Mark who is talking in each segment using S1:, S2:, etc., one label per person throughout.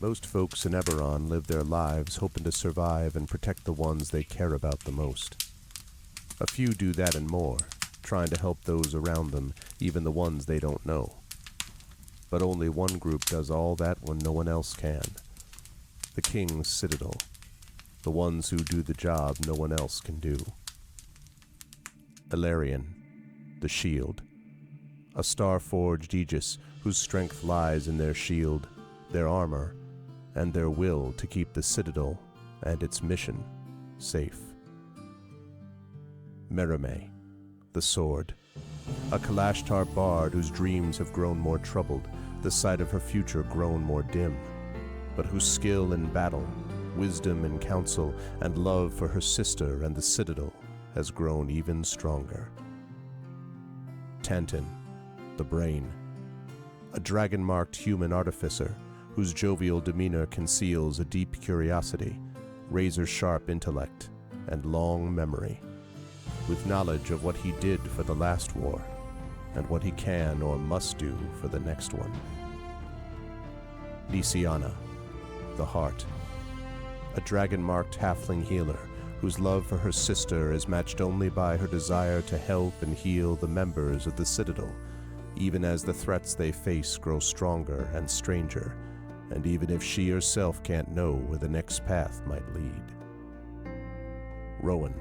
S1: Most folks in Eberron live their lives hoping to survive and protect the ones they care about the most. A few do that and more, trying to help those around them, even the ones they don't know. But only one group does all that when no one else can. The King's Citadel. The ones who do the job no one else can do. Eberron, the Shield. A star-forged aegis whose strength lies in their shield, their armor, and their will to keep the Citadel and its mission safe. Merime, the Sword. A Kalashtar bard whose dreams have grown more troubled, the sight of her future grown more dim, but whose skill in battle, wisdom in counsel, and love for her sister and the Citadel has grown even stronger. Tantin, the Brain. A dragon-marked human artificer whose jovial demeanor conceals a deep curiosity, razor-sharp intellect, and long memory, with knowledge of what he did for the last war, and what he can or must do for the next one. Nisiana, the Heart. A dragon-marked halfling healer whose love for her sister is matched only by her desire to help and heal the members of the Citadel, even as the threats they face grow stronger and stranger, and even if she herself can't know where the next path might lead. Rowan,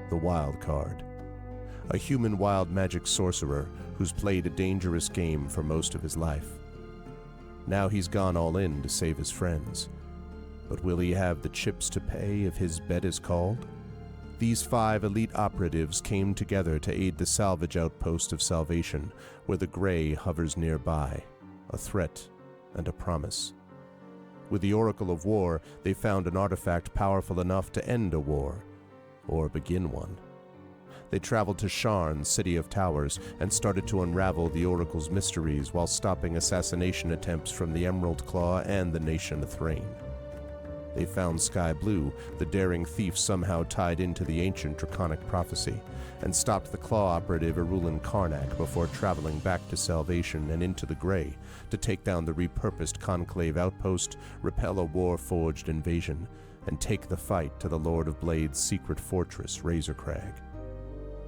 S1: the Wild Card. A human wild magic sorcerer who's played a dangerous game for most of his life. Now he's gone all in to save his friends. But will he have the chips to pay if his bet is called? These 5 elite operatives came together to aid the salvage outpost of Salvation, where the Grey hovers nearby, a threat and a promise. With the Oracle of War, they found an artifact powerful enough to end a war, or begin one. They traveled to Sharn, City of Towers, and started to unravel the Oracle's mysteries while stopping assassination attempts from the Emerald Claw and the Nation of Thrain. They found Sky Blue, the daring thief somehow tied into the ancient draconic prophecy, and stopped the Claw operative Erulin Karnak before traveling back to Salvation and into the Grey to take down the repurposed Conclave outpost, repel a war-forged invasion, and take the fight to the Lord of Blade's secret fortress, Razorcrag.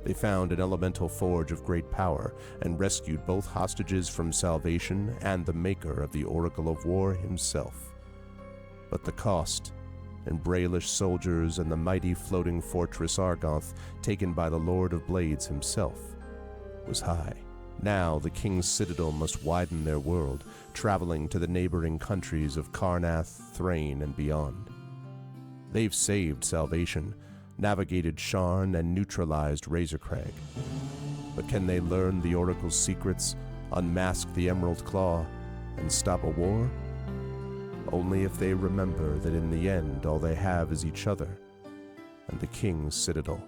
S1: They found an elemental forge of great power and rescued both hostages from Salvation and the maker of the Oracle of War himself. But the cost, and Braelish soldiers and the mighty floating fortress Argonth taken by the Lord of Blades himself, was high. Now the King's Citadel must widen their world, traveling to the neighboring countries of Karnath, Thrain, and beyond. They've saved Salvation, navigated Sharn, and neutralized Razorcrag. But can they learn the Oracle's secrets, unmask the Emerald Claw, and stop a war? Only if they remember that in the end all they have is each other and the King's Citadel.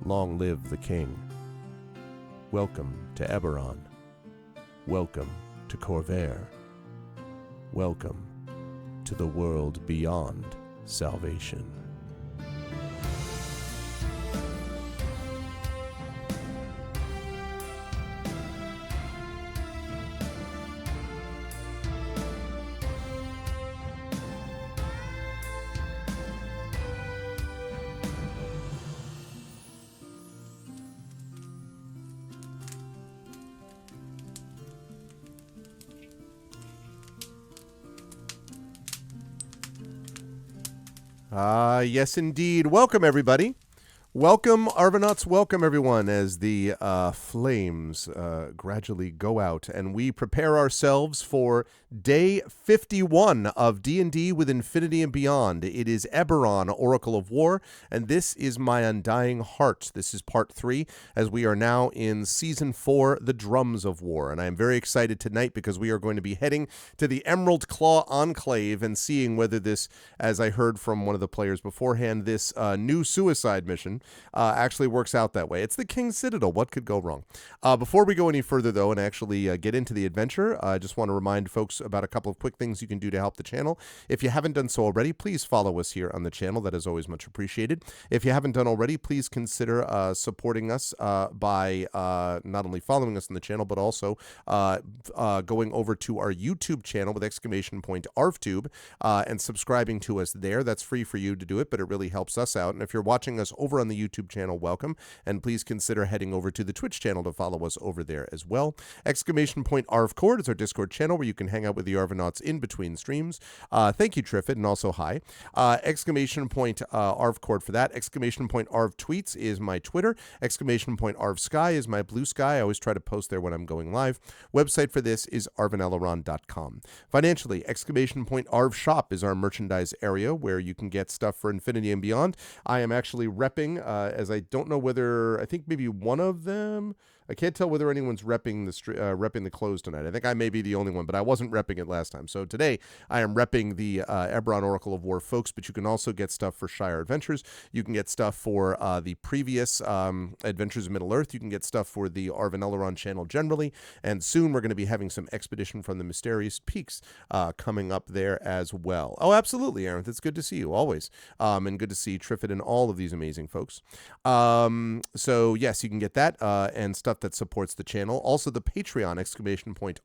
S1: Long live the King. Welcome to Eberron. Welcome to Corvair. Welcome to the world beyond Salvation. Yes, indeed. Welcome, everybody. Welcome, Arvanauts. Welcome, everyone, as the flames gradually go out and we prepare ourselves for Day 51 of D&D with Infinity and Beyond. It is Eberron, Oracle of War, and this is my Undying Heart. This is Part 3, as we are now in Season 4, The Drums of War. And I am very excited tonight because we are going to be heading to the Emerald Claw Enclave and seeing whether this, as I heard from one of the players beforehand, this new suicide mission actually works out that way. It's the King's Citadel. What could go wrong? Before we go any further, though, and actually get into the adventure, I just want to remind folks about a couple of quick things you can do to help the channel. If you haven't done so already, please follow us here on the channel. That is always much appreciated. If you haven't done already, please consider supporting us by not only following us on the channel, but also going over to our YouTube channel with !ARVTube and subscribing to us there. That's free for you to do it, but it really helps us out. And if you're watching us over on the YouTube channel, welcome. And please consider heading over to the Twitch channel to follow us over there as well. !ARVCord is our Discord channel where you can hang out with the Arvanauts in between streams. Thank you, Triffid, and also hi. !ARVCord for that. !ARVTweets is my Twitter. !ARVSky is my Blue Sky. I always try to post there when I'm going live. Website for this is arvanelleron.com. Financially, !ARVShop is our merchandise area where you can get stuff for Infinity and Beyond. I am actually repping, as I don't know whether, I think maybe one of them, I can't tell whether anyone's repping the clothes tonight. I think I may be the only one, but I wasn't repping it last time. So today I am repping the Eberron Oracle of War folks, but you can also get stuff for Shire Adventures. You can get stuff for the previous Adventures of Middle-earth. You can get stuff for the Arvanelleron channel generally. And soon we're going to be having some Expedition from the Mysterious Peaks coming up there as well. Oh, absolutely, Aaron. It's good to see you always. And good to see Triffid and all of these amazing folks. So yes, you can get that and stuff that supports the channel. Also, the Patreon,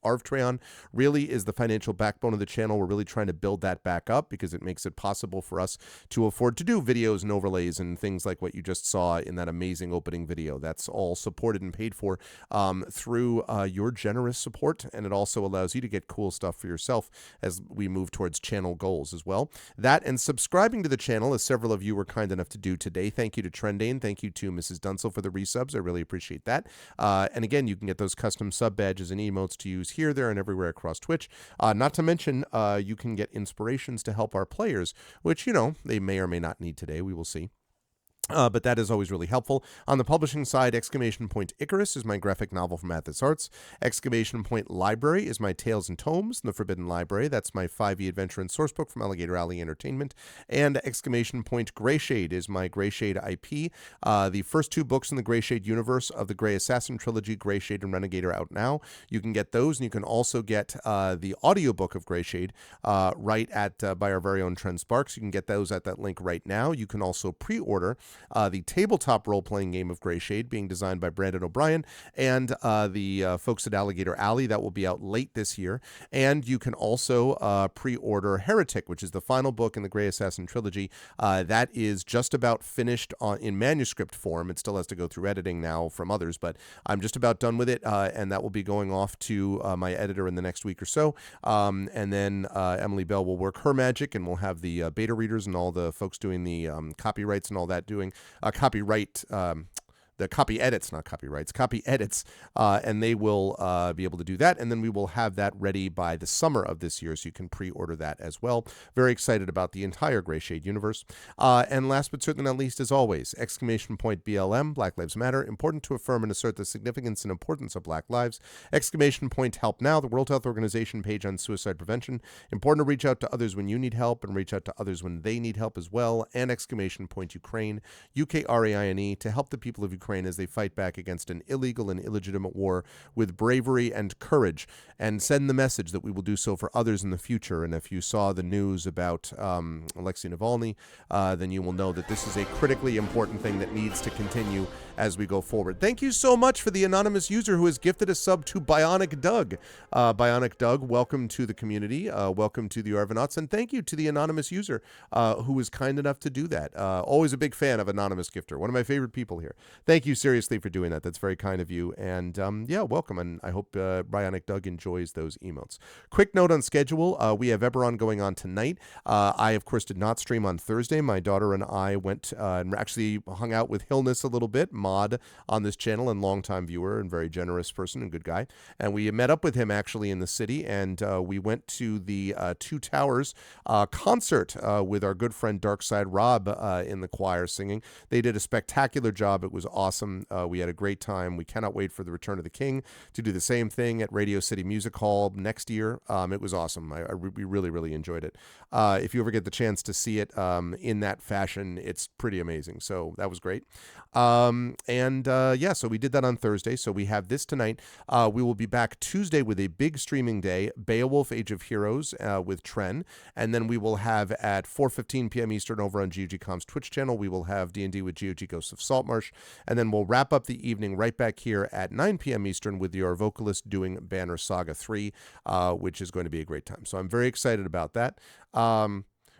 S1: !ARVTreon, really is the financial backbone of the channel. We're really trying to build that back up because it makes it possible for us to afford to do videos and overlays and things like what you just saw in that amazing opening video. That's all supported and paid for through your generous support, and it also allows you to get cool stuff for yourself as we move towards channel goals as well. That and subscribing to the channel, as several of you were kind enough to do today. Thank you to Trendane. Thank you to Mrs. Dunsel for the resubs. I really appreciate that. And again, you can get those custom sub badges and emotes to use here, there, and everywhere across Twitch. Not to mention, you can get inspirations to help our players, which, you know, they may or may not need today. We will see. But that is always really helpful. On the publishing side, !Icarus is my graphic novel from Athos Arts. !Library is my Tales and Tomes in the Forbidden Library. That's my 5e adventure and sourcebook from Alligator Alley Entertainment. And !Greyshade is my Greyshade IP. The first two books in the Greyshade universe of the Grey Assassin trilogy, Greyshade and Renegade, are out now. You can get those, and you can also get the audiobook of Greyshade right at by our very own Trent Sparks. You can get those at that link right now. You can also pre-order the tabletop role-playing game of Greyshade, being designed by Brandon O'Brien and the folks at Alligator Alley. That will be out late this year. And you can also pre-order Heretic, which is the final book in the Grey Assassin trilogy. That is just about finished in manuscript form. It still has to go through editing now from others, but I'm just about done with it, and that will be going off to my editor in the next week or so. And then Emily Bell will work her magic, and we'll have the beta readers and all the folks doing the copyrights and all that doing copyright the copy edits, not copyrights, copy edits, and they will be able to do that, and then we will have that ready by the summer of this year, so you can pre-order that as well. Very excited about the entire Greyshade universe. And last but certainly not least, as always, !BLM, Black Lives Matter, important to affirm and assert the significance and importance of Black lives. !Help Now, the World Health Organization page on suicide prevention. Important to reach out to others when you need help and reach out to others when they need help as well. And !Ukraine, UKRAINE, to help the people of Ukraine as they fight back against an illegal and illegitimate war with bravery and courage, and send the message that we will do so for others in the future. And if you saw the news about Alexei Navalny, then you will know that this is a critically important thing that needs to continue as we go forward. Thank you so much for the anonymous user who has gifted a sub to Bionic Doug. Bionic Doug, welcome to the community. Welcome to the Arvanauts, and thank you to the anonymous user who was kind enough to do that. Always a big fan of anonymous gifter. One of my favorite people here. Thank you seriously for doing that. That's very kind of you. And yeah, welcome. And I hope Bionic Doug enjoys those emotes. Quick note on schedule. We have Eberron going on tonight. I, of course, did not stream on Thursday. My daughter and I went and actually hung out with Hillness a little bit, mod on this channel and longtime viewer and very generous person and good guy. And we met up with him actually in the city, and we went to the Two Towers concert with our good friend Darkside Rob in the choir singing. They did a spectacular job. It was awesome. awesome. We had a great time. We cannot wait for the Return of the King to do the same thing at Radio City Music Hall next year. It was awesome. We really, really enjoyed it. If you ever get the chance to see it in that fashion, it's pretty amazing. So that was great. So we did that on Thursday. So we have this tonight. We will be back Tuesday with a big streaming day, Beowulf Age of Heroes with Tren. And then we will have at 4:15 p.m. Eastern over on GOG.com's Twitch channel, we will have D&D with GOG Ghosts of Saltmarsh. And then we'll wrap up the evening right back here at 9 p.m. Eastern with your vocalist doing Banner Saga 3, which is going to be a great time. So I'm very excited about that.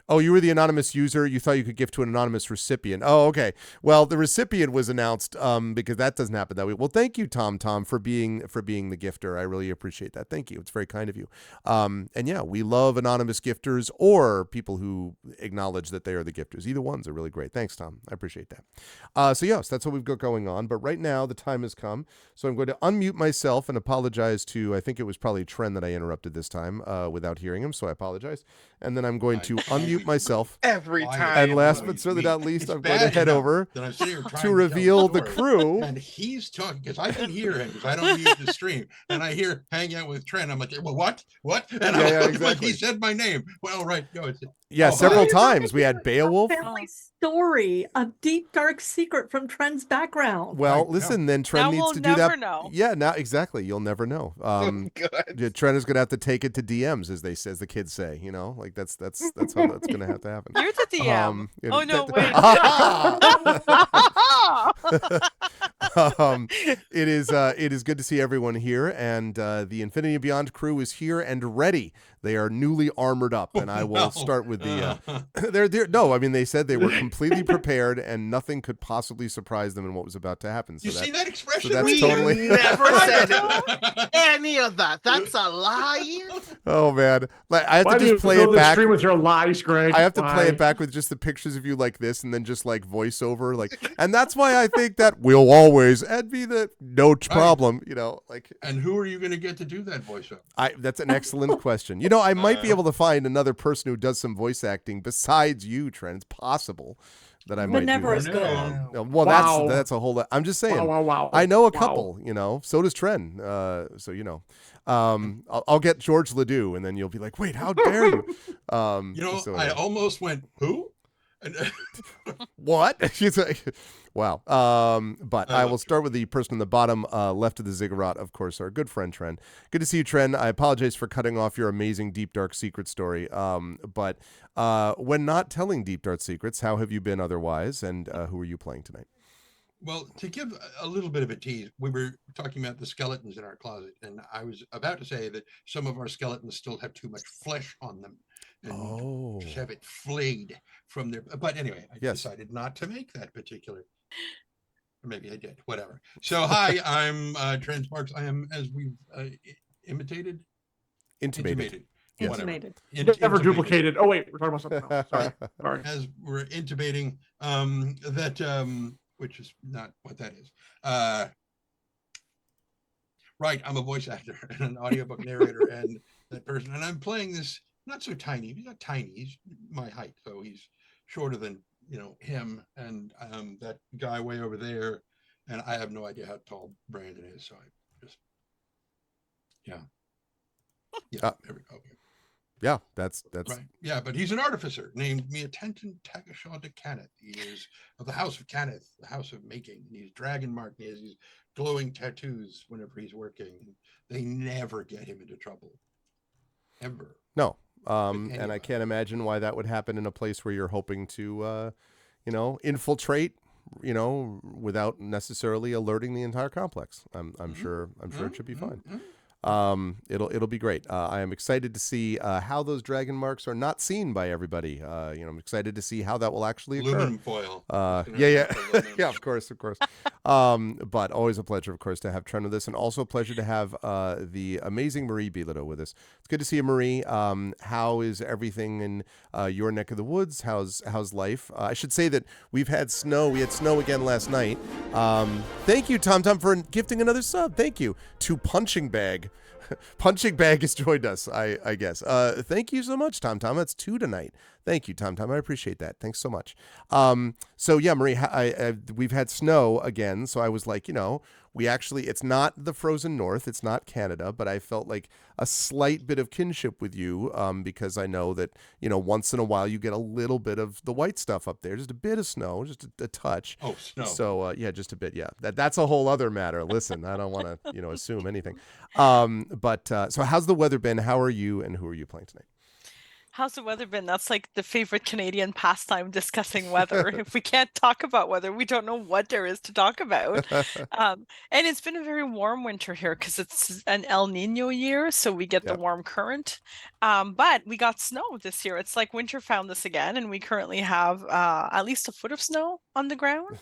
S1: Oh, you were the anonymous user. You thought you could gift to an anonymous recipient. Oh, okay. Well, the recipient was announced because that doesn't happen that way. Well, thank you, Tom, for being the gifter. I really appreciate that. Thank you. It's very kind of you. And yeah, we love anonymous gifters or people who acknowledge that they are the gifters. Either ones are really great. Thanks, Tom. I appreciate that. So yes, that's what we've got going on. But right now, the time has come. So I'm going to unmute myself and apologize to, I think it was probably Tren that I interrupted this time without hearing him. So I apologize. And then I'm going to unmute myself
S2: every time.
S1: And last but certainly not least, I'm going to head over to reveal the crew.
S3: And he's talking because I can hear him because I don't mute the stream. And I hear hang out with Trent. I'm like, well, what? And
S1: exactly.
S3: Like, he said my name. Well, right, go.
S1: Yeah, several times we had Beowulf.
S4: Family story, a deep dark secret from Tren's background.
S1: Well, listen, then Tren needs to do that.
S5: Know.
S1: Yeah, now exactly. You'll never know. Tren is gonna have to take it to DMs, as the kids say. You know, like that's how that's gonna have to happen.
S5: You're the DM. Oh no, wait.
S1: It is good to see everyone here, and the Infinity and Beyond crew is here and ready. They are newly armored up, and I will start with the. They said they were completely prepared, and nothing could possibly surprise them in what was about to happen. So
S3: you see that expression?
S1: So that's
S2: we
S1: totally
S2: never said any of that. That's a lie.
S1: Oh man, I have to just play it back.
S6: Stream with your lies, Greg.
S1: I have to play it back with just the pictures of you like this, and then just like voiceover, like, and that's why I think that we'll always envy the no problem. You know, like.
S3: And who are you going to get to do that voiceover?
S1: That's an excellent question. You know, I might be able to find another person who does some voice acting besides you, Trent. It's possible that I might
S4: never
S1: do
S4: is
S1: that.
S4: good.
S1: Well,
S6: Wow.
S1: that's a whole lot. I'm just saying.
S6: Wow.
S1: I know a couple, you know. So does Tren. So you know. I'll get George Ledoux, and then you'll be like, wait, how dare you?
S3: I almost went, who?
S1: What? She's like, wow. But I will start with the person on the bottom left of the ziggurat, of course, our good friend Tren. Good to see you, Tren. I apologize for cutting off your amazing deep dark secret story. But when not telling deep dark secrets, how have you been otherwise? And who are you playing tonight?
S3: Well, to give a little bit of a tease, we were talking about the skeletons in our closet, and I was about to say that some of our skeletons still have too much flesh on them, and just have it flayed from their. But anyway, I decided not to make that particular. Or maybe I did. Whatever. So hi, I'm Trent Sparks. I am, as we've intimated.
S1: Yes.
S4: Intimated.
S6: Never duplicated. Oh wait, we're talking about something else. Sorry.
S3: As we're intubating, which is not what that is. Right, I'm a voice actor and an audiobook narrator and that person. And I'm playing this, not so tiny. He's not tiny. He's my height, so he's shorter than, him and that guy way over there. And I have no idea how tall Brandon is, so I just, there we go.
S1: Yeah, that's
S3: right. Yeah, but he's an artificer named Miatenton Takashaw de Caneth. He is of the House of Caneth, the House of Making. He's dragon marked. He has these glowing tattoos whenever he's working. They never get him into trouble, ever.
S1: No, and I can't imagine why that would happen in a place where you're hoping to, infiltrate, without necessarily alerting the entire complex. I'm sure it should be fine. It'll be great. I am excited to see how those dragon marks are not seen by everybody. I'm excited to see how that will actually occur.
S3: Aluminum foil.
S1: Yeah, of course. But always a pleasure, of course, to have Tren with us, and also a pleasure to have the amazing Marie Bilodeau with us. It's good to see you, Marie. How is everything in your neck of the woods? How's life? I should say that we've had snow. We had snow again last night. Thank you, Tom, for gifting another sub. Thank you to Punching Bag. Punching Bag has joined us, I guess. Thank you so much, Tom. That's 2 tonight. Thank you, Tom. I appreciate that. Thanks so much. So yeah, Marie, we've had snow again. So I was like, it's not the frozen north. It's not Canada, but I felt like a slight bit of kinship with you because I know that, once in a while you get a little bit of the white stuff up there, just a bit of snow, just a touch.
S3: Oh, snow.
S1: So yeah, just a bit. Yeah, that's a whole other matter. Listen, I don't want to, assume anything. So how's the weather been? How are you and who are you playing tonight?
S5: How's the weather been? That's like the favorite Canadian pastime, discussing weather. If we can't talk about weather, we don't know what there is to talk about. And it's been a very warm winter here because it's an El Nino year, so we get the warm current. But we got snow this year. It's like winter found us again, and we currently have at least a foot of snow on the ground.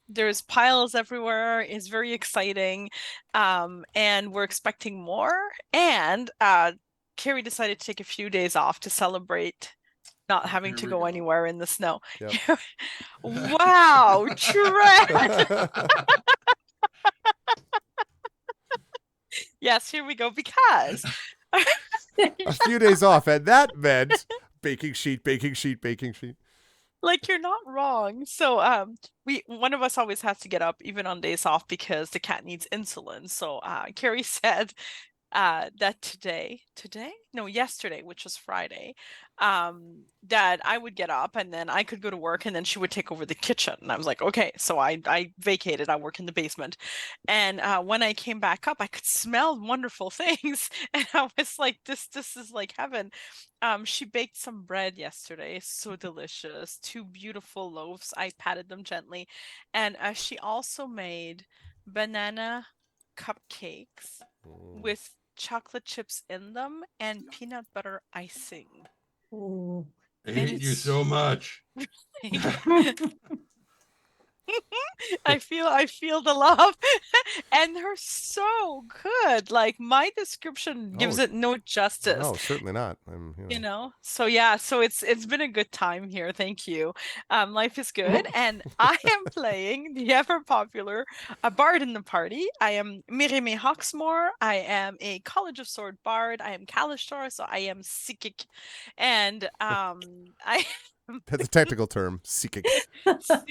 S5: There's piles everywhere. It's very exciting. And we're expecting more. And Carrie decided to take a few days off to celebrate not having to go anywhere in the snow.
S1: Yep.
S5: Wow, Trent! Yes, here we go, because
S1: a few days off, and that meant baking sheet.
S5: Like, you're not wrong. So one of us always has to get up even on days off because the cat needs insulin. So Carrie said that yesterday, which was Friday, that I would get up and then I could go to work and then she would take over the kitchen. And I was like, okay. So I vacated. I work in the basement. And when I came back up, I could smell wonderful things. And I was like, this is like heaven. She baked some bread yesterday. So delicious. 2 beautiful loaves. I patted them gently. And she also made banana cupcakes with chocolate chips in them and peanut butter icing.
S4: Oh.
S3: I hate you so much.
S5: I feel the love, and they're so good. Like, my description gives it no justice.
S1: No, certainly not.
S5: So yeah, so it's been a good time here. Thank you. Life is good, and I am playing the ever popular bard in the party. I am Mireme Hawksmoor. I am a College of Sword bard. I am Kalishtar, so I am psychic, and I.
S1: That's a technical term, psychic.
S5: It's how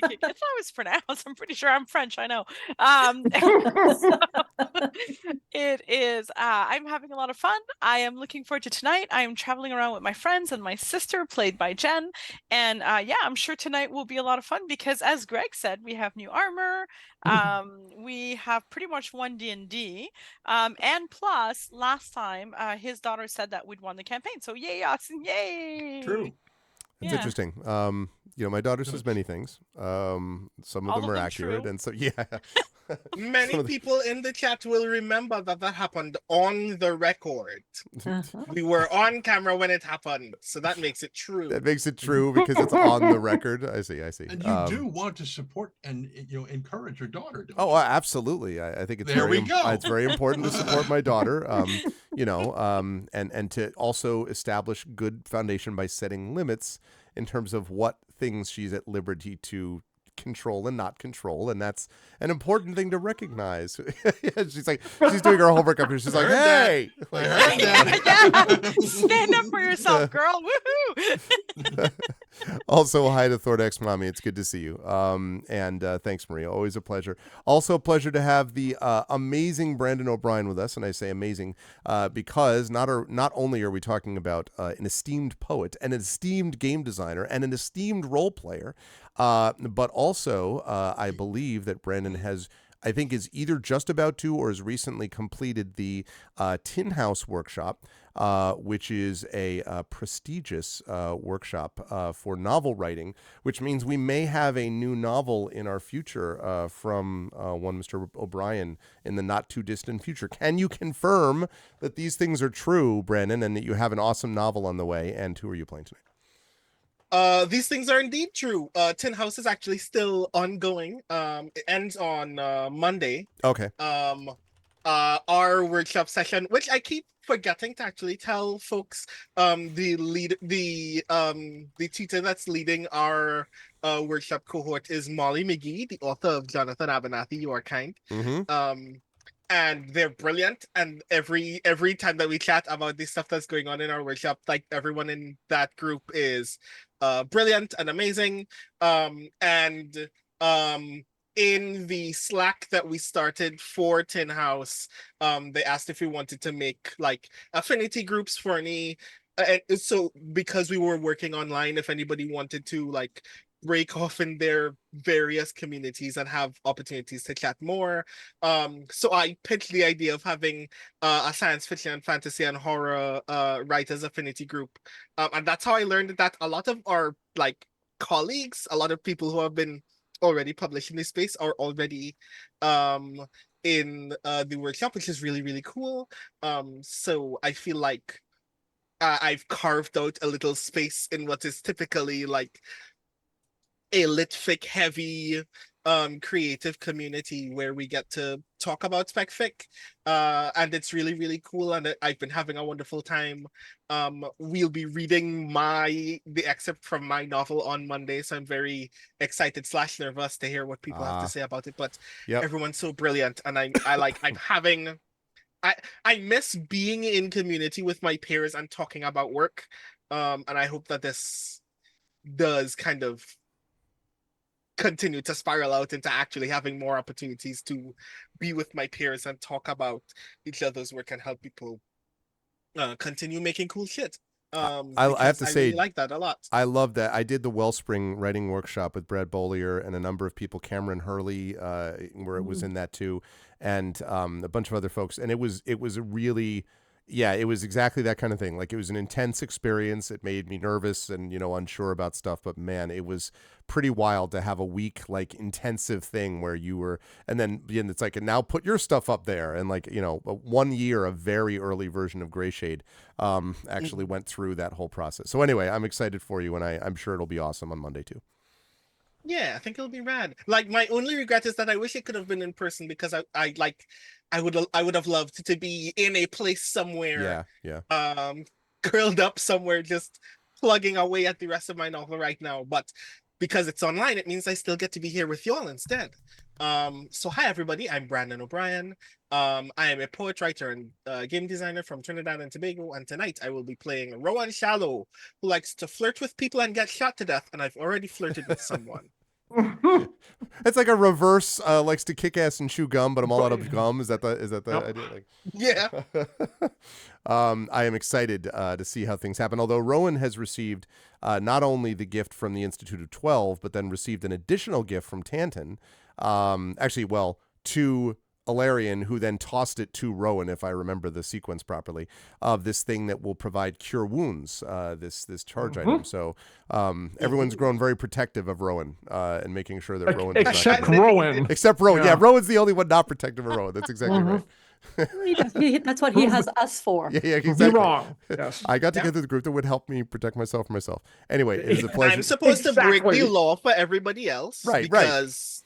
S5: it's pronounced. I'm pretty sure I'm French. I know. It is. I'm having a lot of fun. I am looking forward to tonight. I am traveling around with my friends and my sister, played by Jen. And I'm sure tonight will be a lot of fun because, as Greg said, we have new armor. We have pretty much won D&D. And plus, last time, his daughter said that we'd won the campaign. So yay, us, and yay!
S3: True.
S1: It's interesting. My daughter says many things. Some of them are accurate,
S5: true.
S1: And so yeah.
S2: Many people in the chat will remember that happened on the record. We were on camera when it happened, so that makes it true.
S1: That makes it true because it's on the record. I see.
S3: And you do want to support and encourage your daughter, don't you?
S1: Absolutely. I think it's it's very important to support my daughter. And to also establish good foundation by setting limits in terms of what things she's at liberty to control and not control, and that's an important thing to recognize. She's doing her homework up here. She's like, "Hey,
S5: stand up for yourself, girl! Woohoo!"
S1: Also, hi to Thordex Mommy. It's good to see you. And thanks, Maria. Always a pleasure. Also, a pleasure to have the amazing Brandon O'Brien with us, and I say amazing because not only are we talking about an esteemed poet, and an esteemed game designer, and an esteemed role player. But also, I believe that Brandon is either just about to or has recently completed the Tin House workshop, which is a prestigious workshop for novel writing, which means we may have a new novel in our future from one Mr. O'Brien in the not too distant future. Can you confirm that these things are true, Brandon, and that you have an awesome novel on the way? And who are you playing tonight?
S2: These things are indeed true. Tin House is actually still ongoing. It ends on Monday.
S1: Okay.
S2: Our workshop session, which I keep forgetting to actually tell folks, the teacher that's leading our workshop cohort is Molly McGee, the author of Jonathan Abernathy, You Are Kind.
S1: Mm-hmm.
S2: and they're brilliant. And every time that we chat about the stuff that's going on in our workshop, like everyone in that group is brilliant and amazing. And in the Slack that we started for Tin House, they asked if we wanted to make like affinity groups for any. So because we were working online, if anybody wanted to like break off in their various communities and have opportunities to chat more. So I pitched the idea of having a science fiction, fantasy, and horror writers affinity group. And that's how I learned that a lot of our like colleagues, a lot of people who have been already published in this space are already in the workshop, which is really, really cool. So I feel like I've carved out a little space in what is typically like a litfic heavy creative community where we get to talk about specfic, and it's really, really cool, and I've been having a wonderful time. We'll be reading the excerpt from my novel on Monday, so I'm very excited / nervous to hear what people have to say about it. But
S1: Yep.
S2: everyone's so brilliant, and I miss being in community with my peers and talking about work, and I hope that this does kind of continue to spiral out into actually having more opportunities to be with my peers and talk about each other's work and help people continue making cool shit.
S1: I have to say,
S2: really like that a lot.
S1: I love that. I did the Wellspring writing workshop with Brad Bollier and a number of people, Cameron Hurley, where it was in that too, and a bunch of other folks. And it was a really, it was exactly that kind of thing. Like, it was an intense experience. It made me nervous and, unsure about stuff. But man, it was pretty wild to have a week, like, intensive thing where you were, and then it's like, and now put your stuff up there. And like, 1 year, a very early version of Gray Shade actually went through that whole process. So anyway, I'm excited for you, and I'm sure it'll be awesome on Monday too.
S2: Yeah, I think it'll be rad. Like, my only regret is that I wish it could have been in person, because I would have loved to be in a place somewhere.
S1: Yeah.
S2: Curled up somewhere, just plugging away at the rest of my novel right now. But because it's online, it means I still get to be here with y'all instead. So hi everybody, I'm Brandon O'Brien. I am a poet, writer, and game designer from Trinidad and Tobago, and tonight I will be playing Rowan Shallow, who likes to flirt with people and get shot to death, and I've already flirted with someone.
S1: It's like a reverse likes to kick ass and chew gum, but I'm all out of gum. Is that the idea? Like,
S2: yeah.
S1: I am excited to see how things happen. Although Rowan has received not only the gift from the Institute of 12, but then received an additional gift from Tanton. To Alarian, who then tossed it to Rowan, if I remember the sequence properly, of this thing that will provide cure wounds, this charge item. So everyone's grown very protective of Rowan and making sure that Rowan does
S6: except
S1: not
S6: Rowan.
S1: Except Rowan. Yeah, Rowan's the only one not protective of Rowan. That's exactly right.
S4: That's what he has us for.
S1: Yeah, exactly.
S6: You're wrong. Yes.
S1: I got together the group that would help me protect myself from myself. Anyway, it is a pleasure.
S2: I'm supposed to break the law for everybody else, because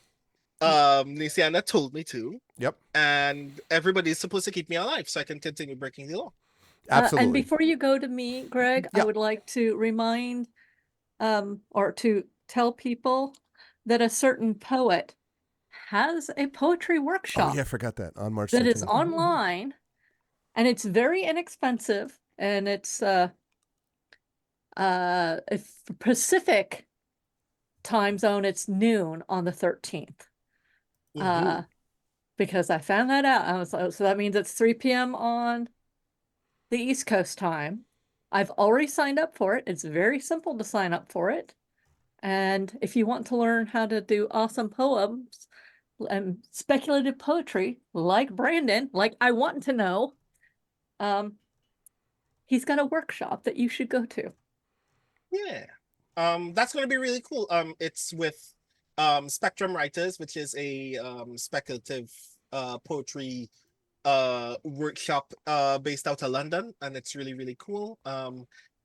S2: Nisiana told me to.
S1: Yep.
S2: And everybody's supposed to keep me alive so I can continue breaking the law.
S1: Absolutely.
S4: And before you go to me, Greg, I would like to remind or to tell people that a certain poet has a poetry workshop.
S1: Oh, yeah, I forgot that. On March 17th.
S4: That is online, and it's very inexpensive, and it's Pacific time zone, it's noon on the 13th. Because I found that out. So that means it's 3 p.m. on the East Coast time. I've already signed up for it. It's very simple to sign up for it. And if you want to learn how to do awesome poems and speculative poetry, like Brandon, like I want to know, he's got a workshop that you should go to.
S2: Yeah. That's going to be really cool. It's with Spectrum Writers, which is a speculative poetry workshop based out of London, and it's really, really cool.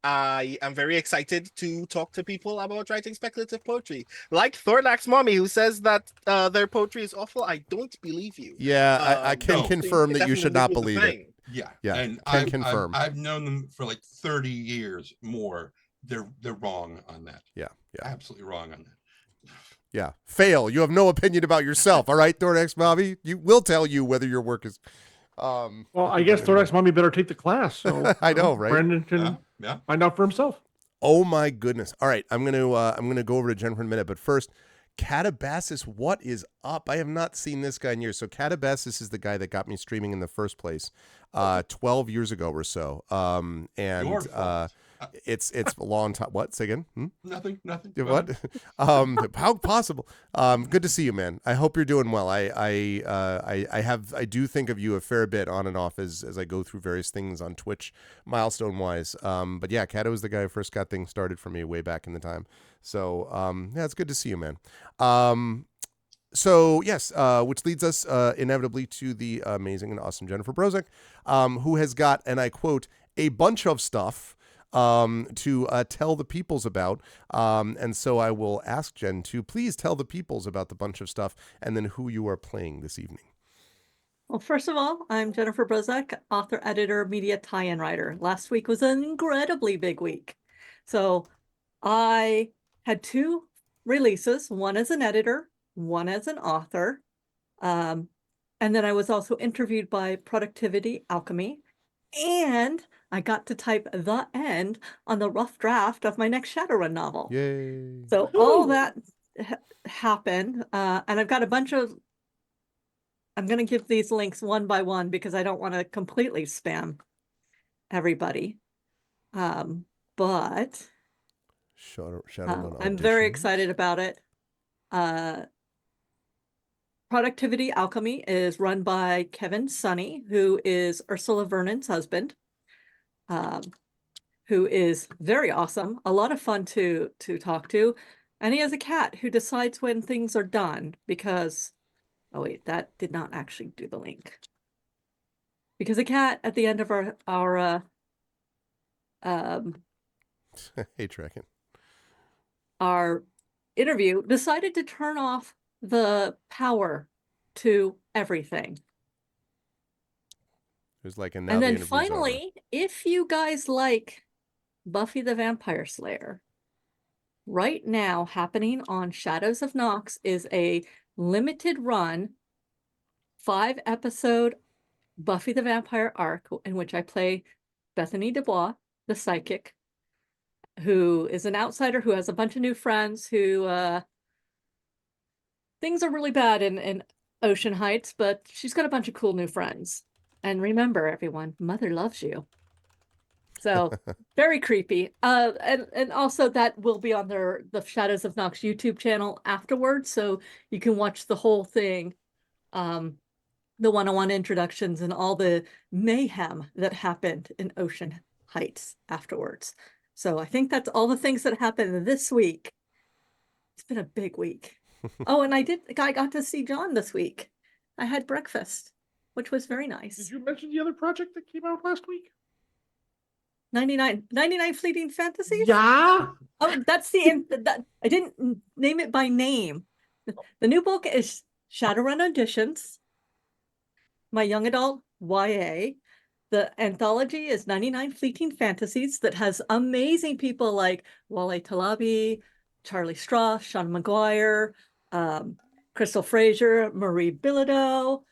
S2: I am very excited to talk to people about writing speculative poetry. Like Thorlax Mommy, who says that their poetry is awful. I don't believe you.
S1: Yeah, I can confirm that you should not believe it.
S3: Yeah.
S1: And
S3: can
S1: confirm.
S3: I've known them for like 30 years more. They're wrong on that.
S1: Yeah.
S3: Absolutely wrong on that.
S1: Yeah. Fail. You have no opinion about yourself. All right, Thornex Mommy? You will tell you whether your work is...
S6: Well, I guess Thornex Mommy better take the class. So
S1: I know, right?
S6: Brandon can find out for himself.
S1: Oh my goodness. All right, I'm gonna go over to Jennifer in a minute, but first, Catabasis, what is up? I have not seen this guy in years. So Catabasis is the guy that got me streaming in the first place, 12 years ago or so. And it's a long time. What? Say again?
S3: Nothing.
S1: What? How possible? Good to see you, man. I hope you're doing well. I do think of you a fair bit on and off as I go through various things on Twitch, milestone wise. But yeah, Cato was the guy who first got things started for me way back in the time. So yeah, it's good to see you, man. So yes, which leads us inevitably to the amazing and awesome Jennifer Brozek, who has got, and I quote, a bunch of stuff to tell the peoples about. And so I will ask Jen to please tell the peoples about the bunch of stuff and then who you are playing this evening.
S4: Well, first of all, I'm Jennifer Brozek, author, editor, media tie-in writer. Last week was an incredibly big week. So I had 2 releases, one as an editor, one as an author. And then I was also interviewed by Productivity Alchemy. And I got to type the end on the rough draft of my next Shadowrun novel.
S1: Yay.
S4: So all that happened. And I've got a bunch of, I'm going to give these links one by one because I don't want to completely spam everybody. But I'm very excited about it. Productivity Alchemy is run by Kevin Sunny, who is Ursula Vernon's husband, who is very awesome, a lot of fun to talk to. And he has a cat who decides when things are done because, oh wait, that did not actually do the link. Because a cat at the end of our
S1: hey, Draken.
S4: Our interview decided to turn off the power to everything.
S1: There's like
S4: And then finally, if you guys like Buffy the Vampire Slayer, right now happening on Shadows of Nox is a limited run 5-episode Buffy the Vampire arc in which I play Bethany Dubois, the psychic, who is an outsider who has a bunch of new friends who things are really bad in Ocean Heights, but she's got a bunch of cool new friends. And remember, everyone, Mother loves you. So very creepy. And also that will be on the Shadows of Nox YouTube channel afterwards, so you can watch the whole thing, the one-on-one introductions and all the mayhem that happened in Ocean Heights afterwards. So I think that's all the things that happened this week. It's been a big week. Oh, and I got to see John this week. I had breakfast, which was very nice.
S6: Did you mention the other project that came out last week?
S4: 99 Fleeting Fantasies?
S6: Yeah.
S4: Oh, that's I didn't name it by name. The new book is Shadowrun Auditions, my young adult YA. The anthology is 99 Fleeting Fantasies that has amazing people like Wale Talabi, Charlie Strauss, Sean McGuire, Crystal Fraser, Marie Bilodeau,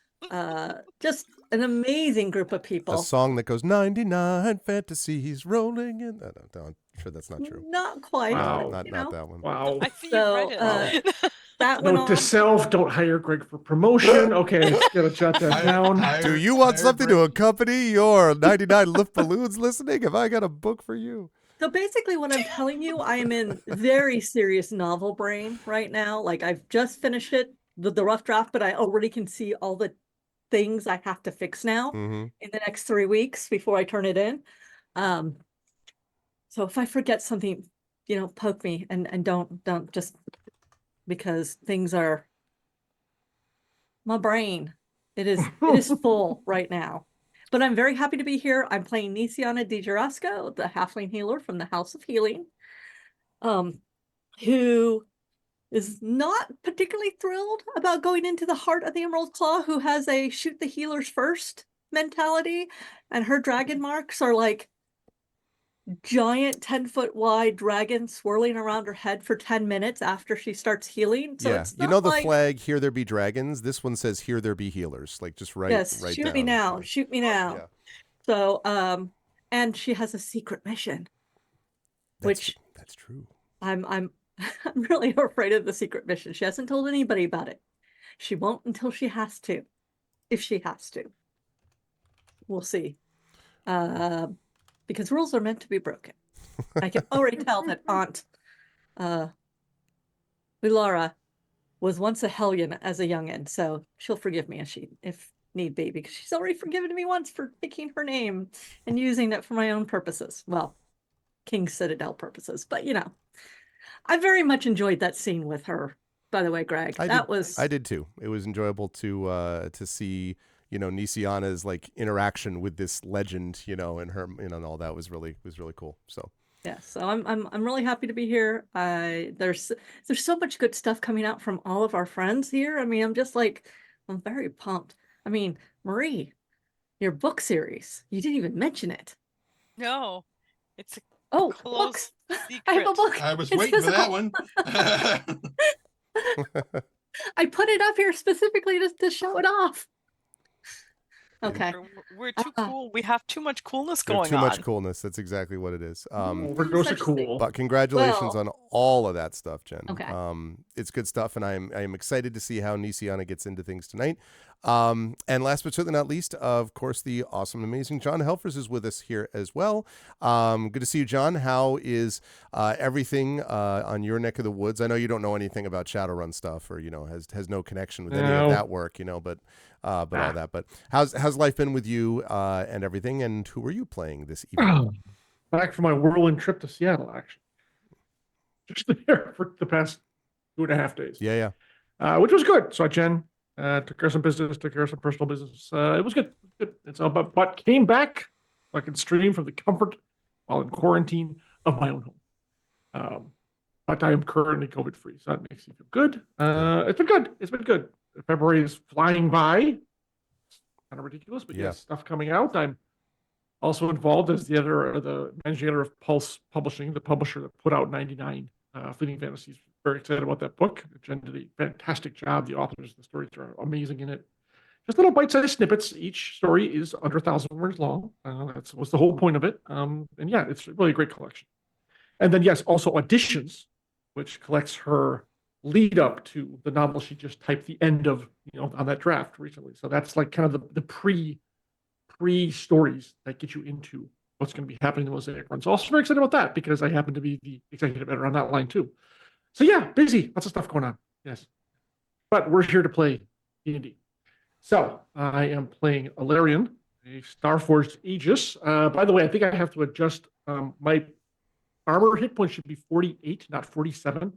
S4: just an amazing group of people.
S1: A song that goes 99 fantasies rolling in. I'm sure that's not true.
S4: Not quite.
S1: Wow.
S4: But,
S1: Not that one.
S6: Wow.
S5: I see you read it.
S4: That
S6: Note to self, don't hire Greg for promotion. Okay, gotta jot that down.
S1: Do you want something to accompany your 99 lift balloons listening? Have I got a book for you?
S4: So basically what I'm telling you, I am in very serious novel brain right now. Like I've just finished it, the rough draft, but I already can see all the things I have to fix now in the next 3 weeks before I turn it in. So if I forget something, poke me and don't just, because things are, my brain, it is full right now. But I'm very happy to be here. I'm playing Nisiana Di Jarasco, the halfling healer from the House of Healing, who is not particularly thrilled about going into the heart of the Emerald Claw, who has a shoot the healers first mentality, and her dragon marks are like giant 10-foot wide dragon swirling around her head for 10 minutes after she starts healing. So
S1: yeah,
S4: it's
S1: you
S4: not
S1: know the
S4: like,
S1: flag, "Here there be dragons." This one says, "Here there be healers." Like just right
S4: yes, shoot me
S1: down.
S4: now,
S1: Yeah.
S4: shoot me now.
S1: Yeah.
S4: So, and she has a secret mission, which
S1: That's true.
S4: I'm I'm really afraid of the secret mission. She hasn't told anybody about it. She won't until she has to, if she has to. We'll see. Because rules are meant to be broken. I can already tell that Aunt Ulara was once a hellion as a youngin, so she'll forgive me if need be, because she's already forgiven me once for picking her name and using it for my own purposes. Well, King Citadel purposes, but I very much enjoyed that scene with her. By the way, Greg,
S1: I did too. It was enjoyable to see Nisiana's like interaction with this legend, and her, and all that was really cool. So
S4: yeah, so I'm really happy to be here. There's so much good stuff coming out from all of our friends here. I mean, I'm very pumped. I mean, Marie, your book series, you didn't even mention it.
S5: No, it's a
S4: close
S5: books.
S4: I have a book.
S3: I was
S4: It's
S3: waiting
S4: physical.
S3: for that one.
S4: I put it up here specifically to show it off. Okay.
S5: We're too cool. We have too much coolness going on.
S1: Too much coolness. That's exactly what it is.
S6: Overdose of cool.
S1: But congratulations on all of that stuff, Jen.
S4: Okay.
S1: It's good stuff, and I am excited to see how Nisiana gets into things tonight. And last but certainly not least, of course, the awesome, amazing John Helfers is with us here as well. Good to see you, John. How is everything on your neck of the woods? I know you don't know anything about Shadowrun stuff, or has no connection with any of that work, but all that. But how's life been with you and everything? And who are you playing this evening?
S6: Back from my whirlwind trip to Seattle, actually. Just there for the past 2.5 days.
S1: Yeah.
S6: Which was good. Saw Jen, took care of some business, took care of some personal business. It was good. It's all but came back like in stream from the comfort while in quarantine of my own home. But I am currently COVID free, so that makes me feel good. It's been good. It's been good. February is flying by. It's kind of ridiculous, but yes, stuff coming out. I'm also involved as the managing editor of Pulse Publishing, the publisher that put out 99 Fleeting Fantasies. Very excited about that book. Jen did a fantastic job. The authors, the stories are amazing in it. Just little bite-sized snippets. Each story is under 1,000 words long. That was the whole point of it. And yeah, it's really a great collection. And then yes, also Auditions, which collects her lead up to the novel she just typed the end of, on that draft recently. So that's like kind of the pre stories that get you into what's going to be happening in the Mosaic run. So also very excited about that because I happen to be the executive editor on that line too. So yeah, busy, lots of stuff going on. Yes, but we're here to play D&D. So I am playing Alarion, a Starforged Aegis. By the way, I think I have to adjust my armor hit points should be 48, not 47.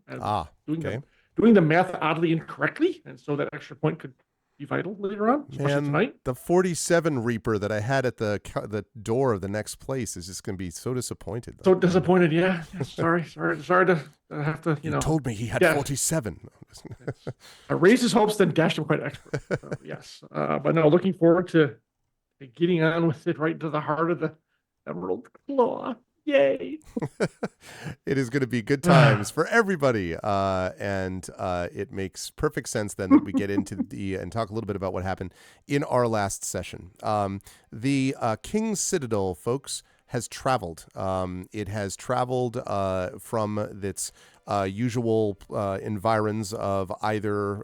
S6: Doing the math oddly incorrectly, and so that extra point could be vital later on, especially tonight.
S1: The 47 Reaper that I had at the door of the next place is just going to be so disappointed.
S6: So disappointed, yeah. Sorry to have to,
S1: You told me he had 47.
S6: I raised his hopes, then dashed him quite expert. So, yes, but no, looking forward to getting on with it right into the heart of the Emerald Claw. Yay!
S1: It is going to be good times for everybody, and it makes perfect sense then that we get into and talk a little bit about what happened in our last session. The King's Citadel, folks, has traveled. It has traveled from its usual environs of either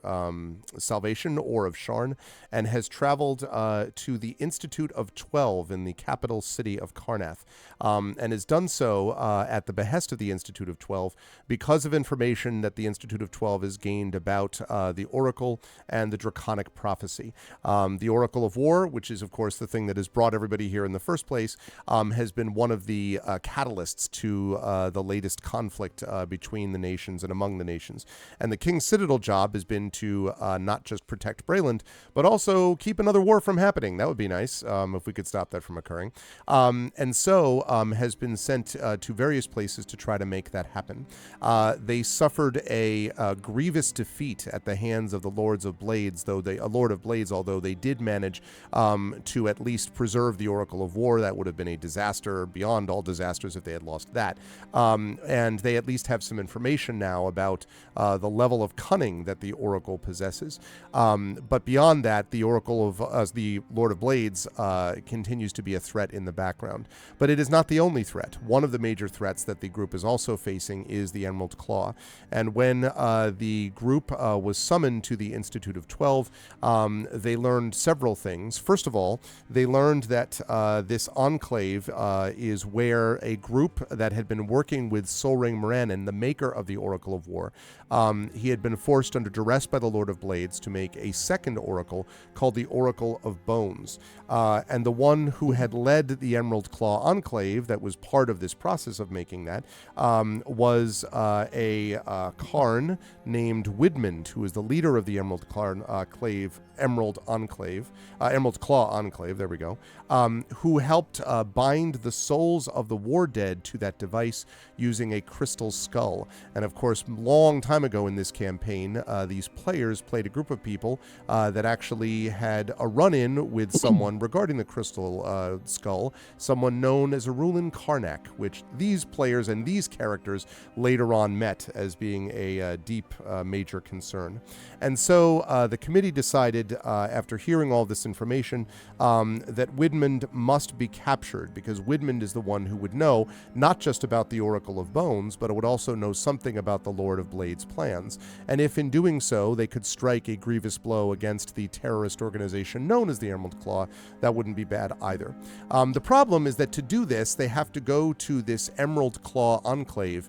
S1: Salvation or of Sharn, and has traveled to the Institute of 12 in the capital city of Karnath, and has done so at the behest of the Institute of 12 because of information that the Institute of 12 has gained about the Oracle and the Draconic Prophecy. The Oracle of War, which is, of course, the thing that has brought everybody here in the first place, has been one of the catalysts to the latest conflict between between the nations and among the nations. And the King's Citadel job has been to not just protect Breland, but also keep another war from happening. That would be nice if we could stop that from occurring. And so has been sent to various places to try to make that happen. They suffered a grievous defeat at the hands of the Lords of Blades, although they did manage to at least preserve the Oracle of War. That would have been a disaster beyond all disasters if they had lost that. And they at least have some information now about the level of cunning that the Oracle possesses. But beyond that, the Oracle of the Lord of Blades continues to be a threat in the background. But it is not the only threat. One of the major threats that the group is also facing is the Emerald Claw. And when the group was summoned to the Institute of 12, they learned several things. First of all, they learned that this enclave is where a group that had been working with Solring Moranin, the maker of the Oracle of War, he had been forced under duress by the Lord of Blades to make a second oracle called the Oracle of Bones. And the one who had led the Emerald Claw Enclave, that was part of this process of making that, was a Karn named Widmund, who is the leader of the Emerald Claw Enclave, there we go, who helped bind the souls of the war dead to that device using a crystal skull. And of course, long time ago in this campaign, these players played a group of people that actually had a run-in with someone regarding the crystal skull, someone known as Arulin Karnak, which these players and these characters later on met as being a deep major concern. And so the committee decided, after hearing all this information, that Widmund must be captured, because Widmund is the one who would know not just about the Oracle of Bones, but it would also know something about the Lord of Blades' plans. And if in doing so they could strike a grievous blow against the terrorist organization known as the Emerald Claw, that wouldn't be bad either. The problem is that to do this, they have to go to this Emerald Claw Enclave,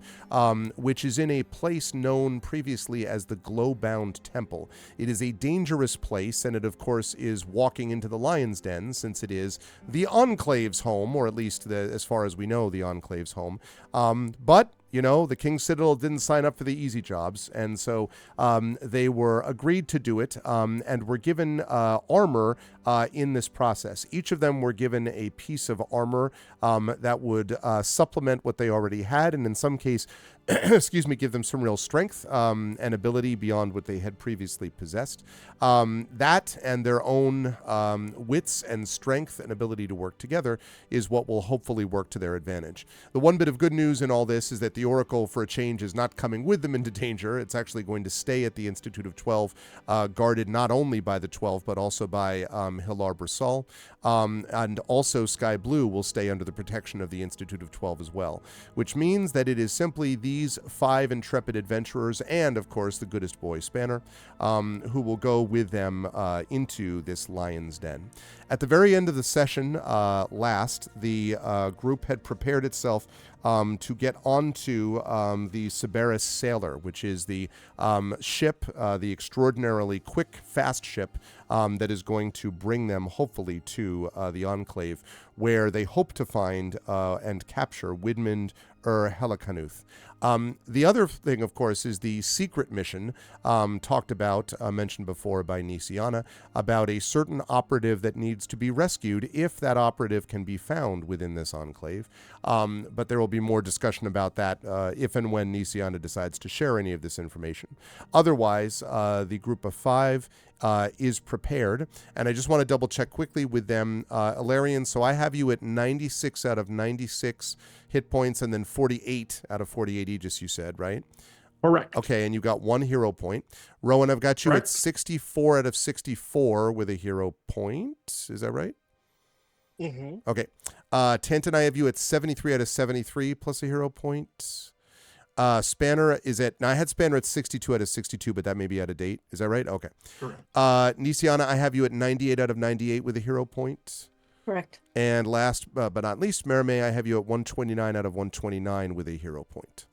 S1: which is in a place known previously as the Glowbound Temple. It is a dangerous place, and it of course is walking into the Lion's Den, since it is the Enclave's home, or at least as far as we know, the Enclave's home. But you know, the King's Citadel didn't sign up for the easy jobs, and so they were agreed to do it, and were given armor in this process. Each of them were given a piece of armor that would supplement what they already had, and in some case, give them some real strength and ability beyond what they had previously possessed. That and their own wits and strength and ability to work together is what will hopefully work to their advantage. The one bit of good news in all this is that the Oracle, for a change, is not coming with them into danger. It's actually going to stay at the Institute of 12, guarded not only by the 12, but also by Hilar Brisal. And also Sky Blue will stay under the protection of the Institute of 12 as well, which means that it is simply these 5 intrepid adventurers and, of course, the goodest boy Spanner, who will go with them into this Lion's Den. At the very end of the session the group had prepared itself to get onto the Cerberus Sailor, which is the ship, the extraordinarily quick, fast ship that is going to bring them, hopefully, to the Enclave, where they hope to find and capture Widmund Helicanuth. The other thing, of course, is the secret mission talked about, mentioned before by Nisiana, about a certain operative that needs to be rescued if that operative can be found within this enclave. But there will be more discussion about that if and when Nisiana decides to share any of this information. Otherwise, the group of 5 is prepared, and I just want to double check quickly with them, Ilarion. So I have you at 96 out of 96 hit points, and then 48 out of 48 Aegis, you said, right?
S6: Correct.
S1: Okay, and you got 1 hero point. Rowan, I've got you
S6: Correct.
S1: at 64 out of 64 with a hero point. Is that right?
S2: Mm-hmm.
S1: Okay. Tantan, I have you at 73 out of 73 plus a hero point. Spanner is at, now I had Spanner at 62 out of 62, but that may be out of date. Is that right? Okay.
S3: Correct.
S1: Nisiana, I have you at 98 out of 98 with a hero point.
S4: Correct.
S1: And last but not least, Merime, I have you at 129 out of 129 with a hero point.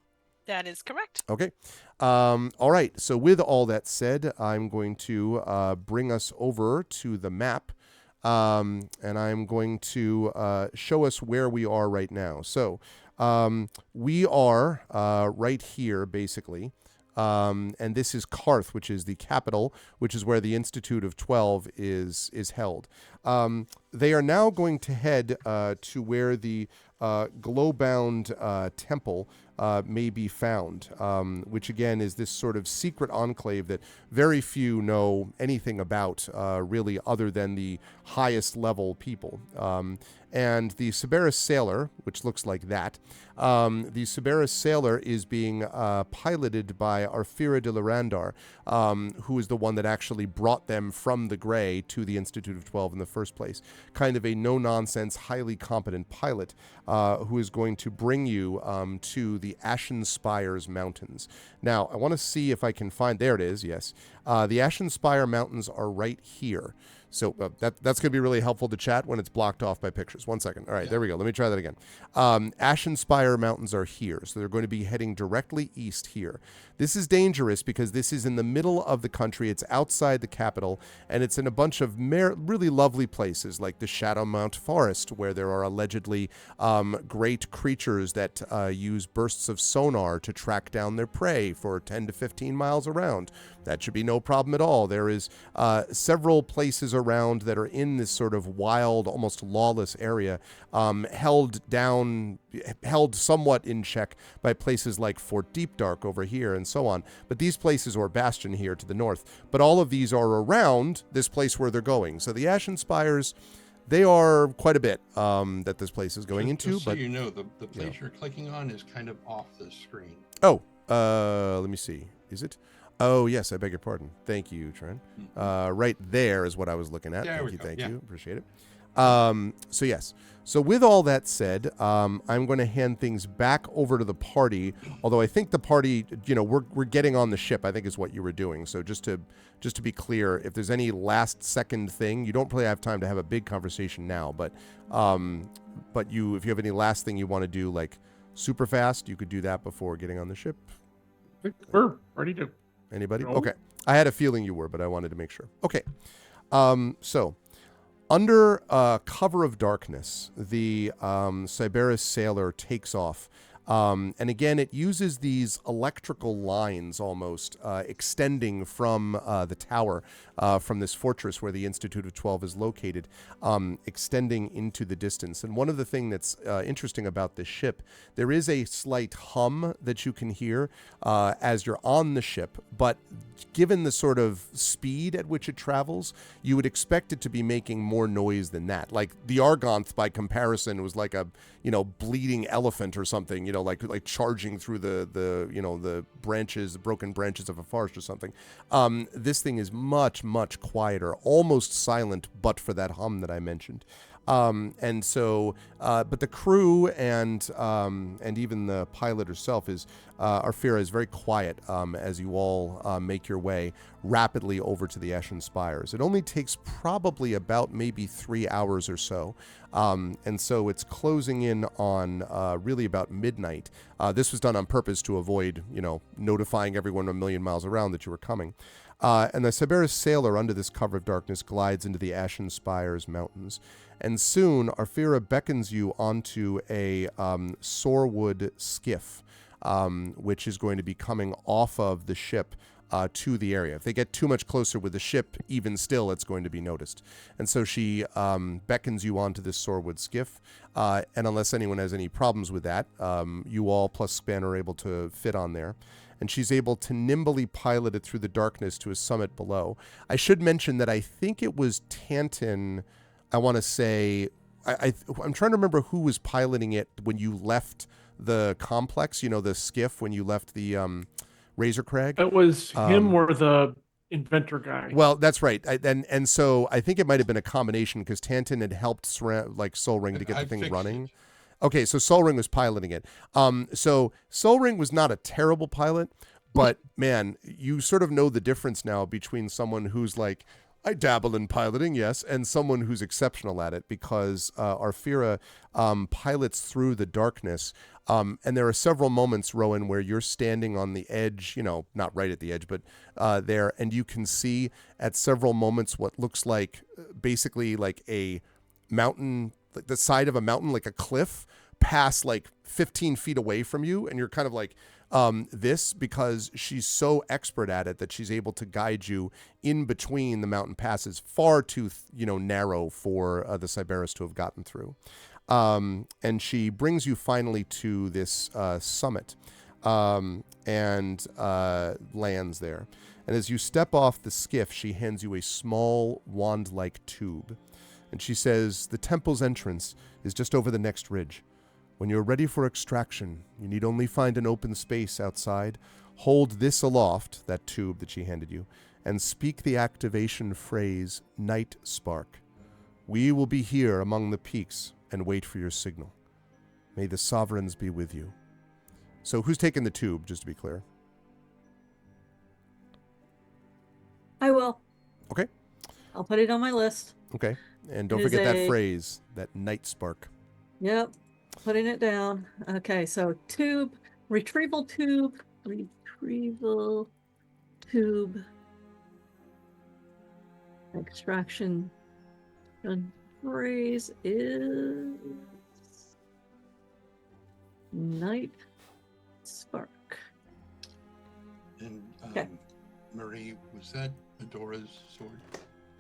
S5: That is correct.
S1: Okay. All right. So with all that said, I'm going to bring us over to the map and I'm going to show us where we are right now. So we are right here, basically. And this is Karth, which is the capital, which is where the Institute of 12 is held. They are now going to head to where the Glowbound temple may be found, which again is this sort of secret enclave that very few know anything about, really, other than the highest level people. And the Cerberus Sailor, which looks like that, the Cerberus Sailor is being piloted by Arfira de Larandar, who is the one that actually brought them from the Grey to the Institute of 12 in the first place. Kind of a no-nonsense, highly competent pilot who is going to bring you to the Ashen Spires Mountains. Now, I want to see if I can find... There it is, yes. The Ashen Spire Mountains are right here. So that's going to be really helpful to chat when it's blocked off by pictures. 1 second. All right, there we go. Let me try that again. Ashen Spire Mountains are here. So they're going to be heading directly east here. This is dangerous because this is in the middle of the country. It's outside the capital, and it's in a bunch of really lovely places like the Shadowmount Forest, where there are allegedly great creatures that use bursts of sonar to track down their prey for 10 to 15 miles around. That should be no problem at all. There is several places around that are in this sort of wild, almost lawless area, held somewhat in check by places like Fort Deep Dark over here and so on. But these places, or Bastion here to the north, but all of these are around this place where they're going. So the Ashen Spires, they are quite a bit that this place is going into.
S3: Just so
S1: but
S3: you know, the place you're clicking on is kind of off the screen.
S1: Oh, let me see. Is it? Oh, yes, I beg your pardon. Thank you, Trent. Right there is what I was looking at. Thank you. Appreciate it. So yes. So with all that said, I'm going to hand things back over to the party. Although I think the party, we're getting on the ship, I think is what you were doing. So just to be clear, if there's any last second thing, you don't really have time to have a big conversation now. But if you have any last thing you want to do, like super fast, you could do that before getting on the ship.
S6: I think we're ready to...
S1: Anybody?
S6: No.
S1: Okay. I had a feeling you were, but I wanted to make sure. Okay. So, under cover of darkness, the Cerberus Sailor takes off. And again, it uses these electrical lines almost extending from the tower, from this fortress where the Institute of 12 is located, extending into the distance. And one of the things that's interesting about this ship, there is a slight hum that you can hear as you're on the ship, but given the sort of speed at which it travels, you would expect it to be making more noise than that. Like the Argonth, by comparison, was like a, bleeding elephant or something, like charging through the branches, the broken branches of a forest or something. This thing is much, much quieter, almost silent, but for that hum that I mentioned. And so, but the crew and even the pilot herself Arfira is very quiet as you all make your way rapidly over to the Ashen Spires. It only takes probably about maybe 3 hours or so. And so it's closing in on really about midnight. This was done on purpose to avoid, notifying everyone a million miles around that you were coming. And the Cerberus Sailor, under this cover of darkness, glides into the Ashen Spires Mountains. And soon, Arfira beckons you onto a sorewood skiff, which is going to be coming off of the ship to the area. If they get too much closer with the ship, even still, it's going to be noticed. And so she beckons you onto this sorewood skiff. And unless anyone has any problems with that, you all plus Span are able to fit on there. And she's able to nimbly pilot it through the darkness to a summit below. I should mention that I think it was Tanton, I want to say, I'm trying to remember who was piloting it when you left the complex, the skiff, when you left the Razor Crag.
S6: It was him or the inventor guy.
S1: Well, that's right. And so I think it might have been a combination because Tanton had helped Soul Ring to get the thing running. It. Okay, so Soul Ring was piloting it. So Soul Ring was not a terrible pilot, but man, you sort of know the difference now between someone who's like I dabble in piloting, yes, and someone who's exceptional at it because Arphira pilots through the darkness. And there are several moments, Rowan, where you're standing on the edge, not right at the edge, but there, and you can see at several moments what looks like basically like a mountain, like the side of a mountain, like a cliff, pass like 15 feet away from you, and you're kind of like, this because she's so expert at it that she's able to guide you in between the mountain passes, far too narrow for the Cyberus to have gotten through. And she brings you finally to this summit and lands there. And as you step off the skiff, she hands you a small wand-like tube. And she says, the temple's entrance is just over the next ridge. When you're ready for extraction, you need only find an open space outside, hold this aloft, that tube that she handed you, and speak the activation phrase, Night Spark. We will be here among the peaks and wait for your signal. May the sovereigns be with you. So who's taking the tube, just to be clear?
S4: I will.
S1: Okay.
S4: I'll put it on my list.
S1: Okay. And don't
S4: It is
S1: forget that
S4: a-
S1: phrase, that Night Spark.
S4: Yep. Putting it down. Okay, so tube, retrieval tube, extraction phrase is Night Spark.
S3: And
S4: Okay.
S3: Marie, was that Adora's sword?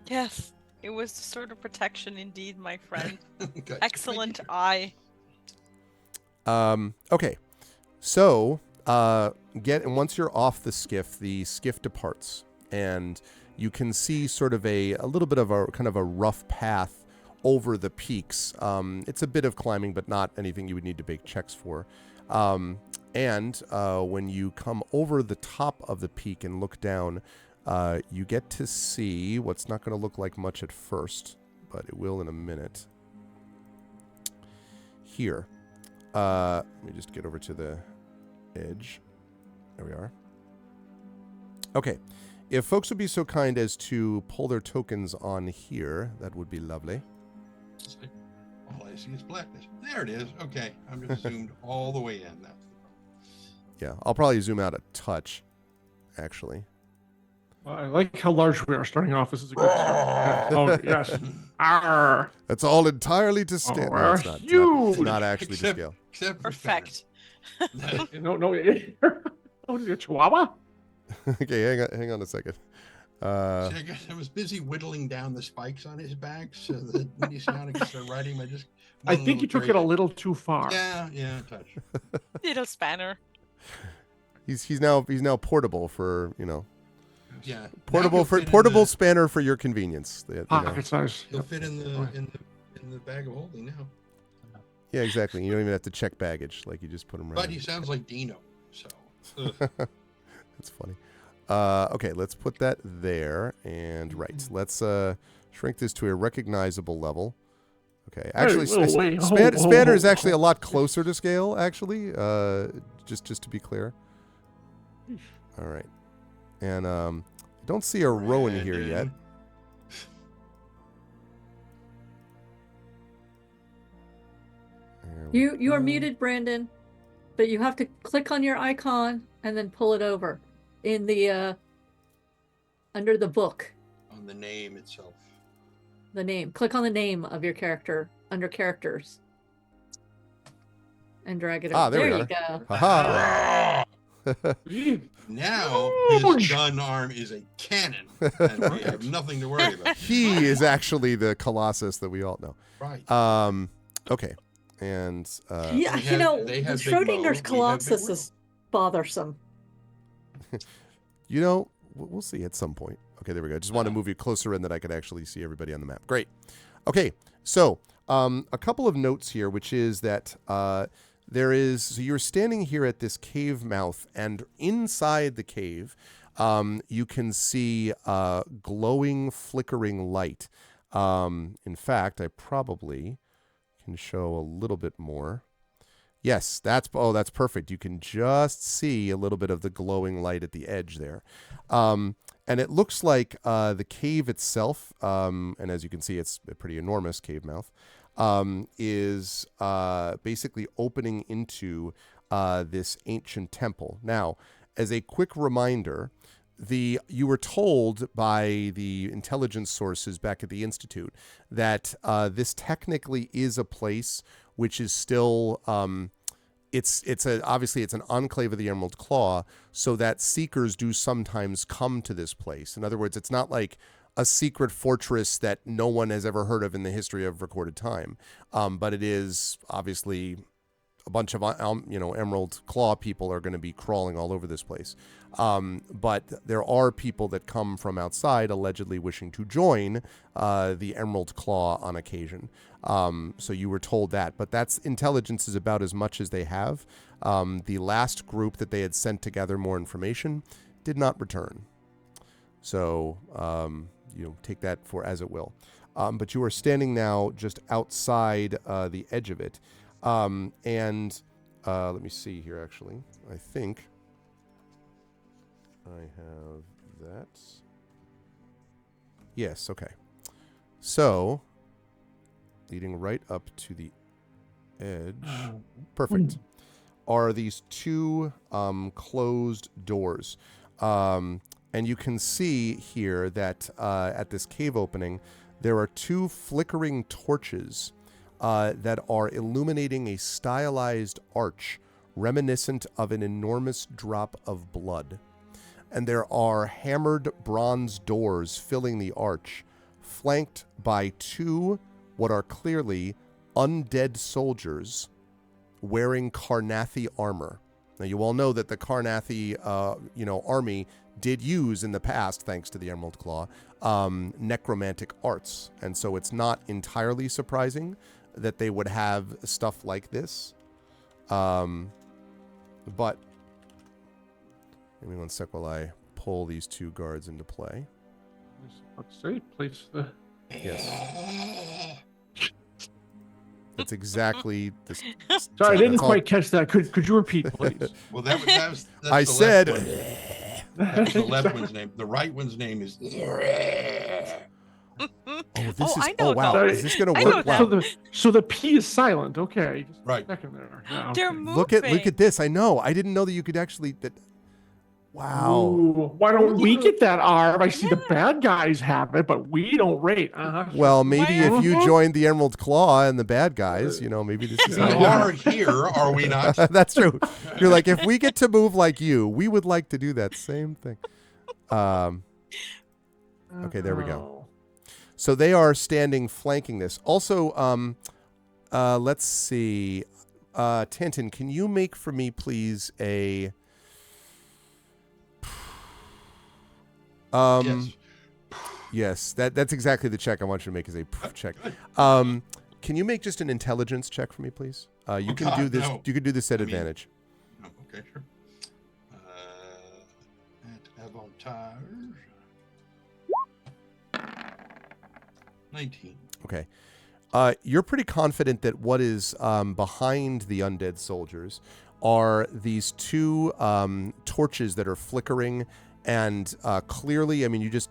S5: Yes, it was the sword of protection indeed, my friend.
S3: Okay.
S5: Excellent eye.
S1: Okay. So, once you're off the skiff departs, and you can see sort of a little bit of a kind of a rough path over the peaks. It's a bit of climbing, but not anything you would need to make checks for. And when you come over the top of the peak and look down, you get to see what's not going to look like much at first, but it will in a minute. Here. Let me just get over to the edge. There we are. Okay. If folks would be so kind as to pull their tokens on here, that would be lovely.
S3: All I see is blackness. There it is. Okay. I'm just zoomed all the way in. That's the problem.
S1: Yeah, I'll probably zoom out a touch, actually.
S6: I like how large we are starting off. This is a good start. Oh, yes. Arr.
S1: That's all entirely to scale.
S6: Oh,
S1: No, it's not.
S6: huge.
S1: Not actually to scale.
S3: Except for
S5: Perfect.
S3: Spanner.
S6: No. What is it, a chihuahua?
S1: Okay, hang on a second.
S3: See, I was busy whittling down the spikes on his back so that when you sound like start riding him,
S6: I think you took it a little too far.
S3: Yeah, a touch.
S5: Little spanner.
S1: He's now portable for
S3: Yeah.
S1: portable spanner for your convenience.
S6: Pocket size.
S3: He'll fit in the bag of holding now.
S1: Yeah, exactly. You don't even have to check baggage. Like you just put him right.
S3: But
S1: in.
S3: he sounds like Dino. So
S1: That's funny. Okay, let's put that there. And right, let's shrink this to a recognizable level. Okay, actually, Spanner is actually a lot closer to scale. Actually, just to be clear. All right, and I don't see a Rowan here yet.
S4: You are muted, Brandon, but you have to click on your icon and then pull it over in the under the book.
S3: on the name itself.
S4: The name. Click on the name of your character under characters. And drag it over.
S1: There we
S4: you
S1: are.
S4: go.
S1: Haha.
S3: Now his gun arm is a cannon, and we have nothing to worry about.
S1: He is actually the Colossus that we all know.
S3: Right.
S1: Okay, and
S4: Yeah,
S3: They have- they have Big Mo,
S4: Schrodinger's
S3: we have Big
S4: Colossus
S3: Will.
S4: is bothersome.
S1: we'll see at some point. Okay, there we go. I just want to move you closer in that I could actually see everybody on the map. Great. Okay, so a couple of notes here, which is that so you're standing here at this cave mouth, and inside the cave, you can see glowing, flickering light. In fact, I probably can show a little bit more. Yes, that's perfect. You can just see a little bit of the glowing light at the edge there. And it looks like the cave itself, and as you can see, it's a pretty enormous cave mouth, is basically opening into this ancient temple. Now, as a quick reminder, you were told by the intelligence sources back at the Institute that this technically is a place which is still obviously it's an enclave of the Emerald Claw, so that seekers do sometimes come to this place. In other words, it's not like a secret fortress that no one has ever heard of in the history of recorded time, but it is obviously a bunch of Emerald Claw people are going to be crawling all over this place. But there are people that come from outside allegedly wishing to join the Emerald Claw on occasion. So you were told that, but that's intelligence is about as much as they have. The last group that they had sent to gather more information did not return. So, take that for as it will. But you are standing now just outside the edge of it. And let me see here, actually. I think I have that. Yes, okay. So, leading right up to the edge. Perfect. Are these two closed doors. And you can see here that at this cave opening, there are two flickering torches that are illuminating a stylized arch reminiscent of an enormous drop of blood. And there are hammered bronze doors filling the arch, flanked by two what are clearly undead soldiers wearing Karnathi armor. Now, you all know that the Karnathi, army did use in the past, thanks to the Emerald Claw, necromantic arts. And so it's not entirely surprising that they would have stuff like this. But give me one sec while I pull these two guards into play.
S6: Let's say, place the...
S1: Yes. That's exactly the...
S6: Sorry, I didn't quite catch that. Could you repeat, please?
S3: Well, that's
S1: I said...
S3: That's the left one's name. The right one's name is...
S5: I know.
S1: wow.
S6: Sorry.
S1: Is this going to
S5: I
S1: work?
S5: know
S1: Wow.
S6: So the P is silent. Okay. Just
S3: Right.
S6: a second there. Yeah,
S5: They're
S6: okay.
S5: moving.
S1: Look at this. I know. I didn't know that you could actually... Wow.
S6: Ooh, why don't we get that arm? I see the bad guys have it, but we don't rate.
S1: Well, maybe
S5: Wow.
S1: if you joined the Emerald Claw and the bad guys, maybe this is
S3: We are here, are we not?
S1: That's true. You're like, if we get to move like you, we would like to do that same thing. Okay, there we go. So they are standing flanking this. Also, let's see. Tantin, can you make for me, please, a... Yes, that's exactly the check I want you to make, is a check. Can you make just an intelligence check for me, please? You can do this. No. You can do this at advantage.
S3: Okay, sure. At avantage. 19.
S1: Okay. You're pretty confident that what is behind the undead soldiers are these two torches that are flickering, and clearly, I mean, you just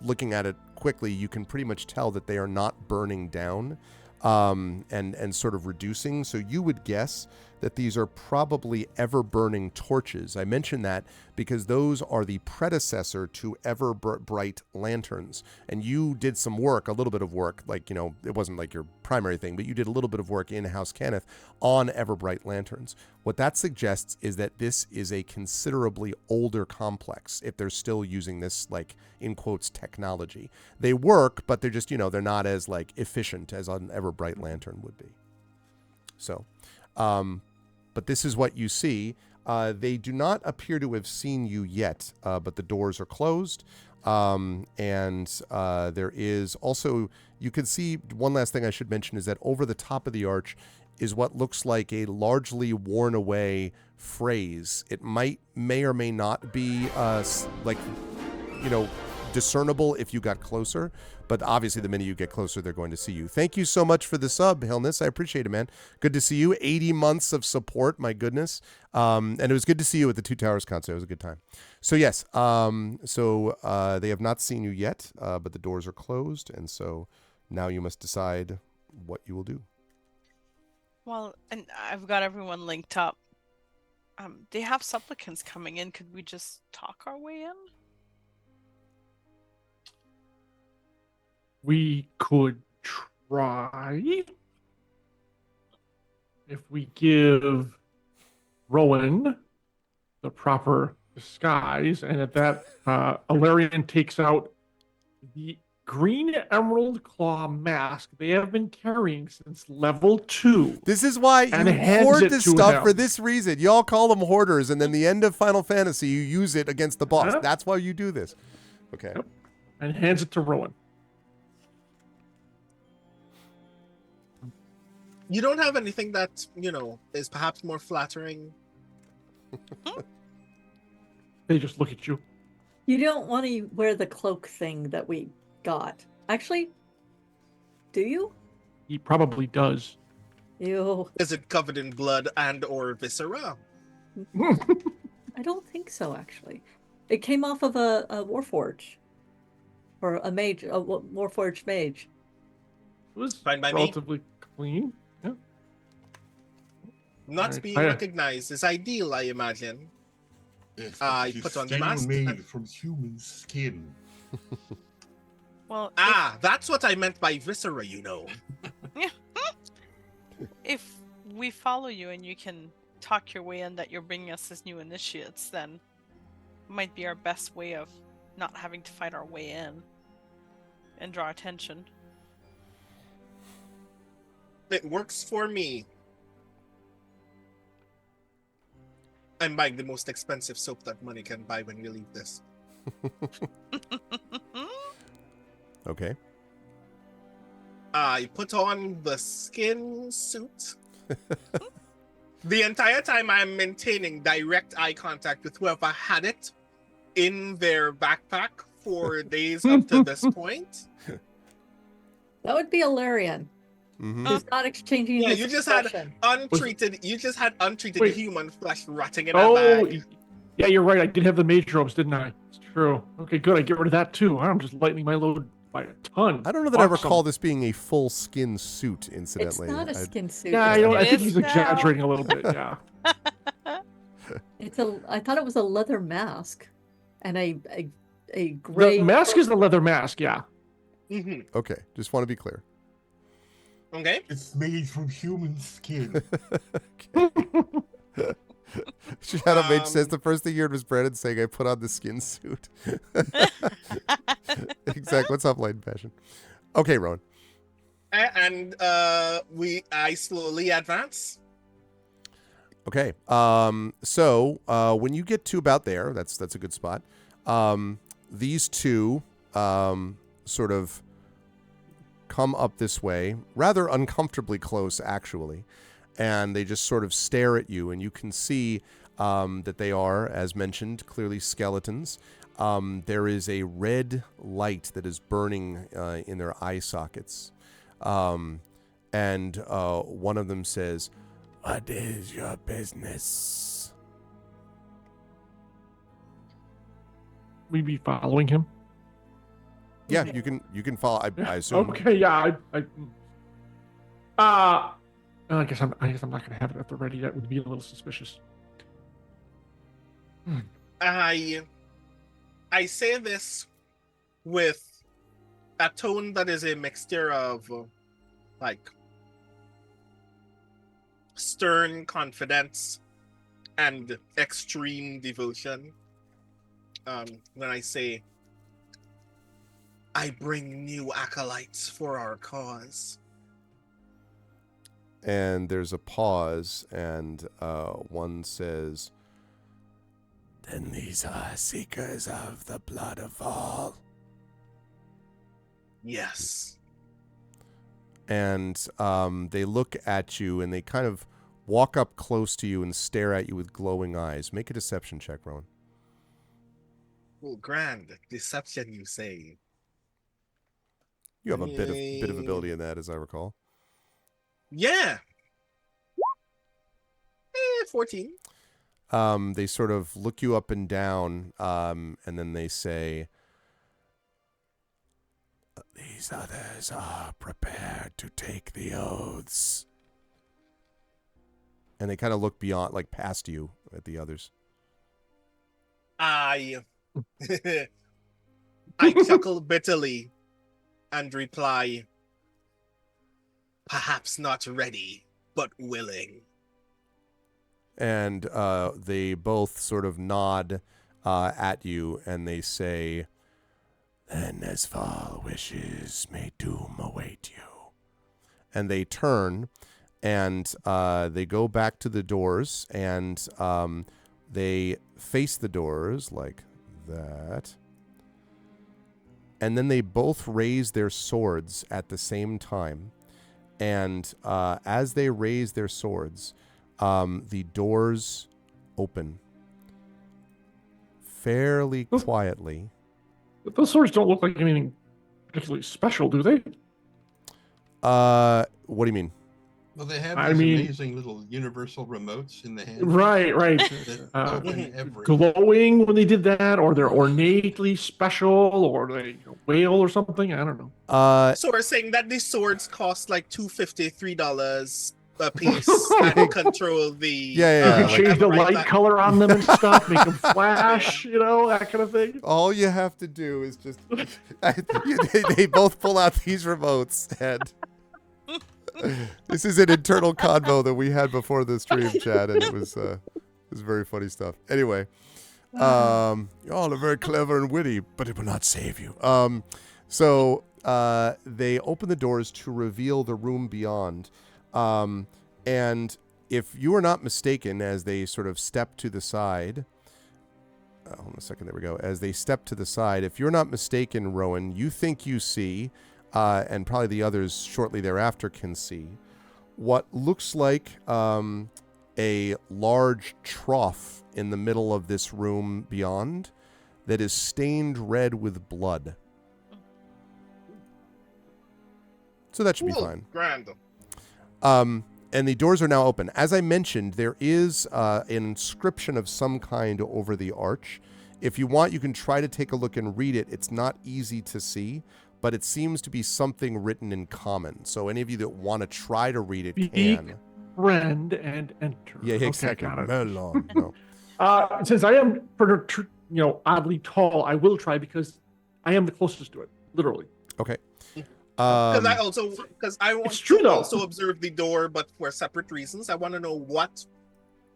S1: looking at it quickly, you can pretty much tell that they are not burning down and sort of reducing. So you would guess that these are probably ever-burning torches. I mention that because those are the predecessor to ever-bright lanterns. And you did some work, a little bit of work, like, it wasn't like your primary thing, but you did a little bit of work in House Cannith on ever-bright lanterns. What that suggests is that this is a considerably older complex, if they're still using this, like, in quotes, technology. They work, but they're just, they're not as, like, efficient as an ever-bright lantern would be. So... but this is what you see. They do not appear to have seen you yet, but the doors are closed. And there is also, you can see, one last thing I should mention is that over the top of the arch is what looks like a largely worn away phrase. It may or may not be discernible if you got closer, but obviously the minute you get closer, they're going to see you. Thank you so much for the sub, Hillness. I appreciate it, man. Good to see you. 80 months of support, my goodness. And it was good to see you at the Two Towers concert. It was a good time. So yes, they have not seen you yet, but the doors are closed, and so now you must decide what you will do.
S5: Well, and I've got everyone linked up. They have supplicants coming in. Could we just talk our way in?
S6: We could try if we give Rowan the proper disguise, and at that, Alarian takes out the green emerald claw mask they have been carrying since level 2.
S1: This is why
S6: And
S1: you
S6: hands
S1: hoard
S6: it
S1: this
S6: to
S1: stuff
S6: him.
S1: for this reason. Y'all call them hoarders, and then the end of Final Fantasy, you use it against the boss.
S6: Yep.
S1: That's why you do this. Okay.
S6: Yep. And hands it to Rowan.
S2: You don't have anything that, is perhaps more flattering?
S6: They just look at you.
S4: You don't want to wear the cloak thing that we got. Actually, do you?
S6: He probably does.
S4: You.
S2: Is it covered in blood and or viscera?
S4: I don't think so, actually. It came off of a Warforge. Or a mage, a Warforged mage.
S6: It was
S2: Fine by me.
S6: relatively clean. Yeah.
S2: Not
S6: Alright,
S2: being
S6: I-
S2: recognized is ideal, I imagine.
S3: Yes,
S2: I
S3: but
S2: put
S3: it's
S2: on the
S3: still
S2: mask
S3: made
S2: and-
S3: from human skin.
S5: Well,
S2: That's what I meant by viscera,
S5: if we follow you and you can talk your way in that you're bringing us as new initiates, then might be our best way of not having to fight our way in and draw attention.
S2: It works for me. I'm buying the most expensive soap that money can buy when we leave this.
S1: Okay.
S2: I put on the skin suit. The entire time I'm maintaining direct eye contact with whoever had it in their backpack for days up to this point.
S4: That would be Alarian.
S1: Mm-hmm.
S4: Who's not exchanging
S2: Yeah,
S4: his
S2: you just had
S4: expression.
S2: untreated
S6: Wait.
S2: human flesh rotting in a
S6: Oh,
S2: bag.
S6: yeah, you're right. I did have the mage robes, didn't I? It's true. Okay, good. I get rid of that too. I'm just lightening my load by a ton.
S1: I don't know that I
S6: Awesome.
S1: recall this being a full skin suit,
S4: It's
S1: incidentally.
S4: not a skin suit.
S6: Yeah,
S4: it's
S6: I
S5: It
S6: think
S5: is
S6: he's
S5: now.
S6: exaggerating a little bit. Yeah.
S4: I thought it was a leather mask, and a gray.
S6: The mask is the leather mask. Yeah.
S2: Hmm.
S1: Okay, just want to be clear.
S2: Okay.
S3: It's made from human skin.
S1: Shadow Mage says the first thing you heard was Brandon saying, I put on the skin suit. Exactly. What's up, Light and Passion? Okay, Rowan.
S2: And I slowly advance.
S1: Okay. So when you get to about there, that's a good spot. These two sort of come up this way, rather uncomfortably close, actually, and they just sort of stare at you, and you can see that they are, as mentioned, clearly skeletons. There is a red light that is burning in their eye sockets, and one of them says, "What is your business?"
S6: We'd be following him.
S1: Yeah, you can follow. I assume.
S6: Okay. Yeah. I guess I'm not gonna have it at the ready. That would be a little suspicious.
S2: I say this with a tone that is a mixture of like stern confidence and extreme devotion. When I say, I bring new acolytes for our cause.
S1: And there's a pause, and one says, "Then these are seekers of the blood of all."
S2: Yes.
S1: And they look at you, and they kind of walk up close to you and stare at you with glowing eyes. Make a deception check, Rowan.
S2: Oh, grand deception, you say?
S1: You have a bit of ability in that, as I recall.
S2: Yeah. 14.
S1: They sort of look you up and down, and then they say, "These others are prepared to take the oaths." And they kind of look beyond, like past you at the others.
S2: I chuckle bitterly and reply, "Perhaps not ready, but willing."
S1: And they both sort of nod at you, and they say, "Then as foul wishes may doom await you." And they turn, and they go back to the doors, and they face the doors like that. And then they both raise their swords at the same time. And as they raise their swords, the doors open fairly quietly.
S6: Those swords don't look like anything particularly special, do they?
S1: What do you mean?
S3: Well, they have these amazing little universal remotes in the hand.
S6: Right.
S3: That open every...
S6: Glowing when they did that, or they're ornately special, or they whale or something. I don't know.
S2: So we're saying that these swords cost like $2.50, $3 a piece, and control the.
S6: You can change the light color on them and stuff, make them flash, that kind of thing.
S1: All you have to do is just. They both pull out these remotes, and this is an internal convo that we had before the stream, Chad, and it was very funny stuff. Anyway, you all are very clever and witty, but it will not save you. So they open the doors to reveal the room beyond. And if you are not mistaken, as they sort of step to the side, hold on a second, there we go. As they step to the side, if you're not mistaken, Rowan, you think you see, and probably the others shortly thereafter can see, what looks like a large trough in the middle of this room beyond that is stained red with blood. So that should be fine.
S2: Grand.
S1: And the doors are now open. As I mentioned, there is an inscription of some kind over the arch. If you want, you can try to take a look and read it. It's not easy to see, but it seems to be something written in common. So any of you that want to try to read it can.
S6: Friend and enter.
S1: Yeah, exactly.
S6: Okay,
S1: Melon. No.
S6: Since I am, oddly tall, I will try because I am the closest to it, literally.
S1: Okay.
S2: Because I want to also observe the door, but for separate reasons. I want to know what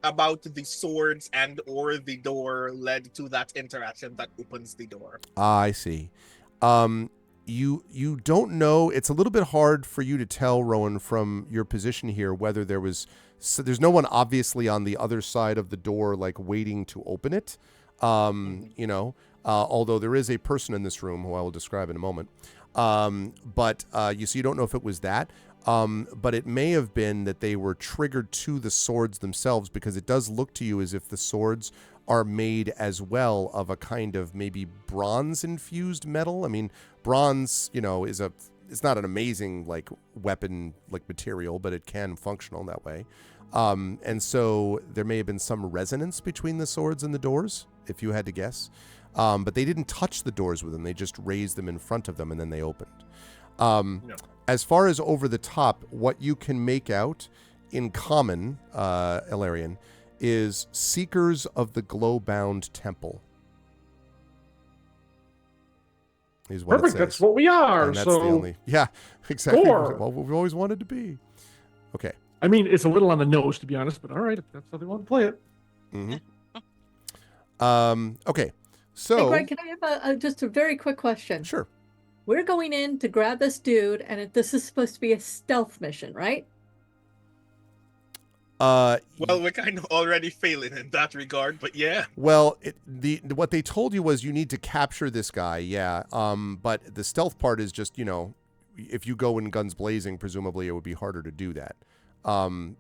S2: about the swords and or the door led to that interaction that opens the door.
S1: I see. You don't know. It's a little bit hard for you to tell, Rowan, from your position here, whether there was. So there's no one obviously on the other side of the door, like waiting to open it. Although there is a person in this room who I will describe in a moment. But you don't know if it was that. But it may have been that they were triggered to the swords themselves, because it does look to you as if the swords are made as well of a kind of maybe bronze infused metal. I mean, bronze, it's not an amazing weapon material, but it can functional that way. And so there may have been some resonance between the swords and the doors, if you had to guess. But they didn't touch the doors with them. They just raised them in front of them, and then they opened. As far as over the top, what you can make out in common, Ilarion, is Seekers of the Glow-Bound Temple. Is what
S6: Perfect, that's what we are.
S1: And that's the only, yeah, exactly. What we've always wanted to be. Okay.
S6: I mean, it's a little on the nose, to be honest, but all right, if that's how they want to play it.
S1: Mm-hmm. Okay. So,
S4: hey, Greg, can I have just a very quick question?
S1: Sure.
S4: We're going in to grab this dude, and this is supposed to be a stealth mission, right?
S2: Well, we're kind of already failing in that regard, but yeah.
S1: Well, what they told you was you need to capture this guy, yeah. But the stealth part is just, if you go in guns blazing, presumably it would be harder to do that.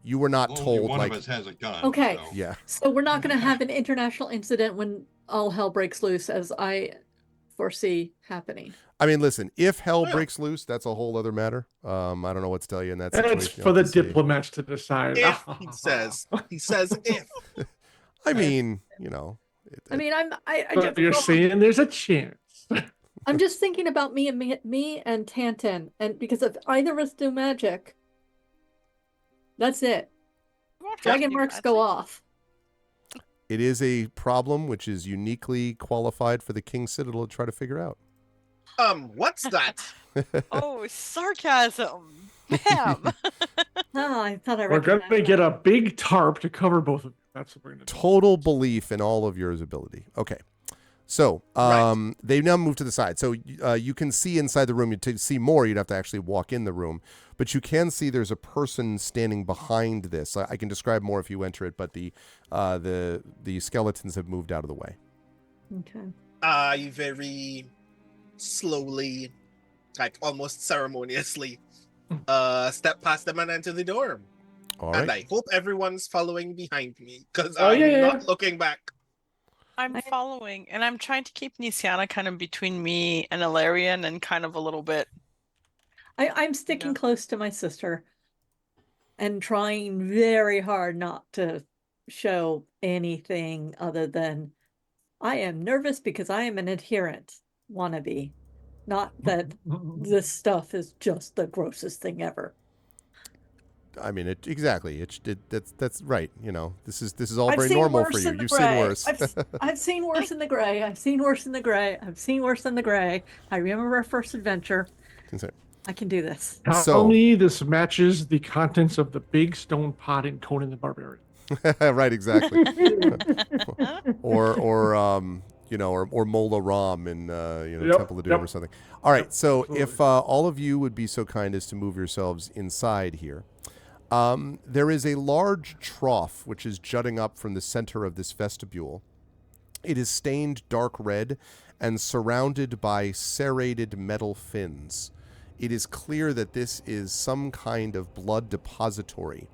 S1: You were not told
S3: one of us has a gun.
S4: Okay.
S1: Yeah.
S4: So we're not going to have an international incident when all hell breaks loose as I foresee happening.
S1: I mean, listen, if hell
S2: Yeah.
S1: breaks loose, that's a whole other matter. I don't know what to tell you in that
S6: That's
S1: situation. You'll
S6: for the
S1: have to see.
S6: diplomats to decide.
S2: If he says if.
S1: I mean, you know.
S4: I mean, I
S6: So
S4: just,
S6: you're saying there's a chance.
S4: I'm just thinking about me and Tantan, and because if either of us do magic, that's it. Dragon marks go off.
S1: It is a problem which is uniquely qualified for the King's Citadel to try to figure out.
S2: What's that?
S5: Oh, sarcasm. Bam.
S4: Oh, I thought I
S6: We're going to
S4: recognized
S6: get
S4: that.
S6: a big tarp to cover both of you. That's what we're going to do.
S1: Total belief in all of your ability. Okay. So
S2: Right.
S1: they now move to the side. So you can see inside the room. To see more, you'd have to actually walk in the room. But you can see there's a person standing behind this. I can describe more if you enter it, but the skeletons have moved out of the way.
S4: Okay.
S2: I very slowly, like almost ceremoniously, step past them and enter the door.
S1: All
S2: And
S1: right.
S2: I hope everyone's following behind me because
S6: Oh,
S2: I'm
S6: yeah.
S2: not looking back.
S5: I'm following, and I'm trying to keep Nisiana kind of between me and Ilarion and kind of a little bit.
S4: I'm sticking close to my sister and trying very hard not to show anything other than I am nervous because I am an adherent wannabe. Not that this stuff is just the grossest thing ever.
S1: I mean, exactly. That's right. You know, this is all
S4: I've
S1: very
S4: seen
S1: normal
S4: worse
S1: for you.
S4: in the
S1: You've seen
S4: gray.
S1: worse.
S4: I've seen worse in the gray. I've seen worse in the gray. I've seen worse in the gray. I remember our first adventure. I can do this.
S6: Tell me this matches the contents of the big stone pot in Conan the Barbarian.
S1: Right, exactly. or Mola Ram in Temple of Doom or something. All right, so
S6: Absolutely.
S1: if all of you would be so kind as to move yourselves inside here. There is a large trough which is jutting up from the center of this vestibule. It is stained dark red and surrounded by serrated metal fins. It is clear that this is some kind of blood depository,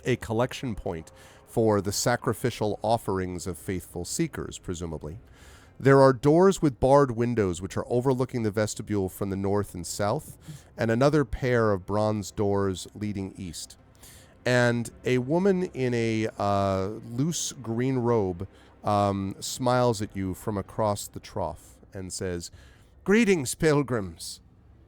S1: a collection point for the sacrificial offerings of faithful seekers, presumably. There are doors with barred windows which are overlooking the vestibule from the north and south, and another pair of bronze doors leading east. And a woman in a loose green robe smiles at you from across the trough and says, "Greetings, pilgrims.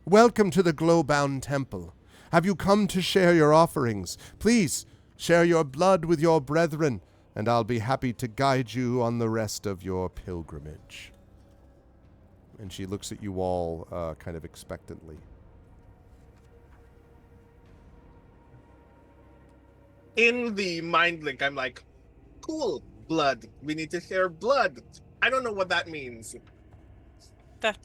S1: Welcome to the Glowbound Temple. Have you come to share your offerings? Please share your blood with your brethren, and I'll be happy to guide you on the rest of your pilgrimage." And she looks at you all kind of expectantly.
S2: In the mind link, I'm like, cool, blood. We need to share blood. I don't know what that means.
S5: That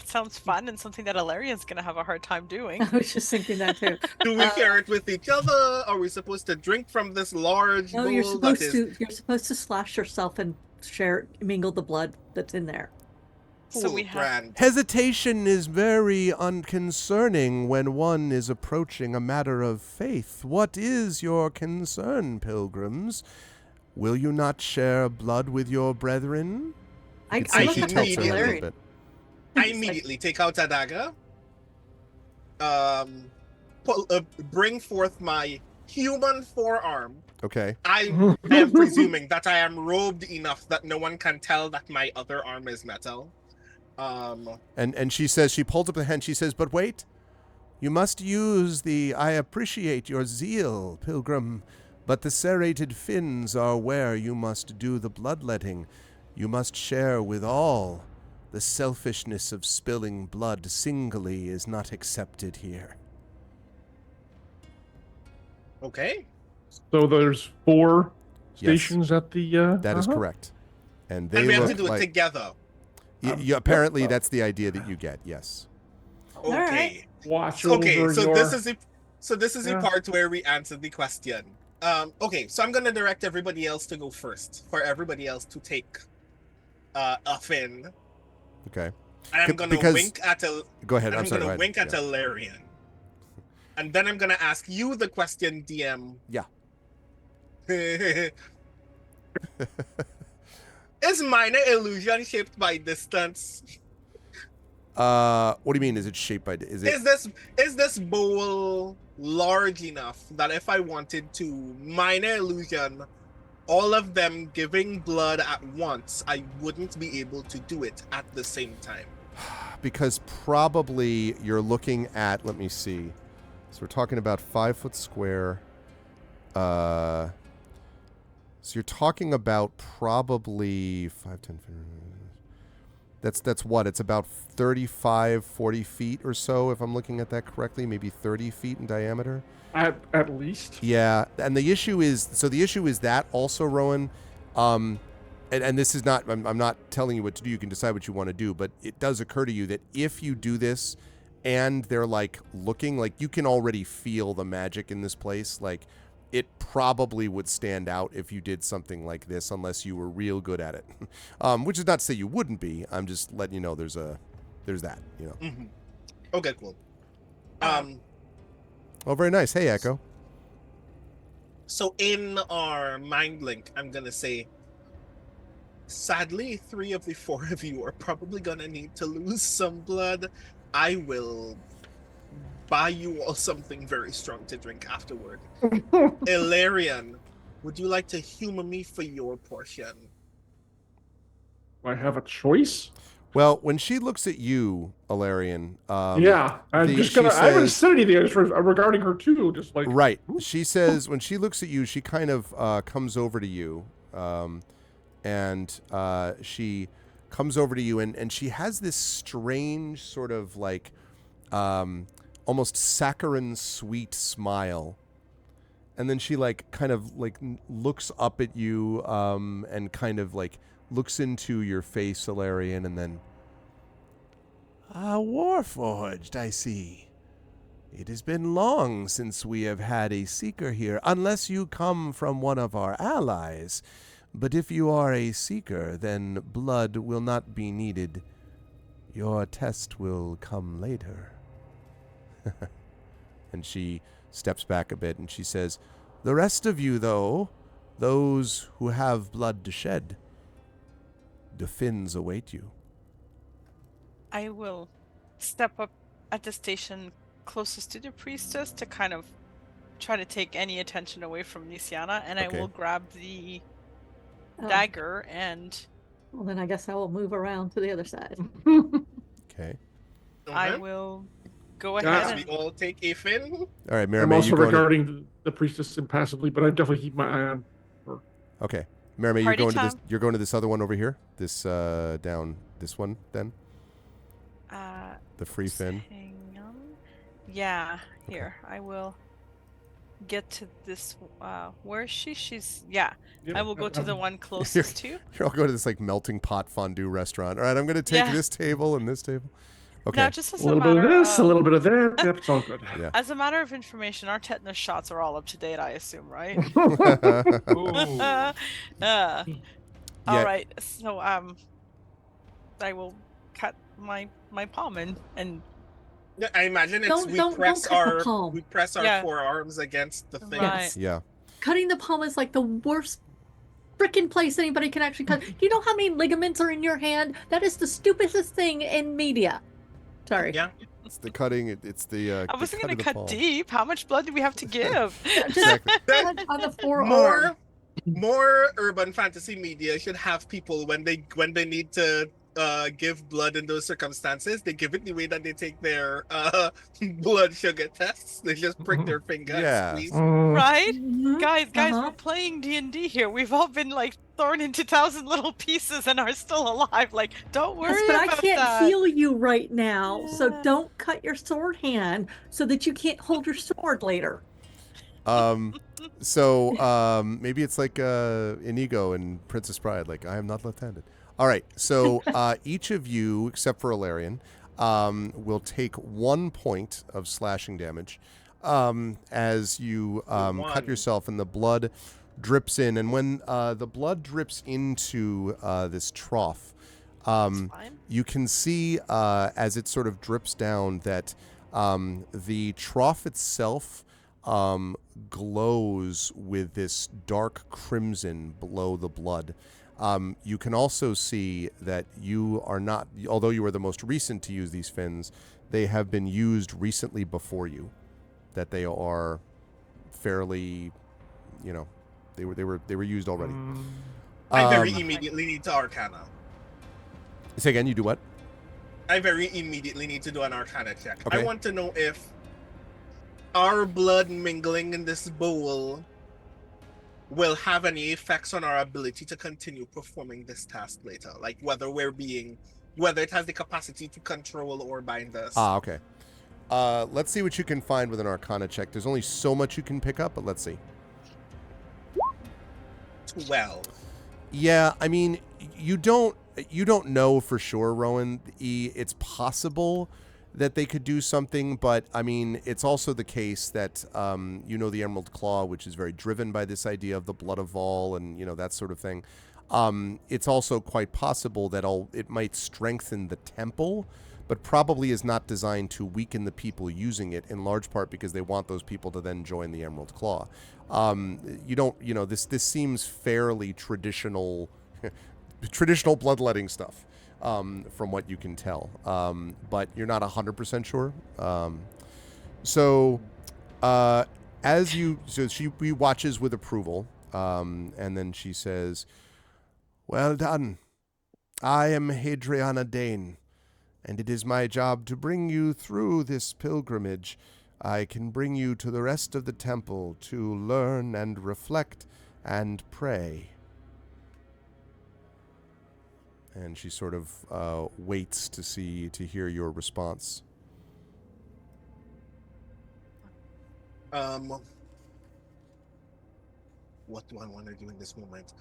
S5: sounds fun and something that Ilarion's gonna have a hard time doing.
S4: I was just thinking that too.
S2: Do we share it with each other? Are we supposed to drink from this large
S4: No,
S2: bowl?
S4: you're supposed to slash yourself and mingle the blood that's in there.
S5: So we have
S2: Grand.
S1: Hesitation is very unconcerning when one is approaching a matter of faith. What is your concern, pilgrims? Will you not share blood with your brethren?
S4: I
S1: You can see
S4: look
S1: she
S4: up at
S1: tilts her head a little
S4: Valerian.
S1: bit.
S2: I immediately take out a dagger, bring forth my human forearm.
S1: Okay.
S2: I am presuming that I am robed enough that no one can tell that my other arm is metal.
S1: And she says, she pulls up the hand, she says, "But wait, you must use I appreciate your zeal, pilgrim, but the serrated fins are where you must do the bloodletting. You must share with all. The selfishness of spilling blood singly is not accepted here."
S2: Okay.
S6: So there's 4
S1: Yes.
S6: stations at the...
S1: That is correct. And they
S2: And we have to
S1: look
S2: do it
S1: like...
S2: together.
S1: apparently, that's the idea that you get, yes.
S2: Okay.
S4: right.
S6: Watch
S2: Okay,
S6: over
S2: so
S6: your...
S2: this is the
S6: Yeah.
S2: part where we answer the question. Okay, so I'm gonna direct everybody else to go first, for everybody else to take a fin.
S1: Okay.
S2: And I'm gonna
S1: because-
S2: wink at
S1: Go ahead.
S2: and
S1: I'm
S2: I'm
S1: sorry.
S2: gonna
S1: go ahead.
S2: wink at
S1: Yeah.
S2: Ilarion. And then I'm gonna ask you the question, DM.
S1: Yeah.
S2: Is minor illusion shaped by distance?
S1: What do you mean? Is it shaped by? Is it?
S2: Is this bowl large enough that if I wanted to minor illusion all of them giving blood at once, I wouldn't be able to do it at the same time?
S1: Because probably you're looking at. Let me see. So we're talking about 5 foot square. So you're talking about probably 5, 10, 15. That's what? It's about 35, 40 feet or so, if I'm looking at that correctly. Maybe 30 feet in diameter.
S6: At least.
S1: Yeah, and the issue is that also, Rowan, and this is not, I'm not telling you what to do. You can decide what you want to do, but it does occur to you that if you do this and they're like looking, like you can already feel the magic in this place, like it probably would stand out if you did something like this unless you were real good at it. Which is not to say you wouldn't be. I'm just letting you know there's that, you know.
S2: Mm-hmm. Okay, cool.
S1: Oh, very nice. Hey, Echo.
S2: So in our mind link, I'm gonna say, sadly, 3 of the 4 of you are probably gonna need to lose some blood. I will buy you all something very strong to drink afterward. Ilarion, would you like to humor me for your portion?
S6: Do I have a choice?
S1: Well, when she looks at you, Ilarion,
S6: yeah, I'm just gonna. I haven't said anything regarding her too. Just like
S1: right. She says when she looks at you, she kind of comes over to you, and she comes over to you, and she has this strange sort of like almost saccharine sweet smile, and then she like kind of like looks up at you, and kind of like looks into your face, Ilarion, and then, Warforged, I see. It has been long since we have had a seeker here, unless you come from one of our allies. But if you are a seeker, then blood will not be needed. Your test will come later. And she steps back a bit and she says, the rest of you, though, those who have blood to shed, the fins await you.
S5: I will step up at the station closest to the priestess to kind of try to take any attention away from Nisiana, and
S1: Okay.
S5: I will grab the dagger and...
S4: Well, then I guess I will move around to the other side.
S1: Okay.
S5: I will go
S6: Yeah.
S5: ahead
S2: We
S5: and...
S2: all take a fin.
S1: All right, Mary,
S6: I'm
S1: May,
S6: also
S1: you going
S6: regarding the priestess impassively, but I definitely keep my eye on her.
S1: Okay. Mary, May, you're
S5: Party
S1: going to
S5: time?
S1: this. You're going to this other one over here. This down this one then. The free fin.
S5: Hang on. Yeah, here. I will get to this. Where is she? She's... Yeah. I will go to the one closest to you.
S1: You're all going to this like melting pot fondue restaurant. All right, I'm going to take
S5: Yeah.
S1: this table and this table. Okay.
S5: Now, just as
S6: A
S5: a
S6: little bit of
S5: matter
S6: this, a little bit of that. Yep, it's all good.
S1: Yeah.
S5: As a matter of information, our tetanus shots are all up to date, I assume, right?
S3: Ooh.
S5: All right. So I will cut my palm and
S2: Yeah, I imagine it's
S4: Don't cut the palm.
S2: we press our
S5: Yeah.
S2: forearms against the thing.
S5: Right.
S1: Yeah.
S4: Cutting the palm is like the worst freaking place anybody can actually cut. Do you know how many ligaments are in your hand? That is the stupidest thing in media. Sorry.
S2: Yeah.
S1: It's the cutting. It's the.
S5: I wasn't
S1: the
S5: gonna
S1: of the
S5: cut
S1: palm.
S5: deep. How much blood do we have to give?
S1: Exactly.
S4: Cut on the forearm.
S2: More urban fantasy media should have people when they need to give blood in those circumstances, they give it the way that they take their blood sugar tests. They just prick their finger
S1: Yeah.
S2: and squeeze.
S5: Right?
S4: Mhm.
S5: Guys,
S4: Uh-huh.
S5: we're playing D&D here. We've all been like torn into 1,000 little pieces and are still alive. Like, don't worry
S4: Yes, but I
S5: about
S4: can't
S5: that.
S4: heal you right now, so
S5: Yeah.
S4: don't cut your sword hand so that you can't hold your sword later.
S1: So maybe it's like Inigo and Princess Bride, like I am not left-handed. All right, so each of you, except for Ilarion, will take 1 point of slashing damage as you cut
S2: One.
S1: yourself, and the blood drips in. And when the blood drips into this trough,
S5: Fine.
S1: you can see as it sort of drips down that the trough itself glows with this dark crimson below the blood. You can also see that you are not, although you are the most recent to use these fins, they have been used recently before you. That they are fairly, they were used already.
S2: I very immediately need to Arcana.
S1: Say again, you do what?
S2: I very immediately need to do an Arcana check.
S1: Okay.
S2: I want to know if our blood mingling in this bowl will have any effects on our ability to continue performing this task later. Like whether it has the capacity to control or bind us.
S1: Okay. Let's see what you can find with an Arcana check. There's only so much you can pick up, but let's see.
S2: 12.
S1: Yeah, I mean, you don't know for sure, Rowan. It's possible that they could do something, but I mean, it's also the case that the Emerald Claw, which is very driven by this idea of the blood of Vol and that sort of thing. It's also quite possible that it might strengthen the temple, but probably is not designed to weaken the people using it, in large part because they want those people to then join the Emerald Claw. This seems fairly traditional bloodletting stuff, from what you can tell. But you're not 100% sure. So she watches with approval, and then she says, "Well done. I am Hadriana Dane, and it is my job to bring you through this pilgrimage. I can bring you to the rest of the temple to learn and reflect and pray." And she sort of waits to hear your response.
S2: What do I want to do in this moment?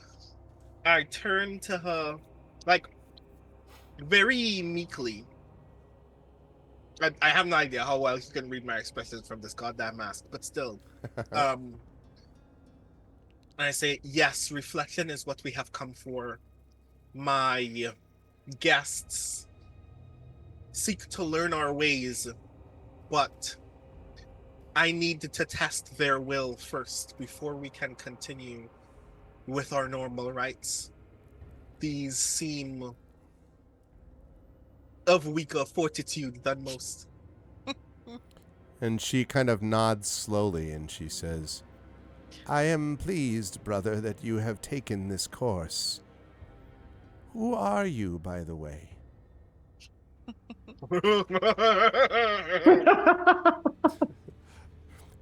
S2: I turn to her, like, very meekly. I have no idea how well you can read my expressions from this goddamn mask, but still. I say, yes, reflection is what we have come for. My guests seek to learn our ways, but I need to test their will first before we can continue with our normal rites. These seem of weaker fortitude than most.
S1: And she kind of nods slowly and she says, "I am pleased, brother, that you have taken this course. Who are you, by the way?"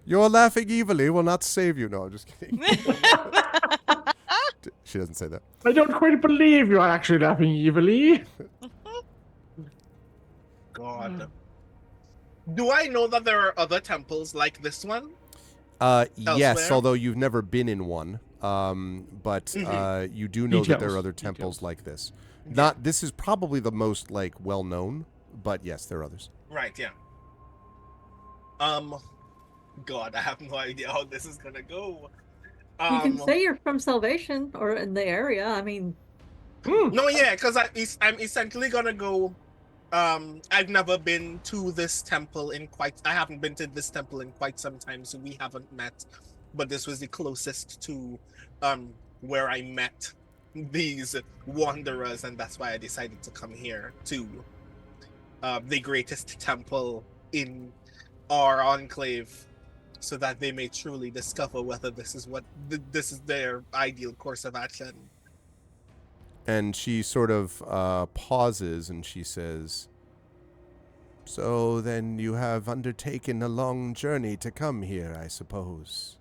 S1: "Your laughing evilly will not save you." No, I'm just kidding. She doesn't say that.
S6: I don't quite believe you are actually laughing evilly.
S2: God. Do I know that there are other temples like this one?
S1: Yes,
S2: Elsewhere?
S1: although you've never been in one. But you do know that there are other temples like this. This is probably the most well known, but yes, there are others.
S2: Right, yeah. God, I have no idea how this is gonna go.
S4: You can say you're from Salvation or in the area. I mean,
S2: no, yeah, because I'm essentially gonna go. I've never been to this temple I haven't been to this temple in quite some time, so we haven't met. But this was the closest to where I met these wanderers, and that's why I decided to come here to the greatest temple in our enclave, so that they may truly discover whether this is their ideal course of action.
S1: And she sort of pauses and she says, "So then you have undertaken a long journey to come here, I suppose."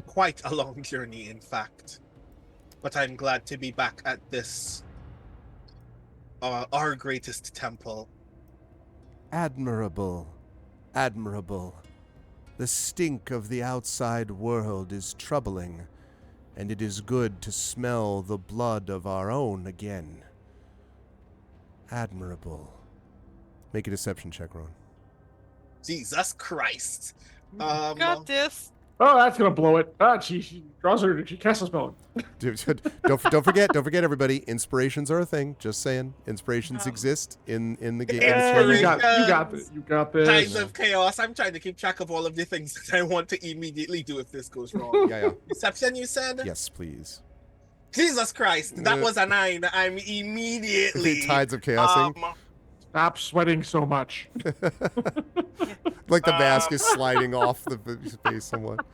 S2: Quite a long journey, in fact. But I'm glad to be back at this, our greatest temple.
S1: Admirable. Admirable. The stink of the outside world is troubling, and it is good to smell the blood of our own again. Admirable. Make a deception check, Ron.
S2: Jesus Christ.
S5: Got this.
S6: Oh, that's gonna blow it. Ah, she draws her. She casts a spell.
S1: Don't forget, everybody. Inspirations are a thing. Just saying, inspirations exist in the game.
S6: You got this. You got this.
S2: Tides of chaos. I'm trying to keep track of all of the things that I want to immediately do if this goes wrong.
S1: Yeah.
S2: Deception, you said?
S1: Yes, please.
S2: Jesus Christ, that was a 9. I'm immediately
S1: Tides of chaosing.
S6: Stop sweating so much.
S1: Like the mask is sliding off the face somewhat.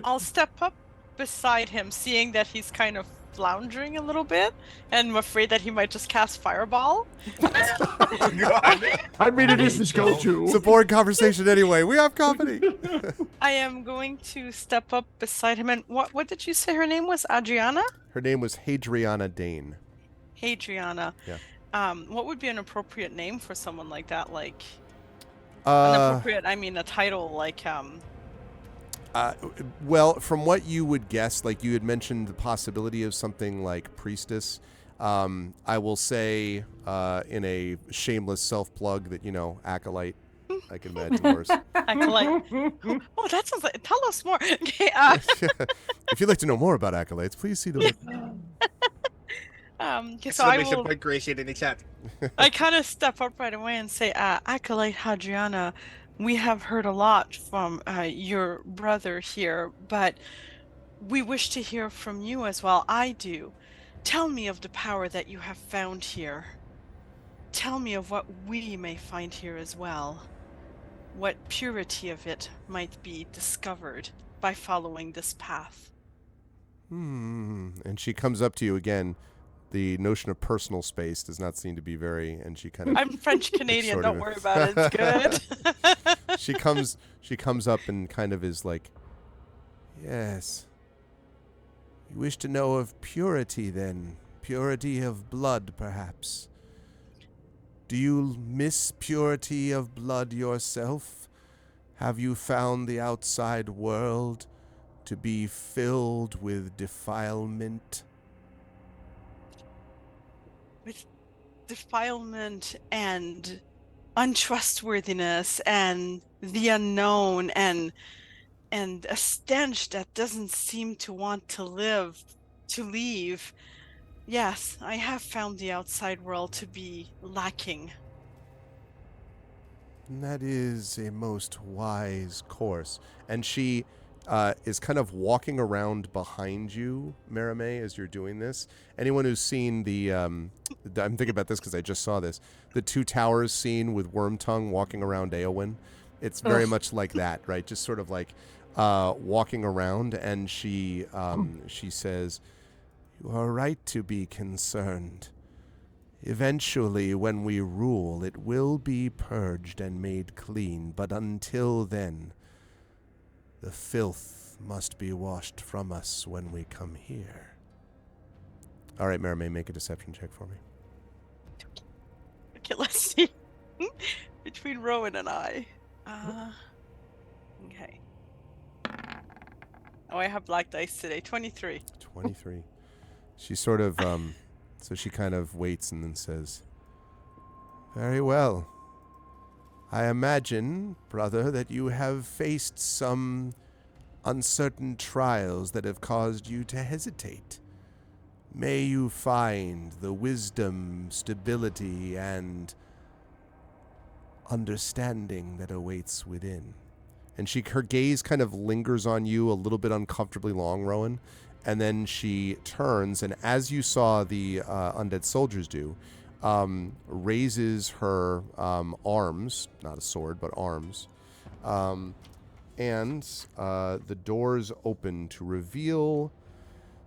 S5: I'll step up beside him, seeing that he's kind of floundering a little bit, and I'm afraid that he might just cast Fireball.
S6: I mean, it is this go-to.
S1: It's a boring conversation anyway. We have company.
S5: I am going to step up beside him, and what did you say her name was? Adriana?
S1: Her name was Hadriana Dane.
S5: Hadriana.
S1: Yeah.
S5: What would be an appropriate name for someone like that? Like, a title like,
S1: well, from what you would guess, like you had mentioned the possibility of something like priestess. I will say, in a shameless self-plug that, acolyte. I can imagine worse.
S5: Acolyte. Oh, that sounds like, tell us more. Okay,
S1: if you'd like to know more about acolytes, please see the
S5: so I
S2: Exclamation
S5: will,
S2: point Gracian in the chat.
S5: I kind of step up right away and say, Acolyte Hadriana, we have heard a lot from your brother here, but we wish to hear from you as well. I do. Tell me of the power that you have found here. Tell me of what we may find here as well. What purity of it might be discovered by following this path.
S1: And she comes up to you again. The notion of personal space does not seem to be very, and she kind of...
S5: I'm French Canadian,
S1: sort
S5: don't
S1: of
S5: worry about it, it's good.
S1: She comes up and kind of is like, yes. You wish to know of purity then? Purity of blood, perhaps? Do you miss purity of blood yourself? Have you found the outside world to be filled with defilement?
S5: With defilement and untrustworthiness and the unknown and a stench that doesn't seem to want to leave. Yes, I have found the outside world to be lacking.
S1: That is a most wise course. And she is kind of walking around behind you, Marimé, as you're doing this. Anyone who's seen the, I'm thinking about this because I just saw this, the Two Towers scene with Wormtongue walking around Eowyn. It's very much like that, right? Just sort of like walking around, and she says, "You are right to be concerned. Eventually, when we rule, it will be purged and made clean, but until then, the filth must be washed from us when we come here." All right, Marimé, make a deception check for me.
S5: Okay, let's see. Between Rowan and I. Okay. Oh, I have black dice today. 23.
S1: 23. She sort of, so she kind of waits and then says, "Very well. I imagine, brother, that you have faced some uncertain trials that have caused you to hesitate. May you find the wisdom, stability, and understanding that awaits within." And her gaze kind of lingers on you a little bit uncomfortably long, Rowan. And then she turns, and as you saw the undead soldiers do, raises her arms, not a sword, but arms. And the doors open to reveal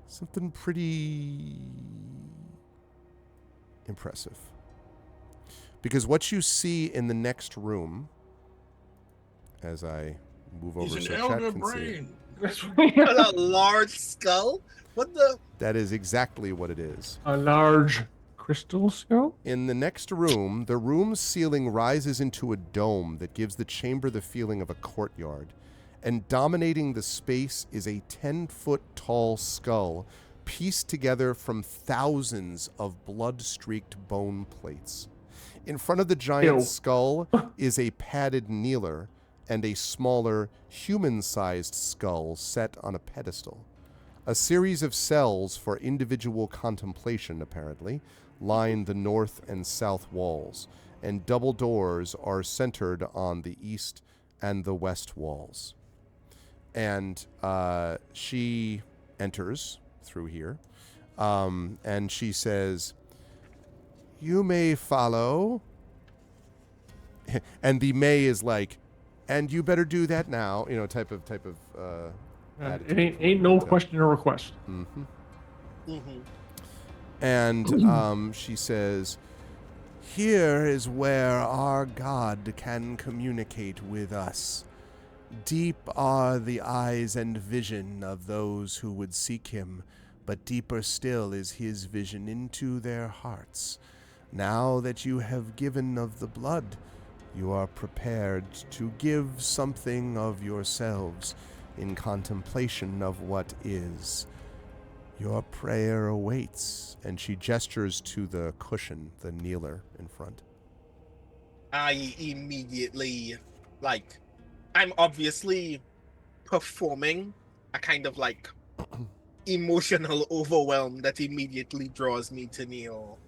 S1: something pretty impressive. Because what you see in the next room, as I move over
S3: He's
S1: so
S3: an
S1: chat
S3: elder
S1: can see,
S3: brain.
S2: A large skull? What the?
S1: that is exactly what it is.
S6: A large crystal skull?
S1: In the next room, the room's ceiling rises into a dome that gives the chamber the feeling of a courtyard. And dominating the space is a 10-foot tall skull pieced together from thousands of blood-streaked bone plates. In front of the giant
S6: Ew.
S1: skull is a padded kneeler, and a smaller, human-sized skull set on a pedestal. A series of cells for individual contemplation, apparently, line the north and south walls, and double doors are centered on the east and the west walls. And she enters through here, and she says, "You may follow." And the may is like, "And you better do that now," type of attitude.
S6: Ain't no question or request.
S1: Mm-hmm.
S2: Mm-hmm.
S1: And she says, "Here is where our God can communicate with us. Deep are the eyes and vision of those who would seek him, but deeper still is his vision into their hearts. Now that you have given of the blood, you are prepared to give something of yourselves in contemplation of what is. Your prayer awaits." And she gestures to the cushion, the kneeler in front.
S2: I immediately, I'm obviously performing a kind of emotional overwhelm that immediately draws me to kneel.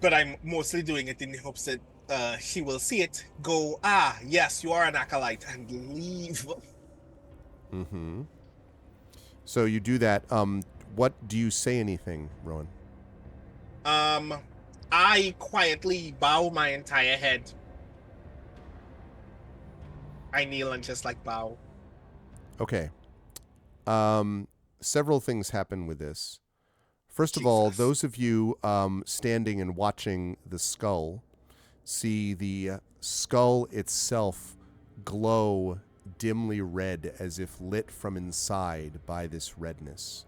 S2: But I'm mostly doing it in the hopes that she will see it, go, "Ah, yes, you are an acolyte," and leave.
S1: Mm-hmm. So you do that. What do you say anything, Rowan?
S2: I quietly bow my entire head. I kneel and just bow.
S1: Okay. Several things happen with this. First of all,
S2: Jesus.
S1: those of you standing and watching the skull see the skull itself glow dimly red as if lit from inside by this redness.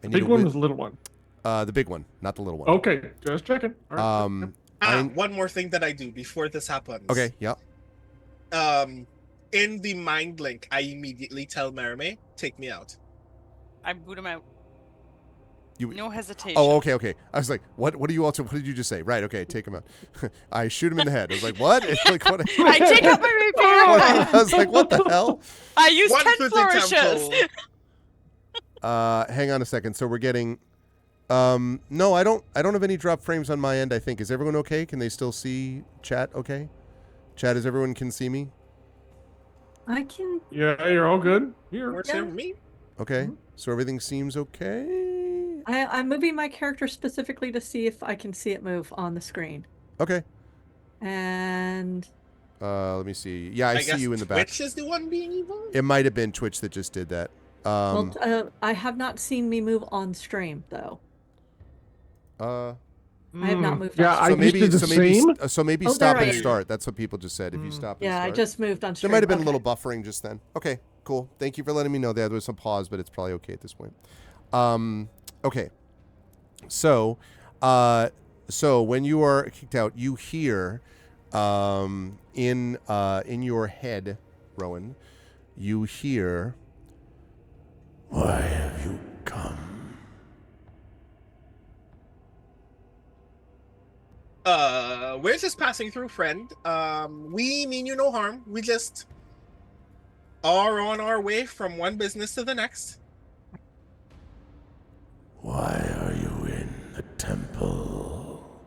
S6: The big one or the little one?
S1: The big one, not the little one.
S6: Okay, just checking. All right.
S2: One more thing that I do before this happens.
S1: Okay, yeah.
S2: In the mind link, I immediately tell Merime, "Take me out."
S5: I boot him out. No hesitation.
S1: Oh, okay. I was like, what did you just say? Right, okay, take him out. I shoot him in the head. I was like, what? What?
S5: I take out my rapier.
S1: I was like, what the hell?
S5: I use
S2: One
S5: 10
S2: for the
S5: flourishes.
S2: temple.
S1: Hang on a second. So we're getting no, I don't have any drop frames on my end, I think. Is everyone okay? Can they still see chat okay? Chat, is everyone can see me?
S4: I can.
S6: Yeah, you're all good. Here.
S2: Works for me.
S1: Okay.
S6: Mhm.
S1: So everything seems okay.
S4: I'm moving my character specifically to see if I can see it move on the screen.
S1: Okay.
S4: And
S1: Let me see. Yeah, I see
S2: guess
S1: you in the back.
S2: Twitch is the one being evil?
S1: It might have been Twitch that just did that.
S4: I have not seen me move on stream though.
S1: Uh
S4: I have not moved
S6: Yeah,
S4: on
S6: I
S1: so
S4: stream.
S6: just
S1: maybe
S6: did the same.
S1: so maybe
S4: Oh,
S1: stop
S4: there
S1: and
S4: I am.
S1: start. That's what people just said. If you stop and
S4: Yeah,
S1: start.
S4: I just moved on
S1: There
S4: stream.
S1: might have been a
S4: Okay.
S1: little buffering just then. Okay, cool. Thank you for letting me know. There was some pause, but it's probably okay at this point. Okay. So when you are kicked out, you hear in your head, Rowan, you hear, "Why have you come?"
S2: We're just passing through, friend. We mean you no harm. We just are on our way from one business to the next.
S1: Why are you in the temple?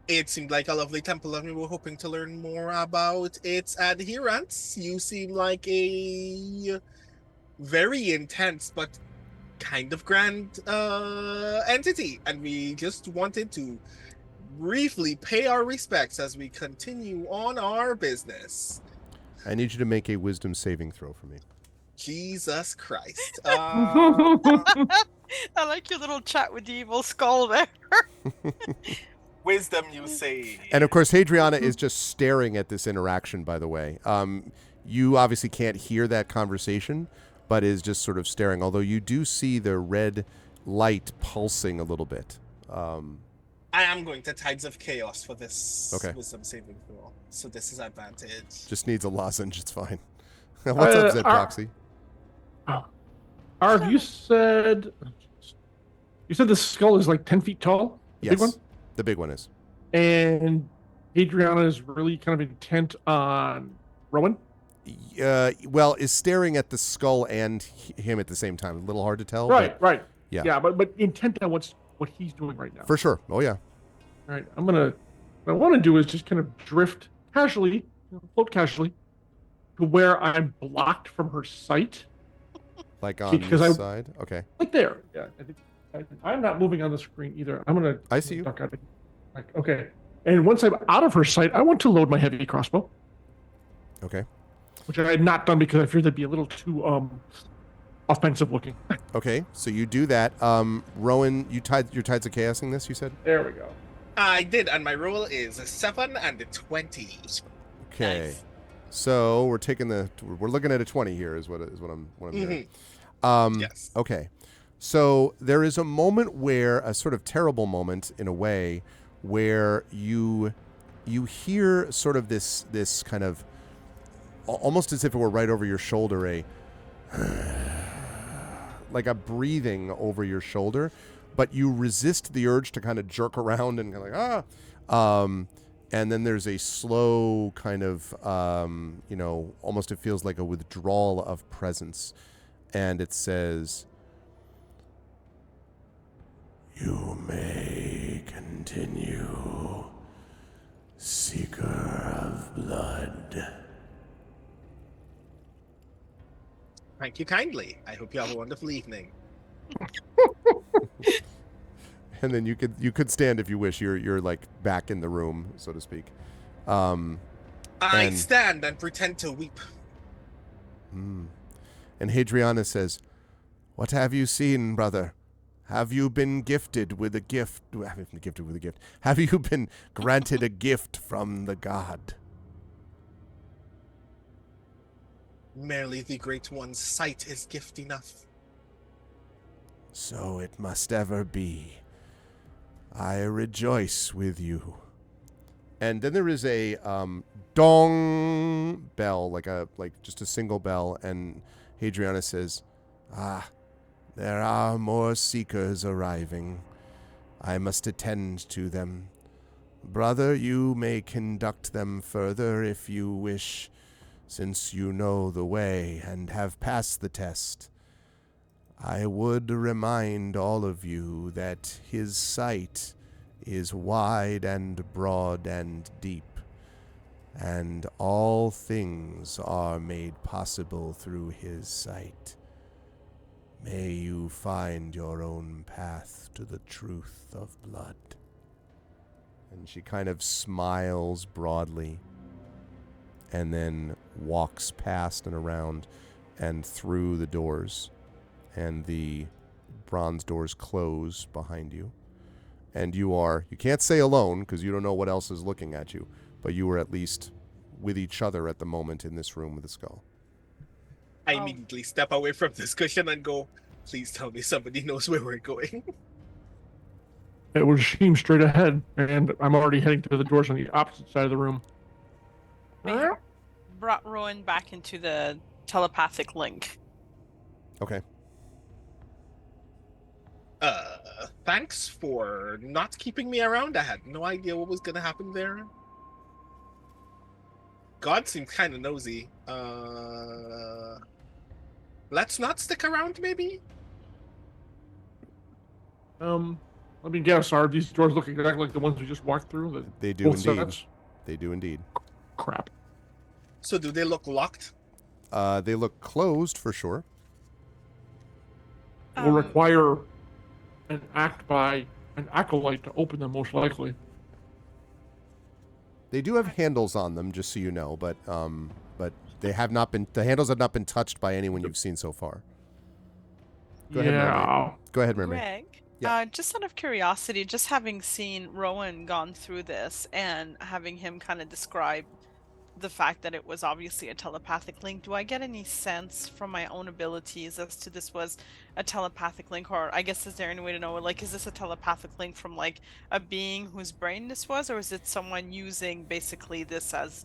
S2: It seemed like a lovely temple, and we were hoping to learn more about its adherents. You seem like a very intense but kind of grand entity, and we just wanted to briefly pay our respects as we continue on our business.
S1: I need you to make a wisdom saving throw for me.
S2: Jesus Christ.
S5: I like your little chat with the evil skull there.
S2: Wisdom, you say.
S1: And of course, Hadriana is just staring at this interaction, by the way. You obviously can't hear that conversation, but is just sort of staring, although you do see the red light pulsing a little bit.
S2: I am going to Tides of Chaos for this
S1: Okay.
S2: wisdom saving throw. So this is advantage.
S1: Just needs a lozenge, it's fine. What's up, Zed Proxy?
S6: Arv, you said the skull is like 10 feet tall? The
S1: Yes,
S6: big one?
S1: the big one is.
S6: And Adriana is really kind of intent on Rowan.
S1: Well, is staring at the skull and him at the same time. A little hard to tell.
S6: Right,
S1: but
S6: right.
S1: Yeah.
S6: Yeah, but intent on what he's doing right now.
S1: For sure. Oh, yeah.
S6: All right, what I want to do is just kind of drift casually, float casually, to where I'm blocked from her sight.
S1: Like on this side? Okay.
S6: Like there. Yeah, I'm not moving on the screen either.
S1: I see you.
S6: Duck out. Okay. And once I'm out of her sight, I want to load my heavy crossbow.
S1: Okay.
S6: Which I had not done because I feared that'd be a little too offensive looking.
S1: Okay, so you do that. Rowan, you're tides of chaosing this, you said?
S6: There we go.
S2: I did, and my roll is a 7 and a 20.
S1: Okay.
S5: Nice.
S1: So we're looking at a 20 here is what I'm hearing.
S2: Yes.
S1: Okay. So there is a moment where, a sort of terrible moment in a way, where you hear sort of this kind of, almost as if it were right over your shoulder, like a breathing over your shoulder, but you resist the urge to kind of jerk around and kind of like, and then there's a slow kind of, almost it feels like a withdrawal of presence. And it says, "You may continue, seeker of blood."
S2: Thank you kindly. I hope you have a wonderful evening.
S1: And then you could stand if you wish. You're like back in the room, so to speak.
S2: I stand and pretend to weep.
S1: And Hadriana says, "What have you seen, brother? Have you been gifted with a gift? Have you been granted a gift from the god?"
S2: Merely the Great One's sight is gift enough.
S1: "So it must ever be. I rejoice with you." And then there is a dong bell, like just a single bell, and Hadriana says, "There are more seekers arriving. I must attend to them. Brother, you may conduct them further if you wish, since you know the way and have passed the test. I would remind all of you that his sight is wide and broad and deep, and all things are made possible through his sight. May you find your own path to the truth of blood." And she kind of smiles broadly and then walks past and around and through the doors, and the bronze doors close behind you. And you can't say alone because you don't know what else is looking at you, but you are at least with each other at the moment in this room with the skull.
S2: I immediately step away from this cushion and go, "Please tell me somebody knows where we're going."
S6: It would seem straight ahead, and I'm already heading to the doors on the opposite side of the room.
S5: We brought Rowan back into the telepathic link.
S1: Okay.
S2: Thanks for not keeping me around. I had no idea what was gonna happen there. God seemed kind of nosy. Let's not stick around, maybe?
S6: Let me guess, are these doors looking exactly like the ones we just walked through?
S1: They do
S6: Both
S1: indeed.
S6: sides?
S1: They do indeed.
S6: Crap.
S2: So do they look locked?
S1: They look closed for sure.
S6: It will require an act by an acolyte to open them, most likely.
S1: They do have handles on them, just so you know, but they have not been. The handles have not been touched by anyone you've seen so far. Go ahead, Mermaid. Go ahead, Mermaid.
S5: Greg,
S1: Yeah.
S5: just out of curiosity, just having seen Rowan gone through this and having him kind of describe the fact that it was obviously a telepathic link, do I get any sense from my own abilities as to this was a telepathic link? Or I guess, is there any way to know, like, is this a telepathic link from like a being whose brain this was, or is it someone using basically this as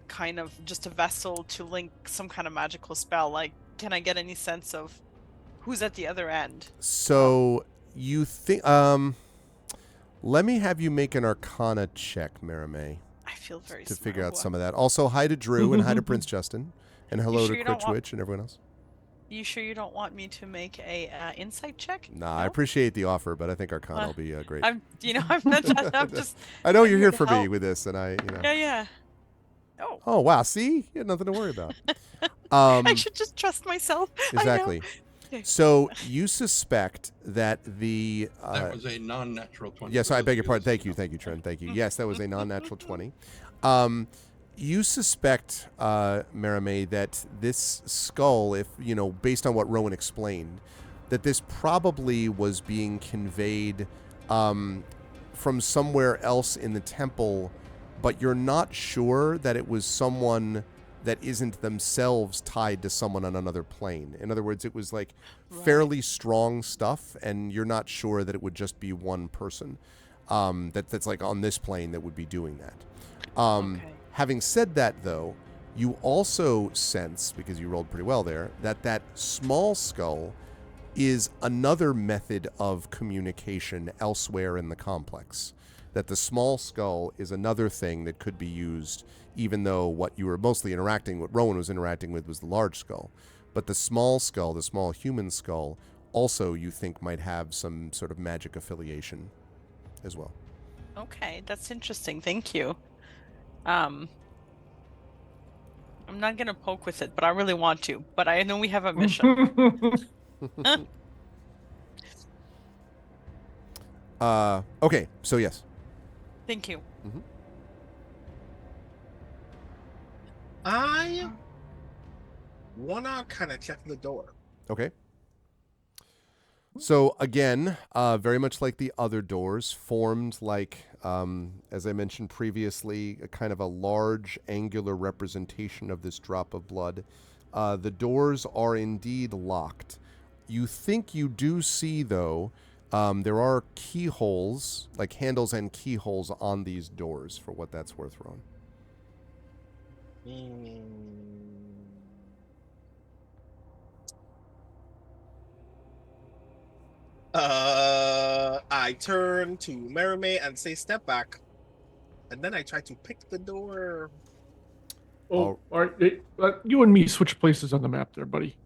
S5: kind of just a vessel to link some kind of magical spell? Like, can I get any sense of who's at the other end?
S1: So you think? Let me have you make an Arcana check, Mermaid.
S5: I feel very
S1: to
S5: smart.
S1: figure out some of that. Also, hi to Drew and hi to Prince Justin, and hello
S5: sure
S1: to
S5: you
S1: Crit
S5: don't want-
S1: Twitch and everyone else.
S5: You sure you don't want me to make a insight check?
S1: Nah, I
S5: No?
S1: appreciate the offer, but I think our con will be great.
S5: I'm not just. I'm just.
S1: I know
S5: I'm
S1: you're
S5: here
S1: here
S5: to
S1: for me
S5: help.
S1: with this, and
S5: Yeah. Oh.
S1: Oh wow, see, you had nothing to worry about.
S5: I should just trust myself.
S1: Exactly.
S5: Okay.
S1: So you suspect that the
S3: That was a non-natural 20.
S1: yes,
S3: for
S1: I
S3: those
S1: beg
S3: of
S1: your
S3: you
S1: pardon.
S3: listening.
S1: Thank you, Trent. Thank you. Yes, that was a non-natural 20. You suspect, Maramé, that this skull, if based on what Rowan explained, that this probably was being conveyed from somewhere else in the temple, but you're not sure that it was someone that isn't themselves tied to someone on another plane. In other words, it was like fairly strong stuff, and you're not sure that it would just be one person that's like on this plane that would be doing that.
S5: Okay.
S1: Having said that, though, you also sense, because you rolled pretty well there, that small skull is another method of communication elsewhere in the complex. That the small skull is another thing that could be used, even though what you were mostly what Rowan was interacting with was the large skull. But the small skull, the small human skull, also you think might have some sort of magic affiliation as well.
S5: Okay, that's interesting. Thank you. I'm not gonna poke with it, but I really want to. But I know we have a mission.
S1: Okay, so yes.
S5: Thank you.
S2: I wanna kind of check the door.
S1: Okay. So again, very much like the other doors, formed like, as I mentioned previously, a kind of a large angular representation of this drop of blood. The doors are indeed locked. You think you do see, though, there are keyholes, like handles and keyholes on these doors, for what that's worth, Ron.
S2: I turn to Maramé and say, "Step back," and then I try to pick the door.
S6: Oh, all right. You and me switch places on the map there, buddy.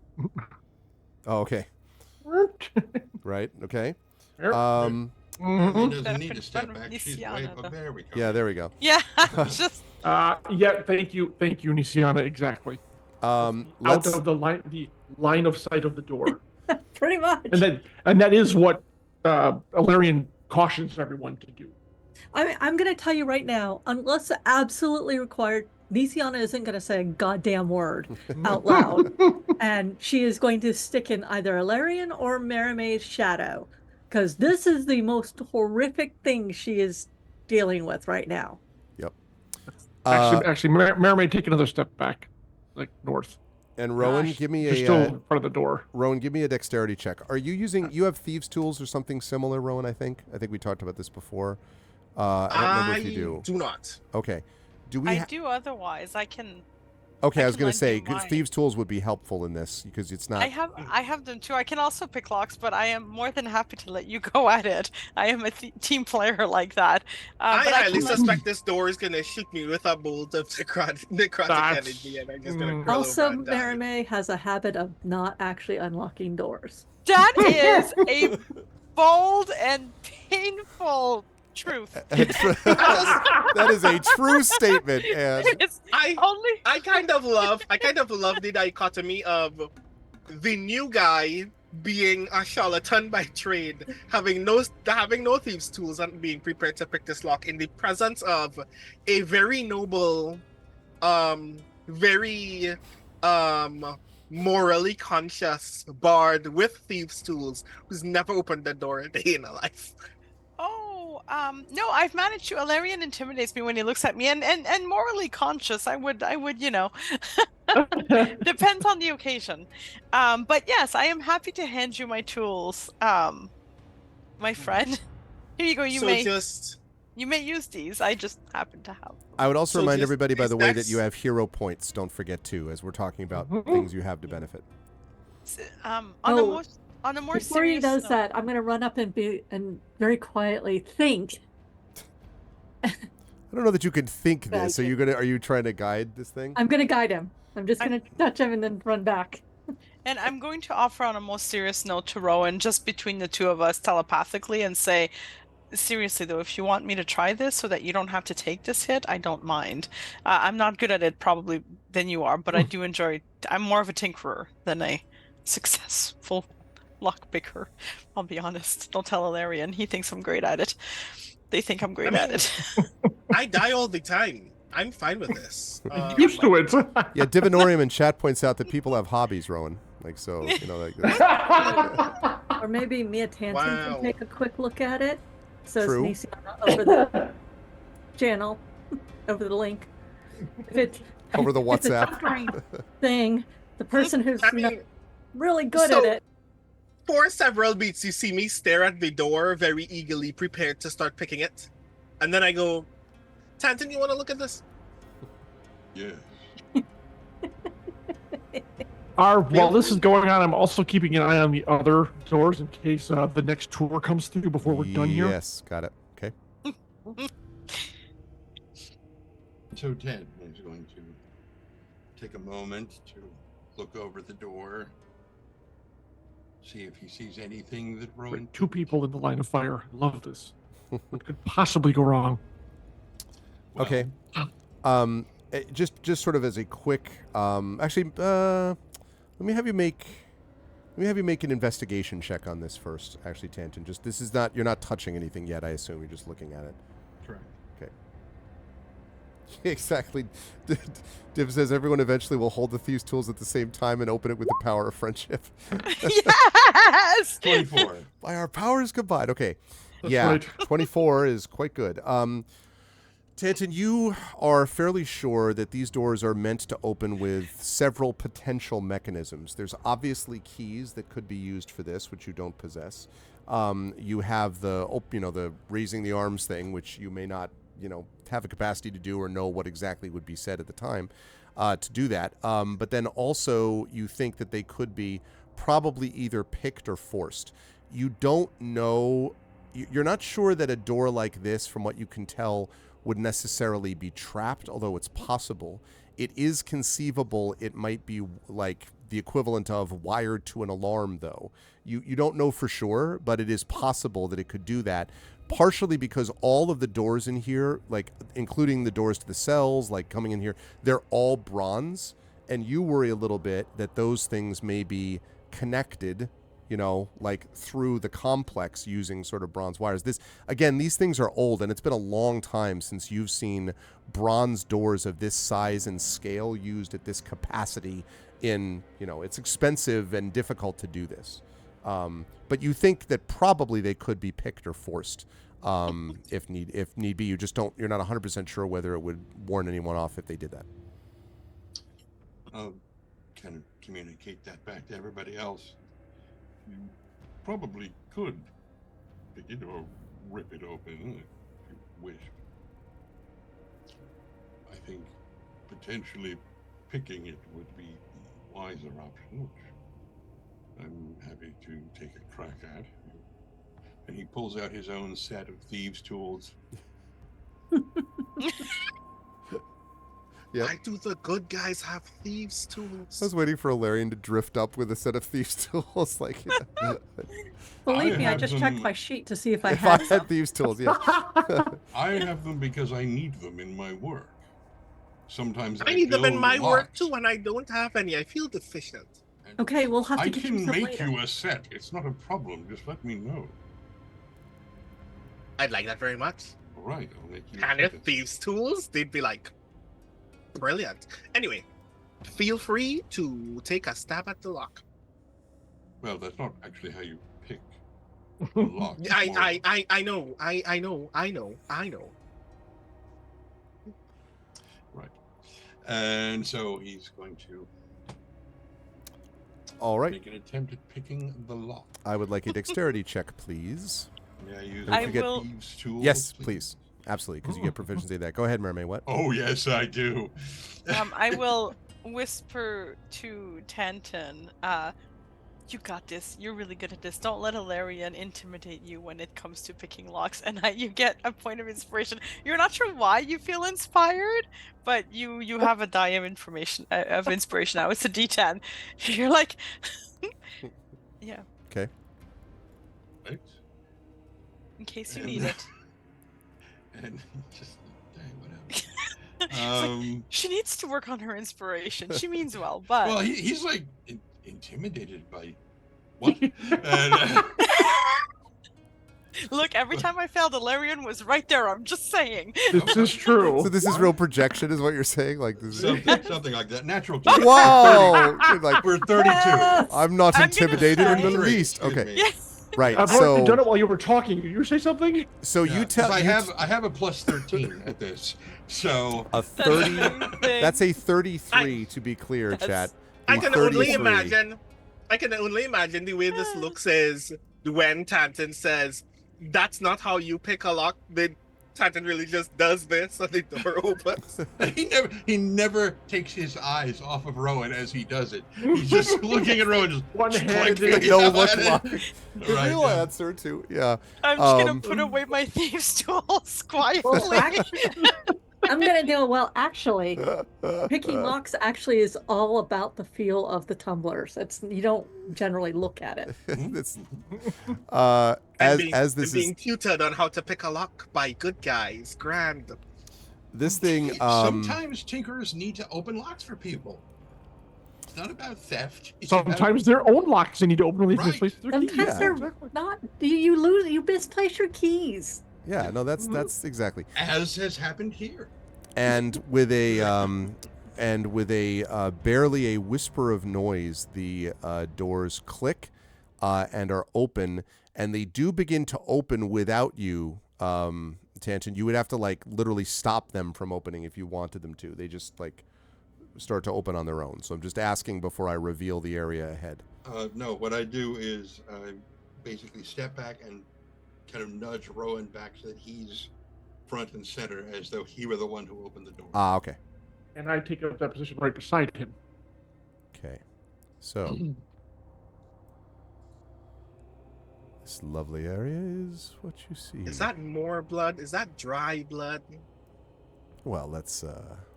S1: Oh, okay. Right. Okay.
S3: Maramé
S6: Mhm.
S3: doesn't need to step back. She's way up. There we go.
S1: Yeah, there we go.
S5: Yeah, just
S6: Yeah, thank you, Nisiana. Exactly. Out
S1: Let's.
S6: of the line of sight of the door,
S4: Pretty much.
S6: and that is what Alarian cautions everyone to do.
S4: I'm going to tell you right now, unless absolutely required, Nisiana isn't going to say a goddamn word out loud. And she is going to stick in either Alarian or Maramé's shadow. Because this is the most horrific thing she is dealing with right now.
S1: Yep.
S6: Actually, Maramé, take another step back, like north.
S1: And Rowan,
S4: Gosh.
S1: give me
S6: You're
S1: a
S6: still in front of the door.
S1: Rowan, give me a dexterity check. Are you using? You have thieves' tools or something similar, Rowan? I think we talked about this before. I don't remember if you do.
S2: not.
S1: Okay. Do we?
S5: I do. Otherwise, I can.
S1: Okay, I
S5: I
S1: was
S5: can
S1: going
S5: lend
S1: to say
S5: you mine.
S1: thieves' tools would be helpful in this because it's not.
S5: I have them too. I can also pick locks, but I am more than happy to let you go at it. I am a team player like that.
S2: I
S5: But
S2: highly
S5: can lend-
S2: suspect this door is gonna shoot me with a bolt of necrotic
S6: That's-
S2: energy, and I'm just gonna curl
S4: Also,
S2: over and die.
S4: Maramé has a habit of not actually unlocking doors.
S5: That is a bold and painful truth.
S1: That is a true statement, and
S5: It's
S2: I
S5: only.
S2: I kind of love the dichotomy of the new guy being a charlatan by trade, having no thieves' tools and being prepared to pick this lock in the presence of a very noble, very morally conscious bard with thieves' tools who's never opened the door a day in a life.
S5: Oh, no, I've managed to. Alarian intimidates me when he looks at me, and morally conscious. I would, depends on the occasion. But yes, I am happy to hand you my tools, my friend. Here you go. You may use these. I just happen to have.
S1: I would also
S2: So
S1: remind
S2: just
S1: everybody, by the way, that
S2: next-
S1: you have hero points. Don't forget to, as we're talking about things you have to benefit.
S5: On a more
S4: Before he
S5: serious
S4: does
S5: note,
S4: that, I'm going to run up and very quietly think.
S1: I don't know that you can think
S4: But I
S1: this. Are
S4: did.
S1: you trying to guide this thing?
S4: I'm gonna guide him. I'm just gonna touch him and then run back.
S5: And I'm going to offer on a more serious note to Rowan, just between the two of us telepathically, and say, seriously though, if you want me to try this so that you don't have to take this hit, I don't mind. I'm not good at it probably than you are, but I do enjoy. I'm more of a tinkerer than a successful lock picker. I'll be honest. Don't tell Ilarion. He thinks I'm great at it. They think I'm great at it.
S2: I die all the time. I'm fine with this.
S6: Used to it.
S1: Yeah, Divinorium in chat points out that people have hobbies, Rowan. Like, so, you know, like
S4: Or maybe Mia Tanton
S2: Wow.
S4: can take a quick look at it. Says
S1: True.
S4: Nisiana over the channel, over the link. If it's
S1: over the
S4: if it's a
S1: WhatsApp.
S4: doctoring thing, the person who's
S2: I mean,
S4: really good
S2: so-
S4: at it.
S2: for several beats, you see me stare at the door, very eagerly prepared to start picking it. And then I go, Tanton, you want to look at this?
S3: Yeah.
S6: While this is going on, I'm also keeping an eye on the other doors in case the next tour comes through before we're done here.
S1: Yes, got it. Okay.
S3: So Ted is going to take a moment to look over the door, see if he sees anything that Rowan.
S6: Two people in the line of fire. Love this. What could possibly go wrong?
S3: Well,
S1: Okay. Just sort of as a quick, actually, let me have you make an investigation check on this first. Actually, Tanton, just this is not, you're not touching anything yet. I assume you're just looking at it.
S3: Correct.
S1: Okay. Exactly. Div says everyone eventually will hold the thieves' tools at the same time and open it with the power of friendship.
S5: Yes!
S3: 24.
S1: By our powers combined. Okay.
S6: That's
S1: yeah.
S6: right.
S1: 24 is quite good. Tanton, you are fairly sure that these doors are meant to open with several potential mechanisms. There's obviously keys that could be used for this, which you don't possess. You have the raising the arms thing, which you may not, have a capacity to do or know what exactly would be said at the time to do that. But then also you think that they could be probably either picked or forced. You don't know. You're not sure that a door like this, from what you can tell, would necessarily be trapped, although it's possible. It is conceivable it might be like the equivalent of wired to an alarm, though. You don't know for sure, but it is possible that it could do that, partially because all of the doors in here, like including the doors to the cells, like coming in here, they're all bronze, and you worry a little bit that those things may be connected, like through the complex using sort of bronze wires. These things are old, and it's been a long time since you've seen bronze doors of this size and scale used at this capacity it's expensive and difficult to do this. But you think that probably they could be picked or forced if need be. You're not 100% sure whether it would warn anyone off if they did that.
S3: I'll kind of communicate that back to everybody else. You probably could pick it or rip it open if you wish. I think potentially picking it would be the wiser option, which I'm happy to take a crack at. And he pulls out his own set of thieves' tools.
S1: Yeah.
S2: Why do the good guys have thieves'
S1: I
S2: tools?
S1: was waiting for Ilarion to drift up with a set of thieves' tools.
S4: Believe me, I
S3: have
S4: just
S3: them-
S4: checked my sheet to see if I
S1: if I
S4: had
S1: had
S4: some.
S1: thieves' tools, yeah.
S3: I have them because I need them in my work. Sometimes
S2: I need them in
S3: build
S2: my work
S3: locks,
S2: too, and I don't have any. I feel deficient.
S3: and
S4: Okay, we'll have to
S3: I
S4: get you
S3: can
S4: some
S3: make
S4: later.
S3: you a set. It's not a problem. Just let me know.
S2: I'd like that very much.
S3: All right, I'll make you.
S2: And
S3: a
S2: if
S3: set.
S2: thieves' tools, they'd be like, brilliant. Anyway, feel free to take a stab at the lock.
S3: Well, that's not actually how you pick a lock. It's more-
S2: I know.
S3: Right. And so he's going to
S1: All right.
S3: make an attempt at picking the lock.
S1: I would like a dexterity check, please.
S3: May I use
S1: Don't
S3: my
S1: forget-
S3: thieves' tools?
S1: Yes, please. Absolutely, because you get proficiency in that. Go ahead, Mermaid. What?
S3: Oh, yes, I do.
S5: I will whisper to Tanton, You got this. You're really good at this. Don't let Alarian intimidate you when it comes to picking locks. And you get a point of inspiration. You're not sure why you feel inspired, but you have a die of information of inspiration now. It's a D10. You're like, yeah.
S1: Okay.
S3: Right?
S5: In case you need it.
S3: And just, dang, whatever.
S5: It's like, she needs to work on her inspiration. She means well, but
S3: Well, he's like intimidated by what? And,
S5: look, every time I failed, Alarian was right there. I'm just saying.
S6: This is true.
S1: So this is real projection, is what you're saying? Like this is...
S3: something like that. Natural 20.
S1: Whoa! Like,
S3: We're 32.
S1: I'm not
S5: I'm
S1: intimidated in the
S3: 33,
S1: least.
S3: excuse
S1: Okay.
S3: me.
S5: Yeah.
S1: Right.
S6: I've already done it while you were talking. Did you say something?
S1: So
S3: Yeah,
S1: you
S3: 'cause
S1: tell
S3: I have a plus 13 at this. So
S1: a 30.
S5: Thing.
S1: That's a 33 to be clear,
S5: That's-
S1: chat.
S2: I
S1: A
S2: can only
S1: 33.
S2: imagine. I can only imagine the way this looks is when Tanton says, "That's not how you pick a lock." Then Tanton really just does this, so the door opens.
S3: he never takes his eyes off of Rowan as he does it. He's just looking at Rowan, just
S6: One-handed.
S3: clicking
S1: No
S3: out
S1: look
S3: at it.
S1: lock.
S3: Right,
S1: Real
S3: yeah.
S1: answer too. Yeah.
S5: I'm just gonna
S1: Um,
S5: put away my thieves' tools quietly.
S4: Well, actually, I'm gonna do well. Actually, picking locks actually is all about the feel of the tumblers. It's you don't generally look at it.
S1: This,
S2: And
S1: as this
S2: being
S1: is
S2: tutored on how to pick a lock by good guys. Grand.
S1: this thing.
S3: Sometimes tinkerers need to open locks for people. It's not about theft. It's about-
S6: Sometimes their own locks they need to open when they
S3: Right.
S6: misplace their keys.
S4: Sometimes
S1: Yeah,
S4: they're
S6: exactly.
S4: not. You misplace your keys.
S1: Yeah. No. That's exactly.
S3: as has happened here.
S1: And with a barely a whisper of noise, the doors click and are open, and they do begin to open without you, Tanton. You would have to like literally stop them from opening if you wanted them to. They just like start to open on their own. So I'm just asking before I reveal the area ahead.
S3: No, what I do is basically step back and kind of nudge Rowan back so that he's front and center, as though he were the one who opened the door.
S1: Ah, okay.
S6: And I take up that position right beside him.
S1: Okay. So this lovely area is what you see.
S2: Is that more blood? Is that dry blood?
S1: Well, let's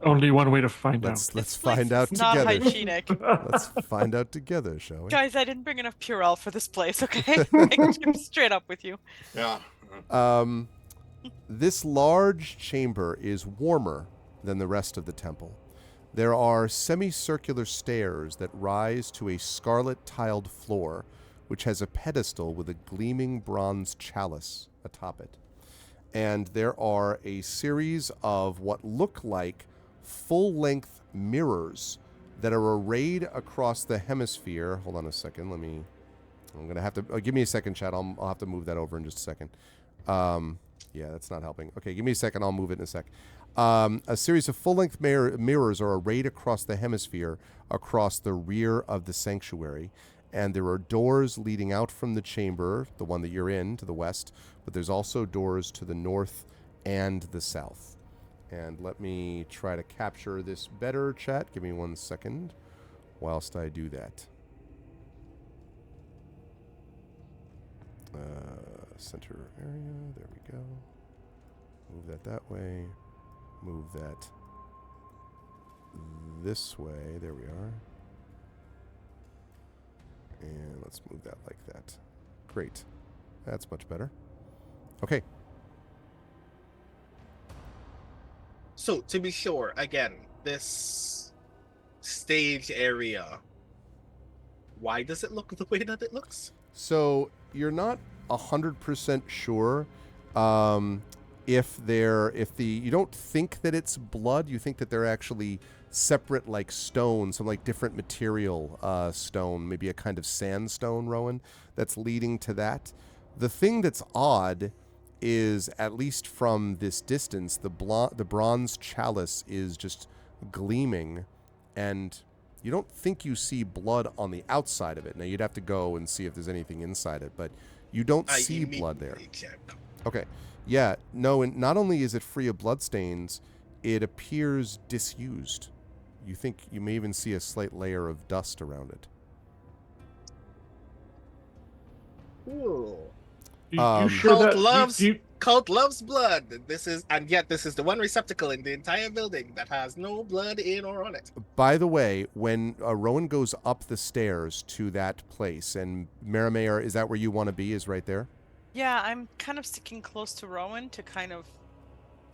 S6: Only one way to find out.
S1: let's
S5: This place
S1: find out
S5: is not
S1: together.
S5: hygienic.
S1: Let's find out together, shall we?
S5: Guys, I didn't bring enough Purell for this place, okay? I'm straight up with you.
S3: Yeah.
S1: This large chamber is warmer than the rest of the temple. There are semicircular stairs that rise to a scarlet tiled floor, which has a pedestal with a gleaming bronze chalice atop it. And there are a series of what look like full-length mirrors that are arrayed across the hemisphere. Hold on a second. I'm going to have to... give me a second, chat. I'll have to move that over in just a second. Yeah, that's not helping. Okay, give me a second. I'll move it in a sec. A series of full-length mirrors are arrayed across the hemisphere across the rear of the sanctuary. And there are doors leading out from the chamber, the one that you're in, to the west, but there's also doors to the north and the south. And let me try to capture this better, chat. Give me 1 second whilst I do that. Center area, there we go. Move that way. Move that this way, there we are. And let's move that like that. Great. That's much better. Okay.
S2: So, to be sure, again, this stage area, why does it look the way that it looks?
S1: So you're not 100% sure if you don't think that it's blood. You think that they're actually separate, like stone, some like different material stone, maybe a kind of sandstone, Rowan, that's leading to that. The thing that's odd is, at least from this distance, the bronze chalice is just gleaming, and you don't think you see blood on the outside of it. Now, you'd have to go and see if there's anything inside it, but you don't see blood there. Okay. Yeah, no, and not only is it free of bloodstains, it appears disused. You think you may even see a slight layer of dust around it.
S2: Ooh.
S6: You sure
S2: Cult
S6: that
S2: loves
S6: you
S2: Cult loves blood. This is the one receptacle in the entire building that has no blood in or on it.
S1: By the way, when Rowan goes up the stairs to that place, and Marimay, is that where you want to be? Is right there?
S5: Yeah, I'm kind of sticking close to Rowan to kind of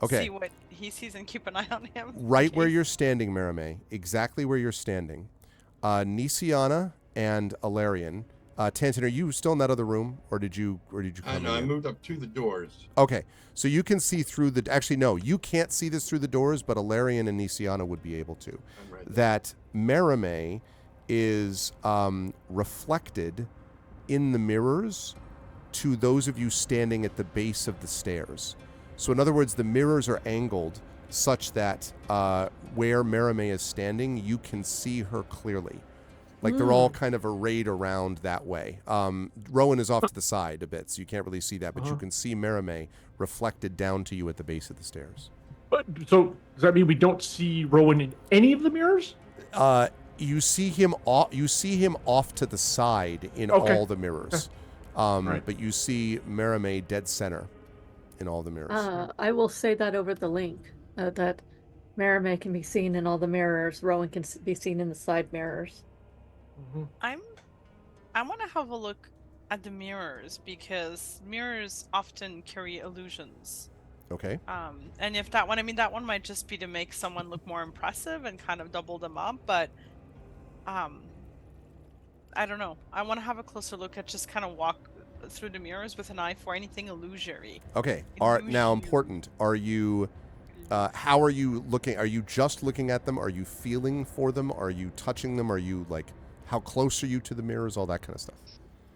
S1: Okay.
S5: see what he sees and keep an eye on him.
S1: Right where
S5: case.
S1: you're standing, Marimay, exactly where you're standing, Nisiana and Alarian. Tanton, are you still in that other room, or did you come
S3: No, I
S1: in?
S3: moved up to the doors.
S1: Okay, so you can see through the. Actually, no, you can't see this through the doors, but Alarian and Nisiana would be able to.
S3: I'm right there.
S1: That Marimay is reflected in the mirrors to those of you standing at the base of the stairs. So, in other words, the mirrors are angled such that where Marimay is standing, you can see her clearly. Like they're all kind of arrayed around that way. Rowan is off to the side a bit, so you can't really see that, but you can see Marimay reflected down to you at the base of the stairs.
S6: so does that mean we don't see Rowan in any of the mirrors?
S1: You see him off. You see him off to the side in all the mirrors,
S6: Right.
S1: but you see Marimay dead center in all the mirrors.
S4: I will say that over the link, that Marimay can be seen in all the mirrors. Rowan can be seen in the side mirrors.
S5: I want to have a look at the mirrors because mirrors often carry illusions.
S1: Okay.
S5: And if that one might just be to make someone look more impressive and kind of double them up, but I don't know. I want to have a closer look at just kind of walk through the mirrors with an eye for anything illusory.
S1: Okay. Now important. Are you? How are you looking? Are you just looking at them? Are you feeling for them? Are you touching them? Are you like? How close are you to the mirrors? All that kind of stuff.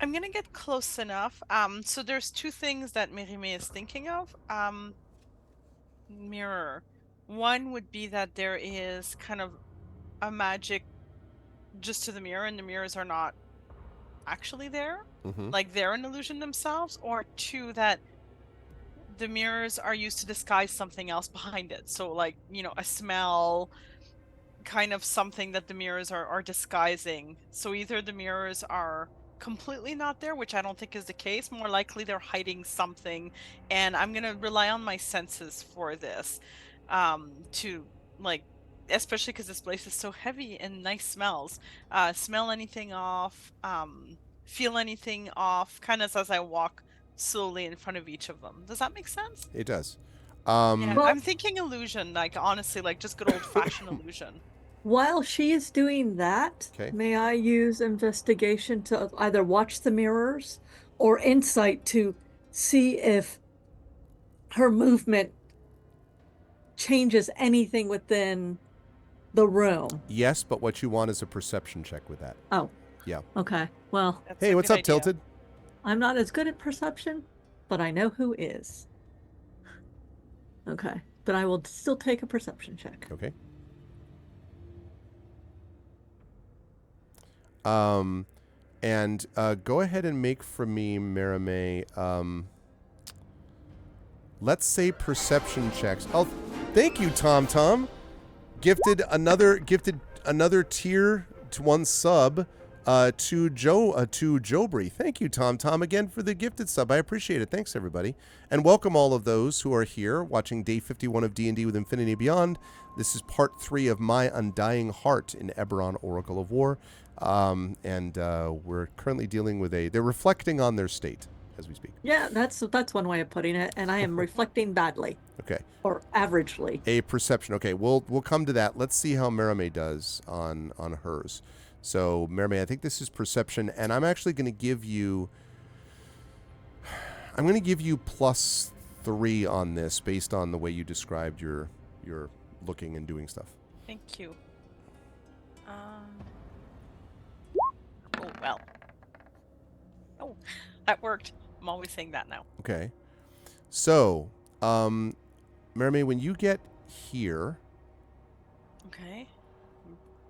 S5: I'm gonna get close enough. So there's two things that Marimay is thinking of. Mirror. One would be that there is kind of a magic just to the mirror, and the mirrors are not actually there. Like they're an illusion themselves. Or two, that the mirrors are used to disguise something else behind it. So like, a smell, kind of something that the mirrors are disguising. So either the mirrors are completely not there, which I don't think is the case. More likely they're hiding something, and I'm gonna rely on my senses for this, to like, especially because this place is so heavy and nice smells. Smell anything off, feel anything off, kind of as I walk slowly in front of each of them. Does that make sense?
S1: It does.
S5: Yeah, I'm thinking illusion, like honestly, like just good old-fashioned illusion.
S4: While she is doing that, may I use investigation to either watch the mirrors or insight to see if her movement changes anything within the room?
S1: Yes, but what you want is a perception check with that.
S4: Oh.
S1: Yeah.
S4: Okay. Well.
S1: Hey, what's up, Tilted?
S4: I'm not as good at perception, but I know who is. Okay. But I will still take a perception check.
S1: Okay. And go ahead and make for me, Marimay, let's say perception checks. Oh, thank you, Tom. Gifted another tier to one sub to Jobry. Thank you, Tom, again for the gifted sub. I appreciate it. Thanks, everybody. And welcome all of those who are here watching day 51 of D&D with Infinity Beyond. This is part 3 of my Undying Heart in Eberron Oracle of War. And we're currently dealing with they're reflecting on their state as we speak.
S4: Yeah, that's one way of putting it, and I am reflecting badly.
S1: Okay.
S4: Or averagely.
S1: A perception. Okay, we'll come to that. Let's see how Marimay does on hers. So Marimay, I think this is perception, and I'm actually going to give you +3 on this based on the way you described your looking and doing stuff.
S5: Thank you. Oh, well. Oh, that worked. I'm always saying that now.
S1: Okay. So, Marimay, when you get here,
S5: okay,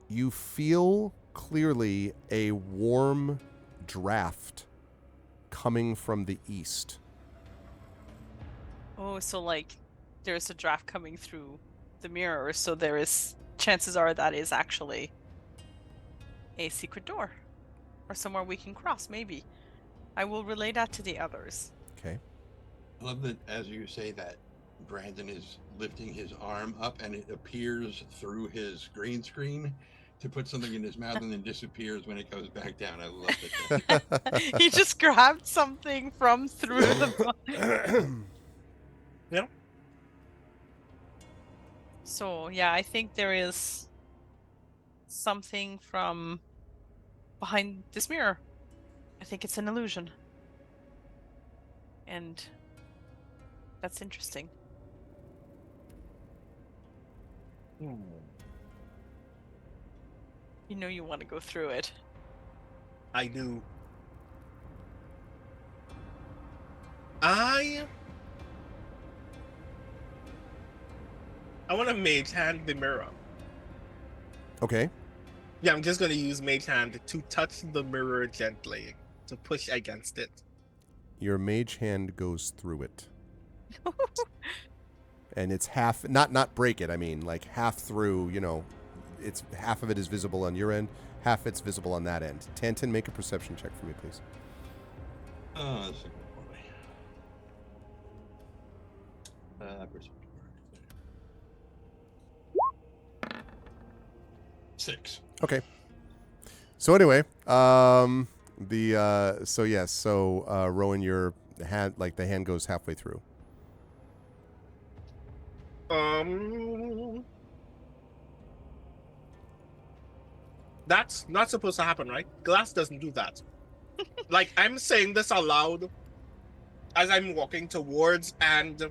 S1: you feel clearly a warm draft coming from the east.
S5: Oh, so like there's a draft coming through the mirror, so chances are that is actually a secret door. Or somewhere we can cross, maybe. I will relay that to the others.
S1: Okay.
S3: I love that as you say that, Brandon is lifting his arm up and it appears through his green screen to put something in his mouth and then disappears when it goes back down. I love it.
S5: He just grabbed something from through the.
S2: Yeah.
S5: So yeah, I think there is something from behind this mirror. I think it's an illusion. And that's interesting. You know you want to go through it.
S2: I do. I want to mage hand the mirror.
S1: Okay.
S2: Yeah, I'm just going to use mage hand to touch the mirror gently, to push against it.
S1: Your mage hand goes through it. And it's half, not break it, I mean, like half through, you know, it's half of it is visible on your end, half it's visible on that end. Tanton, make a perception check for me, please.
S3: Oh, that's a good boy. Perception. 6.
S1: Okay. So anyway, Rowan, your hand, like the hand goes halfway through.
S2: That's not supposed to happen, right? Glass doesn't do that. Like, I'm saying this aloud as I'm walking towards and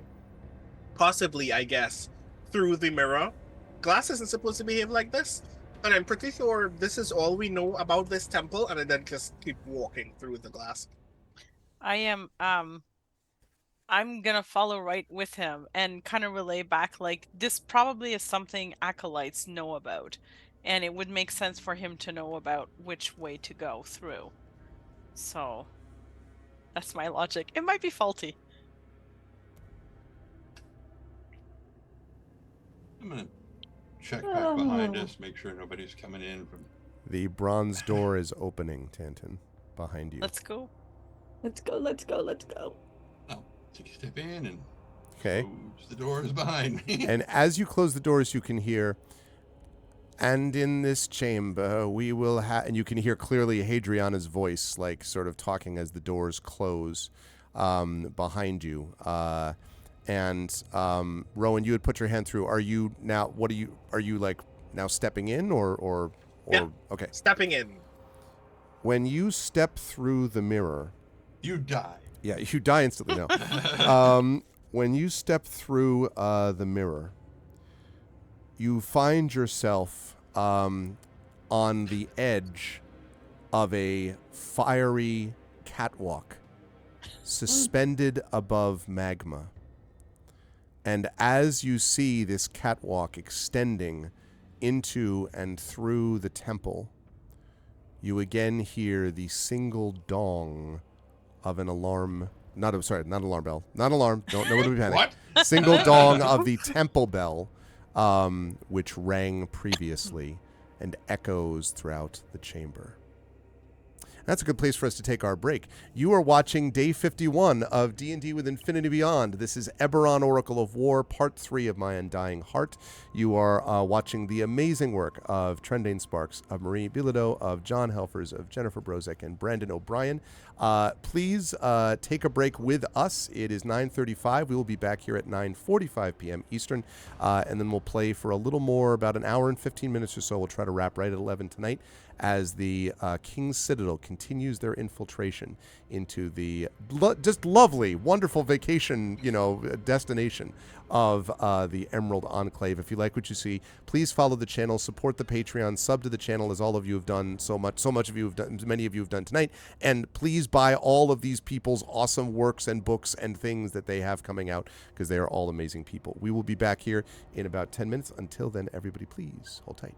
S2: possibly, I guess, through the mirror. Glass isn't supposed to behave like this. And I'm pretty sure this is all we know about this temple, and I then just keep walking through the glass.
S5: I am I'm gonna follow right with him and kind of relay back, like, this probably is something acolytes know about, and it would make sense for him to know about which way to go through. So that's my logic. It might be faulty.
S3: I'm going to check back behind us, make sure nobody's coming in from...
S1: The bronze door is opening, Tanton, behind you.
S5: Let's go.
S4: Let's go, let's go, let's go.
S3: I'll take a step in and
S1: Okay.
S3: close the doors behind me.
S1: And as you close the doors, you can hear, and in this chamber we will have, and you can hear clearly Hadriana's voice, like sort of talking as the doors close behind you. Rowan, you had put your hand through. Are you now, are you like now stepping in or
S2: Yeah.
S1: Okay.
S2: Stepping in.
S1: When you step through the mirror,
S3: You die.
S1: yeah, you die instantly. No. When you step through the mirror, you find yourself on the edge of a fiery catwalk suspended above magma. And as you see this catwalk extending into and through the temple, you again hear the single dong of an alarm. Not alarm bell. Not alarm. Don't know what to be panicked.
S3: What?
S1: Single dong of the temple bell, which rang previously and echoes throughout the chamber. That's a good place for us to take our break. You are watching Day 51 of D&D with Infinity Beyond. This is Eberron Oracle of War, Part 3 of my Undying Heart. You are watching the amazing work of Trendane Sparks, of Marie Bilodeau, of John Helfers, of Jennifer Brozek, and Brandon O'Brien. Please take a break with us. It is 9:35. We will be back here at 9:45 p.m. Eastern, and then we'll play for a little more, about an hour and 15 minutes or so. We'll try to wrap right at 11 tonight, as the King's Citadel continues their infiltration into the just lovely, wonderful vacation, destination of the Emerald Enclave. If you like what you see, please follow the channel, support the Patreon, sub to the channel, as all of you have done so much of you have done, many of you have done tonight, and please buy all of these people's awesome works and books and things that they have coming out, because they are all amazing people. We will be back here in about 10 minutes. Until then, everybody, please hold tight.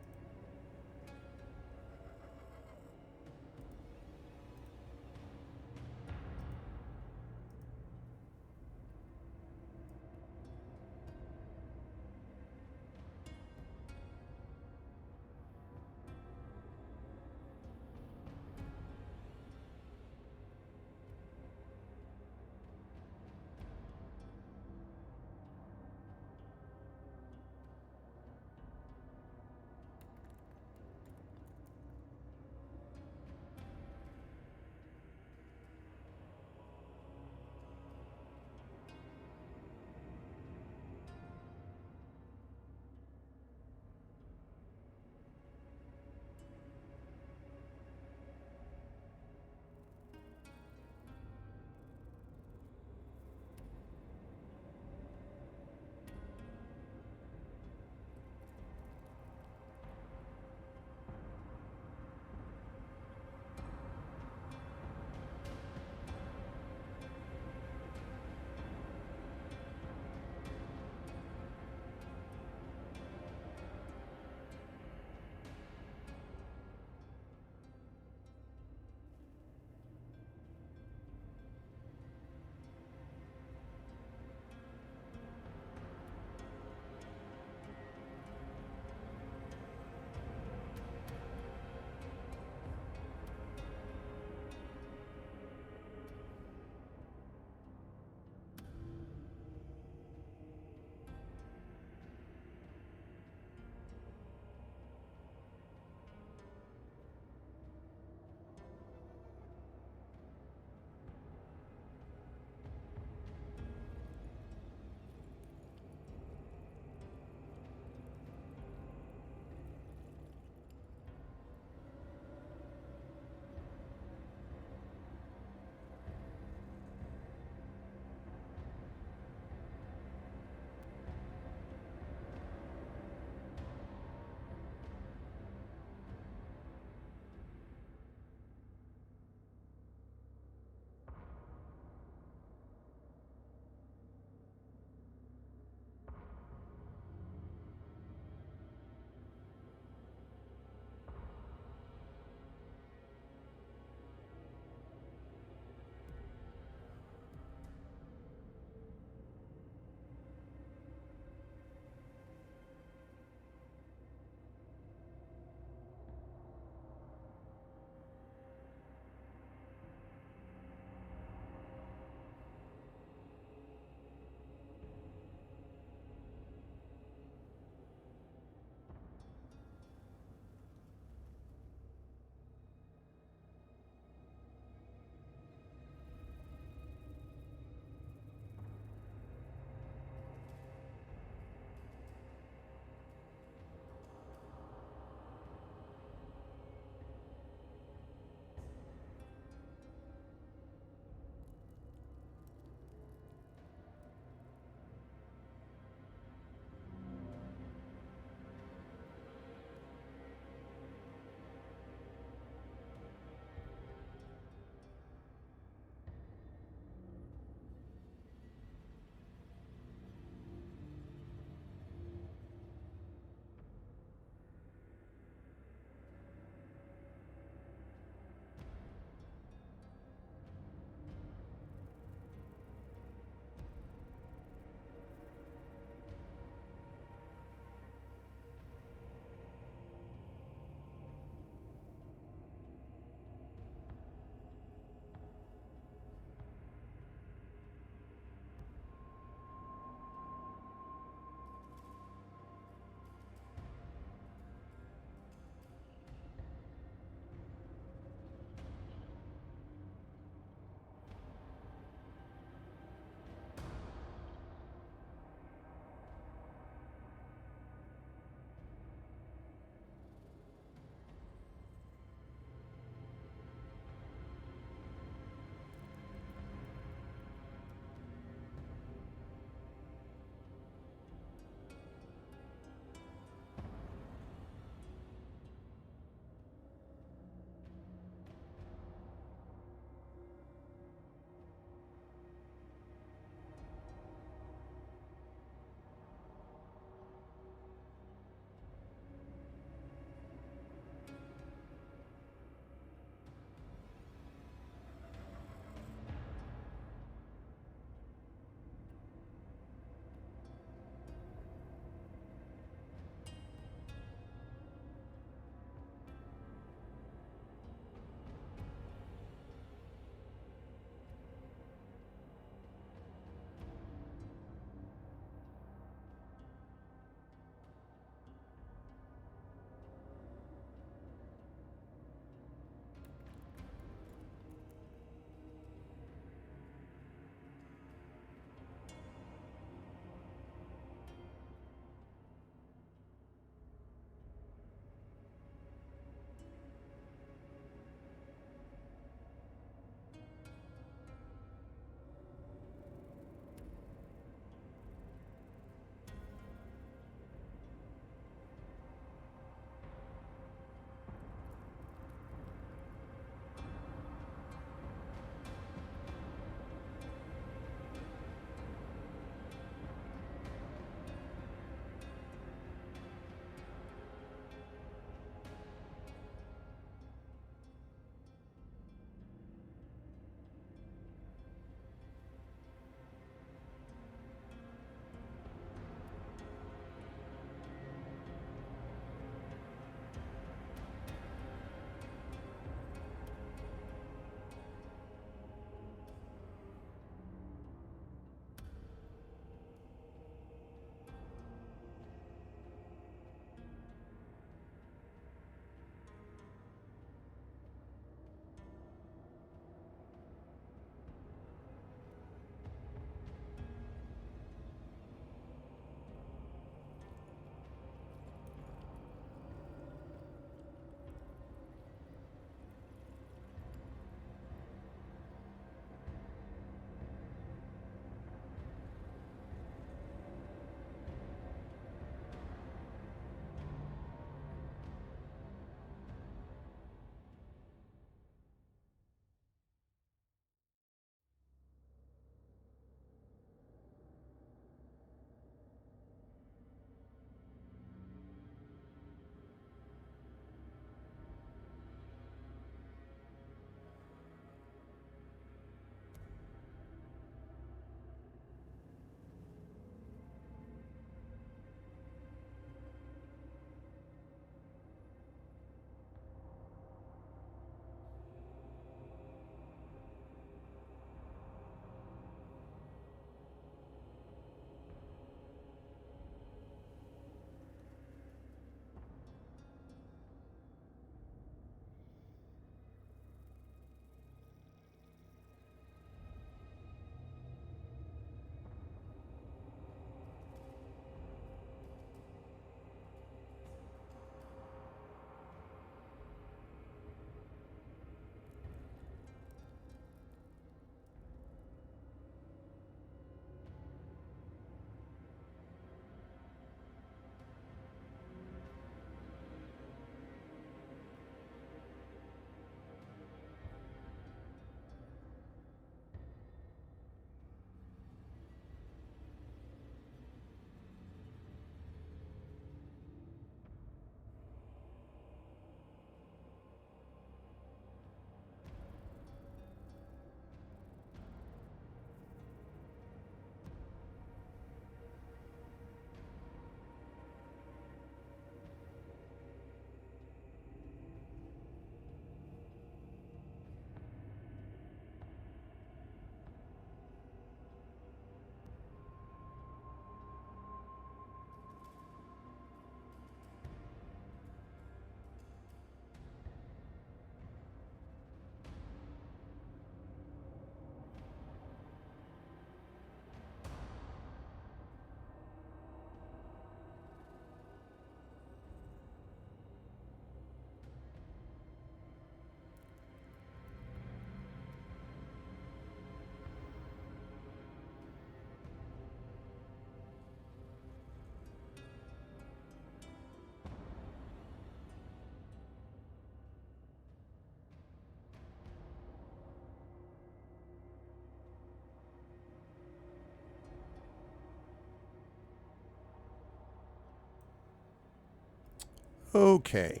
S1: Okay.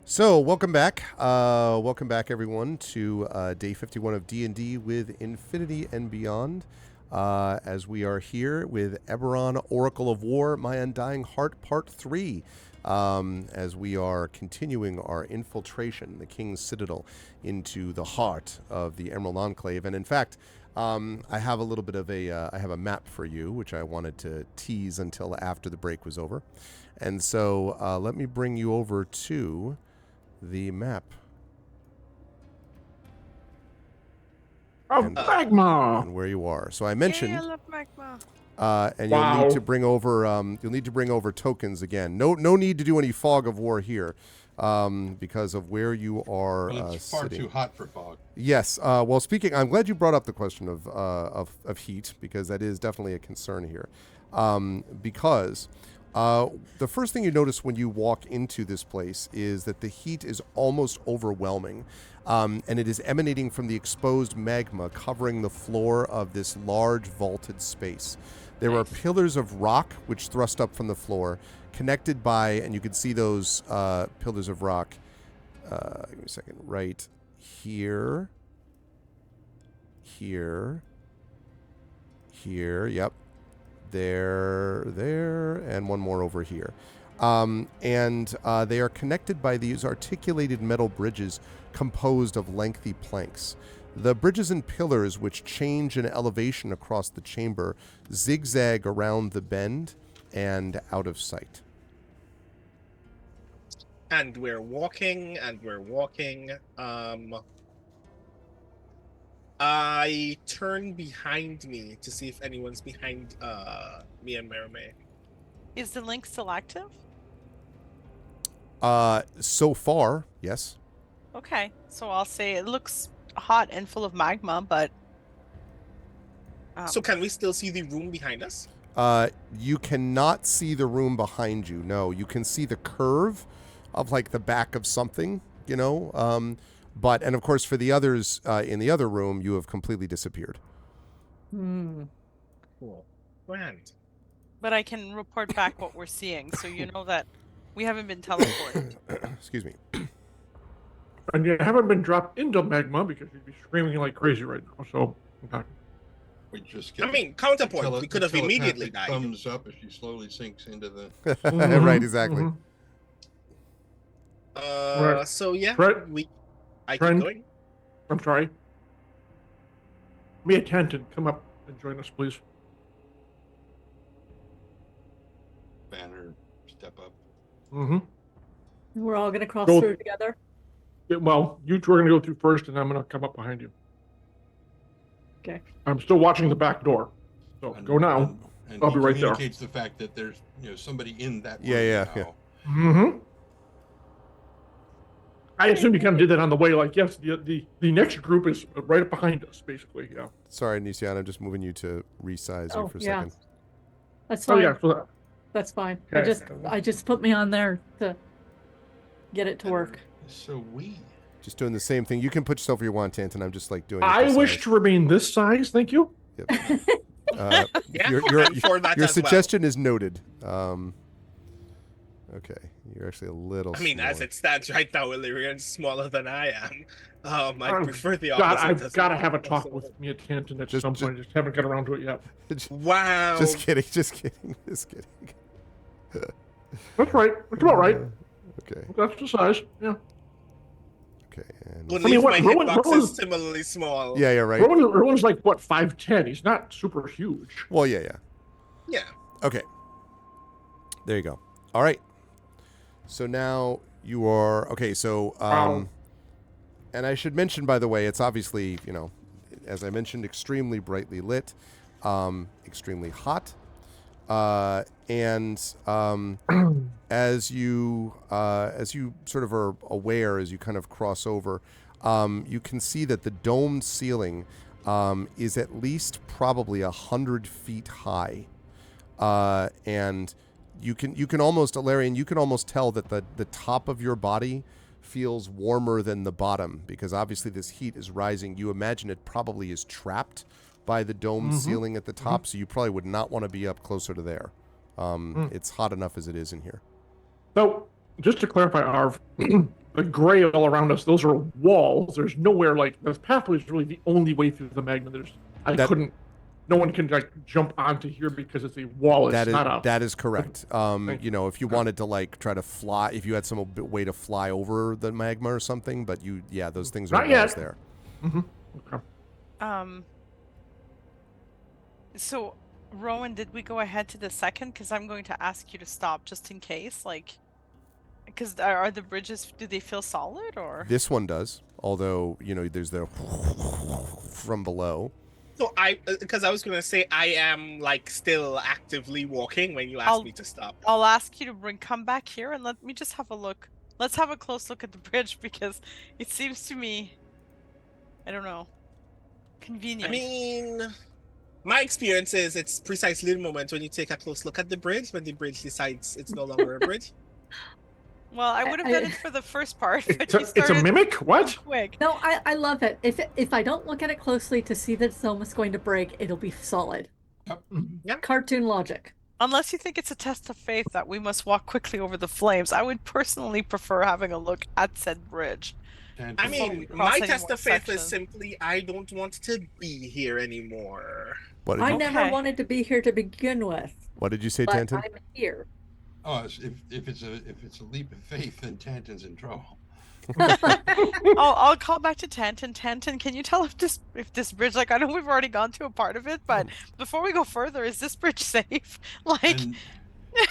S1: So, welcome back. Welcome back, everyone, to day 51 of D&D with Infinity and Beyond. As we are here with Eberron Oracle of War, My Undying Heart, Part 3. As we are continuing our infiltration, the King's Citadel, into the heart of the Emerald Enclave. And in fact, I have a little bit of I have a map for you, which I wanted to tease until after the break was over. And so let me bring you over to the map.
S6: Magma!
S1: And where you are. So I mentioned...
S5: Yay, I love magma.
S1: And you'll need to bring over tokens again. No need to do any fog of war here, because of where you are.
S3: Well, it's far
S1: sitting.
S3: too hot for fog.
S1: Yes. Well, speaking, I'm glad you brought up the question of heat, because that is definitely a concern here. Because the first thing you notice when you walk into this place is that the heat is almost overwhelming. And it is emanating from the exposed magma covering the floor of this large vaulted space. There are pillars of rock which thrust up from the floor, connected by, and you can see those pillars of rock, give me a second, right here, yep, there, and one more over here. And they are connected by these articulated metal bridges composed of lengthy planks. The bridges and pillars, which change in elevation across the chamber, zigzag around the bend and out of sight.
S2: And we're walking. I turn behind me to see if anyone's behind me and Merame.
S5: Is the link still active?
S1: So far, yes.
S5: Okay, so I'll say it looks hot and full of magma, but...
S2: So can we still see the room behind us?
S1: You cannot see the room behind you, no. You can see the curve of, like, the back of something, you know? And of course, for the others in the other room, you have completely disappeared.
S2: Cool. Grand.
S5: But I can report back what we're seeing, so you know that we haven't been teleported.
S1: Excuse me.
S6: And you haven't been dropped into magma because you'd be screaming like crazy right now. So, okay.
S3: We just get
S2: counterpoint. We could have immediately died.
S3: Thumbs up as she slowly sinks into the.
S1: Right, exactly.
S6: Right.
S2: So yeah, I keep
S6: Friend?
S2: going.
S6: I'm sorry. Mia Tanton, come up and join us, please.
S3: Banner, step up.
S4: We're all gonna cross
S6: Go-
S4: through together.
S6: Yeah, well, you two are going to go through first, and I'm going to come up behind you.
S4: Okay.
S6: I'm still watching the back door. So go now.
S3: And
S6: I'll
S3: he
S6: be right there.
S3: communicates the fact that there's somebody in that room
S1: Yeah.
S3: now.
S6: I assume you kind of did that on the way. Like, yes, the next group is right up behind us, basically. Yeah.
S1: Sorry, Nisiana, I'm just moving you to resize you for a second.
S4: That's
S6: Oh
S4: fine.
S6: yeah. So
S4: That's fine.
S6: Okay.
S4: I just put me on there to get it to work.
S3: So we.
S1: Just doing the same thing. You can put yourself where you want, Tanton. I'm just like doing it
S6: I
S1: this
S6: wish
S1: size.
S6: to remain this size. Thank you.
S1: Yep.
S2: Yeah,
S1: Your
S2: I'm for that as
S1: suggestion is noted. Okay, you're actually a little.
S2: well. I mean, as
S1: smaller.
S2: it stands right now, Illyrian's smaller than I am. I prefer the
S6: God,
S2: opposite.
S6: I've
S2: as
S6: got to
S2: well.
S6: have a talk with Mia Tanton at some point. Just haven't got around to it yet.
S2: Wow.
S1: Just kidding.
S6: That's right. That's about right.
S1: Okay.
S6: That's the size. Yeah.
S1: Okay. And
S2: Well, at
S6: I mean,
S2: least
S6: what,
S2: my
S6: Rowan-
S2: hitbox
S6: Rowan-
S2: is similarly small.
S1: yeah, right.
S6: Rowan's like what 5'10". He's not super huge.
S1: Well, yeah.
S2: Yeah.
S1: Okay. There you go. All right. So now you are okay. So and I should mention, by the way, it's obviously, as I mentioned, extremely brightly lit, extremely hot, and as you sort of are aware, as you kind of cross over, you can see that the domed ceiling is at least probably 100 feet high, and you can almost, Alarian, you can almost tell that the top of your body feels warmer than the bottom, because obviously this heat is rising. You imagine it probably is trapped by the domed ceiling at the top, so you probably would not want to be up closer to there. It's hot enough as it is in here.
S6: So just to clarify, our the gray all around us, those are walls. There's nowhere like the pathway is really the only way through the magma. No one can like jump onto here because it's a wall. It's not a.
S1: That is correct.
S6: Thank
S1: You know, if you wanted to like try to fly, if you had some way to fly over the magma or something, but those things are
S6: Not
S1: walls
S6: yet.
S1: there.
S6: Okay.
S5: So, Rowan, did we go ahead to the second? Because I'm going to ask you to stop just in case, like, because are the bridges? Do they feel solid or?
S1: This one does, although there's the from below.
S2: So because I was gonna say I am like still actively walking when you asked me to stop.
S5: I'll ask you to come back here and let me just have a look. Let's have a close look at the bridge because it seems to me, I don't know, convenient.
S2: I mean, my experience is it's precisely the moment when you take a close look at the bridge when the bridge decides it's no longer a bridge.
S5: Well, I would have done it for the first part, but
S6: It's a mimic. What?
S5: Quick.
S4: No, I love it. If I don't look at it closely to see that it's almost going to break, it'll be solid.
S2: Yep.
S4: Cartoon logic.
S5: Unless you think it's a test of faith that we must walk quickly over the flames, I would personally prefer having a look at said bridge.
S2: I mean, my test of faith is simply I don't want to be here anymore.
S4: I never wanted to be here to begin with.
S1: What did you say,
S4: but
S1: Tanton?
S4: I'm here.
S3: Oh, if it's a leap of faith, then Tanton's in trouble.
S5: I'll call back to Tanton. Tanton, can you tell if this bridge, like, I know we've already gone to a part of it, but before we go further, is this bridge safe? Like,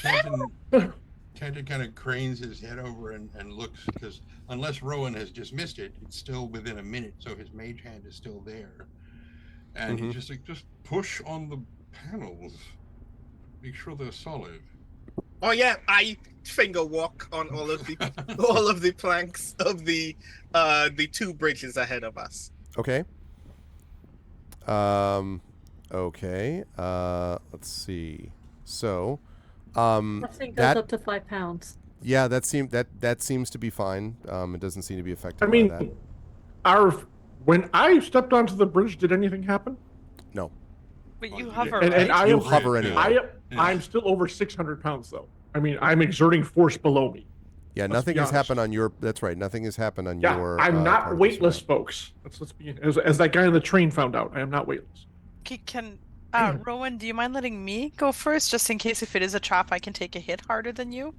S3: Tanton kind of cranes his head over and looks, because unless Rowan has just missed it, it's still within a minute, so his mage hand is still there, and he's just like, just push on the panels, make sure they're solid.
S2: Oh yeah, I finger walk on all of the planks of the two bridges ahead of us.
S1: Okay. Okay. Let's see. So,
S4: Nothing goes up to 5 pounds.
S1: Yeah, that seems to be fine. It doesn't seem to be affected
S6: I mean,
S1: by that.
S6: When I stepped onto the bridge, did anything happen?
S1: No.
S5: But you hover,
S6: and I
S1: you hover anyway.
S6: I'm still over 600 pounds, though. I mean, I'm exerting force below me.
S1: Yeah, nothing has happened on your. That's right. Nothing has happened on your.
S6: I'm not weightless, folks. Let's be as that guy on the train found out. I am not weightless.
S5: Can Rowan, do you mind letting me go first, just in case if it is a trap, I can take a hit harder than you?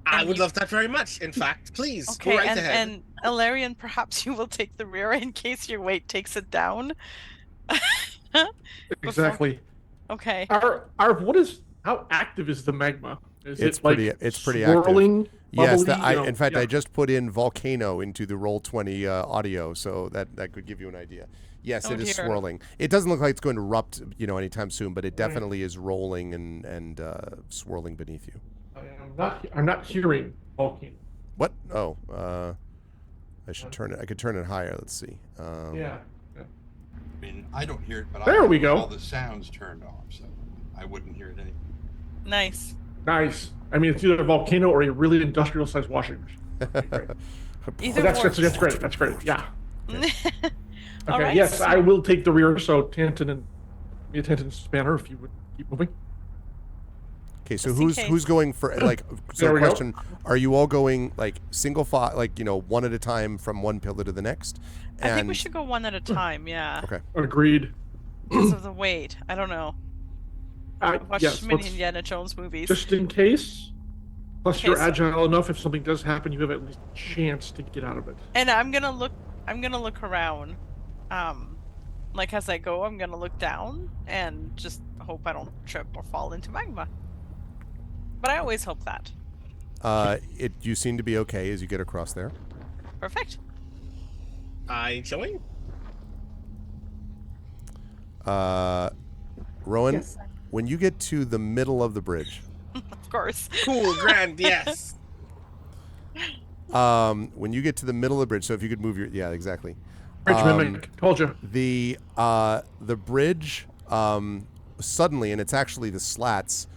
S2: I would love that very much. In fact, please go right ahead.
S5: And Ilarion, perhaps you will take the rear in case your weight takes it down.
S6: Exactly.
S5: Okay.
S6: How active is the magma?
S1: It's pretty
S6: swirling,
S1: active. Yes,
S6: bubbly,
S1: in fact, I just put in volcano into the Roll20 audio, so that could give you an idea. Yes, it is swirling. It doesn't look like it's going to erupt, anytime soon, but it definitely is rolling and swirling beneath you.
S6: I'm not hearing volcano.
S1: What? Oh, I should turn it. I could turn it higher. Let's see.
S3: I mean, I don't hear it, but
S6: there we go.
S3: All the sounds turned off, so I wouldn't hear it anyway.
S5: Nice.
S6: I mean, it's either a volcano or a really industrial-sized washing machine. That's great. That's great. Yeah. Okay.
S5: Right,
S6: yes, I will take the rear. So Tanton and Spanner, if you would keep moving.
S1: Okay, so who's going for so question, are you all going like single file, one at a time from one pillar to the next?
S5: I think we should go one at a time, yeah.
S1: Okay.
S6: Agreed.
S5: Because of the weight. I don't know. I've watched too many Indiana Jones movies.
S6: Just in case. Plus you're agile enough, if something does happen, you have at least a chance to get out of it.
S5: And I'm gonna look around. Like as I go, I'm gonna look down and just hope I don't trip or fall into magma. But I always hope that.
S1: You seem to be okay as you get across there.
S5: Perfect.
S2: I join.
S1: Rowan,
S4: Yes.
S1: when you get to the middle of the bridge.
S5: Of course.
S2: Cool, grand, yes.
S1: When you get to the middle of the bridge, so if you could move exactly.
S6: Bridge mimic, told you.
S1: The bridge suddenly, and it's actually the slats,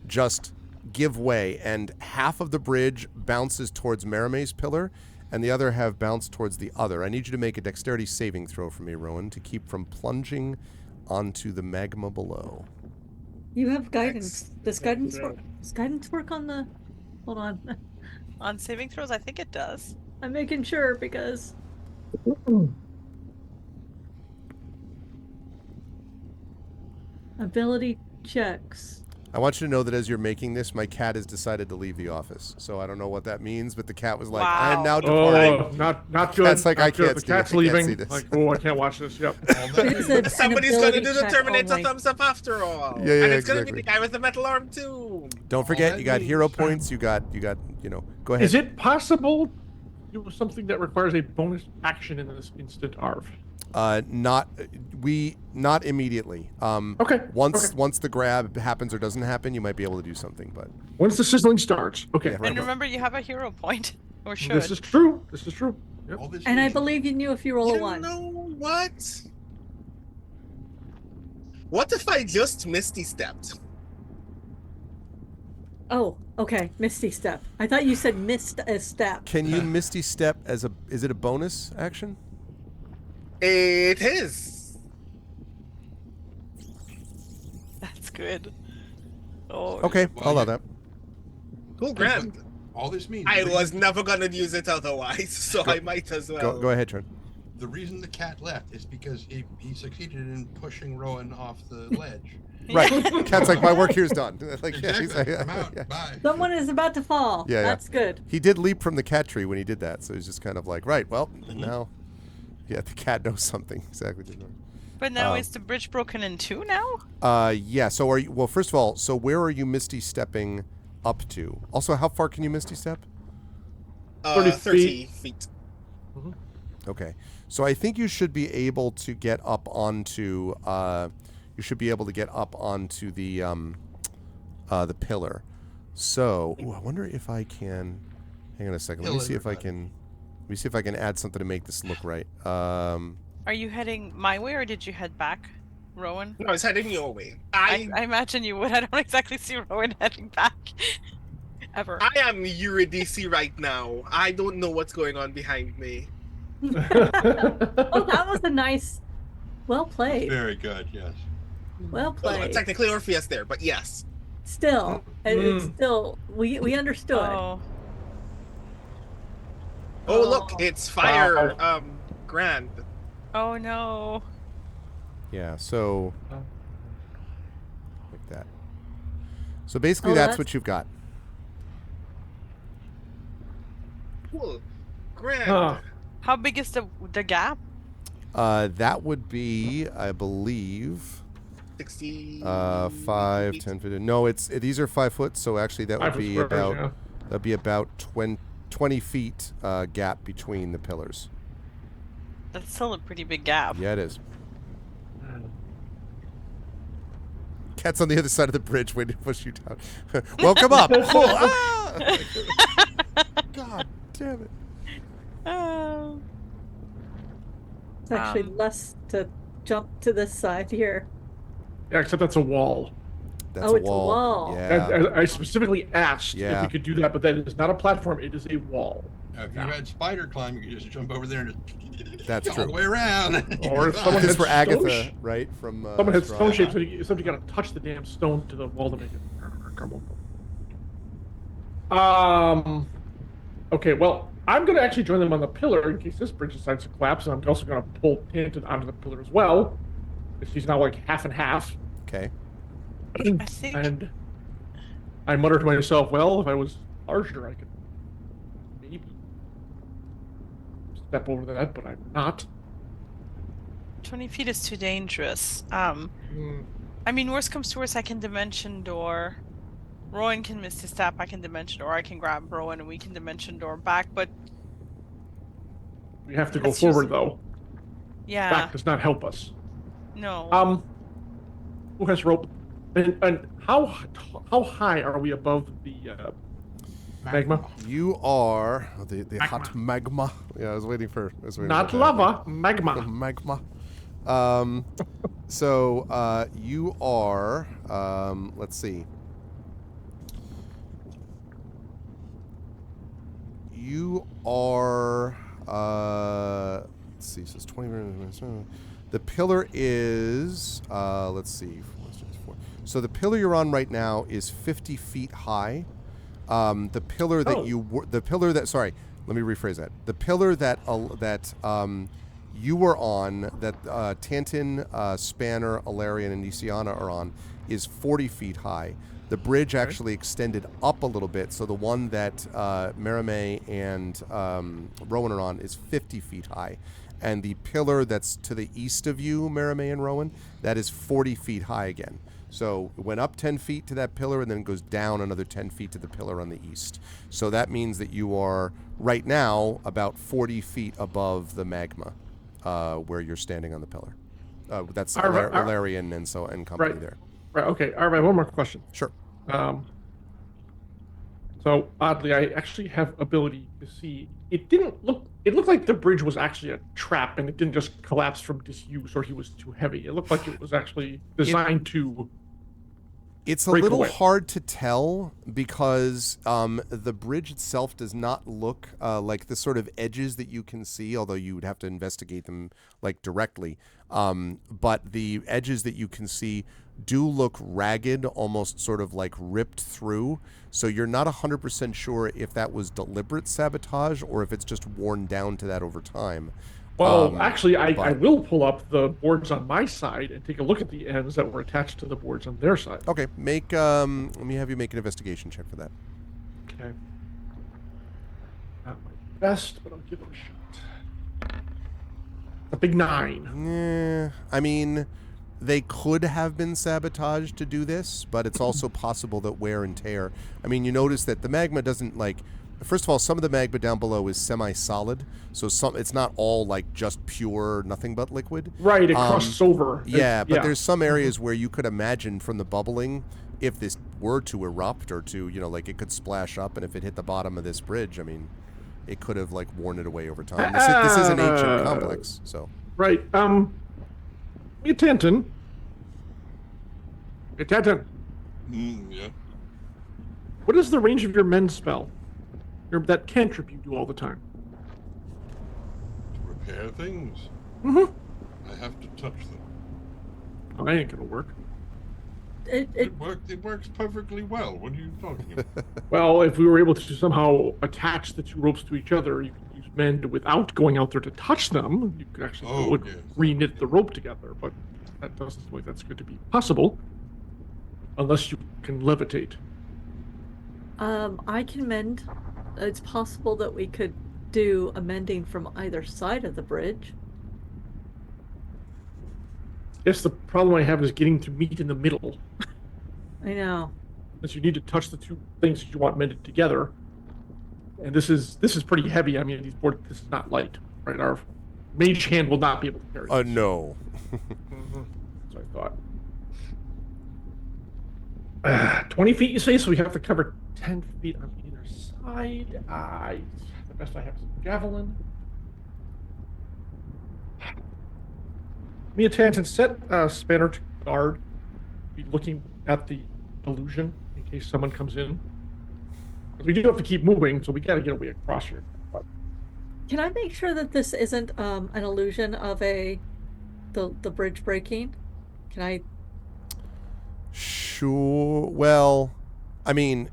S1: just give way, and half of the bridge bounces towards Marame's pillar, and the other half bounced towards the other. I need you to make a dexterity saving throw for me, Rowan, to keep from plunging onto the magma below.
S4: You have guidance. Does guidance work on the... Hold on.
S5: On saving throws, I think it does.
S4: I'm making sure because ability checks.
S1: I want you to know that as you're making this, my cat has decided to leave the office. So I don't know what that means, but the cat was like, I am
S5: Wow.
S1: now departing.
S6: Oh, not good.
S1: Cat's like,
S6: not
S1: I
S6: good.
S1: can't
S6: The
S1: see- I
S6: cat's
S1: can't
S6: leaving.
S1: see this.
S6: Like, oh, I can't watch this. Yep.
S4: It's an
S2: Somebody's gonna
S4: ability
S2: do the
S4: check
S2: Terminator
S4: only.
S2: thumbs up after all.
S1: Yeah, yeah,
S2: and it's gonna
S1: exactly.
S2: be the guy with the metal arm too.
S1: Don't forget,
S3: that
S1: you got
S3: means-
S1: hero points. You got, go ahead.
S6: Is it possible to do something that requires a bonus action in this instant, Arv?
S1: Not immediately.
S6: Okay.
S1: Once the grab happens or doesn't happen, you might be able to do something. But
S6: Once the sizzling starts. Okay.
S1: Yeah, right.
S5: And remember, you have a hero point, or should.
S6: This is true. This is true. Yep.
S3: All this
S4: And I
S3: means-
S4: believe you knew if you roll a
S2: You
S4: 1.
S2: know what? What if I just Misty stepped?
S4: Oh, okay. Misty step. I thought you said missed a step.
S1: can you Misty Step is it a bonus action?
S2: It is.
S5: That's good. Oh.
S1: Okay,
S3: Well,
S1: I'll allow
S3: you-
S1: that.
S2: Cool, grand.
S3: All this means.
S2: I
S3: the
S2: was
S3: reason-
S2: never gonna use it otherwise, so I might as well.
S1: Go ahead, Trent.
S3: The reason the cat left is because he succeeded in pushing Rowan off the ledge.
S1: Right. Cat's like, my work here's done. Like, yeah, he's
S3: Exactly.
S1: like,
S3: I'm out.
S1: yeah.
S3: Bye.
S4: Someone is about to fall.
S1: Yeah, yeah.
S4: That's good.
S1: He did leap from the cat tree when he did that, so he's just kind of like, right, well, now, yeah, the cat knows something exactly.
S5: But now is the bridge broken in two now?
S1: Yeah. So are you? Well, first of all, so where are you Misty stepping up to? Also, how far can you Misty step?
S6: 30
S2: 30 feet.
S1: Okay. So I think you should be able to get up onto. You should be able to get up onto the pillar. So, ooh, I wonder if I can. Hang on a second. Let me
S3: Pillar,
S1: see if I
S3: everybody.
S1: can. Let me see if I can add something to make this look right.
S5: Are you heading my way, or did you head back, Rowan?
S2: No, I was heading your way.
S5: I imagine you would. I don't exactly see Rowan heading back. Ever.
S2: I am Eurydice right now. I don't know what's going on behind me.
S4: Oh, that was a nice. Well played.
S3: Very good. Yes.
S4: Well
S2: Well,
S4: played.
S2: technically Orpheus there, but yes.
S4: Still, it's still. We understood.
S5: Oh.
S2: Oh, look, it's fire. Grand.
S5: Oh no.
S1: Yeah. So.
S6: Oh.
S1: Like that. So basically,
S4: Oh,
S1: that's
S4: that's-
S1: what you've got.
S2: Cool. Grand.
S6: Huh.
S5: How big is the gap?
S1: That would be, I believe,
S2: 60.
S1: 5, 10, 15. No, these are 5 foot, so actually that would
S6: 5
S1: be
S6: squares,
S1: about
S6: yeah.
S1: that'd be about 20 feet gap between the pillars.
S5: That's still a pretty big gap.
S1: Yeah, it is. Cat's on the other side of the bridge waiting to push you down. Welcome up. Ah! God damn it.
S5: Oh.
S4: It's actually less to jump to this side here.
S6: Yeah, except that's a wall.
S1: That's
S4: Oh,
S1: a
S4: it's a
S1: wall.
S4: wall.
S1: Yeah.
S6: I specifically asked if
S1: Yeah.
S6: we could do that, but that is not a platform. It is a wall.
S3: If you had spider climb, you could just jump over there and just
S1: That's
S3: all
S1: true.
S3: the way around.
S6: Or if someone
S1: This
S6: had
S1: for
S6: stone
S1: Agatha, right? From
S6: Someone had
S1: Straw.
S6: stone shapes, so somebody got to touch the damn stone to the wall to make it. Okay, well, I'm going to actually join them on the pillar in case this bridge decides to collapse, and I'm also going to pull Tanton onto the pillar as well. She's now like half and half.
S1: Okay.
S5: I think
S6: And I mutter to myself, well, if I was larger, I could maybe step over that, but I'm not.
S5: 20 feet is too dangerous. I mean, worst comes to worst, I can dimension door. Rowan can miss his step. I can dimension door. I can grab Rowan, and we can dimension door back. But
S6: We have to go
S5: That's
S6: forward,
S5: just-
S6: though.
S5: yeah,
S6: Back does not help us.
S5: no.
S6: Who has rope? And how high are we above the magma?
S1: You are the hot magma. Yeah, I was waiting for.
S6: Not
S1: that.
S6: lava,
S1: The
S6: magma.
S1: magma. So you are. Let's see. You are. Let's see. So it's 20 minutes. The pillar is. Let's see. So the pillar you're on right now is 50 feet high. The pillar that sorry, let me rephrase that. The pillar that you were on, that Tantin, Spanner, Alarian, and Nisiana are on, is 40 feet high. The bridge actually extended up a little bit, so the one that Merime and Rowan are on is 50 feet high. And the pillar that's to the east of you, Merime and Rowan, that is 40 feet high again. So it went up 10 feet to that pillar and then goes down another 10 feet to the pillar on the east. So that means that you are, right now, about 40 feet above the magma where you're standing on the pillar. That's Alarian and company there.
S6: Right, okay. All right, one more question.
S1: Sure.
S6: So oddly, I actually have ability to see. It looked like the bridge was actually a trap, and it didn't just collapse from disuse or he was too heavy. It looked like it was actually designed to.
S1: It's a little hard to tell because the bridge itself does not look like the sort of edges that you can see, although you would have to investigate them like directly. But the edges that you can see do look ragged, almost sort of like ripped through. So you're not 100% sure if that was deliberate sabotage or if it's just worn down to that over time.
S6: Well, actually, I will pull up the boards on my side and take a look at the ends that were attached to the boards on their side.
S1: Okay, let me have you make an investigation check for that.
S6: Okay. Not my best, but I'll give it a shot. A big 9.
S1: I mean, they could have been sabotaged to do this, but it's also possible that wear and tear. I mean, you notice that the magma doesn't first of all, some of the magma down below is semi-solid, so it's not all like just pure, nothing but liquid.
S6: Right, it crusts over.
S1: Yeah, but there's some areas where you could imagine from the bubbling, if this were to erupt or to, it could splash up, and if it hit the bottom of this bridge, I mean, it could have worn it away over time. This is an ancient complex, so.
S6: Right. Tantin. Tantin.
S3: Yeah.
S6: What is the range of your mend spell? That cantrip you do all the time.
S3: To repair things?
S6: Mm-hmm.
S3: I have to touch them.
S6: Oh, that ain't gonna work.
S3: It works perfectly well. What are you talking about?
S6: Well, if we were able to somehow attach the two ropes to each other, you could use mend without going out there to touch them. You could actually re-knit the rope together, but that doesn't seem like that's going to be possible unless you can levitate.
S4: I can mend. It's possible that we could do a mending from either side of the bridge.
S6: Yes, the problem I have is getting to meet in the middle.
S4: I know.
S6: Because you need to touch the two things that you want mended together. And this is pretty heavy. I mean, this is not light, right? Our mage hand will not be able to carry this.
S1: No.
S6: Mm-hmm. That's what I thought. 20 feet, you say? So we have to cover 10 feet on either side. The best I have is a javelin. Mia Tanton, set Spanner to guard. Be looking at the illusion in case someone comes in. Because we do have to keep moving, so we got to get away across here. But...
S4: Can I make sure that this isn't an illusion of the bridge breaking? Can I?
S1: Sure. Well, I mean,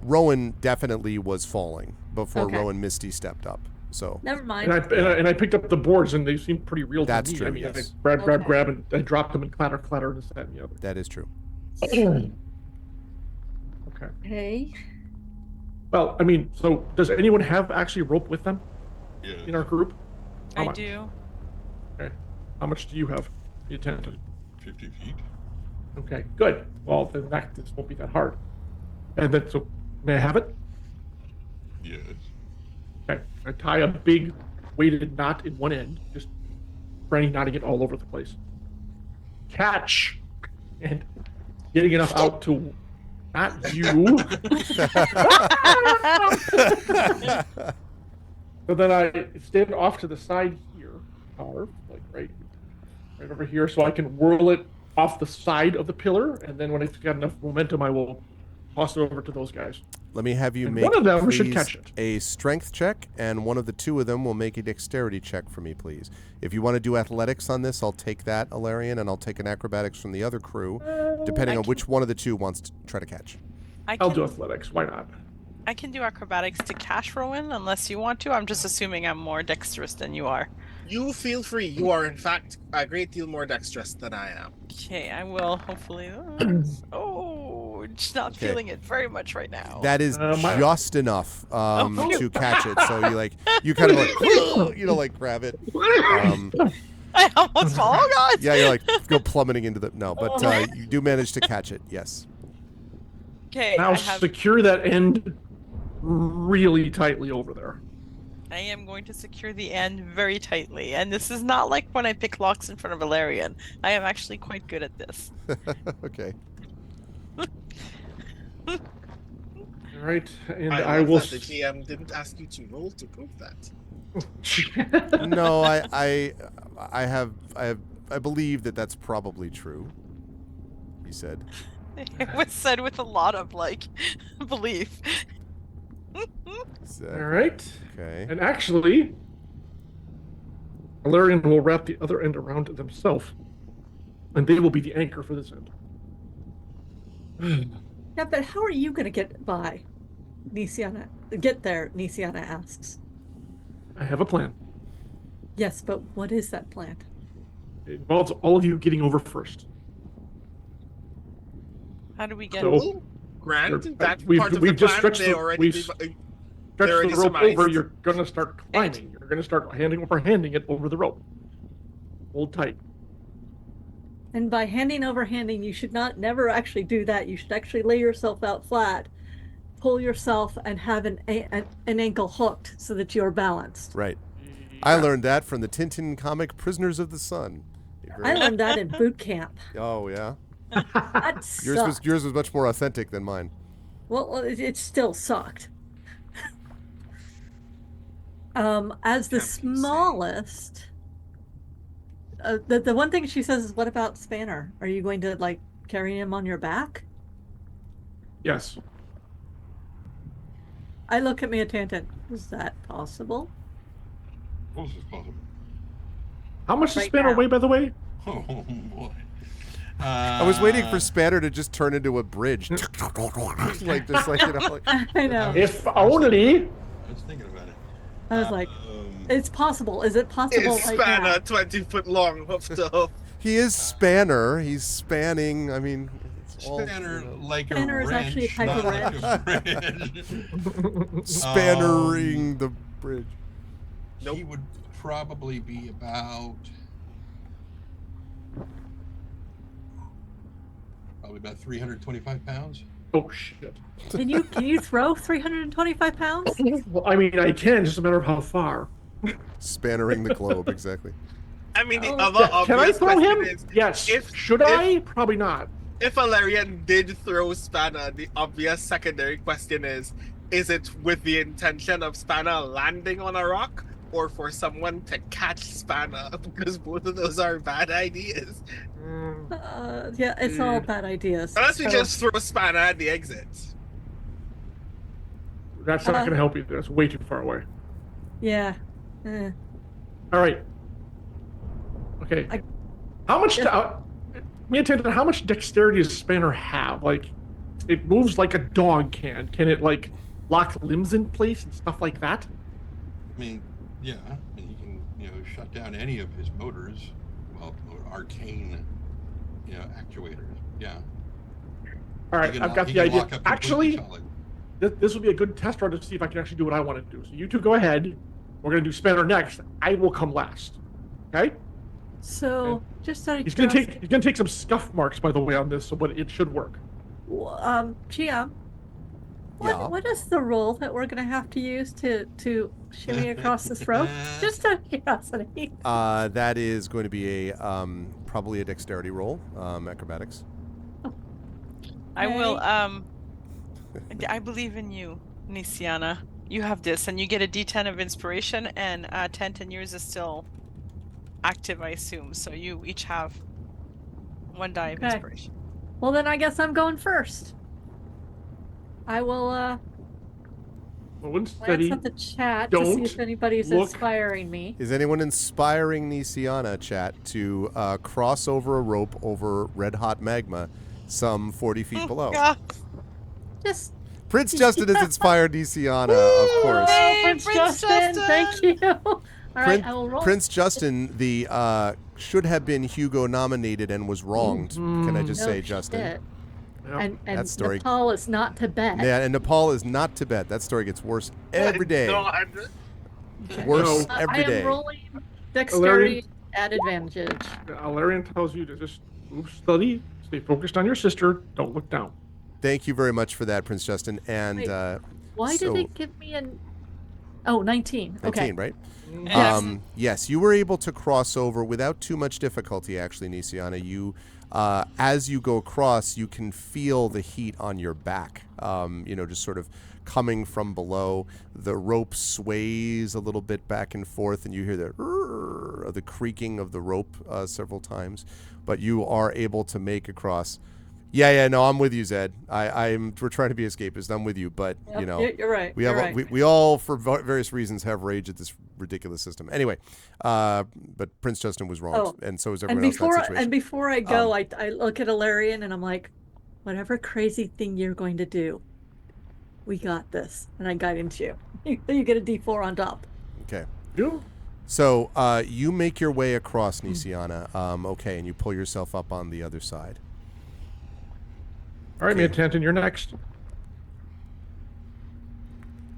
S1: Rowan definitely was falling before Rowan Misty stepped up. So
S4: never mind.
S6: And I picked up the boards, and they seem pretty real to me.
S1: That's true.
S6: I mean,
S1: yes.
S6: I grab, and I dropped them and clatter, and this, that, and the other.
S1: That is true.
S6: Okay.
S4: Hey.
S6: Well, I mean, so does anyone have actually rope with them?
S3: Yeah.
S6: In our group?
S5: I do.
S6: Okay. How much do you have? Be attentive.
S3: 50 feet.
S6: Okay, good. Well, then this won't be that hard. And then, so may I have it?
S3: Yes.
S6: Okay. I tie a big weighted knot in one end, just Franny knotting it all over the place. Catch! And getting enough out to not you. So then I stand off to the side here, like right over here, so I can whirl it off the side of the pillar, and then when it's got enough momentum, I will toss it over to those guys.
S1: Let me have you
S6: and
S1: make
S6: one of them should catch it.
S1: A strength check, and one of the two of them will make a dexterity check for me, please. If you want to do athletics on this, I'll take that, Alarian, and I'll take an acrobatics from the other crew, depending on which one of the two wants to try to catch.
S6: I'll do athletics. Why not?
S5: I can do acrobatics to catch Rowan unless you want to. I'm just assuming I'm more dexterous than you are.
S2: You feel free. You are, in fact, a great deal more dexterous than I am.
S5: Okay, I will hopefully. Oh, just not
S1: Okay.
S5: feeling it very much right now.
S1: That is just enough
S5: phew.
S1: to catch it. So you kind of like grab it.
S5: I almost fall. Oh God!
S1: Yeah, you're like go plummeting into the but you do manage to catch it. Yes.
S5: Okay.
S6: Now secure that end really tightly over there.
S5: I am going to secure the end very tightly, and this is not like when I pick locks in front of Valerian. I am actually quite good at this.
S1: Okay.
S6: All right, and
S2: I
S6: I will.
S2: that the GM didn't ask you to roll to prove that.
S1: No, I believe that's probably true. He said.
S5: It was said with a lot of belief.
S6: All right.
S1: Okay.
S6: And actually, Valerian will wrap the other end around themselves, and they will be the anchor for this end.
S4: Yeah, but how are you going to get by? Get there, Nisiana asks.
S6: I have a plan.
S4: Yes, but what is that plan?
S6: It involves all of you getting over first.
S5: How do we get?
S6: So,
S2: Grant, that
S6: we've
S2: part of the
S6: just
S2: plan,
S6: stretched
S2: they
S6: the-
S2: already...
S6: we've
S2: They're
S6: Stretch
S2: already
S6: the rope
S2: surmised.
S6: over, you're going to start climbing. You're going to start handing it over the rope. Hold tight.
S4: And by handing, you should never actually do that. You should actually lay yourself out flat, pull yourself, and have an ankle hooked so that you're balanced.
S1: Right. I learned that from the Tintin comic Prisoners of the Sun.
S4: I learned that in boot camp.
S1: Oh, yeah?
S4: That sucked.
S1: Yours was much more authentic than mine.
S4: Well, it still sucked. As the smallest, the one thing she says is, "What about Spanner? Are you going to carry him on your back?"
S6: Yes.
S4: I look at Mia Tantan. Is that possible?
S3: Of course it's possible.
S6: How much does
S4: Right
S6: Spanner
S4: now.
S6: weigh, by the way?
S3: Oh boy.
S1: I was waiting for Spanner to just turn into a bridge.
S4: I know.
S6: If only.
S3: I was thinking about it.
S4: I was like, it's possible. Is it possible
S2: Is
S4: right now?
S2: Spanner 20-foot long, hoof to hoof?
S1: He is Spanner. He's spanning. I mean, it's all,
S3: Spanner like
S4: Spanner
S3: a
S4: is
S3: wrench,
S4: actually a type of
S3: not like a bridge.
S1: spannering the bridge.
S2: Nope.
S3: He would probably be about 325 pounds.
S6: Oh shit.
S4: Can you throw 325 pounds?
S6: Well, I mean, I can. Just a matter of how far.
S1: Spannering the globe, exactly.
S2: I mean, the
S4: Oh,
S2: other
S6: Can I
S2: obvious
S6: throw
S2: question
S6: him?
S2: is,
S6: Yes. Should I? Probably not.
S2: if Valerian did throw Spanner, the obvious secondary question is it with the intention of Spanner landing on a rock, or for someone to catch Spanner? Because both of those are bad ideas.
S4: Yeah, it's all bad ideas.
S2: Unless we
S4: So-
S2: just throw Spanner at the exit.
S6: That's not going to help you. That's way too far away.
S4: Yeah.
S6: All right. Okay. How much? How much dexterity does Spanner have? It moves like a dog can. Can it lock limbs in place and stuff like that?
S3: I mean, yeah, and he can, shut down any of his motors. Well, arcane, actuators. Yeah.
S6: All right,
S3: He can
S6: I've
S3: lock-
S6: got
S3: he
S6: the
S3: can
S6: idea.
S3: lock up completely
S6: Actually,
S3: solid.
S6: this will be a good test run to see if I can actually do what I want to do. So you two go ahead. We're going to do Spanner next. I will come last. Okay?
S4: So, just out of
S6: He's going
S4: curiosity,
S6: to take some scuff marks, by the way, on this, but it should work.
S4: GM,
S1: Yeah.
S4: what is the roll that we're going to have to use to shimmy across this rope? Just out of curiosity.
S1: That is going to be probably a dexterity roll, acrobatics.
S5: I will. I believe in you, Nisiana. You have this, and you get a D10 of inspiration, and 10 yours is still active, I assume. So you each have 1 die of
S4: Okay.
S5: inspiration.
S4: Well, then I guess I'm going first. I will
S6: Slow and
S4: glance
S6: steady.
S4: at the chat to see
S6: Don't
S4: if anybody's
S6: look.
S4: inspiring me.
S1: Is anyone inspiring Nisiana, chat, to cross over a rope over red hot magma some 40 feet below?
S5: God.
S4: Just
S1: Prince Justin has inspired Nisiana, of course.
S4: Oh, Prince
S5: Prince
S4: Justin, thank you. All right, I will roll.
S1: Prince Justin, the should have been Hugo nominated and was wronged. Can I just say, Justin?
S4: Shit.
S6: Yep.
S4: And
S1: That story-
S4: Nepal is not Tibet.
S1: Yeah, and Nepal is not Tibet. That story gets worse every day.
S2: God.
S1: Worse
S6: So-
S1: every
S4: I
S1: day.
S4: am rolling dexterity at advantage.
S6: Alarian tells you to just move steady, stay focused on your sister, don't look down.
S1: Thank you very much for that, Prince Justin. And
S4: Wait, Why
S1: so-
S4: did it give me an... Oh, 19.
S1: 19,
S4: Okay.
S1: right?
S5: Yes.
S1: Yes, you were able to cross over without too much difficulty, actually, Nisiana. You, as you go across, you can feel the heat on your back, just sort of coming from below. The rope sways a little bit back and forth, and you hear the creaking of the rope several times. But you are able to make across. Yeah, no, I'm with you, Zed. We're trying to be escapists. I'm with you, but
S4: Yep, you're right.
S1: we
S4: you're
S1: have
S4: right.
S1: we all for various reasons have rage at this ridiculous system. Anyway, but Prince Justin was wrong, and so is everyone else in that situation.
S4: Before I go, I look at Alarian and I'm like, whatever crazy thing you're going to do, we got this, and I guidance you. You get a D4 on top.
S1: Okay.
S6: You?
S1: So you make your way across, Nisiana. Okay, and you pull yourself up on the other side.
S6: All right, Mia Tanton, you're next.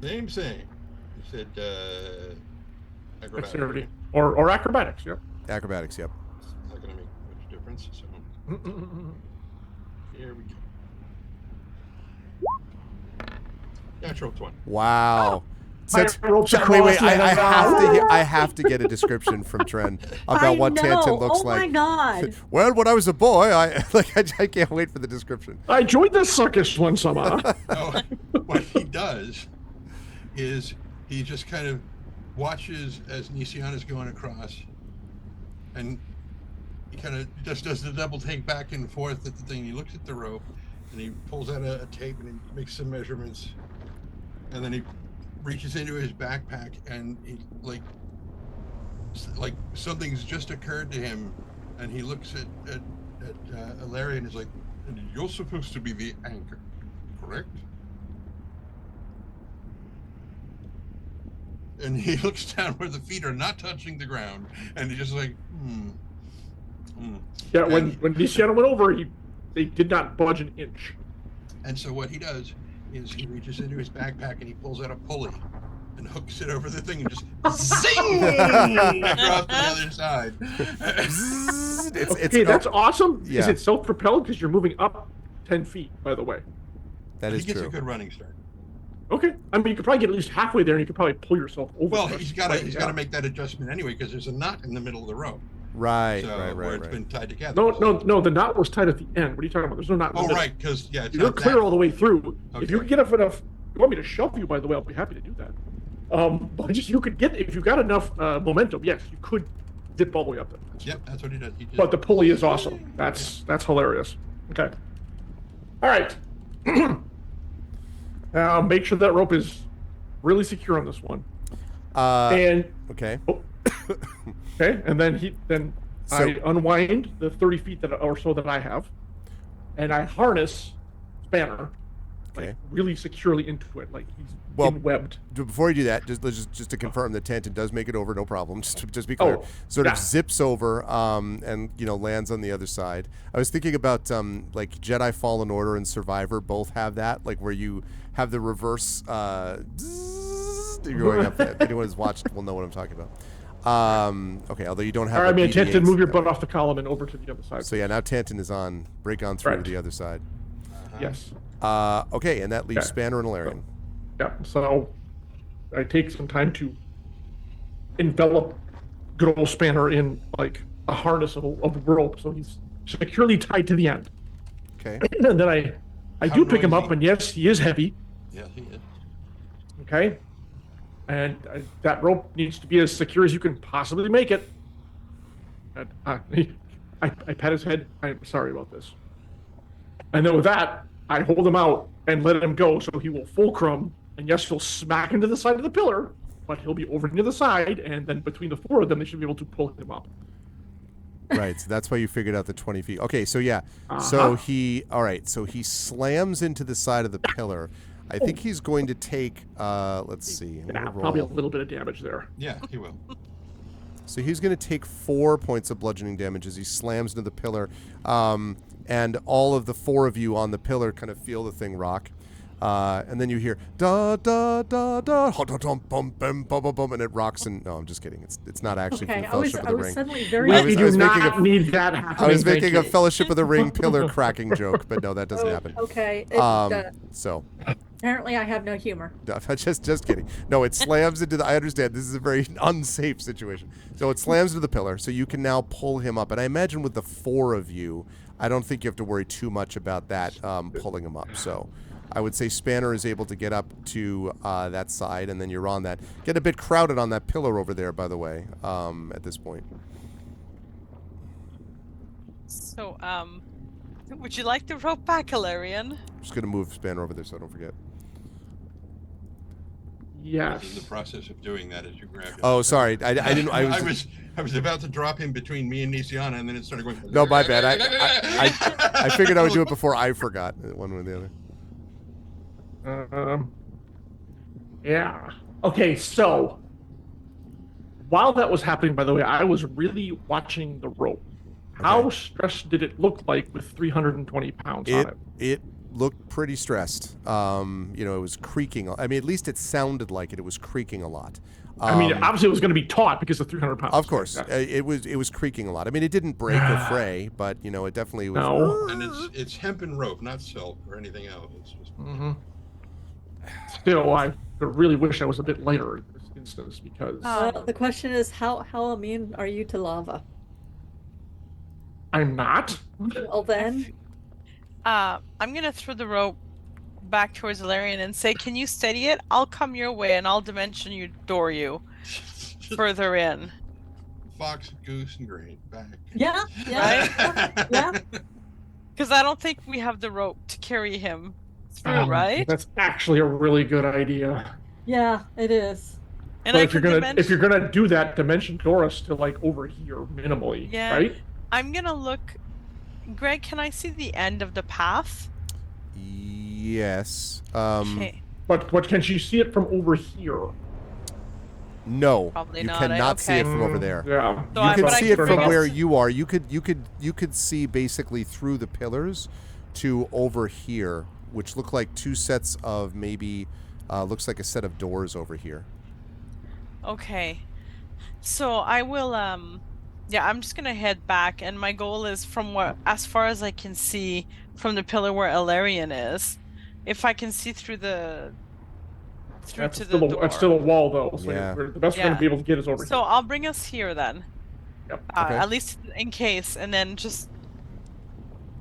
S3: Same. You said acrobatics.
S6: Dexterity. Or acrobatics, yep.
S1: Acrobatics, yep.
S3: It's not going to make much difference. So here we go. Natural 20.
S1: Wow.
S6: My ropes are
S1: Wait,
S6: lost in the
S1: I have to get a description from Tren about what Tanton looks like.
S4: Oh my god.
S1: Well, when I was a boy, I can't wait for the description.
S6: I joined the circus one summer.
S3: No, what he does is he just kind of watches as Nisiana's going across, and he kind of just does the double take back and forth at the thing. He looks at the rope, and he pulls out a tape and he makes some measurements, and then he reaches into his backpack and he like something's just occurred to him, and he looks at Larry and is like, "You're supposed to be the anchor, correct?" And he looks down where the feet are not touching the ground, and he's just like,
S6: Yeah, when Nisiana went over, they did not budge an inch.
S3: And so what he does is he reaches into his backpack and he pulls out a pulley and hooks it over the thing and just zing across the other side.
S6: That's awesome.
S1: Yeah.
S6: Is it self-propelled? Because you're moving up 10 feet, by the way.
S1: That
S3: He
S1: is
S3: gets
S1: true.
S3: a good running start.
S6: Okay. I mean, you could probably get at least halfway there, and you could probably pull yourself over.
S3: Well,
S6: first.
S3: he's got to make that adjustment anyway because there's a knot in the middle of the rope.
S1: Right,
S3: So, where it's
S1: right.
S3: been tied together.
S6: No. The knot was tied at the end. What are you talking about? There's no knot. In the
S3: Oh,
S6: middle.
S3: right, because it's
S6: You're
S3: not
S6: clear
S3: that-
S6: all the way through.
S3: Okay.
S6: If you could get up enough, you want me to shove you? By the way, I'll be happy to do that. But just you could get if you got enough momentum. Yes, you could zip all the way up there.
S3: Yep, that's what he does. He just,
S6: But the pulley is awesome. That's hilarious. Okay. All right. Make sure that rope is really secure on this one. And
S1: Okay.
S6: okay, and then I unwind the 30 feet or so that I have, and I harness Spanner
S1: Okay.
S6: really securely into it, like he's
S1: Well,
S6: webbed.
S1: Before you do that, just to confirm that Tanton does make it over, no problem. Just be clear.
S6: Oh,
S1: Sort
S6: yeah.
S1: of zips over, and lands on the other side. I was thinking about like Jedi Fallen Order and Survivor both have that, like where you have the reverse. You're going up there. If anyone who's watched will know what I'm talking about. Okay, although you don't have.
S6: All right,
S1: the
S6: man, Tanton,
S1: BB-8s
S6: move your
S1: that
S6: butt
S1: way.
S6: off the column and over to the other side.
S1: So yeah, now Tanton is on. Break on through
S6: Right.
S1: to the other side.
S6: Yes.
S1: Okay, and that leaves
S6: Okay.
S1: Spanner and Larian.
S6: Yeah. So I take some time to envelop good old Spanner in like a harness of rope, so he's securely tied to the end.
S1: Okay.
S6: And then I
S3: How
S6: do pick him
S3: noisy.
S6: up, and yes, he is heavy.
S3: yeah, he is.
S6: Okay. And that rope needs to be as secure as you can possibly make it. And I pat his head. I'm sorry about this. And then with that, I hold him out and let him go, so he will fulcrum. And yes, he'll smack into the side of the pillar, but he'll be over near the side, and then between the four of them, they should be able to pull him up.
S1: Right, so that's why you figured out the 20 feet. Okay, so yeah,
S6: Uh-huh.
S1: so he slams into the side of the pillar. I think he's going to take, let's see. I'm
S6: Yeah,
S1: gonna
S6: probably a
S1: roll.
S6: little bit of damage there.
S3: Yeah, he will.
S1: So he's going to take 4 points of bludgeoning damage as he slams into the pillar. And all of the 4 of you on the pillar kind of feel the thing rock. And then you hear da da da da ha da dum bum bum bum bum bum, and it rocks. And no, I'm just kidding. It's not actually from
S4: Okay,
S1: the
S4: I was
S1: Fellowship of
S4: I
S1: the
S4: was
S1: Ring.
S4: suddenly very.
S1: I was
S6: We do
S1: making
S6: not need that happening.
S1: I was making a
S6: thank you.
S1: Fellowship of the Ring pillar cracking joke, but no, that doesn't happen.
S4: Okay.
S1: So
S4: Apparently, I have no humor.
S1: no, just kidding. No, it slams into the. I understand this is a very unsafe situation. So it slams into the pillar. So you can now pull him up, and I imagine with the 4 of you, I don't think you have to worry too much about that pulling him up. So I would say Spanner is able to get up to that side, and then you're on that. Get a bit crowded on that pillar over there, by the way. At this point.
S5: So, would you like the rope back, Ilarion?
S1: I'm just gonna move Spanner over there so I don't forget.
S6: Yes.
S3: In the process of doing that, as you grab him.
S1: Oh, sorry. I didn't.
S3: I was about to drop him between me and Nisiana, and then it started going.
S1: No, my bad. I figured I would do it before I forgot one way or the other.
S6: Yeah. Okay, so while that was happening, by the way, I was really watching the rope. How stressed did it look like with 320 pounds on it?
S1: It looked pretty stressed. It was creaking. I mean, at least it sounded like it. It was creaking a lot.
S6: I mean, obviously it was going to be taut because of 300 pounds.
S1: Of course,
S6: Yeah.
S1: it was creaking a lot. I mean, it didn't break or fray, but it definitely was.
S6: No.
S3: And it's hempen rope, not silk or anything else. It's just.
S6: Mm-hmm. Still, I really wish I was a bit lighter in this instance because
S4: Well, the question is, how immune are you to lava?
S6: I'm not.
S4: Well, then.
S5: I'm gonna throw the rope back towards Ilarion and say, "Can you steady it? I'll come your way and I'll dimension you door you further in."
S3: Fox, goose, and green back.
S4: Yeah. Yeah.
S5: Because I don't think we have the rope to carry him through, right?
S6: That's actually a really good idea.
S4: Yeah, it is.
S5: And
S6: But
S5: I
S6: if you're
S5: can
S6: gonna do that, dimension Doris to like over here minimally,
S5: Yeah.
S6: right?
S5: I'm gonna look. Greg, can I see the end of the path?
S1: Yes.
S5: Okay.
S6: But can she see it from over here?
S1: No,
S5: Probably
S1: you
S5: not,
S1: cannot see
S5: okay.
S1: it from over there.
S6: Yeah.
S5: So
S1: You can
S5: but I
S1: see it
S5: can
S1: from
S5: bring us-
S1: where you are. You could see basically through the pillars to over here, which look like 2 sets of maybe looks like a set of doors over here.
S5: Okay. So I will I'm just gonna head back, and my goal is from as far as I can see from the pillar where Ilarion is. If I can see through to the door.
S6: That's still a wall though. So
S1: Yeah.
S6: the best we're gonna be able to get is over
S5: So
S6: here.
S5: I'll bring us here then.
S6: Yep.
S1: Okay.
S5: At least in case, and then just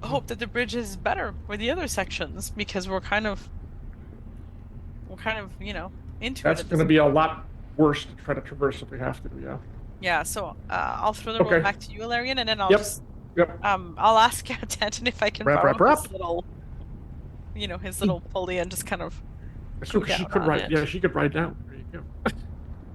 S5: hope that the bridge is better with the other sections, because we're kind of into
S6: That's
S5: it.
S6: gonna be a lot worse to try to traverse if we have to. Yeah.
S5: Yeah, so I'll throw the
S6: Okay.
S5: rope back to you, Ilarion, and then I'll
S6: Yep.
S5: just
S6: Yep.
S5: I'll ask Tanton if I can
S6: Wrap,
S5: borrow
S6: wrap,
S5: his little, his little pulley and just kind of.
S6: So
S5: Go
S6: she
S5: down
S6: could
S5: on
S6: ride.
S5: it.
S6: Yeah, she could ride down. There you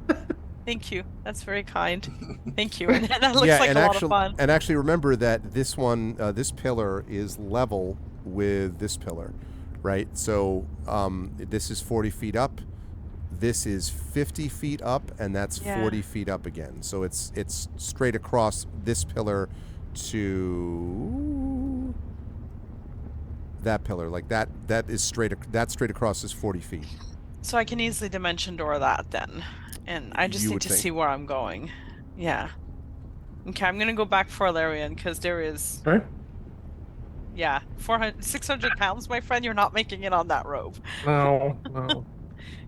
S6: go.
S5: Thank you. That's very kind. Thank you. And that looks
S1: yeah,
S5: like
S1: and
S5: a
S1: actually,
S5: lot of fun.
S1: and actually remember that this one, this pillar is level with this pillar, right? So this is 40 feet up. This is 50 feet up, and that's 40 feet up again. So it's straight across this pillar to that pillar. Like that is straight. That straight across is 40 feet.
S5: So I can easily dimension door that then, and I just
S1: You
S5: need
S1: would
S5: to
S1: think.
S5: see where I'm going. Yeah. Okay, I'm gonna go back for Ilarion because there is.
S6: Okay.
S5: Yeah, 600 pounds, my friend. You're not making it on that rope.
S6: No.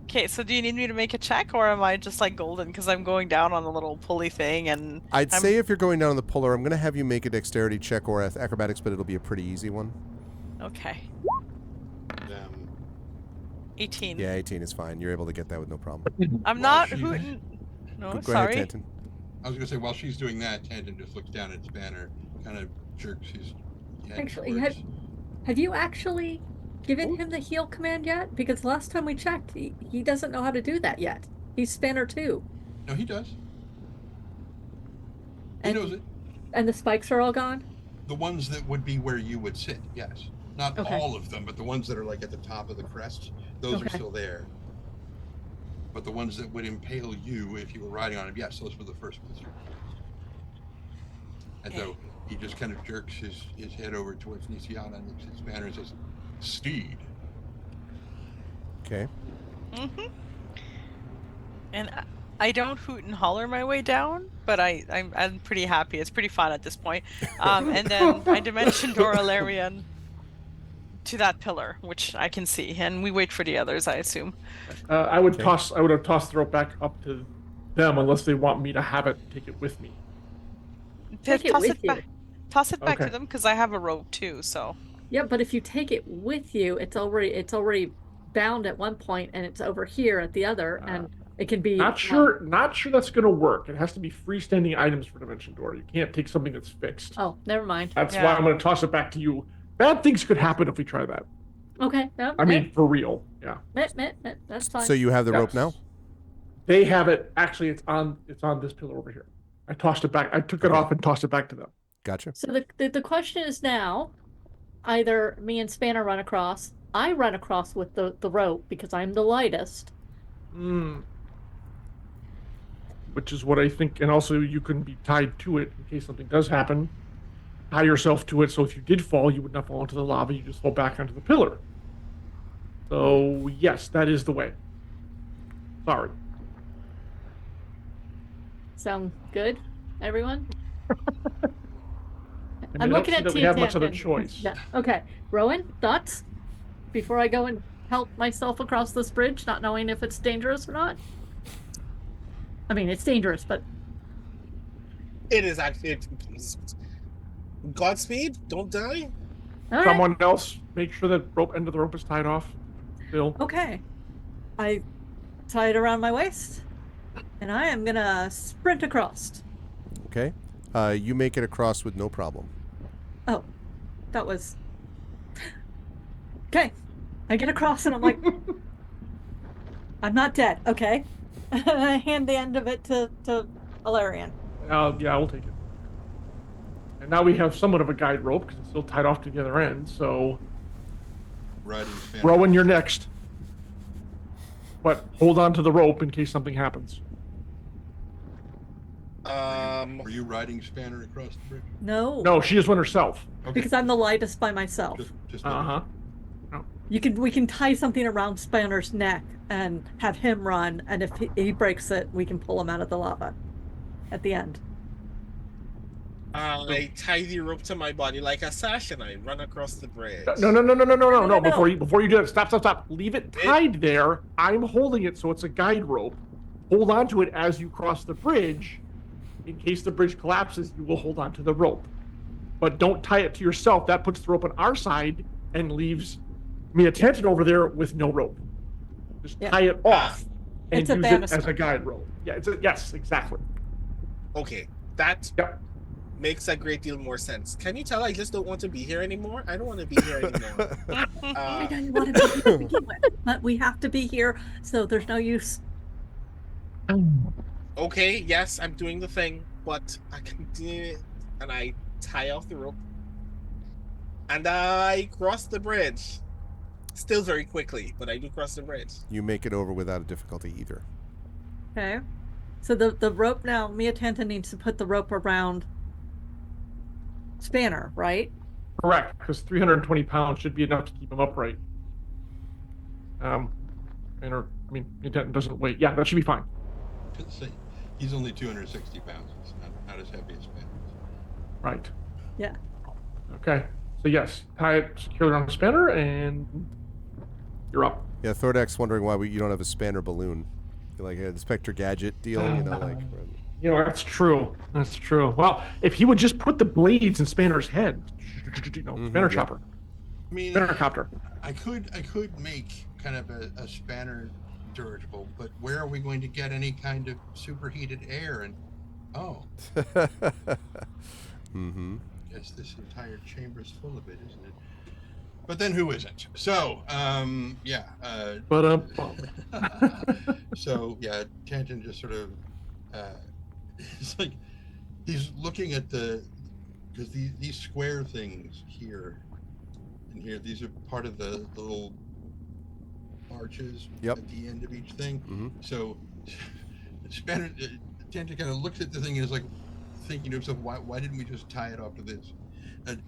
S5: Okay, so do you need me to make a check, or am I just like golden because I'm going down on a little pulley thing? And
S1: I'd say if you're going down on the puller, I'm going to have you make a dexterity check or acrobatics, but it'll be a pretty easy one.
S5: Okay, 18.
S1: Yeah, 18 is fine. You're able to get that with no problem.
S5: I'm
S3: Well,
S5: not
S3: she's-
S5: hooting. No,
S1: Go
S5: sorry.
S1: ahead, Tanton.
S3: I was gonna say while she's doing that, Tanton just looks down at Spanner, kind of jerks his head
S4: Actually,
S3: towards.
S4: have you actually given him the heal command yet? Because last time we checked, he doesn't know how to do that yet. He's Spanner too.
S3: No, he does. He
S4: And-
S3: knows it.
S4: And the spikes are all gone?
S3: The ones that would be where you would sit, yes. Not
S4: Okay.
S3: all of them, but the ones that are like at the top of the crest, those are
S4: Okay.
S3: still there. But the ones that would impale you if you were riding on them, yes, those were the first ones. And so he just kind of jerks his head over towards Nisiana and looks at his banner and says, "Steed."
S1: Okay.
S5: And I don't hoot and holler my way down, but I'm pretty happy. It's pretty fun at this point. And then I dimension door Alarian to that pillar, which I can see, and we wait for the others, I assume.
S6: I would
S1: Okay.
S6: I would have tossed the rope back up to them unless they want me to have it, take it with me.
S4: Take it
S5: Toss
S4: with
S5: it
S4: you.
S5: back. Toss it back to
S6: Okay.
S5: them because I have a rope too. So
S4: Yeah, but if you take it with you, it's already bound at one point and it's over here at the other, and it can be
S6: Not sure that's going to work. It has to be freestanding items for Dimension Door. You can't take something that's fixed.
S4: Oh, never mind.
S6: That's why
S5: Yeah.
S6: I'm going to toss it back to you. Bad things could happen if we try that.
S4: Okay. No,
S6: I mean, for real. Yeah.
S4: that's fine.
S1: So you have the rope
S6: Yes.
S1: now?
S6: They have it. Actually, it's on this pillar over here. I tossed it back. I took it
S1: Okay.
S6: off and tossed it back to them.
S1: Gotcha.
S4: So the question is now, either me and Spanner run across, I run across with the rope because I'm the lightest.
S6: Which is what I think, and also you can be tied to it in case something does happen. Tie yourself to it, so if you did fall, you would not fall into the lava. You just fall back onto the pillar. So yes, that is the way. Sorry.
S4: Sound good, everyone?
S6: I
S4: I'm
S6: don't
S4: looking
S6: see
S4: at
S6: that we
S4: Team
S6: have much other
S4: Tanton.
S6: choice.
S4: Yeah. Okay. Rowan, thoughts? Before I go and help myself across this bridge, not knowing if it's dangerous or not? I mean, it's dangerous, but
S2: It is actually. Godspeed. Don't die.
S4: all right.
S6: Someone else, make sure that end of the rope is tied off. Still.
S4: Okay. I tie it around my waist, and I am gonna sprint across.
S1: Okay. You make it across with no problem.
S4: Oh, that was... Okay. I get across and I'm like, I'm not dead. Okay. I hand the end of it to Alarian.
S6: Yeah, we'll take it. And now we have somewhat of a guide rope because it's still tied off to the other end. So,
S3: Riding Spanner.
S6: Rowan, you're next. But hold on to the rope in case something happens.
S3: Were you riding Spanner across the bridge?
S4: No.
S6: No, she just went herself.
S3: Okay.
S4: Because I'm the lightest by myself.
S3: Just
S6: Uh huh.
S4: We can tie something around Spanner's neck and have him run, and if he breaks it, we can pull him out of the lava at the end.
S2: I tie the rope to my body like a sash and I run across the bridge.
S6: No. Before you do that, stop. Leave it tied there. I'm holding it so it's a guide rope. Hold on to it as you cross the bridge. In case the bridge collapses, you will hold on to the rope. But don't tie it to yourself. That puts the rope on our side and leaves Mia Tanton over there with no rope. Just tie it off and
S4: It's a
S6: use it
S4: banister.
S6: as a guide rope. Yeah, yes, exactly.
S2: Okay, that
S6: Yep.
S2: makes a great deal more sense. Can you tell I just don't want to be here anymore? I don't want to be here anymore.
S4: I know you want to be here to begin with, but we have to be here, so there's no use.
S2: Okay, yes, I'm doing the thing, but I can do it. And I tie off the rope. And I cross the bridge. Still very quickly, but I do cross the bridge.
S1: You make it over without a difficulty either.
S4: Okay. So the rope now, Mia Tanton needs to put the rope around Spanner, right?
S6: Correct, because 320 pounds should be enough to keep him upright. Mia Tanton doesn't weigh. Yeah, that should be fine.
S3: He's only 260 pounds. It's not as heavy as Spanner.
S6: Right.
S4: Yeah.
S6: Okay. So yes, tie it securely around the spanner, and you're up.
S1: Yeah, Thordax wondering why you don't have a Spanner balloon. Like a Spectre Gadget deal, like.
S6: That's true. That's true. Well, if he would just put the blades in Spanner's head, Spanner chopper,
S3: I mean,
S6: Spanner copter.
S3: I could make kind of a Spanner dirigible, but where are we going to get any kind of superheated air? And guess this entire chamber is full of it, isn't it? But then who isn't? So, so yeah, Tanton just sort of, it's like he's looking at because these square things here, in here. These are part of the little arches
S1: Yep.
S3: at the end of each thing.
S1: Mm-hmm.
S3: So Spanner, Tanta kind of looks at the thing and is like thinking to himself, why didn't we just tie it off to this?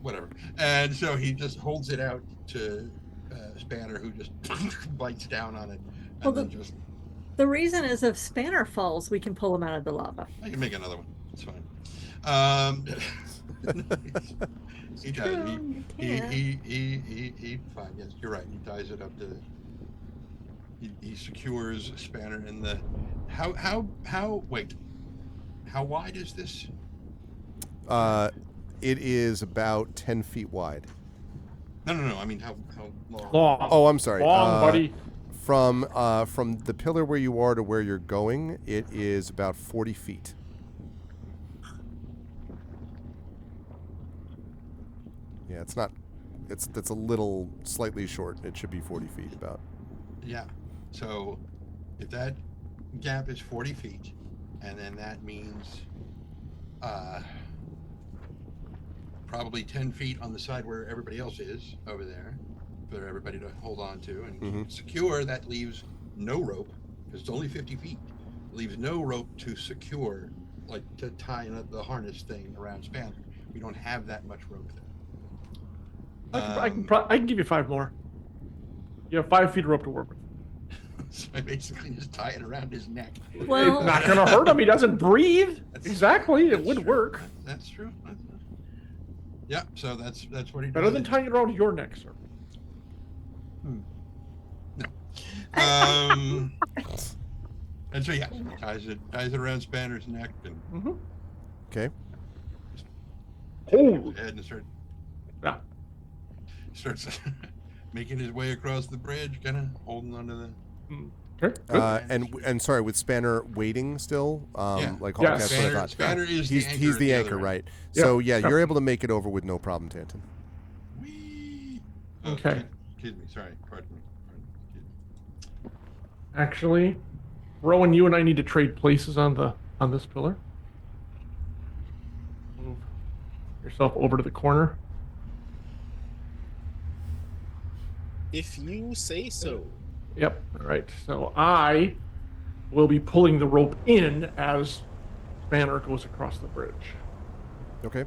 S3: Whatever. And so he just holds it out to Spanner, who just bites down on it. And
S4: Well, the reason is if Spanner falls, we can pull him out of the lava.
S3: I can make another one. It's fine. He does. He fine. Yes, you're right. He ties it up to. He secures Spanner in the. Wait. How wide is this?
S1: It is about 10 feet wide.
S3: No. I mean, how long?
S6: Long.
S1: Oh, I'm sorry.
S6: Long, buddy.
S1: From the pillar where you are to where you're going, it is about 40 feet. Yeah, it's not. It's a little slightly short. It should be 40 feet about.
S3: Yeah. So, if that gap is 40 feet, and then that means probably 10 feet on the side where everybody else is over there for everybody to hold on to and secure, that leaves no rope because it's only 50 feet. It leaves no rope to secure, like to tie the harness thing around Spanner. We don't have that much rope there.
S6: I can give you 5 more. You have 5 feet of rope to work with.
S3: So I basically just tie it around his neck.
S4: Well,
S6: It's not going to hurt him. He doesn't breathe.
S3: That's-
S6: Exactly. It would
S3: true.
S6: work.
S3: That's true. Yeah, so that's what he
S6: Better
S3: does.
S6: than tying it around your neck, sir.
S3: And so yeah, ties it around Spanner's neck and
S1: Okay.
S6: Oh,
S3: head and starts
S6: yeah.
S3: making his way across the bridge, kind of holding onto the.
S6: Okay. Good.
S1: And sorry, with Spanner waiting still, like
S6: Yeah,
S1: that's what I thought.
S3: Spanner is
S1: He's the anchor, right?
S6: Yeah,
S1: So yeah,
S6: sure.
S1: you're able to make it over with no problem, Tanton.
S3: Whee!
S6: Okay.
S3: Excuse me. Sorry. Pardon me.
S6: Actually, Rowan, you and I need to trade places on this pillar. Move yourself over to the corner.
S2: If you say so.
S6: Yep. All right. So I will be pulling the rope in as Spanner goes across the bridge.
S1: Okay.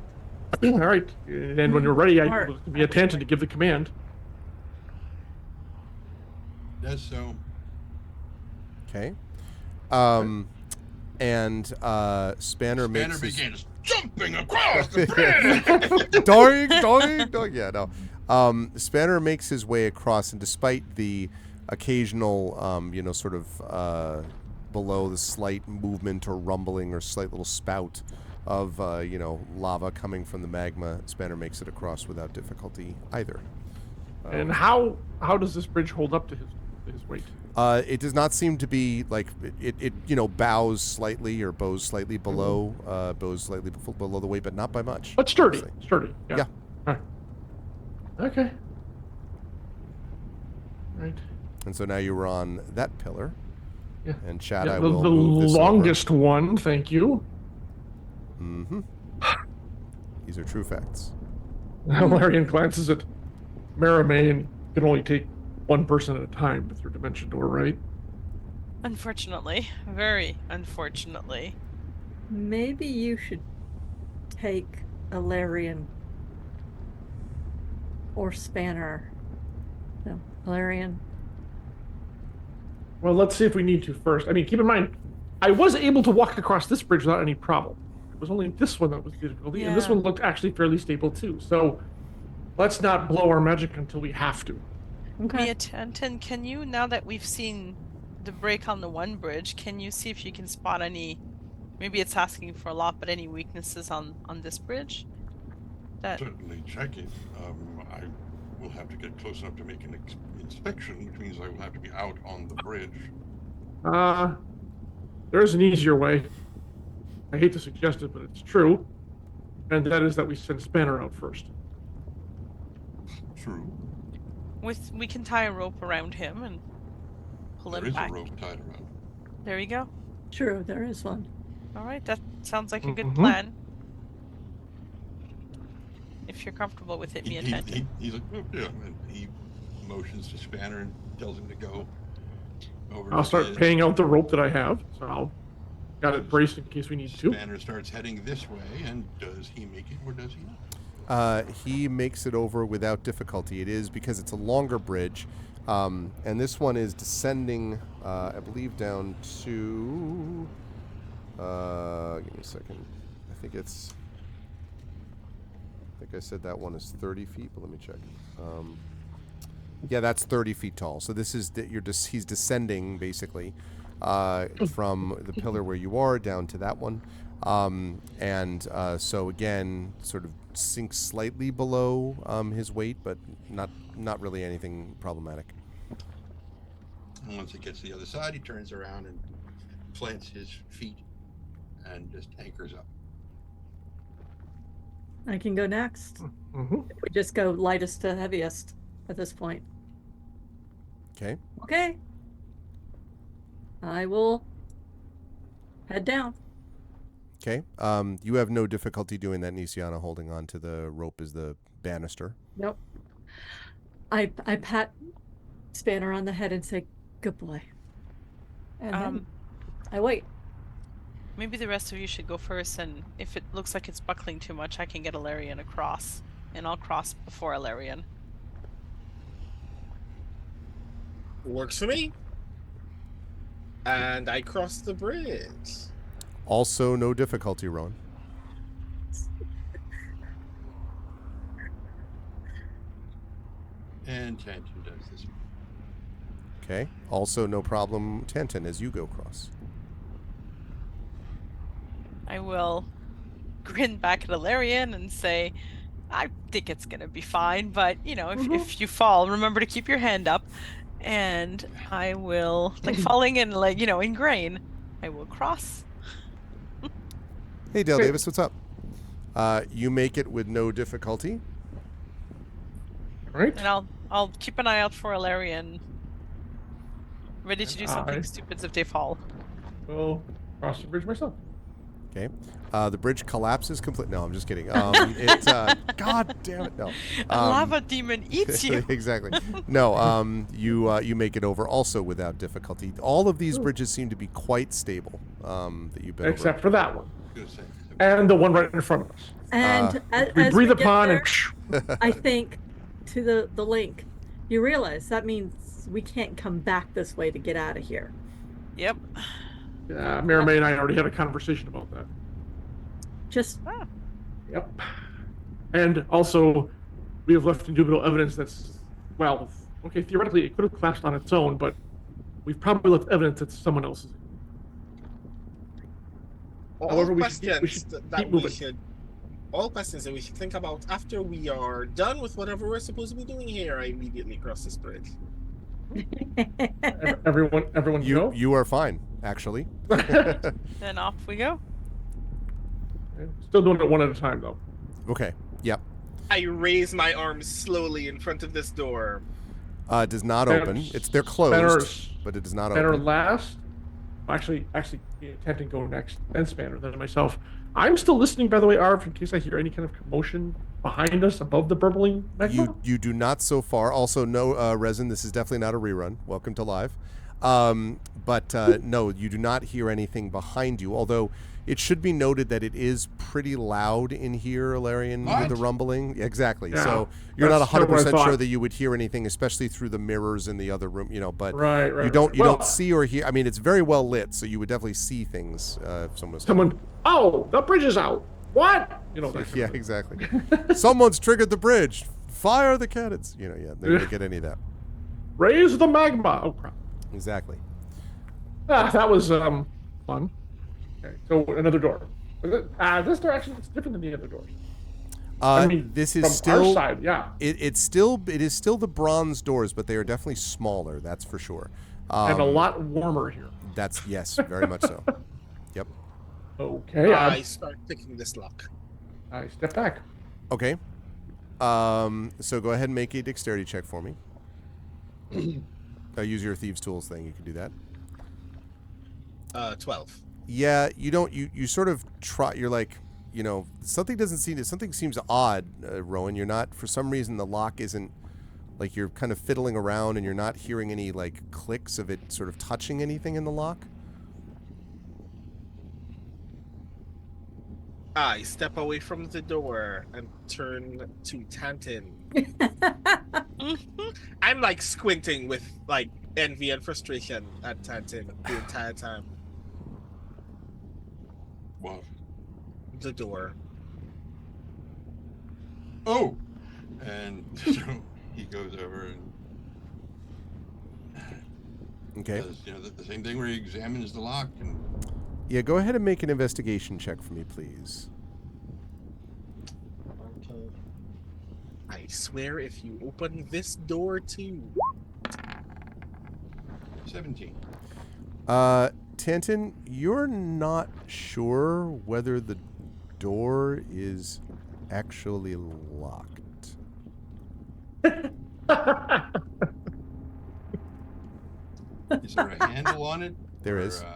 S6: All right. And when you're ready, I
S4: Smart.
S6: will be attention to give the command.
S3: Does so.
S1: Okay. And Spanner makes his...
S3: begins jumping across the bridge.
S1: doing. Yeah, no. Spanner makes his way across, and despite the occasional, sort of below the slight movement or rumbling or slight little spout of, lava coming from the magma, Spanner makes it across without difficulty either.
S6: And how does this bridge hold up to his weight?
S1: It does not seem to be like it bows slightly or bows slightly below, below the weight, but not by much.
S6: But sturdy.
S1: honestly.
S6: Sturdy. Yeah.
S1: Yeah.
S6: All right. Okay. Right.
S1: And so now you were on that pillar.
S6: Yeah.
S1: And Chad,
S6: Yeah,
S1: I
S6: the
S1: will move this
S6: longest one, thank you.
S1: Mm-hmm. These are true facts.
S6: Larian glances at Maramay and can only take one person at a time with your dimension door, right?
S5: Unfortunately. Very unfortunately.
S4: maybe you should take a Larian or Spanner. No, Larian.
S6: Well, let's see if we need to first. I mean, keep in mind, I was able to walk across this bridge without any problem. It was only this one that was difficulty, and this
S5: Yeah.
S6: one looked actually fairly stable too. So let's not blow our magic until we have to.
S4: Okay.
S5: Mia Tanton, can you, now that we've seen the break on the one bridge, can you see if you can spot any, maybe it's asking for a lot, but any weaknesses on this bridge? That
S3: Certainly check it. I will have to get close enough to make an inspection, which means I will have to be out on the bridge.
S6: There's an easier way. I hate to suggest it, but it's true. And that is that we send Spanner out first.
S3: True.
S5: we can tie a rope around him and pull
S3: There
S5: him
S3: is
S5: back.
S3: a rope tied around.
S5: There you go.
S4: True, there is one.
S5: All right, that sounds like a good
S6: Mhm.
S5: plan. if you're comfortable with it, me and
S3: He's
S5: Tantan.
S3: like, oh, yeah. And he motions to Spanner and tells him to go over.
S6: I'll
S3: to
S6: start
S3: the-
S6: paying out the rope that I have. So I'll got it braced in case we need to.
S3: Spanner starts heading this way, and does he make it or does he not?
S1: He makes it over without difficulty. It is because it's a longer bridge, and this one is descending, I believe, down to. Give me a second. I think I said that one is 30 feet, but let me check. Yeah, that's 30 feet tall. So this is he's descending basically from the pillar where you are down to that one. So again, sort of sinks slightly below his weight, but not really anything problematic.
S3: And once it gets to the other side, he turns around and plants his feet and just anchors up.
S4: I can go next.
S6: Mm-hmm.
S4: We just go lightest to heaviest at this point.
S1: Okay.
S4: Okay. I will head down.
S1: Okay. You have no difficulty doing that, Nisiana, holding on to the rope as the banister.
S4: Nope. I pat Spanner on the head and say, "Good boy." And then I wait.
S5: Maybe the rest of you should go first, and if it looks like it's buckling too much, I can get Alarian across, and I'll cross before Alarian.
S2: Works for me. And I cross the bridge.
S1: Also, no difficulty, Ron.
S3: And Tantan does this.
S1: Okay. Also, no problem, Tantan, as you go across.
S5: I will grin back at Alarian and say, I think it's going to be fine, but, you know, if you fall, remember to keep your hand up. And I will, like falling in, like, you know, in grain, I will cross.
S1: Hey, Dale Davis, what's up? You make it with no difficulty.
S6: All right.
S5: And I'll keep an eye out for Alarian, ready to do something
S6: I-
S5: stupid if they fall.
S6: Well, cross the bridge myself.
S1: Okay. The bridge collapses completely. No, I'm just kidding. God damn it, no.
S5: A lava demon eats you.
S1: Exactly. No, you make it over also without difficulty. All of these bridges seem to be quite stable that you've been
S6: Except for that one.
S3: I was gonna say,
S6: And the one right in front of us.
S4: And
S6: We
S4: as
S6: breathe
S4: get
S6: upon
S4: there,
S6: and
S4: I think to the link, you realize that means we can't come back this way to get out of here.
S5: Yep.
S6: yeah, Mary May and I already had a conversation about that.
S4: Just
S6: Yep. And also, we have left indubitable evidence that's, well, okay, theoretically it could have collapsed on its own, but we've probably left evidence that someone else's.
S2: All
S6: However, we
S2: questions
S6: should
S2: that
S6: keep
S2: we
S6: moving.
S2: should all questions that we should think about after we are done with whatever we're supposed to be doing here. I immediately cross this bridge.
S6: Everyone go?
S1: You are fine, actually.
S5: Then off we go.
S6: Still doing it one at a time, though.
S1: Okay. Yep.
S2: I raise my arms slowly in front of this door.
S1: It does not open. They're closed,
S6: Spanner's-
S1: but it does not
S6: Spanner
S1: open.
S6: last. Actually, Tantan go next, then Spanner, then myself. I'm still listening, by the way, Arv, in case I hear any kind of commotion behind us above the burbling magma.
S1: You do not so far. Also, no, Resin, this is definitely not a rerun. Welcome to live. No, you do not hear anything behind you, although it should be noted that it is pretty loud in here, Alarian, with the
S3: What?
S1: rumbling. Exactly.
S6: Yeah,
S1: So you're not
S6: that's kinda what I
S1: 100% sure
S6: thought.
S1: that you would hear anything, especially through the mirrors in the other room, but
S6: Right.
S1: you don't
S6: Well,
S1: see or hear. I mean, it's very well lit, so you would definitely see things if someone's
S6: oh, the bridge is out. What? You know, that kind
S1: Yeah,
S6: of thing.
S1: exactly. Someone's triggered the bridge. Fire the cannons. They're going to get any of that.
S6: Raise the magma. Oh, crap.
S1: Exactly.
S6: That was fun. Okay, so another door. This door actually looks different than the other doors.
S1: This
S6: from
S1: is still
S6: our side, yeah.
S1: it is still the bronze doors, but they are definitely smaller. That's for sure.
S6: And a lot warmer here.
S1: That's yes, very much so. Yep.
S6: Okay,
S2: I start picking this lock.
S6: I step back.
S1: Okay. So go ahead and make a dexterity check for me. Use your thieves' tools thing. You can do that.
S2: 12.
S1: Yeah, you don't. You sort of try. You're like, something seems odd, Rowan. You're not, for some reason, the lock isn't, like, you're kind of fiddling around and you're not hearing any, like, clicks of it sort of touching anything in the lock.
S2: I step away from the door and turn to Tantin. I'm like squinting with like envy and frustration at Tantin the entire time.
S3: What?
S2: The door.
S3: Oh, and so he goes over and
S1: Okay.
S3: does, the same thing where he examines the lock. And
S1: Yeah, go ahead and make an investigation check for me, please.
S2: Okay. I swear if you open this door too.
S3: 17.
S1: Tantin, you're not sure whether the door is actually locked.
S3: Is there a handle on it?
S1: There
S3: Or,
S1: is.
S3: Okay.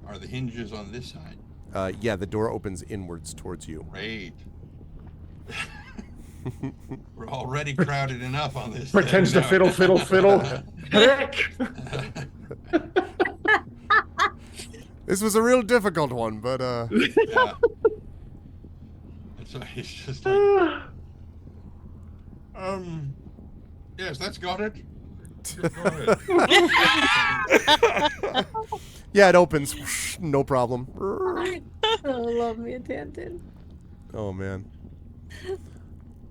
S3: Are the hinges on this side?
S1: Yeah, the door opens inwards towards you.
S3: Great. We're already crowded enough on this.
S6: Pretends to fiddle. Heck!
S1: This was a real difficult one, but
S3: Yeah. And so he's just like, yes, that's got it. Got it.
S1: yeah, it opens. No problem.
S4: I love me a Tantin.
S1: Oh man.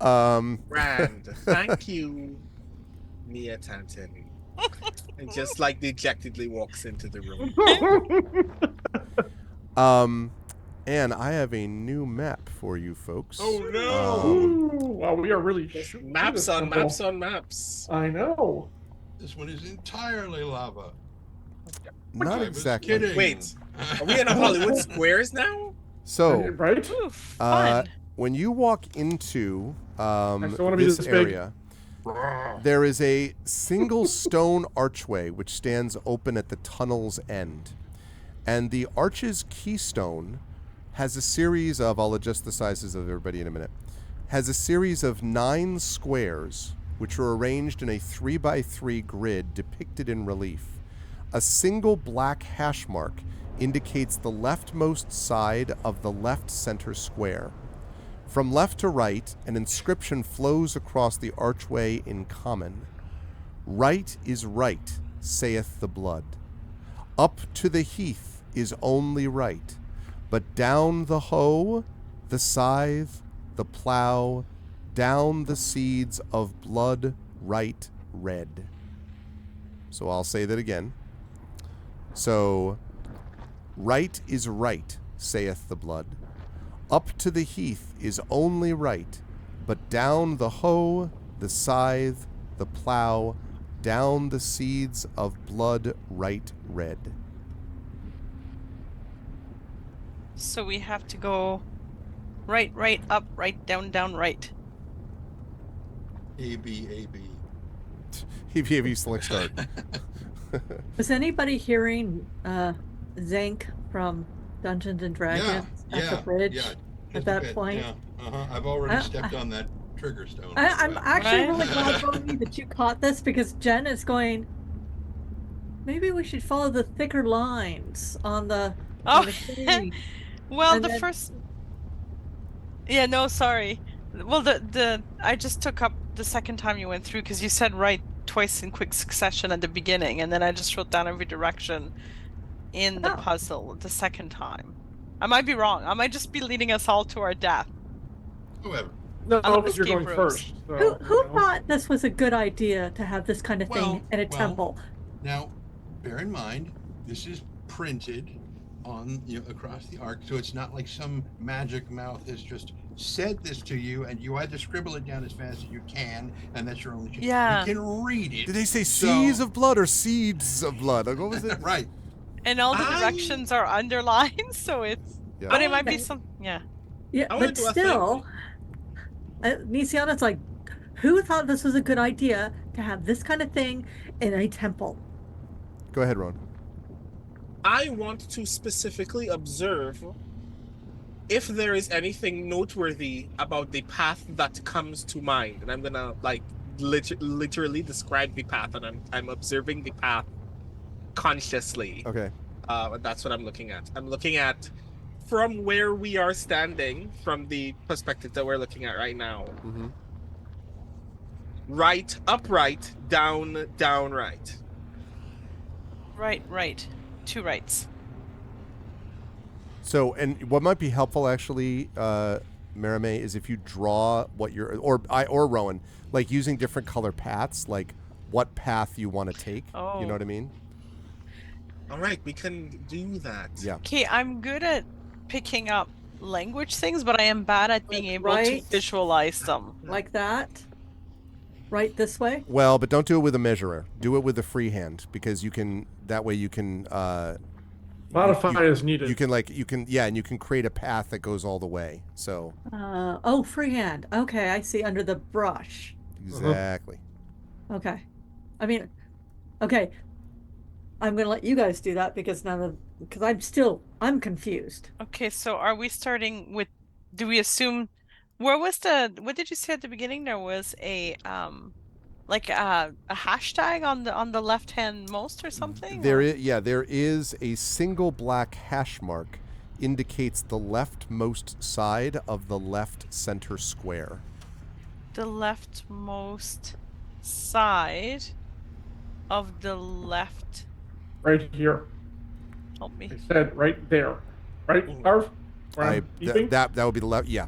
S2: Rand, thank you, Mia Tantin. And just like dejectedly walks into the room.
S1: And I have a new map for you folks.
S3: Oh no!
S6: Wow, we are really
S2: Maps on maps on maps.
S6: I know.
S3: This one is entirely lava.
S1: Not
S3: I was
S1: exactly.
S3: kidding.
S2: Wait, are we in a Hollywood Squares now?
S1: So,
S6: Right?
S5: Ooh, fun.
S1: when you walk into
S6: don't wanna be
S1: this
S6: this big.
S1: area, there is a single stone archway which stands open at the tunnel's end. And the arch's keystone has a series of, I'll adjust the sizes of everybody in a minute, has a series of 9 squares which are arranged in a 3x3 grid depicted in relief. A single black hash mark indicates the leftmost side of the left center square. From left to right, an inscription flows across the archway in common. Right is right, saith the blood. Up to the heath is only right, but down the hoe, the scythe, the plow, down the seeds of blood right red. So I'll say that again. So, right is right, saith the blood. Up to the heath is only right, but down the hoe, the scythe, the plow, down the seeds of blood right red.
S5: So we have to go right, up, right, down, right.
S3: A, B, A, B.
S1: EVAV select start.
S4: Was anybody hearing Zank from Dungeons and Dragons at the bridge at that point?
S3: Yeah. I've already stepped on that trigger stone.
S4: I'm actually
S5: Right?
S4: really glad, Bonnie, that you caught this, because Jen is going, maybe we should follow the thicker lines on the
S5: Oh,
S4: screen.
S5: well,
S4: And
S5: the
S4: then-
S5: first. Yeah, no, sorry. Well, the I just took up the second time you went through because you said right twice in quick succession at the beginning, and then I just wrote down every direction in the
S4: Oh.
S5: puzzle the second time. I might be wrong. I might just be leading us all to our death.
S3: Whoever.
S6: No,
S5: I love
S6: because you're
S5: escape
S6: going
S5: rooms.
S6: first. So,
S4: Who
S6: you know.
S4: thought this was a good idea to have this kind of thing in a temple?
S3: Now, bear in mind, this is printed on across the arc, so it's not like some magic mouth has just said this to you, and you either scribble it down as fast as you can, and that's your only chance.
S5: Yeah.
S3: You can read it.
S1: Did they say
S3: so-
S1: seas of blood or seeds of blood? Like, what was it?
S3: Right.
S5: And all the
S2: I-
S5: directions are underlined, so it's.
S1: Yeah.
S5: But it might be
S4: Okay.
S5: some. Yeah.
S4: Yeah,
S2: I wanna
S4: but
S2: do a
S4: still, Nisiana's like, who thought this was a good idea to have this kind of thing in a temple?
S1: Go ahead, Ron.
S2: I want to specifically observe if there is anything noteworthy about the path that comes to mind, and I'm gonna like literally describe the path, and I'm observing the path consciously.
S1: Okay.
S2: That's what I'm looking at. I'm looking at from where we are standing, from the perspective that we're looking at right now.
S1: Mm-hmm.
S2: Right, upright, down, down, right.
S5: Right. Two rights.
S1: So, and what might be helpful actually, Marame, is if you draw what you're, or Rowan, like using different color paths, like what path you want to take.
S5: Oh.
S1: You know what I mean?
S2: All right, we can do that.
S1: Yeah.
S5: Okay, I'm good at picking up language things, but I am bad at being
S4: Like
S5: able to
S4: right?
S5: visualize them.
S4: Like that? Right this way?
S1: Well, but don't do it with a measurer. Do it with a freehand, because you can. That way you can.
S6: Modify as needed.
S1: You can and you can create a path that goes all the way. So
S4: Oh, freehand. Okay, I see, under the brush.
S1: exactly.
S4: Okay. I mean, okay. I'm gonna let you guys do that because I'm confused.
S5: Okay, so are we starting with, do we assume, what did you say at the beginning? There was a like a hashtag on the left hand most or something?
S1: There is a single black hash mark indicates the leftmost side of the left center square.
S5: The leftmost side of the left.
S6: Right here.
S5: Help me.
S6: I said right there. Right, Arf?
S1: That would be the left. Yeah.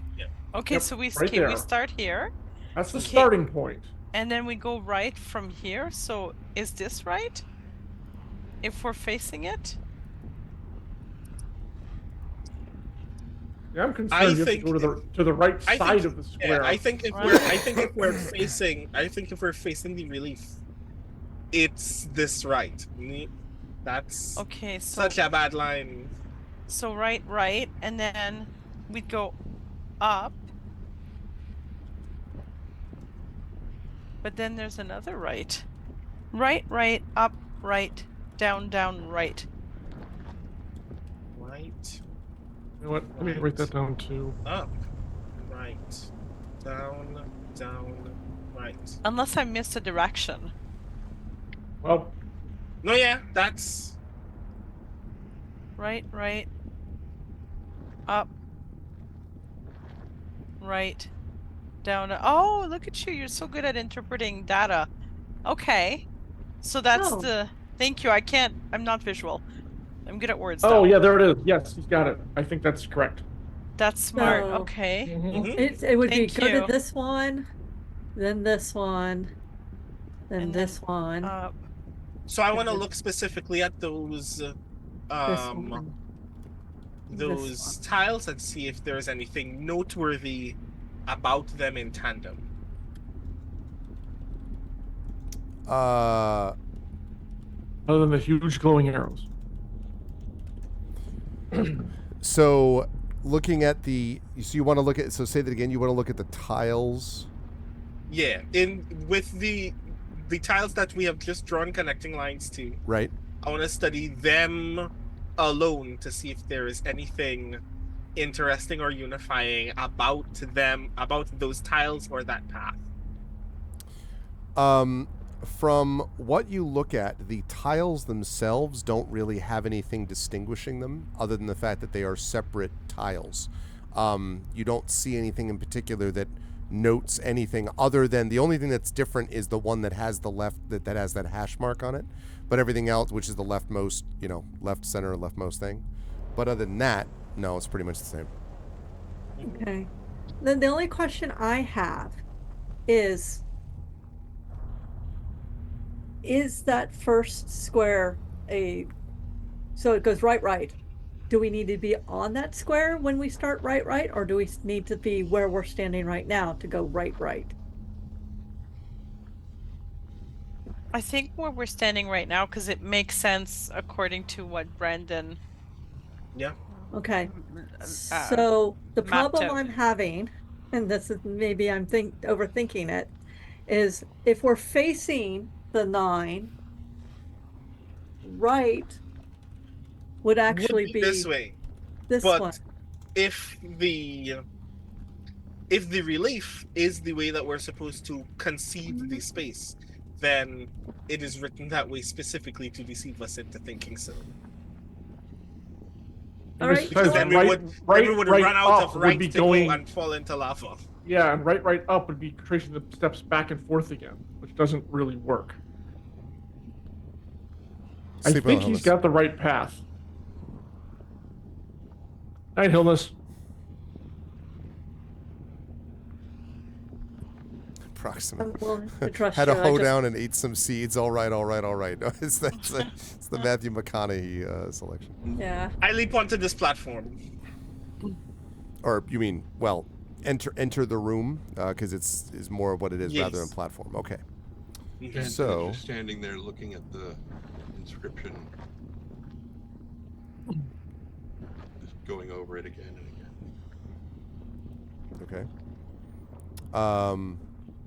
S5: Okay,
S6: Yep,
S5: so we
S6: right there.
S5: start here,
S6: That's the
S5: Okay.
S6: starting point.
S5: and then we go right from here. So is this right? If we're facing it?
S6: Yeah, I'm concerned you have to go to the right side of the square.
S2: Yeah, I think if we're facing the relief, it's this right. That's
S5: Okay, so
S2: such a bad line.
S5: so right, and then we'd go up. But then there's another right. Right, up, right, down, right.
S2: Right,
S6: You know what? Let me write that down too.
S2: up, right, down, right.
S5: Unless I missed a direction.
S6: Well,
S2: No, yeah, that's
S5: Right, up, right, down. Oh, look at you. You're so good at interpreting data. Okay. So that's
S4: Oh.
S5: thank you. I'm not visual. I'm good at words
S6: oh
S5: though.
S6: yeah, there it is. Yes, he's got it. I think that's correct.
S5: That's smart.
S4: So-
S5: Okay.
S6: Mhm.
S4: It would be
S5: Thank
S4: go
S5: you.
S4: to this one, then this one, then
S5: And
S4: this one,
S5: Up.
S2: so. I want to look specifically at those
S4: this one.
S2: those
S4: this one.
S2: tiles and see if there's anything noteworthy about them in tandem.
S1: Uh,
S6: Other than the huge glowing arrows.
S1: so looking at so you want to look at, so say that again, you want to look at the tiles.
S2: Yeah, with the tiles that we have just drawn connecting lines to,
S1: Right.
S2: I want to study them alone to see if there is anything interesting or unifying about them, about those tiles or that path.
S1: From what you look at, the tiles themselves don't really have anything distinguishing them other than the fact that they are separate tiles. You don't see anything in particular that notes anything other than the only thing that's different is the one that has that has that hash mark on it, but everything else, which is the leftmost, left center leftmost thing. But other than that, no, it's pretty much the same.
S4: Okay. Then the only question I have is that first square so it goes right? Do we need to be on that square when we start right, or do we need to be where we're standing right now to go right?
S5: I think where we're standing right now, because it makes sense according to what Brandon.
S2: Yeah.
S4: Okay. So the
S5: mapped
S4: problem
S5: out.
S4: I'm having, and this is maybe I'm overthinking it, is if we're facing the 9, right would actually be
S2: this way.
S4: this
S2: but
S4: one.
S2: if the relief is the way that we're supposed to conceive the space, then it is written that way specifically to deceive us into thinking so.
S4: All right.
S2: Because then we would run out of
S6: up would
S2: right
S6: be
S2: to
S6: going,
S2: go and fall into lava.
S6: yeah, and right up would be tracing the steps back and forth again, which doesn't really work. I
S1: Sleep well,
S6: think he's
S1: Hilmus.
S6: got the right path. Night, Hilmus.
S1: Approximate.
S4: I'm willing to trust
S1: Had a
S4: you, I
S1: hoe
S4: just-
S1: down and ate some seeds. All right. No, it's the Matthew McConaughey selection.
S4: Yeah.
S2: I leap onto this platform.
S1: Or you mean, well, enter the room because is more of what it is rather than
S2: Yes.
S1: platform. Okay.
S3: Jen
S1: So-
S3: is just standing there looking at the inscription, just going over it again and again.
S1: Okay.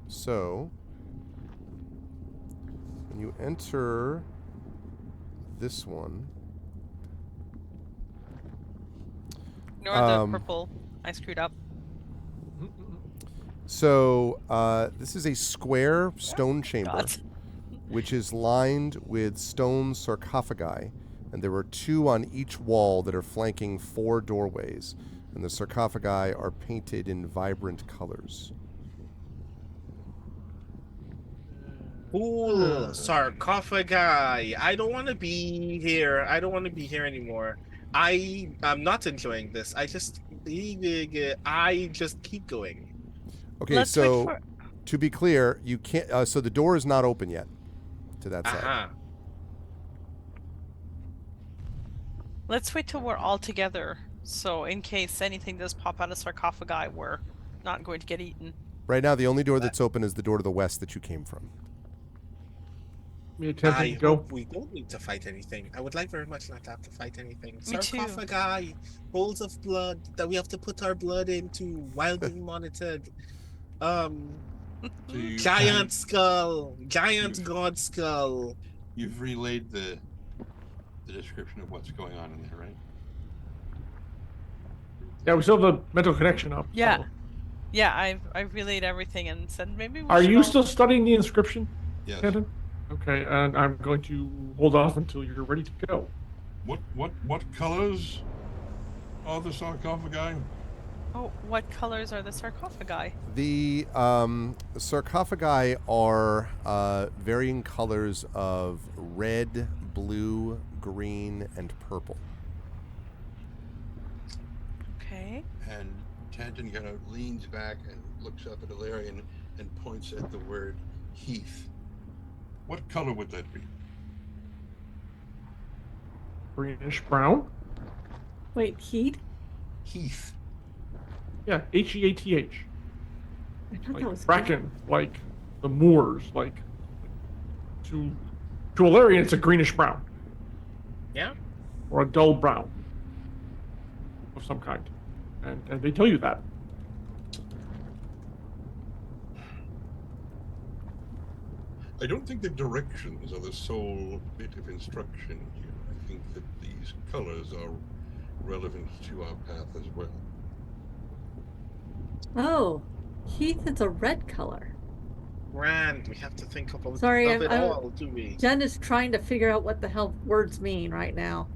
S1: So when you enter this one,
S5: Ignore the purple. I screwed up.
S1: so this is a square stone chamber,
S5: God.
S1: which is lined with stone sarcophagi, and there are 2 on each wall that are flanking 4 doorways, and the sarcophagi are painted in vibrant colors.
S2: Ooh, sarcophagi. I don't want to be here. I don't want to be here anymore. I'm not enjoying this. I just keep going.
S1: Okay,
S5: Let's wait
S1: so
S5: for-
S1: to be clear, you can't. So the door is not open yet to that side.
S2: Aha.
S5: Let's wait till we're all together. So in case anything does pop out of sarcophagi, we're not going to get eaten.
S1: Right now, the only door that's open is the door to the west that you came from.
S6: Me attempting
S2: I
S6: to go.
S2: hope we don't need to fight anything. I would like very much not to have to fight anything.
S5: Me too.
S2: Sarcophagi, bowls of blood that we have to put our blood into while being monitored.
S3: So you
S2: Giant skull, giant god skull.
S3: You've relayed the description of what's going on in there, right?
S6: Yeah, we still have the mental connection up.
S5: Yeah.
S6: so-
S5: Yeah, I've relayed everything and said maybe we
S6: Are
S5: should
S6: you
S5: all-
S6: still studying the inscription,
S3: Yes.
S6: Kenton? Okay, and I'm going to hold off until you're ready to go.
S3: What colors are the sarcophagi?
S5: Oh, what colors are the sarcophagi?
S1: The sarcophagi are varying colors of red, blue, green, and purple.
S5: Okay.
S3: And Tanton kind of leans back and looks up at Ilarion and points at the word Heath. What color would that be?
S6: Greenish brown?
S4: Wait, heat?
S3: Heath.
S6: Yeah, Heath.
S4: I thought
S6: Like
S4: that was
S6: bracken, like the moors, like to Ilarion it's a greenish brown.
S2: Yeah.
S6: Or a dull brown of some kind. And they tell you that.
S3: I don't think the directions are the sole bit of instruction here. I think that these colors are relevant to our path as well.
S4: Oh, heath is a red color.
S2: Grand. We have to think about
S4: Sorry,
S2: of it
S4: I-
S2: all, do we?
S4: Jen is trying to figure out what the hell words mean right now.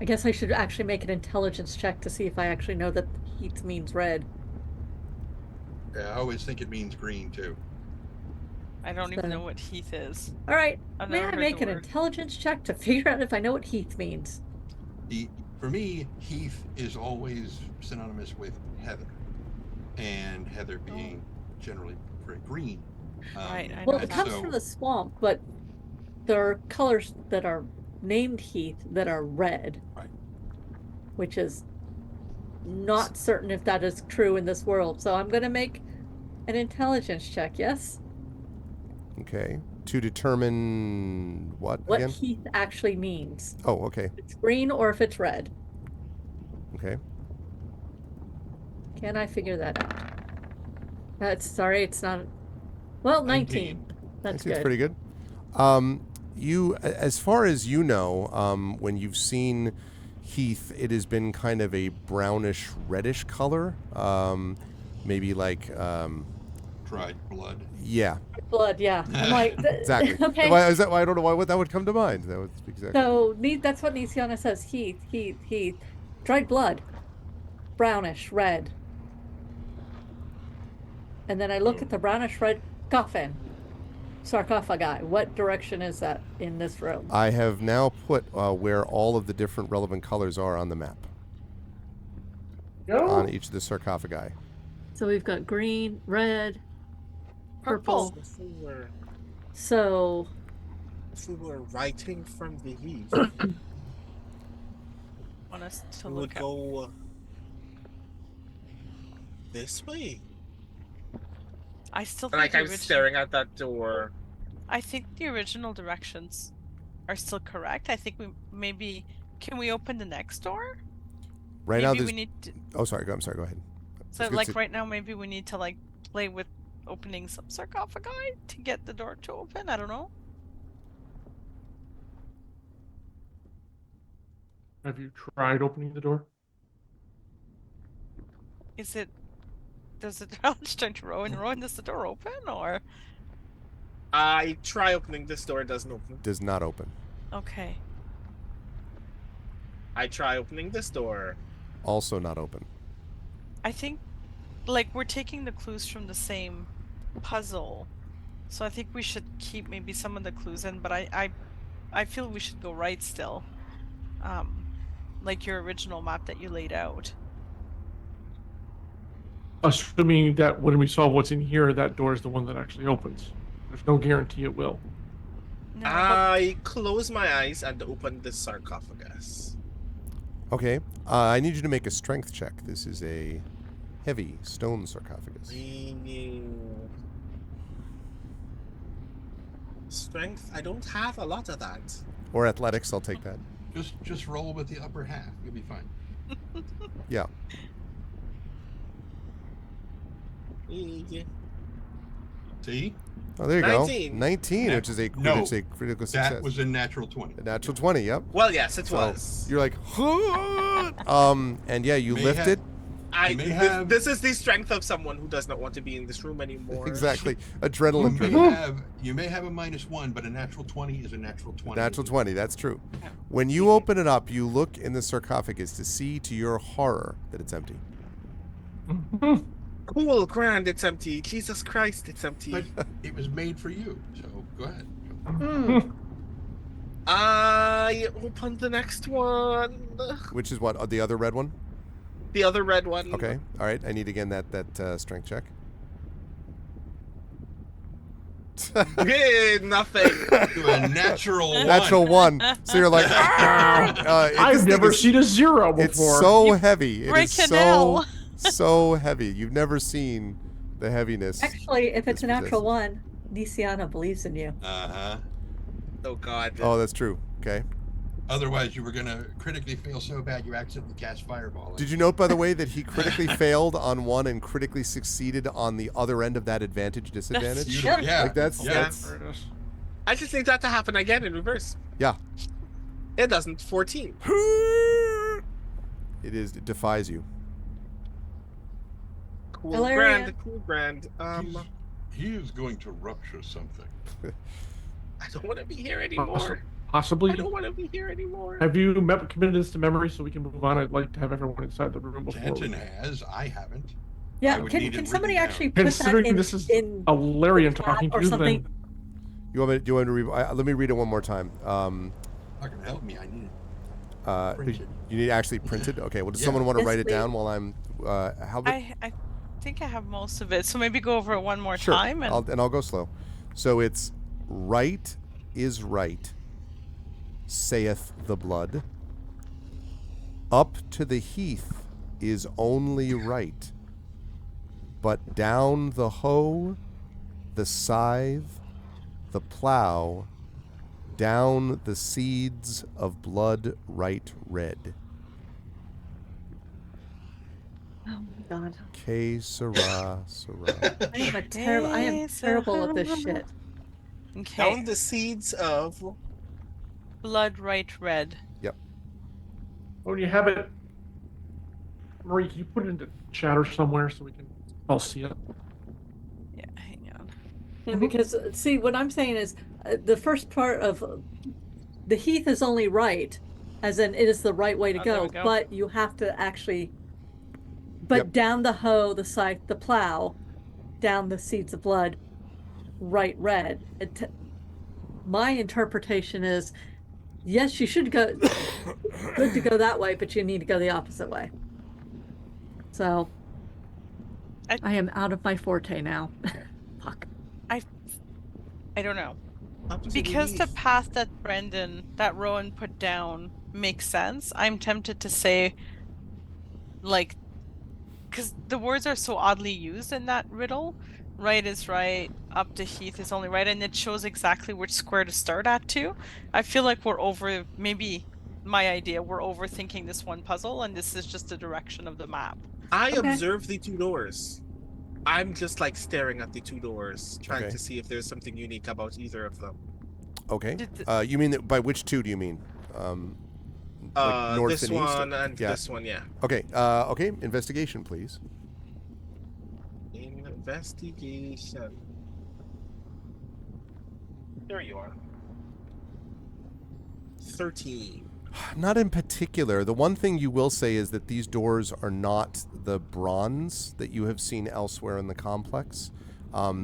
S4: I guess I should actually make an intelligence check to see if I actually know that heath means red.
S3: Yeah, I always think it means green too.
S5: I don't even
S4: So-
S5: know what Heath is.
S4: All right,
S5: I've
S4: may
S5: never
S4: I
S5: heard
S4: make
S5: the
S4: an
S5: word.
S4: intelligence check to figure out if I know what heath means?
S3: For me, Heath is always synonymous with heather, and heather being generally very green.
S5: Right, I
S4: Well,
S5: know
S4: it
S5: that.
S4: comes
S3: so-
S4: from the swamp, but there are colors that are named heath that are red.
S3: Right.
S4: Which is not certain if that is true in this world. So I'm going to make an intelligence check, yes?
S1: Okay. To determine what
S4: What
S1: again?
S4: heath actually means.
S1: Oh, okay.
S4: If it's green or if it's red.
S1: Okay.
S4: Can I figure that out? Sorry, it's not. Well, 19. That's
S1: It's
S4: good.
S1: pretty good. as far as you know, when you've seen Heath, it has been kind of a brownish reddish color, maybe like
S3: Dried blood.
S1: yeah,
S4: Blood, yeah. I'm like,
S1: exactly.
S4: okay.
S1: Why is that? Why I don't know why that would come to mind. That would exactly.
S4: So that's what Nisiana says. Heath. Dried blood. Brownish red. And then I look at the brownish red coffin. Sarcophagi. What direction is that in this room?
S1: I have now put where all of the different relevant colors are on the map on each of the sarcophagi.
S4: So we've got green, red, purple. So
S2: if we were writing from the heath,
S5: Want us to
S2: we
S5: look
S2: would
S5: at
S2: go this way.
S5: I still
S2: And
S5: think
S2: like I'm staring at that door.
S5: I think the original directions are still correct. I think can we open the next door?
S1: Right now,
S5: maybe
S1: there's.
S5: we need to,
S1: Oh, sorry. I'm sorry. Go ahead.
S5: so like right now maybe we need to like play with opening some sarcophagi to get the door to open. I don't know.
S6: Have you tried opening the door?
S5: Does it turn to Rowan? Rowan, does the door open or?
S2: I try opening this door, it doesn't open.
S1: Does not open.
S5: Okay.
S2: I try opening this door.
S1: Also not open.
S5: I think like we're taking the clues from the same puzzle. So I think we should keep maybe some of the clues in, but I feel we should go right still. Like your original map that you laid out.
S6: Assuming that when we solve what's in here, that door is the one that actually opens. There's no guarantee it will.
S5: No,
S2: I close my eyes and open the sarcophagus.
S1: Okay. I need you to make a strength check. This is a heavy stone sarcophagus.
S2: Strength? I don't have a lot of that.
S1: Or athletics. I'll take that.
S3: Just roll with the upper half. You'll be fine.
S1: Yeah.
S3: See?
S1: Oh, there you
S2: 19.
S1: go. 19, which is a critical success.
S3: That was a natural 20.
S1: A natural 20, yep.
S2: Well, yes, it
S1: So
S2: was.
S1: you're like, and yeah, you lift it.
S2: This is the strength of someone who does not want to be in this room anymore.
S1: Exactly. Adrenaline.
S3: You may have a -1, but a natural 20 is a natural 20.
S1: Natural 20, that's true. When you open it up, you look in the sarcophagus to see, to your horror, that it's empty.
S2: Cool, grand, it's empty. Jesus Christ, it's empty.
S3: But it was made for you, so go ahead.
S2: I opened the next one.
S1: Which is what? The other red one?
S2: The other red one.
S1: Okay. All right. I need again that strength check.
S2: Nothing.
S3: A natural 1.
S1: Natural 1. So you're like,
S6: I've never seen a 0 before.
S1: It's so heavy. It
S5: break
S1: is
S5: an
S1: so
S5: L.
S1: so heavy. You've never seen the heaviness.
S4: actually, if it's a
S1: This
S4: natural
S1: possesses.
S4: 1, Nisiana believes in you.
S3: Uh-huh.
S2: Oh God.
S1: Oh, that's true. Okay.
S3: Otherwise, you were going to critically fail so bad you accidentally cast Fireball.
S1: Did you note, by the way, that he critically failed on one and critically succeeded on the other end of that advantage-disadvantage?
S3: Beautiful. Yeah.
S1: Like that's
S2: I just need that to happen again in reverse.
S1: yeah.
S2: It doesn't. 14.
S1: It defies you.
S2: Cool,
S4: Hilarious.
S2: grand.
S3: He is going to rupture something.
S2: I don't want to be here anymore.
S6: Possibly.
S2: I don't want to be here anymore.
S6: Have you committed this to memory so we can move on? I'd like to have everyone inside the room before.
S3: Canton has. I haven't.
S4: Yeah,
S3: I would need
S4: can
S3: it
S4: somebody
S3: written
S4: actually
S3: down.
S4: put that
S6: Considering
S4: in,
S6: this is
S4: in
S6: a Larian
S4: chat
S6: talking to
S4: or
S6: you,
S4: something?
S6: then
S1: You want me to read? Let me read it one more time.
S3: Not going to help me. I need it. Printed.
S1: You need actually printed. Okay. Well, does
S3: Yeah.
S1: someone want to
S4: Yes,
S1: write it
S4: please.
S1: down while I'm? How?
S5: I think I have most of it. So maybe go over it one more
S1: Sure.
S5: time and
S1: I'll go slow. So it's right is right, saith the blood. Up to the heath is only right, but down the hoe, the scythe, the plow, down the seeds of blood right red.
S4: Oh my God.
S1: Que sera, sera.
S4: I am terrible at this shit.
S5: Okay.
S2: Down the seeds of
S5: Blood right red.
S1: Yep.
S6: When you have it, Marie, can you put it into chat or somewhere so we can all see it?
S5: Yeah, hang on.
S4: Yeah, because see, what I'm saying is the first part of the heath is only right, as in it is the right way to
S5: There we
S4: go,
S5: go.
S4: but you have to actually, but down the hoe, the scythe, the plow, down the seeds of blood, right red. My interpretation is, yes, you should go, good to go that way, but you need to go the opposite way. So I am out of my forte now. Fuck.
S5: I don't know.
S2: up to
S5: Because the
S2: heath.
S5: path that Rowan put down makes sense, I'm tempted to say, like, because the words are so oddly used in that riddle. Right is right, up to heath is only right, and it shows exactly which square to start at too. I feel like maybe my idea, we're overthinking this one puzzle, and this is just the direction of the map.
S2: I
S4: Okay.
S2: observe the two doors. I'm just like staring at the two doors, trying
S1: Okay.
S2: to see if there's something unique about either of them.
S1: Okay.
S5: Did
S1: You mean by which two do you mean? Like north
S2: This
S1: and east?
S2: one and this one, yeah.
S1: Okay. Okay. Investigation, please.
S2: Investigation. There you are. 13.
S1: Not in particular. The one thing you will say is that these doors are not the bronze that you have seen elsewhere in the complex.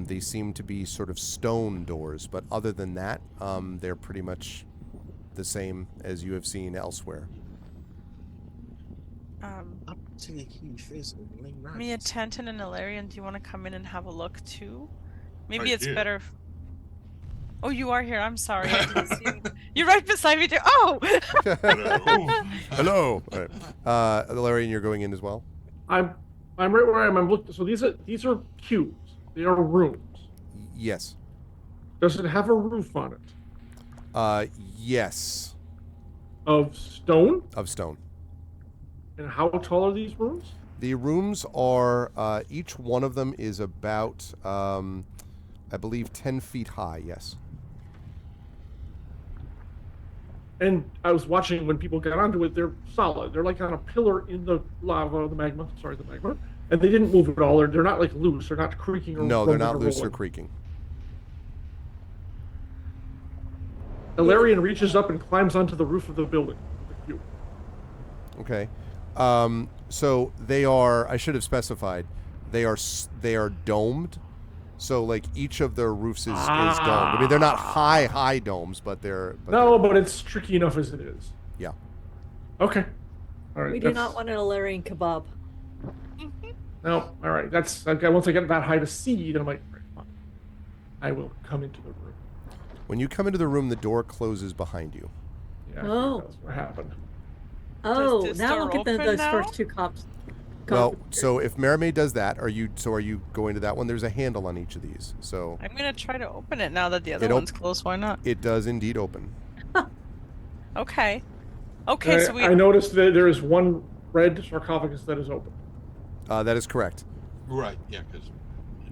S1: They seem to be sort of stone doors, but other than that, they're pretty much the same as you have seen elsewhere.
S2: Up to the heath is only right.
S5: Mia, Tanton, and Ilarion, do you want to come in and have a look too? Maybe
S3: Right
S5: it's
S3: here.
S5: better. Oh, you are here. I'm sorry. I didn't see you. You're right beside me too. Oh!
S1: Hello. All right. Ilarion, you're going in as well?
S6: I'm right where I am. I'm looking. So these are cubes. They are rooms.
S1: Yes.
S6: Does it have a roof on it?
S1: Yes.
S6: Of stone?
S1: Of stone.
S6: And how tall are these rooms?
S1: The rooms are, each one of them is about, I believe, 10 feet high, yes.
S6: And I was watching when people got onto it, they're solid. They're like on a pillar in the lava, the magma. And they didn't move at all. They're not like loose. They're not creaking or
S1: No, they're not
S6: rumbling
S1: loose or
S6: rolling.
S1: creaking.
S6: Ilarion reaches up and climbs onto the roof of the building. The cube.
S1: Okay. So they are, I should have specified, they are domed. So like each of their roofs is domed. I mean, they're not high domes, but they're...
S6: But it's tricky enough as it is.
S1: Yeah.
S6: Okay. All right.
S4: We do not want an Ilarian kebab.
S6: No, all right. That's okay. Once I get that high to see, then I'm like, right, fine. I will come into the room.
S1: When you come into the room, the door closes behind you.
S6: Yeah,
S4: Oh.
S6: that's what happened.
S4: Oh,
S5: this
S4: now
S5: door
S4: look at
S5: open
S4: those
S5: now?
S4: first two cops.
S1: Well, so if Mermaid does that, are you going to that one? There's a handle on each of these. So
S5: I'm going to try to open it now that the other one's closed. Why not?
S1: it does indeed open.
S5: Okay. Okay, so
S6: I noticed that there is one red sarcophagus that is open.
S1: That is correct.
S3: Right, yeah, because...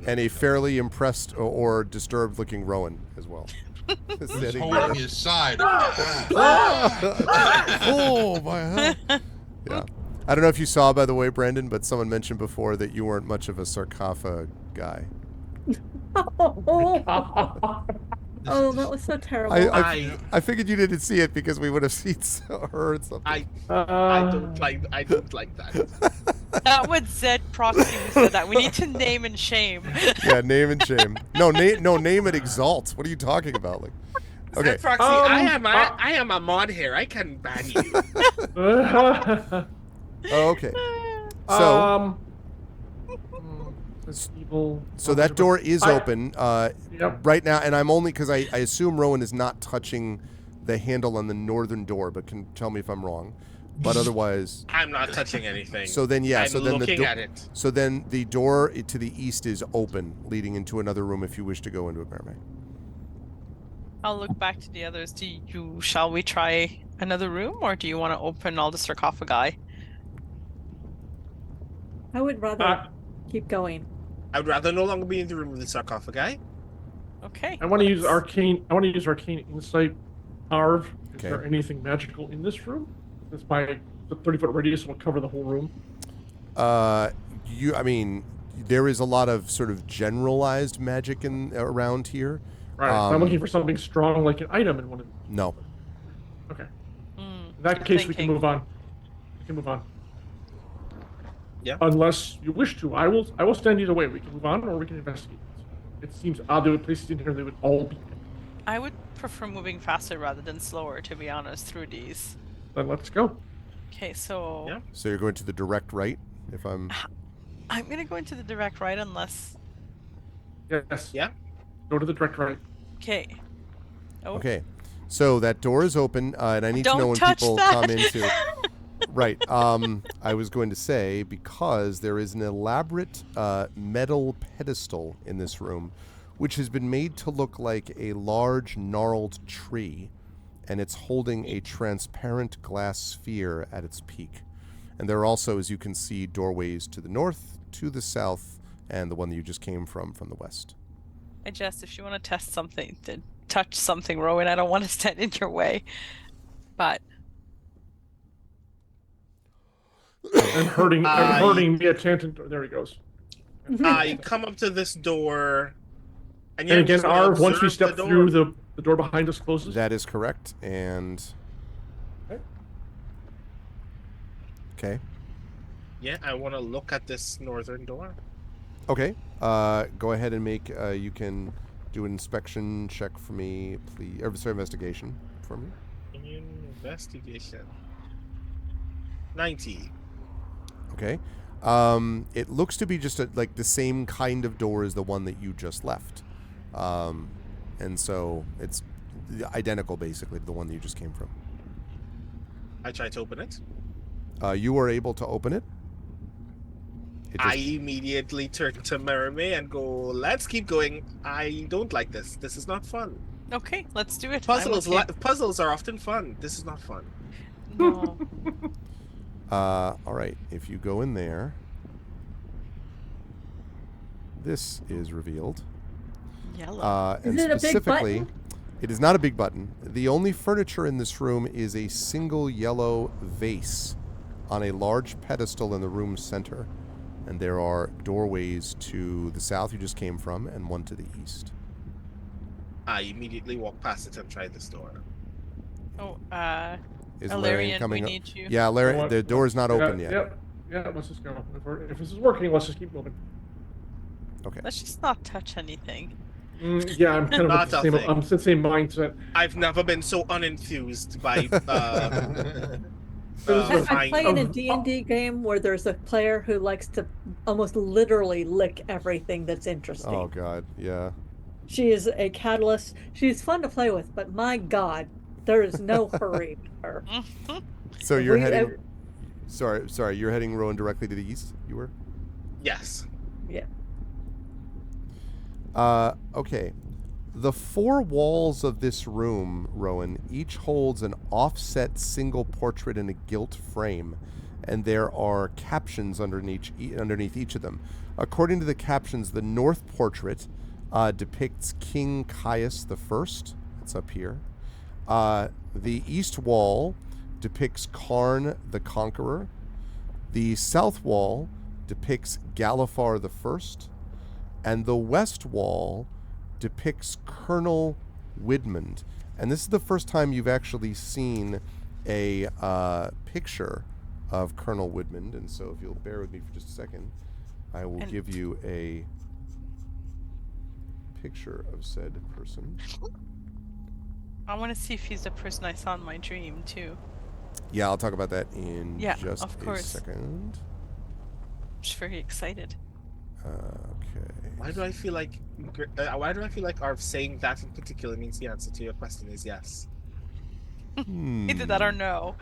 S1: And a fairly impressed or disturbed looking Rowan as well.
S3: He's
S1: Sitting
S3: holding
S1: there.
S3: his side.
S1: Oh, my hell. Yeah. I don't know if you saw, by the way, Brandon, but someone mentioned before that you weren't much of a sarcophagus guy.
S4: Oh, that was so terrible.
S1: I figured you didn't see it because we would have heard something.
S2: I don't like that.
S5: that was Zed Proxy who said that. We need to name and shame.
S1: Yeah, name and shame. No, name and exalt. What are you talking about? Like, okay.
S2: Proxy, I am a mod here. I can ban you.
S1: Okay. So,
S6: That's evil.
S1: so that door is open
S6: Yep.
S1: right now, and I'm only because I assume Rowan is not touching the handle on the northern door, but can tell me if I'm wrong. But otherwise,
S2: I'm not touching anything.
S1: so then yeah,
S2: I'm
S1: so then
S2: looking at it.
S1: So then the door to the east is open, leading into another room if you wish to go into it, Mermaid.
S5: I'll look back to the others. Shall we try another room, or do you want to open all the sarcophagi?
S4: I would rather keep going.
S2: I would rather no longer be in the room with the sarcophagi.
S5: Okay.
S6: I want to use arcane. I want to use arcane insight. Arv, is
S1: Okay.
S6: there anything magical in this room? That's my 30-foot radius will cover the whole room.
S1: I mean, there is a lot of sort of generalized magic around here.
S6: Right. So I'm looking for something strong, like an item in one of these.
S1: No.
S6: Okay. In that case, we can move on. We can move on.
S2: Yeah.
S6: Unless you wish to, I will stand either way. We can move on, or we can investigate. It seems odd there were places in here they would all be.
S5: I would prefer moving faster rather than slower, to be honest, through these.
S6: Then let's go.
S5: Okay, so...
S2: Yeah.
S1: So you're going to the direct right, if I'm...
S5: I'm going to go into the direct right unless...
S6: Yes.
S2: Yeah.
S6: Go to the direct right.
S5: Okay. Oh.
S1: Okay. So that door is open, and I need to know when
S5: touch
S1: people
S5: that.
S1: come into... Right. I was going to say, because there is an elaborate metal pedestal in this room, which has been made to look like a large gnarled tree, and it's holding a transparent glass sphere at its peak. And there are also, as you can see, doorways to the north, to the south, and the one that you just came from the west.
S5: I Jess, if you want to test something, to touch something, Rowan, I don't want to stand in your way. But...
S6: I'm hurting me at chanting. There he goes.
S2: I come up to this door,
S6: And again, Arv, once we
S2: step
S6: step through, the door behind us closes.
S1: That is correct, and... Okay.
S2: Yeah, I want to look at this northern door.
S1: Okay. Go ahead and make... you can do an inspection check for me, please. Or sorry, investigation for me.
S2: Investigation. 90.
S1: Okay. It looks to be just like the same kind of door as the one that you just left. And so it's identical, basically, to the one that you just came from.
S2: I try to open it.
S1: You were able to open it.
S2: I immediately turn to Merame and go, let's keep going. I don't like this. This is not fun.
S5: Okay, let's do it.
S2: Puzzles are often fun. This is not fun.
S5: No.
S1: All right. If you go in there, this is revealed.
S5: Yellow.
S1: And
S4: Is it a big
S1: specifically,
S4: button?
S1: it is not a big button. The only furniture in this room is a single yellow vase on a large pedestal in the room's center. And there are doorways to the south you just came from and one to the east.
S2: I immediately walk past it and try this door.
S5: Oh,
S1: Is
S5: Alarian,
S1: coming
S5: we
S1: up?
S5: need you.
S1: Yeah, Larry, the door's not open yet.
S6: Yeah, let's just go. If this is working, let's just keep moving.
S1: Okay.
S5: Let's just not touch anything.
S6: Yeah, I'm kind of
S2: Not
S6: the same.
S2: nothing.
S6: I'm the same mindset.
S2: I've never been so unenthused by
S4: I'm playing a
S6: of-
S4: D&D game where there's a player who likes to almost literally lick everything that's interesting.
S1: Oh God, yeah.
S4: She is a catalyst. She's fun to play with, but my God, there is no hurry with her.
S1: So you're
S4: We-
S1: heading. Sorry, you're heading Rowan directly to the east. You were.
S2: yes.
S4: Yeah.
S1: Okay. The four walls of this room, Rowan, each holds an offset single portrait in a gilt frame, and there are captions underneath each of them. According to the captions, the north portrait depicts King Caius I. It's up here. The east wall depicts Karn the Conqueror. The south wall depicts Galifar I. And the west wall depicts Colonel Widmond. And this is the first time you've actually seen a picture of Colonel Widmond. And so if you'll bear with me for just a second, I will give you a picture of said person.
S5: I want to see if he's the person I saw in my dream, too.
S1: Yeah, I'll talk about that in just
S5: of
S1: a
S5: course.
S1: second.
S5: I'm just very excited.
S1: Okay.
S2: Why do I feel like Arv saying that in particular means the answer to your question is yes?
S5: Either that or no.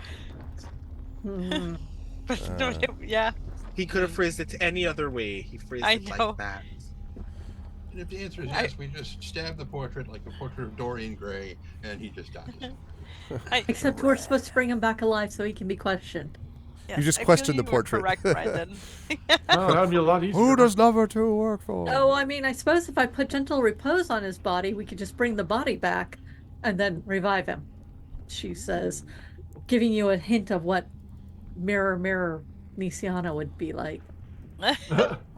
S4: Mhm.
S5: But no, yeah.
S2: He could have phrased it any other way. He phrased
S5: I
S2: it
S5: know.
S2: like that.
S3: And if the answer is yes, we just stab the portrait like the portrait of Dorian Gray, and he just dies.
S4: Except we're supposed to bring him back alive so he can be questioned.
S5: Yes,
S1: just
S5: I feel
S1: questioned the
S5: you were
S1: portrait.
S5: correct, Brandon.
S6: Oh, that'd be a lot easier.
S1: Who does Lover 2 work for?
S4: Oh, I mean, I suppose if I put gentle repose on his body, we could just bring the body back and then revive him. She says, giving you a hint of what Mirror, Mirror, Nisiana would be like.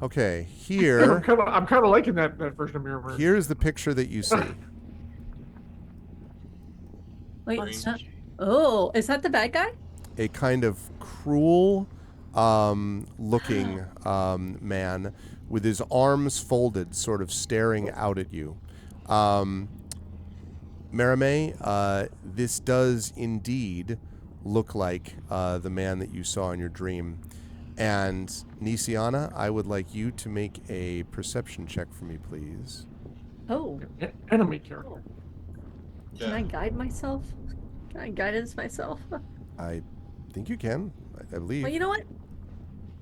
S1: Okay,
S6: I'm
S1: here,
S6: kind of liking that version of Mirror.
S1: here's the picture that you see.
S4: Wait,
S3: Strange.
S4: is that the bad guy?
S1: A kind of cruel looking man with his arms folded, sort of staring out at you. Marame, this does indeed look like the man that you saw in your dream. And Nisiana, I would like you to make a perception check for me, please.
S4: Oh,
S6: Enemy character.
S4: can I guide myself? Can I guidance myself?
S1: I think you can, I believe.
S4: Well, you know what?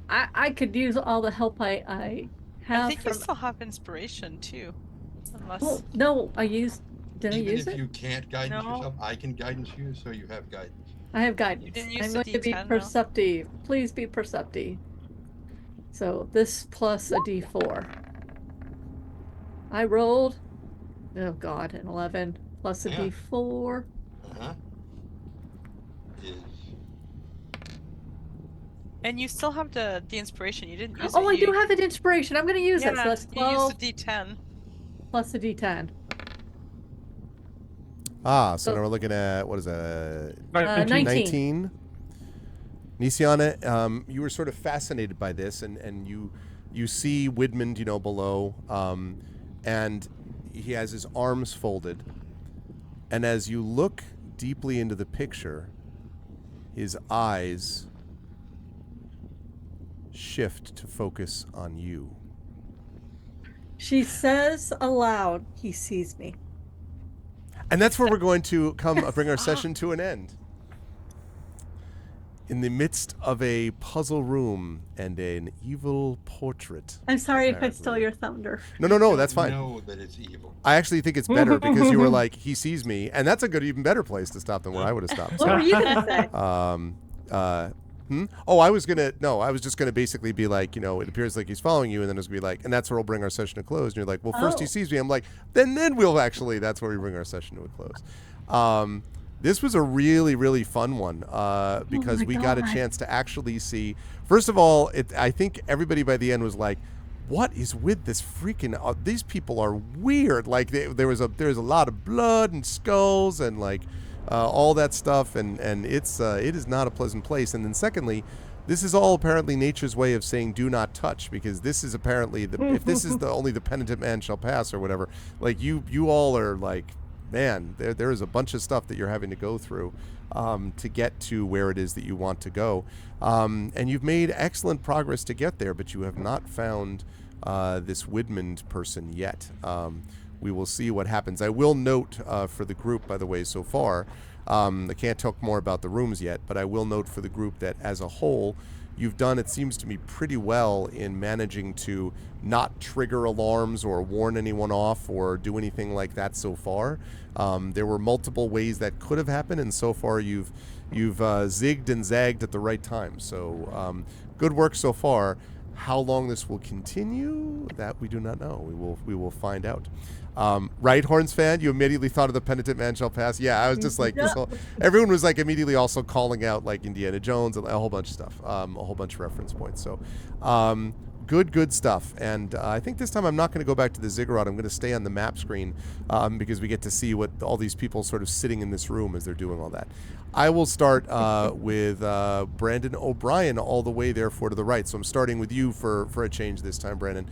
S4: I could use all the help I have.
S5: I think you
S4: from...
S5: still have inspiration too. Unless
S4: Oh, no, I used. Did
S3: Even
S4: I use
S3: if
S4: it?
S3: you can't guidance
S5: No.
S3: yourself, I can guidance you, so you have guidance.
S4: I have guidance.
S5: didn't use
S4: I'm
S5: the
S4: going to be
S5: D10 though.
S4: perceptive. Please be perceptive. So this plus a D4. I rolled. Oh God, an 11 plus a
S3: Yeah.
S4: D4.
S3: Uh-huh. Is
S5: and you still have the inspiration. You didn't use it.
S4: Oh, I do have an inspiration. I'm going to use it. So
S5: Yeah,
S4: that's
S5: you
S4: 12
S5: used the D10.
S4: plus a D10.
S1: So
S4: So-
S1: now we're looking at, what is that?
S4: 19.
S1: 19. Nisiana, you were sort of fascinated by this, and you see Widmund, below, and he has his arms folded. And as you look deeply into the picture, his eyes shift to focus on you.
S4: She says aloud, he sees me.
S1: And that's where we're going to bring our session to an end. In the midst of a puzzle room and an evil portrait.
S4: I'm sorry if I
S1: apparently.
S4: stole your thunder.
S1: No, that's fine.
S3: know that it's evil.
S1: I actually think it's better because you were like, he sees me, and that's a good, even better place to stop than where I would have stopped.
S4: What were you going to say?
S1: Oh, I was just gonna basically be like, it appears like he's following you, and then it's gonna be like, and that's where we'll bring our session to a close. And you're like, well, first he
S4: Oh.
S1: sees me. I'm like, then we'll actually, that's where we bring our session to a close. This was a really, really fun one because
S4: my
S1: we got a
S4: God.
S1: chance to actually see. First of all, I think everybody by the end was like, what is with this freaking? These people are weird. Like there was a lot of blood and skulls and like all that stuff, and it is not a pleasant place. And then secondly, this is all apparently nature's way of saying do not touch, because this is apparently if this is only the penitent man shall pass or whatever. Like you all are like, man, there is a bunch of stuff that you're having to go through to get to where it is that you want to go. And you've made excellent progress to get there, but you have not found this Widmund person yet. We will see what happens. I will note for the group, by the way, so far, I can't talk more about the rooms yet, but I will note for the group that as a whole, you've done, it seems to me, pretty well in managing to not trigger alarms or warn anyone off or do anything like that so far. There were multiple ways that could have happened, and so far you've zigged and zagged at the right time. So good work so far. How long this will continue, that we do not know. We will find out. Right, Horns fan, you immediately thought of the penitent man shall pass. Yeah, I was just like, everyone was like immediately also calling out like Indiana Jones and a whole bunch of stuff, a whole bunch of reference points. So good stuff. And I think this time I'm not going to go back to the ziggurat. I'm going to stay on the map screen because we get to see what all these people sort of sitting in this room as they're doing all that. I will start with Brandon O'Brien all the way therefore to the right. So I'm starting with you for a change this time, Brandon.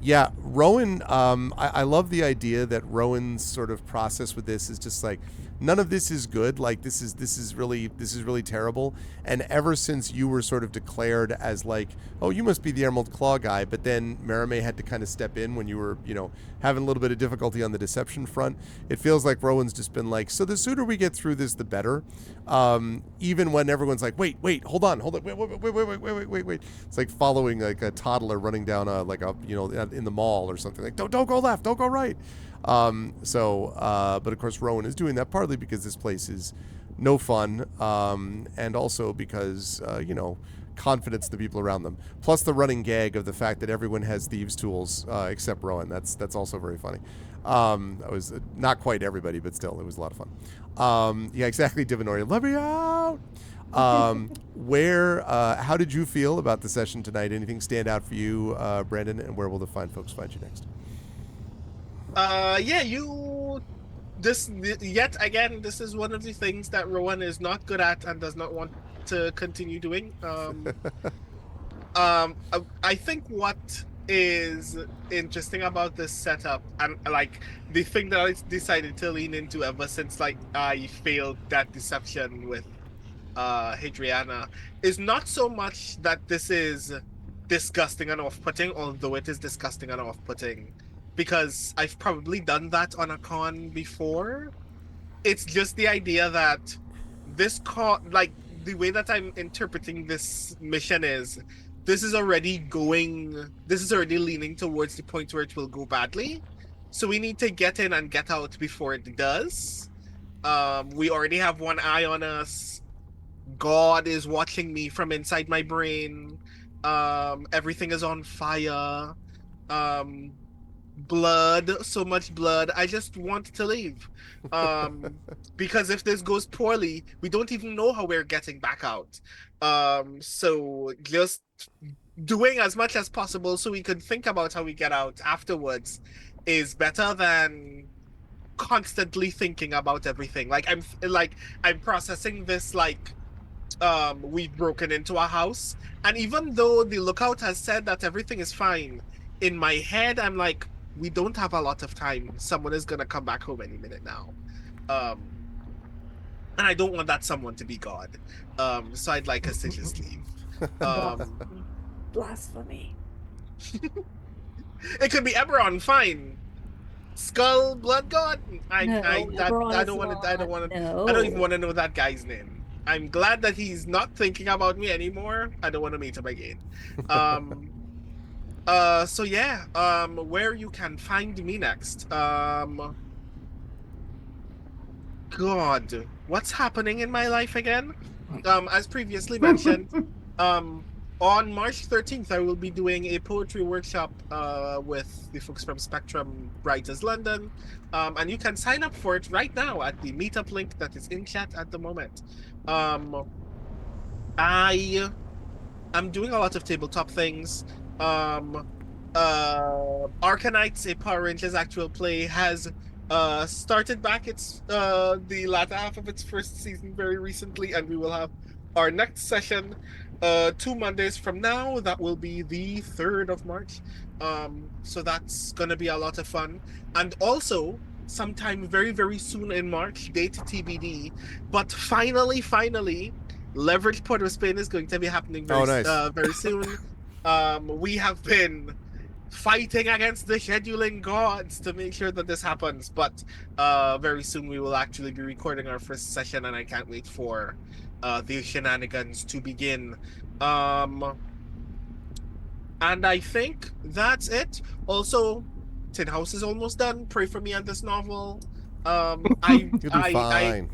S1: Yeah, Rowan, I love the idea that Rowan's sort of process with this is just like, none of this is good. Like this is really terrible. And ever since you were sort of declared as like, oh, you must be the Emerald Claw guy, but then Marame had to kind of step in when you were, having a little bit of difficulty on the deception front. It feels like Rowan's just been like, so the sooner we get through this, the better. Even when everyone's like, wait, hold on, wait. It's like following like a toddler running down in the mall or something. Like, don't go left, don't go right. But of course Rowan is doing that partly because this place is no fun, and also because, confidence in the people around them. Plus the running gag of the fact that everyone has thieves' tools except Rowan. That's also very funny. I was not quite everybody, but still, it was a lot of fun. Yeah, exactly, Divinoria. Let me out! How did you feel about the session tonight? Anything stand out for you, Brandon? And where will the fine folks find you next?
S2: Yeah, yet again, this is one of the things that Rowan is not good at and does not want to continue doing. I think what is interesting about this setup, and like the thing that I decided to lean into ever since like I failed that deception with Hadriana, is not so much that this is disgusting and off-putting, although it is disgusting and off-putting, because I've probably done that on a con before. It's just the idea that like the way that I'm interpreting this mission is this is already leaning towards the point where it will go badly. So we need to get in and get out before it does. We already have one eye on us. God is watching me from inside my brain. Everything is on fire. Um, Blood, so much blood. I just want to leave. Because if this goes poorly, we don't even know how we're getting back out. So just doing as much as possible so we could think about how we get out afterwards is better than constantly thinking about everything. I'm processing this like we've broken into a house, and even though the lookout has said that everything is fine, in my head I'm like, we don't have a lot of time. Someone is gonna come back home any minute now. um and I don't want that someone to be God. So I'd like us to just leave.
S4: Blasphemy.
S2: It could be Eberron, fine. Skull Blood God. I don't want to. I don't even want to know that guy's name. I'm glad that he's not thinking about me anymore. I don't want to meet him again. So yeah. Where you can find me next. God, what's happening in my life again? As previously mentioned, on March 13th, I will be doing a poetry workshop with the folks from Spectrum Writers London. And you can sign up for it right now at the meetup link that is in chat at the moment. I am doing a lot of tabletop things. Arcanites, a Power Rangers actual play, has started back its the latter half of its first season very recently, and we will have our next session 2 Mondays from now. That will be the 3rd of March. So that's gonna be a lot of fun. And also sometime very, very soon in March, date TBD, but finally Leverage Port of Spain is going to be happening very soon. We have been fighting against the scheduling gods to make sure that this happens, but very soon we will actually be recording our first session, and I can't wait for the shenanigans to begin. And I think that's it. Also, Tin House is almost done. Pray for me on this novel.
S1: You'll be fine.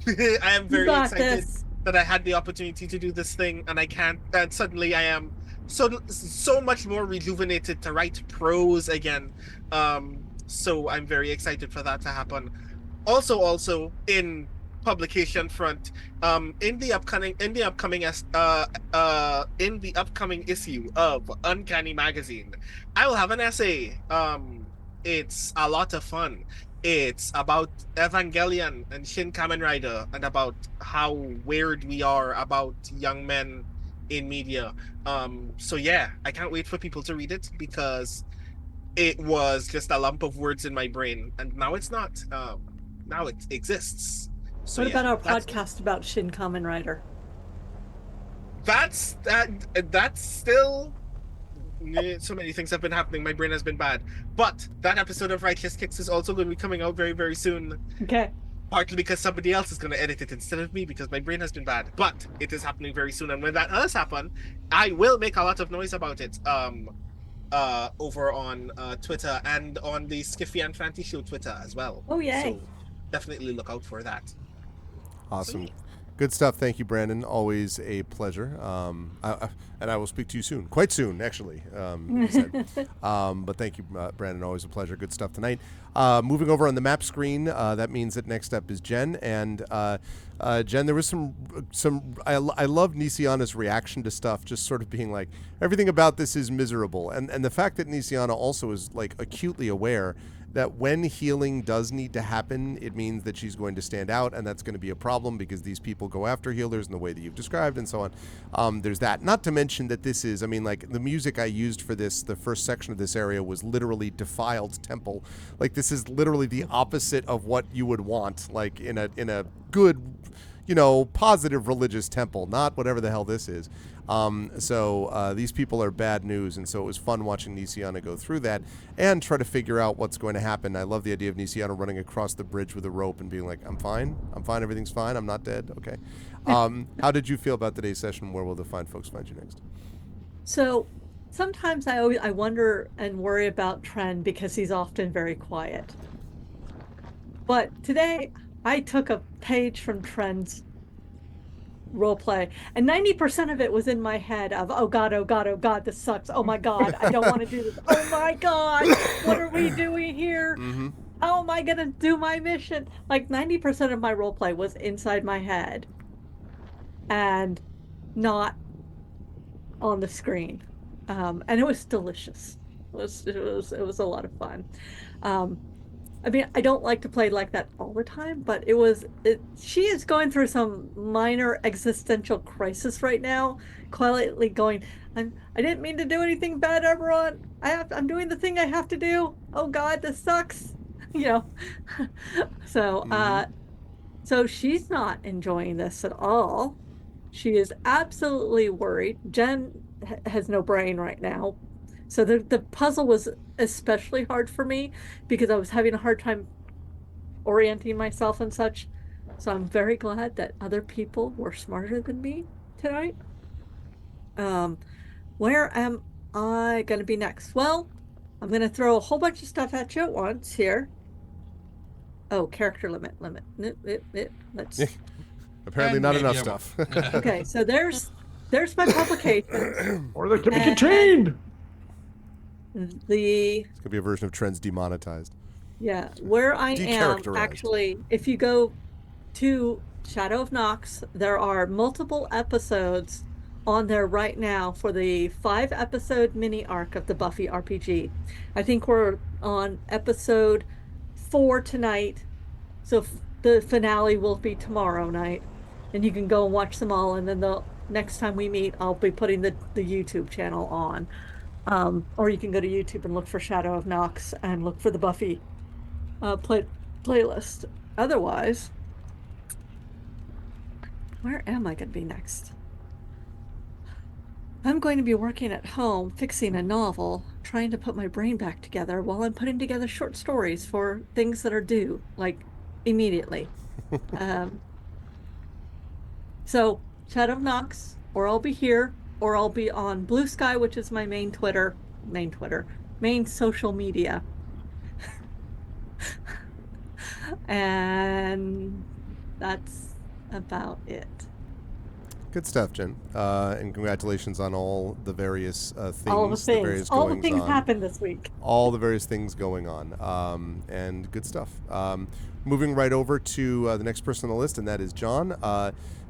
S2: I am very excited
S4: This.
S2: that I had the opportunity to do this thing, and and suddenly I am so much more rejuvenated to write prose again. So I'm very excited for that to happen. Also in publication front, in the upcoming issue of Uncanny Magazine, I will have an essay. It's a lot of fun. It's about Evangelion and Shin Kamen Rider, and about how weird we are about young men in media. So yeah, I can't wait for people to read it, because it was just a lump of words in my brain, and now it's not. Now it exists. So
S4: What
S2: yeah,
S4: about our podcast about Shin Kamen Rider?
S2: That's still. So many things have been happening. My brain has been bad. But that episode of Righteous Kicks is also going to be coming out very, very soon.
S4: Okay.
S2: Partly because somebody else is going to edit it instead of me, because my brain has been bad. But it is happening very soon. And when that does happen, I will make a lot of noise about it. Over on Twitter, and on the Skiffy and Fanty Show Twitter as well.
S4: Oh, yay.
S2: So definitely look out for that.
S1: Awesome.
S2: Sweet.
S1: Good stuff. Thank you, Brandon. Always a pleasure. And I will speak to you soon. Quite soon, actually. He said. But thank you, Brandon. Always a pleasure. Good stuff tonight. Moving over on the map screen, that means that next up is Jen. And Jen, there was some. I love Nisiana's reaction to stuff, just sort of being like, everything about this is miserable. And the fact that Nisiana also is like acutely aware that when healing does need to happen, it means that she's going to stand out, and that's going to be a problem because these people go after healers in the way that you've described and so on. There's that. Not to mention that this is, I mean, like, the music I used for this, the first section of this area was literally Defiled Temple. Like, this is literally the opposite of what you would want, like, in a good, positive religious temple, not whatever the hell this is. So these people are bad news, and so it was fun watching Nisiana go through that and try to figure out what's going to happen. I love the idea of Nisiana running across the bridge with a rope and being like, I'm fine, everything's fine, I'm not dead, okay. How did you feel about today's session? Where will the fine folks find you next?
S4: So sometimes I wonder and worry about Tren because he's often very quiet. But today I took a page from Tren's role play, and 90% of it was in my head of, oh god, this sucks, oh my god, I don't want to do this, oh my god, what are we doing here?
S1: Mm-hmm.
S4: How am I gonna do my mission? Like 90% of my role play was inside my head and not on the screen, and it was delicious. It was a lot of fun. I mean, I don't like to play like that all the time, but she is going through some minor existential crisis right now, quietly going, I didn't mean to do anything bad, Eberron. I'm doing the thing I have to do. Oh God, this sucks. So, so she's not enjoying this at all. She is absolutely worried. Jen has no brain right now. So the puzzle was especially hard for me because I was having a hard time orienting myself and such. So I'm very glad that other people were smarter than me tonight. Where am I going to be next? Well, I'm going to throw a whole bunch of stuff at you at once here. Oh, character limit. Let's.
S1: Apparently not enough stuff.
S4: Okay, so there's my publication.
S6: Or they can be contained.
S1: It's gonna be a version of Trends demonetized.
S4: Yeah, where I am actually, if you go to Shadow of Nox, there are multiple episodes on there right now for the 5-episode mini arc of the Buffy RPG. I think we're on episode 4 tonight, so the finale will be tomorrow night, and you can go and watch them all, and then the next time we meet, I'll be putting the YouTube channel on. Or you can go to YouTube and look for Shadow of Nox and look for the Buffy playlist. Otherwise, where am I going to be next? I'm going to be working at home, fixing a novel, trying to put my brain back together while I'm putting together short stories for things that are due, like, immediately. So, Shadow of Nox, or I'll be here, or I'll be on Blue Sky, which is my main social media. And that's about it.
S1: Good stuff, Jen. And congratulations on all the various things.
S4: All the things. All the things happened this week.
S1: All the various things going on. And good stuff. Moving right over to the next person on the list, and that is John.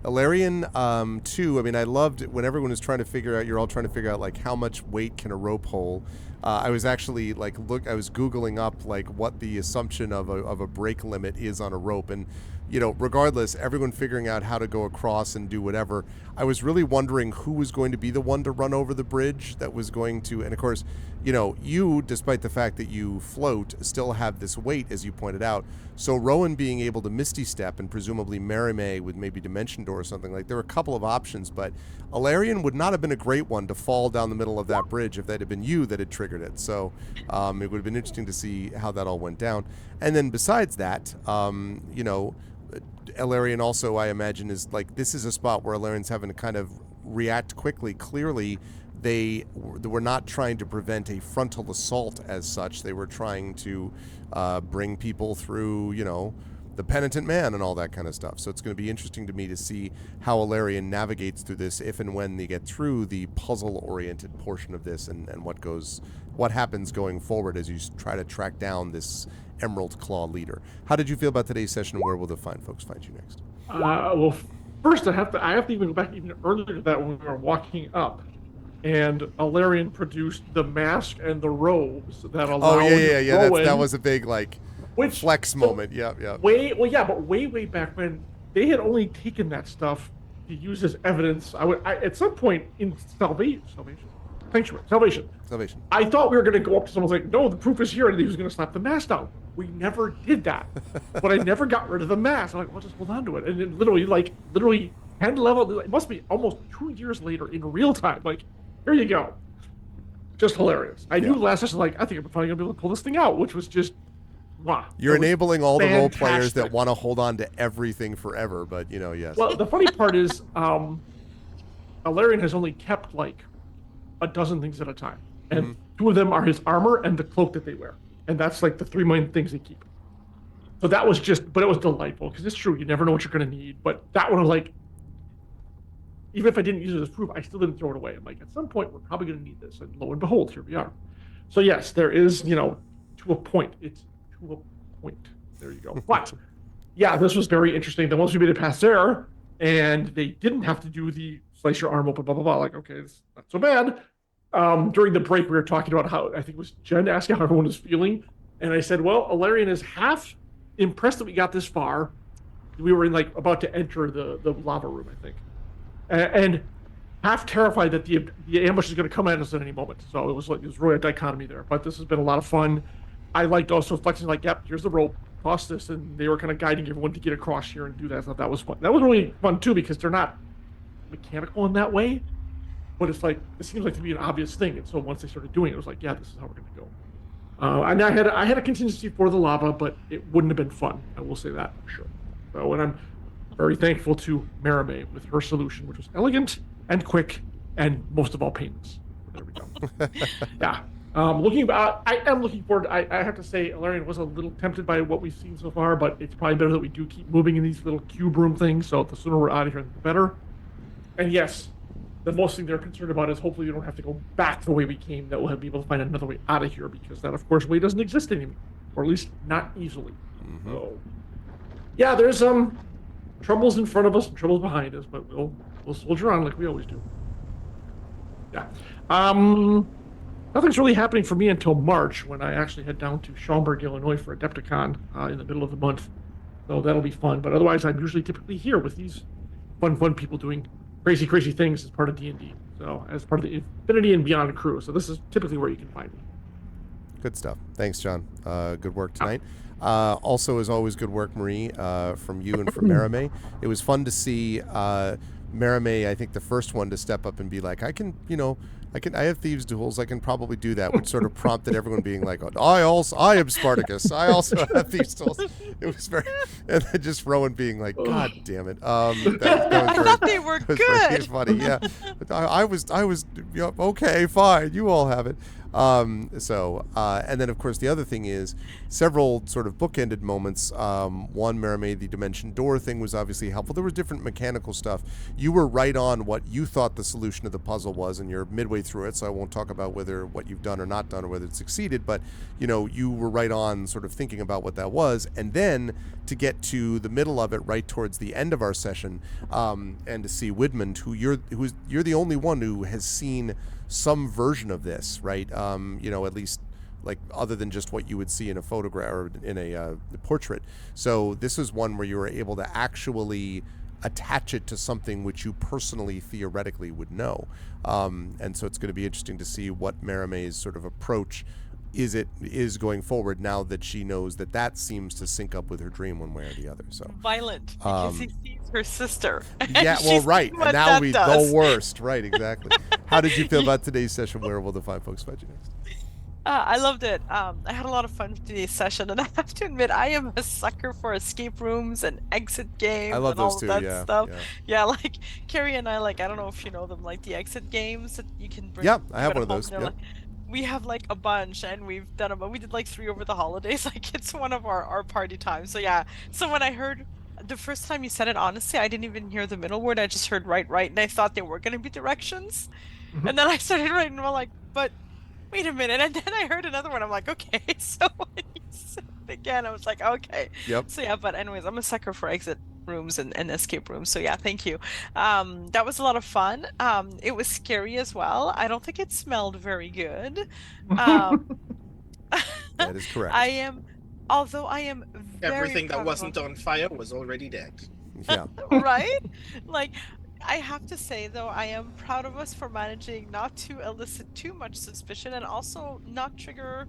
S1: Ilarion, too. I mean, I loved when everyone was trying to figure out, you're all trying to figure out, like, how much weight can a rope hold. I was actually, like, I was Googling up, like, what the assumption of a break limit is on a rope. And, regardless, everyone figuring out how to go across and do whatever. I was really wondering who was going to be the one to run over the bridge that was going to, and of course, you, despite the fact that you float, still have this weight, as you pointed out. So Rowan being able to Misty Step and presumably Marime with maybe Dimension Door or something, like, there were a couple of options, but Ilarion would not have been a great one to fall down the middle of that bridge if that had been you that had triggered it. So it would have been interesting to see how that all went down. And then besides that, Ilarion also, I imagine, is like, this is a spot where Ilarion's having to kind of react quickly. Clearly, they were not trying to prevent a frontal assault as such. They were trying to bring people through, the penitent man and all that kind of stuff. So it's going to be interesting to me to see how Alarion navigates through this if and when they get through the puzzle-oriented portion of this, and what happens going forward as you try to track down this Emerald Claw leader. How did you feel about today's session? Where will the fine folks find you next?
S6: Well, first I have to even go back even earlier to that when we were walking up, and Alarion produced the mask and the robes that allow.
S1: Oh yeah. That was a big flex moment. Yeah.
S6: Way back when they had only taken that stuff to use as evidence. I at some point in Salvation. I thought we were going to go up to someone like, no, the proof is here, and he was going to slap the mask down. We never did that, but I never got rid of the mask. I'm like, well, just hold on to it. And then literally 10 level, it must be almost 2 years later in real time. Like, here you go. Just hilarious. I knew last session, I think I'm finally going to be able to pull this thing out, which was just, wow.
S1: You're enabling all the role players that want to hold on to everything forever, but, yes.
S6: Well, the funny part is, Alarion has only kept, a dozen things at a time. And 2 of them are his armor and the cloak that they wear. And that's the 3 main things they keep. So that was but it was delightful, because it's true, you never know what you're going to need. But that one, even if I didn't use it as proof, I still didn't throw it away. I'm like, at some point, we're probably going to need this. And lo and behold, here we are. So yes, there is, to a point. It's to a point. There you go. But yeah, this was very interesting. Then once we made it past there, and they didn't have to do the slice your arm open, blah, blah, blah. Okay, it's not so bad. During the break, we were talking about how, I think it was Jen asking how everyone was feeling. And I said, well, Alarion is half impressed that we got this far. We were about to enter the lava room, I think. And half terrified that the ambush is going to come at us at any moment. So it was really a dichotomy there. But this has been a lot of fun. I liked also flexing yep, here's the rope, toss this, and they were kind of guiding everyone to get across here and do that. I thought that was fun. That was really fun too, because they're not mechanical in that way, but it's it seems to be an obvious thing. And so once they started doing it, it was yeah, this is how we're going to go. And I had a contingency for the lava, but it wouldn't have been fun. I will say that for sure. So, and I'm very thankful to Marame with her solution, which was elegant and quick and most of all painless. There we go. Yeah. I am looking forward. I have to say, Alarion was a little tempted by what we've seen so far, but it's probably better that we do keep moving in these little cube room things. So the sooner we're out of here, the better. And yes, the most thing they're concerned about is hopefully we don't have to go back the way we came, that we'll be able to find another way out of here, because that, of course, way doesn't exist anymore, or at least not easily. Mm-hmm. So, yeah, there's troubles in front of us and troubles behind us, but we'll soldier on like we always do. Yeah. Nothing's really happening for me until March, when I actually head down to Schaumburg, Illinois for Adepticon in the middle of the month. So that'll be fun. But otherwise, I'm usually typically here with these fun people doing crazy things as part of D&D. So as part of the Infinity and Beyond crew. So this is typically where you can find me.
S1: Good stuff. Thanks, John. Good work tonight. Also, as always, good work, Marie, from you and from Marame. It was fun to see Marame, I think the first one to step up and be like, I have thieves' duels. I can probably do that, which sort of prompted everyone being like, I am Spartacus. I also have thieves' duels. It was very, and then just Rowan being like, God damn it.
S5: I thought they were good.
S1: Very funny, yeah. But I was, okay, fine. You all have it. And then of course the other thing is several sort of bookended moments. One, Marame, the dimension door thing was obviously helpful. There was different mechanical stuff. You were right on what you thought the solution of the puzzle was, and you're midway through it, so I won't talk about what you've done or not done or whether it succeeded, but you were right on sort of thinking about what that was. And then to get to the middle of it, right towards the end of our session, and to see Widmund, who you're the only one who has seen some version of this, right? At least other than just what you would see in a photograph or in a portrait. So this is one where you were able to actually attach it to something which you personally theoretically would know. And so it's going to be interesting to see what Marame's sort of approach is going forward, now that she knows that seems to sync up with her dream one way or the other. So
S5: violent, because he sees her sister.
S1: Yeah, well, right. And now the worst. Right, exactly. How did you feel about today's session? Where will the fine folks find you next?
S5: I loved it. I had a lot of fun with today's session, and I have to admit, I am a sucker for escape rooms and exit games.
S1: I love
S5: and
S1: those
S5: all
S1: too.
S5: That stuff. Yeah, like Carrie and I, I don't know if you know them, the exit games that you can bring.
S1: Yeah, I have one of those. Yep.
S5: we have like a bunch, and we've done about, we did like 3 over the holidays. Like it's one of our party times. So yeah. So when I heard the first time you said it, honestly, I didn't even hear the middle word. I just heard right, and I thought they were gonna be directions.
S6: Mhm.
S5: And then I started writing, well, like, but wait a minute. And then I heard another one. I'm like, okay. So when you said it again, I was like, okay.
S1: Yep.
S5: So yeah, but anyways, I'm a sucker for exit rooms and escape rooms. So yeah, thank you. That was a lot of fun. It was scary as well. I don't think it smelled very good. Um,
S1: That is correct.
S5: although I am very
S2: Everything that
S5: proud of
S2: wasn't on fire was already dead.
S1: Yeah.
S5: right? Like, I have to say though, I am proud of us for managing not to elicit too much suspicion, and also not trigger,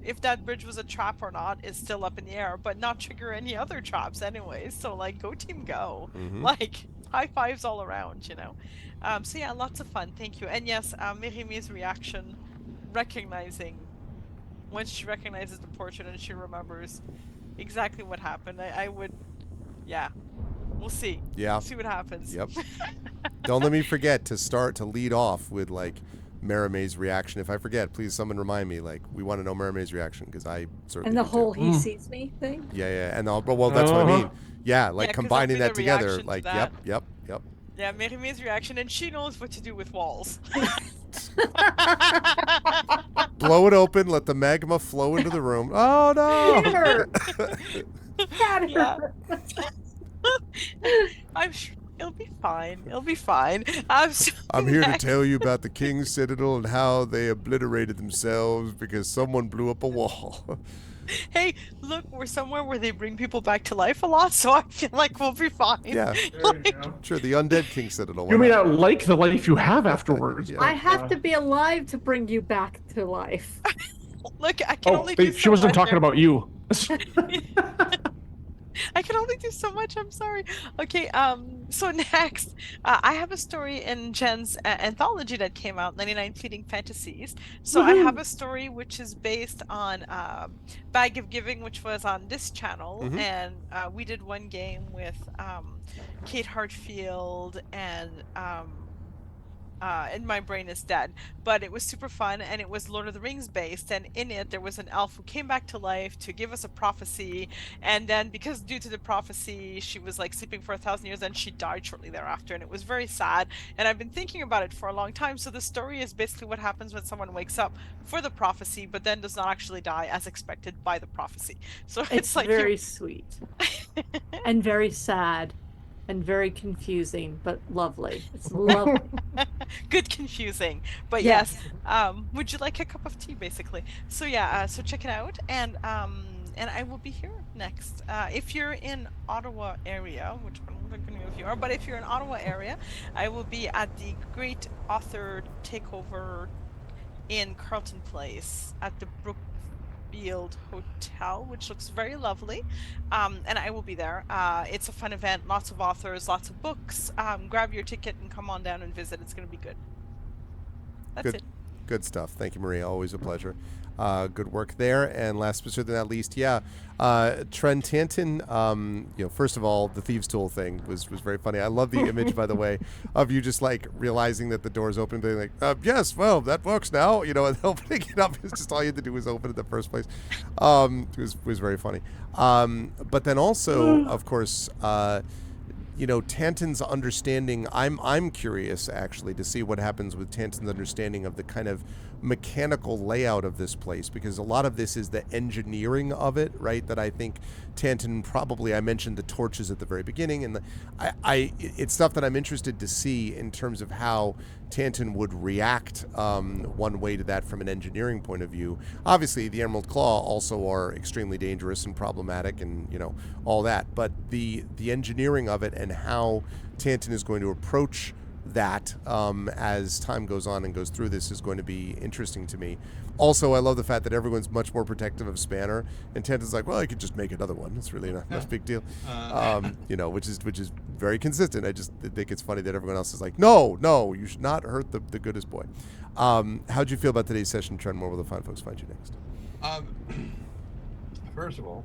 S5: if that bridge was a trap or not is still up in the air, but not trigger any other traps anyways. So like, go team go.
S1: Mhm.
S5: Like, high fives all around, you know. So yeah, lots of fun. Thank you. And yes, Mirimi's reaction, recognizing, once she recognizes the portrait and she remembers exactly what happened, I would, yeah. We'll see.
S1: Yeah.
S5: We'll see what happens.
S1: Yep. Don't let me forget to lead off with like Marimay's reaction. If I forget, please someone remind me. Like, we want to know Marimay's reaction because I certainly
S4: And the
S1: do too.
S4: whole he sees me thing.
S1: Yeah, and well, that's what I mean. Yeah, like
S5: Yeah, 'cause
S1: combining
S5: that'll
S1: that
S5: be the
S1: together.
S5: reaction to
S1: Like,
S5: that.
S1: yep.
S5: Yeah, Mirimi's reaction, and she knows what to do with walls.
S1: Blow it open, let the magma flow into the room. Oh no!
S5: Yeah. I'm sure it'll be fine. It'll be fine. So
S1: I'm here to
S5: next-
S1: tell you about the King's Citadel and how they obliterated themselves because someone blew up a wall.
S5: Hey, look, we're somewhere where they bring people back to life a lot, so I feel like we'll be fine.
S1: Yeah.
S6: There you go.
S1: Sure, the undead King's Citadel.
S6: You
S1: why
S6: may
S1: not?
S6: not like the life you have afterwards.
S1: Yeah.
S6: but,
S4: I have to be alive to bring you back to life.
S5: Look, I can
S6: Oh,
S5: only do
S6: she
S5: so
S6: wasn't
S5: much.
S6: talking about you.
S5: I can only do so much. I'm sorry. Okay. So next, I have a story in Jen's anthology that came out, 99 Fleeting Fantasies. So I have a story which is based on Bag of Giving, which was on this channel,
S1: Mhm.
S5: and we did one game with Kate Hartfield and My Brain is Dead, but it was super fun, and it was Lord of the Rings based, and in it there was an elf who came back to life to give us a prophecy, and then because due to the prophecy she was like sleeping for 1,000 years and she died shortly thereafter, and it was very sad, and I've been thinking about it for a long time. So the story is basically what happens when someone wakes up for the prophecy but then does not actually die as expected by the prophecy. So
S4: It's
S5: like
S4: very sweet and very sad and very confusing, but lovely. It's lovely.
S5: good confusing, but
S4: Yes.
S5: yes. Would you like a cup of tea, basically? So yeah, so check it out, and I will be here next. If you're in Ottawa area, which I don't know if you are, but if you're in Ottawa area, I will be at the Great Author Takeover in Carleton Place at the Brookfield Hotel, which looks very lovely, and I will be there. It's a fun event, lots of authors, lots of books. Grab your ticket and come on down and visit. It's going to be good. That's it.
S1: Good stuff. Thank you, Maria. Always a pleasure. Good work there. And last but certainly not least, Trent Tanton. First of all, the thieves' tool thing was very funny. I love the image, by the way, of you just like realizing that the door's open, being like, "Yes, well, that works now." And opening it up is just all you had to do was open it in the first place. It was very funny. But then also, of course. Tanton's understanding. I'm curious actually to see what happens with Tanton's understanding of the kind of mechanical layout of this place, because a lot of this is the engineering of it, right? That I think Tanton probably. I mentioned the torches at the very beginning, and it's stuff that I'm interested to see in terms of how Tanton would react one way to that from an engineering point of view. Obviously, the Emerald Claw also are extremely dangerous and problematic, and all that. But the engineering of it and how Tanton is going to approach that as time goes on and goes through this is going to be interesting to me. Also, I love the fact that everyone's much more protective of Spanner, and Tanton's like, well, I could just make another one. It's really not a big deal, which is very consistent. I just think it's funny that everyone else is like, no, you should not hurt the goodest boy. How'd you feel about today's session, Trent? Where will the fine folks find you next?
S3: First of all,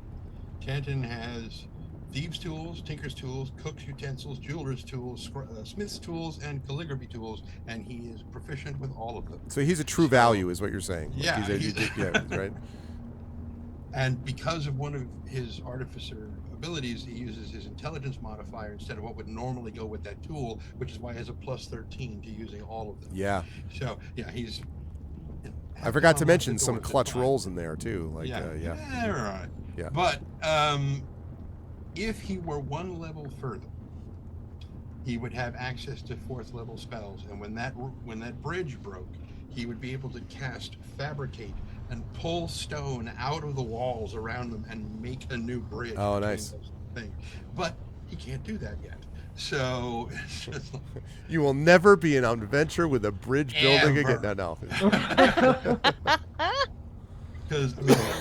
S3: Tanton has thieves' tools, tinker's tools, cook's utensils, jeweler's tools, smith's tools, and calligraphy tools, and he is proficient with all of them.
S1: So he's a true value, is what you're saying. Like
S3: Yeah,
S1: yeah, right.
S3: And because of one of his artificer abilities, he uses his intelligence modifier instead of what would normally go with that tool, which is why he has a +13 to using all of them.
S1: Yeah.
S3: So yeah, he's.
S1: I forgot to mention some clutch rolls in there too. Like
S3: yeah. Right.
S1: Yeah.
S3: But if he were one level further, he would have access to 4th level spells, and when that bridge broke, he would be able to cast Fabricate and pull stone out of the walls around them and make a new bridge.
S1: Oh, nice.
S3: Thing. But he can't do that yet. So it's just like,
S1: you will never be an adventure with a bridge building again. No.
S3: Because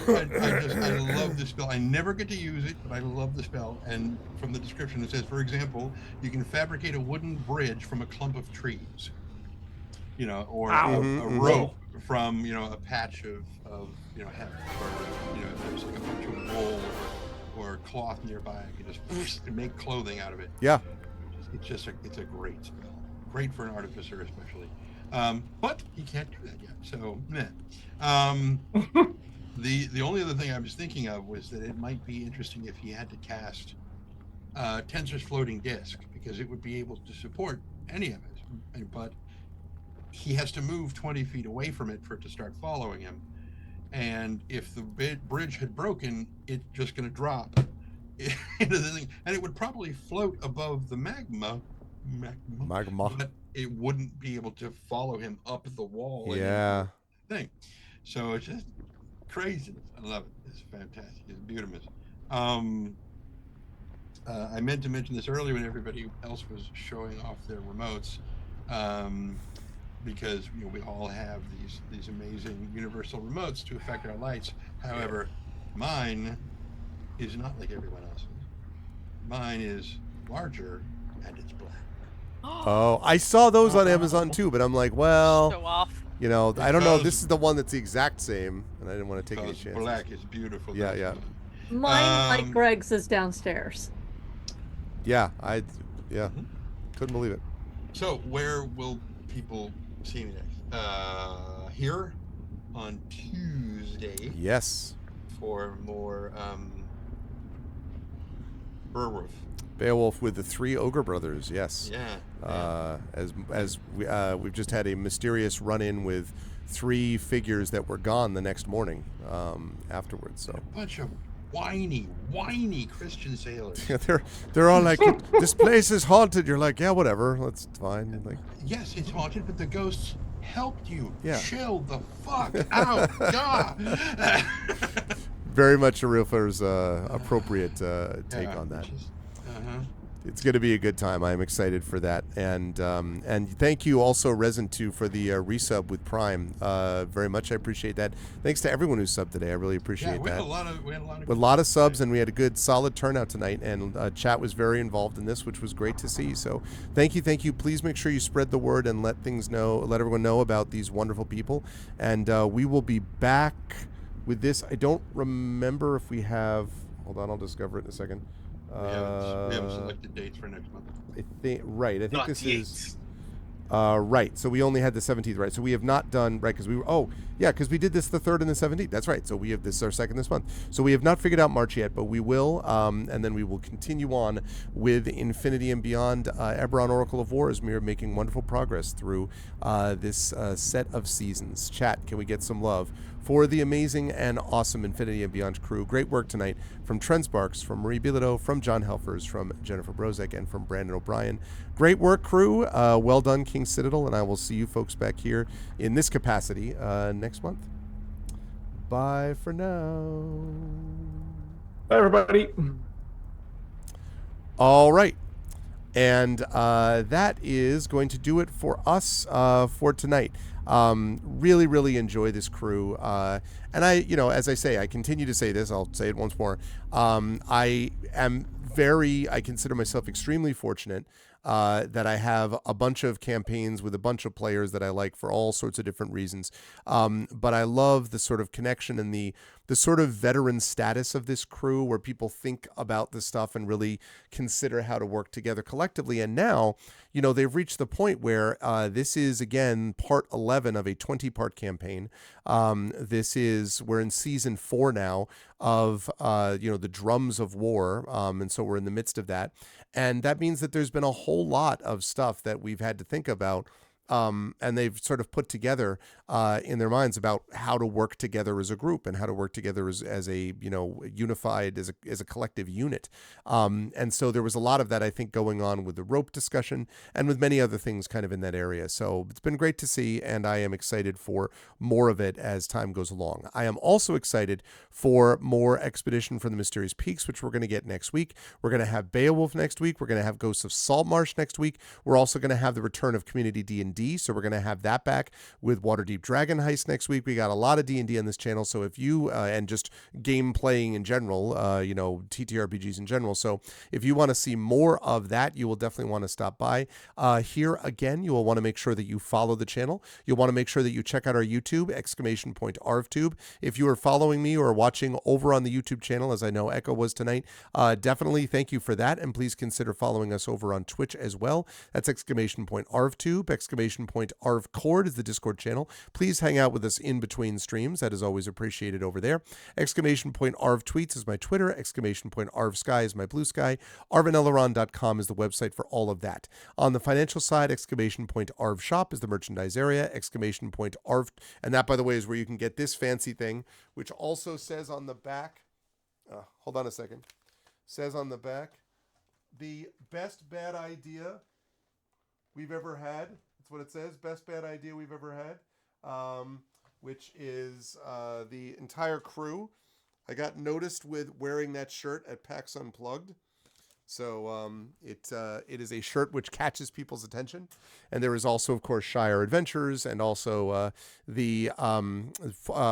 S3: I love this spell. I never get to use it, but I love the spell. And from the description, it says, for example, you can fabricate a wooden bridge from a clump of trees, or a rope from a patch of hemp, or if there's like a bunch of wool or cloth nearby, you can just make clothing out of it.
S1: Yeah,
S3: it's a great spell, great for an artificer especially. But he can't do that yet. So, the only other thing I was thinking of was that it might be interesting if he had to cast Tensor's floating disc, because it would be able to support any of it, but he has to move 20 feet away from it for it to start following him. And if the bridge had broken, it's just going to drop into the thing, and it would probably float above the magma, but it wouldn't be able to follow him up the wall.
S1: Yeah.
S3: Thing. So it's just crazy. I love it. It's fantastic. It's beautiful. I meant to mention this earlier when everybody else was showing off their remotes, because we all have these amazing universal remotes to affect our lights. However, mine is not like everyone else's. Mine is larger and it's black.
S1: Oh, I saw those on Amazon too, but I'm like, well,
S5: Show off.
S1: I don't know. This is the one that's the exact same, and I didn't want to take any chances.
S3: Black is beautiful.
S1: Yeah.
S4: Mine, like Greg's, is downstairs.
S1: Yeah, couldn't believe it.
S3: So where will people see me next? Here on Tuesday.
S1: Yes.
S3: For more
S1: Beowulf with the 3 Ogre Brothers. Yes.
S3: Yeah.
S1: As we've just had a mysterious run-in with 3 figures that were gone the next morning afterwards. So
S3: a bunch of whiny Christian sailors.
S1: Yeah, they're all like, this place is haunted. You're like, yeah, whatever, that's fine. Like,
S3: yes, it's haunted, but the ghosts helped you.
S1: Yeah.
S3: Chill the fuck out. God.
S1: Very much a Realfers appropriate take on that. It's going to be a good time. I'm excited for that, and thank you also Resin2 for the resub with Prime. Very much, I appreciate that. Thanks to everyone who subbed today. I really appreciate
S3: we
S1: that.
S3: Had
S1: a lot of subs, and we had a good solid turnout tonight. And chat was very involved in this, which was great to see. So thank you. Please make sure you spread the word and let everyone know about these wonderful people. And we will be back with this. I don't remember if we have. Hold on, I'll discover it in a second.
S3: We haven't selected dates for next month.
S1: I think
S2: Not
S1: this
S2: yet.
S1: is right. So we only had the 17th, right? So we have not done right because because we did this the 3rd and the 17th. That's right. So we have this our 2nd this month. So we have not figured out March yet, but we will, and then we will continue on with Infinity and Beyond. Eberron Oracle of War is making wonderful progress through this set of seasons. Chat, can we get some love for the amazing and awesome Infinity and Beyond crew? Great work tonight from Trent Sparks, from Marie Bilodeau, from John Helfers, from Jennifer Brozek, and from Brandon O'Brien. Great work, crew. Well done, King Citadel, and I will see you folks back here in this capacity next month. Bye for now.
S6: Bye, everybody.
S1: All right. And that is going to do it for us for tonight. Really, really enjoy this crew. And I, as I say, I continue to say this, I'll say it once more. I consider myself extremely fortunate that I have a bunch of campaigns with a bunch of players that I like for all sorts of different reasons. But I love the sort of connection and the sort of veteran status of this crew, where people think about this stuff and really consider how to work together collectively. And now, they've reached the point where this is, again, part 11 of a 20-part campaign. We're in season 4 now of, the Drums of War. And so we're in the midst of that. And that means that there's been a whole lot of stuff that we've had to think about. And they've sort of put together in their minds about how to work together as a group and how to work together as a unified, as a collective unit. And so there was a lot of that, I think, going on with the rope discussion and with many other things kind of in that area. So it's been great to see, and I am excited for more of it as time goes along. I am also excited for more Expedition from the Mysterious Peaks, which we're going to get next week. We're going to have Beowulf next week. We're going to have Ghosts of Saltmarsh next week. We're also going to have the return of Community D&D, so we're going to have that back with Waterdeep Dragon Heist next week. We got a lot of D&D on this channel, so if you and just game playing in general, TTRPGs in general. So if you want to see more of that, you will definitely want to stop by. Here again, you will want to make sure that you follow the channel. You'll want to make sure that you check out our YouTube, !ArvTube. If you are following me or watching over on the YouTube channel, as I know Echo was tonight, definitely thank you for that, and please consider following us over on Twitch as well. That's !ArvTube, !ArvCord is the Discord channel. Please hang out with us in between streams. That is always appreciated over there. !ArvTweets is my Twitter. !ArvSky is my Blue Sky. ArvanElleron.com is the website for all of that. On the financial side, !ArvShop is the merchandise area. !Arv, and that, by the way, is where you can get this fancy thing, which also says on the back, hold on a second, says on the back, the best bad idea we've ever had. That's what it says. Best bad idea we've ever had, which is the entire crew. I got noticed with wearing that shirt at PAX Unplugged. So it is a shirt which catches people's attention. And there is also, of course, Shire Adventures, and also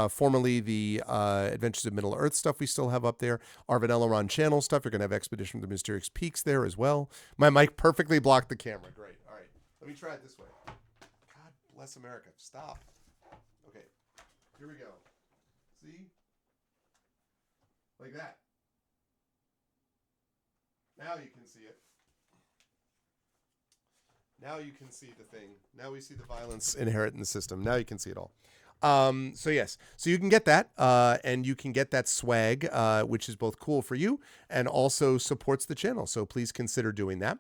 S1: formerly the Adventures of Middle Earth stuff we still have up there. Arvan Elleron channel stuff. You're going to have Expedition to the Mysterious Peaks there as well. My mic perfectly blocked the camera. Great. All right. Let me try it this way. God bless America. Stop. Okay. Here we go. See? Like that. Now you can see it. Now you can see the thing. Now we see the violence inherent in the system. Now you can see it all. So yes, so you can get that, and you can get that swag, which is both cool for you and also supports the channel. So please consider doing that.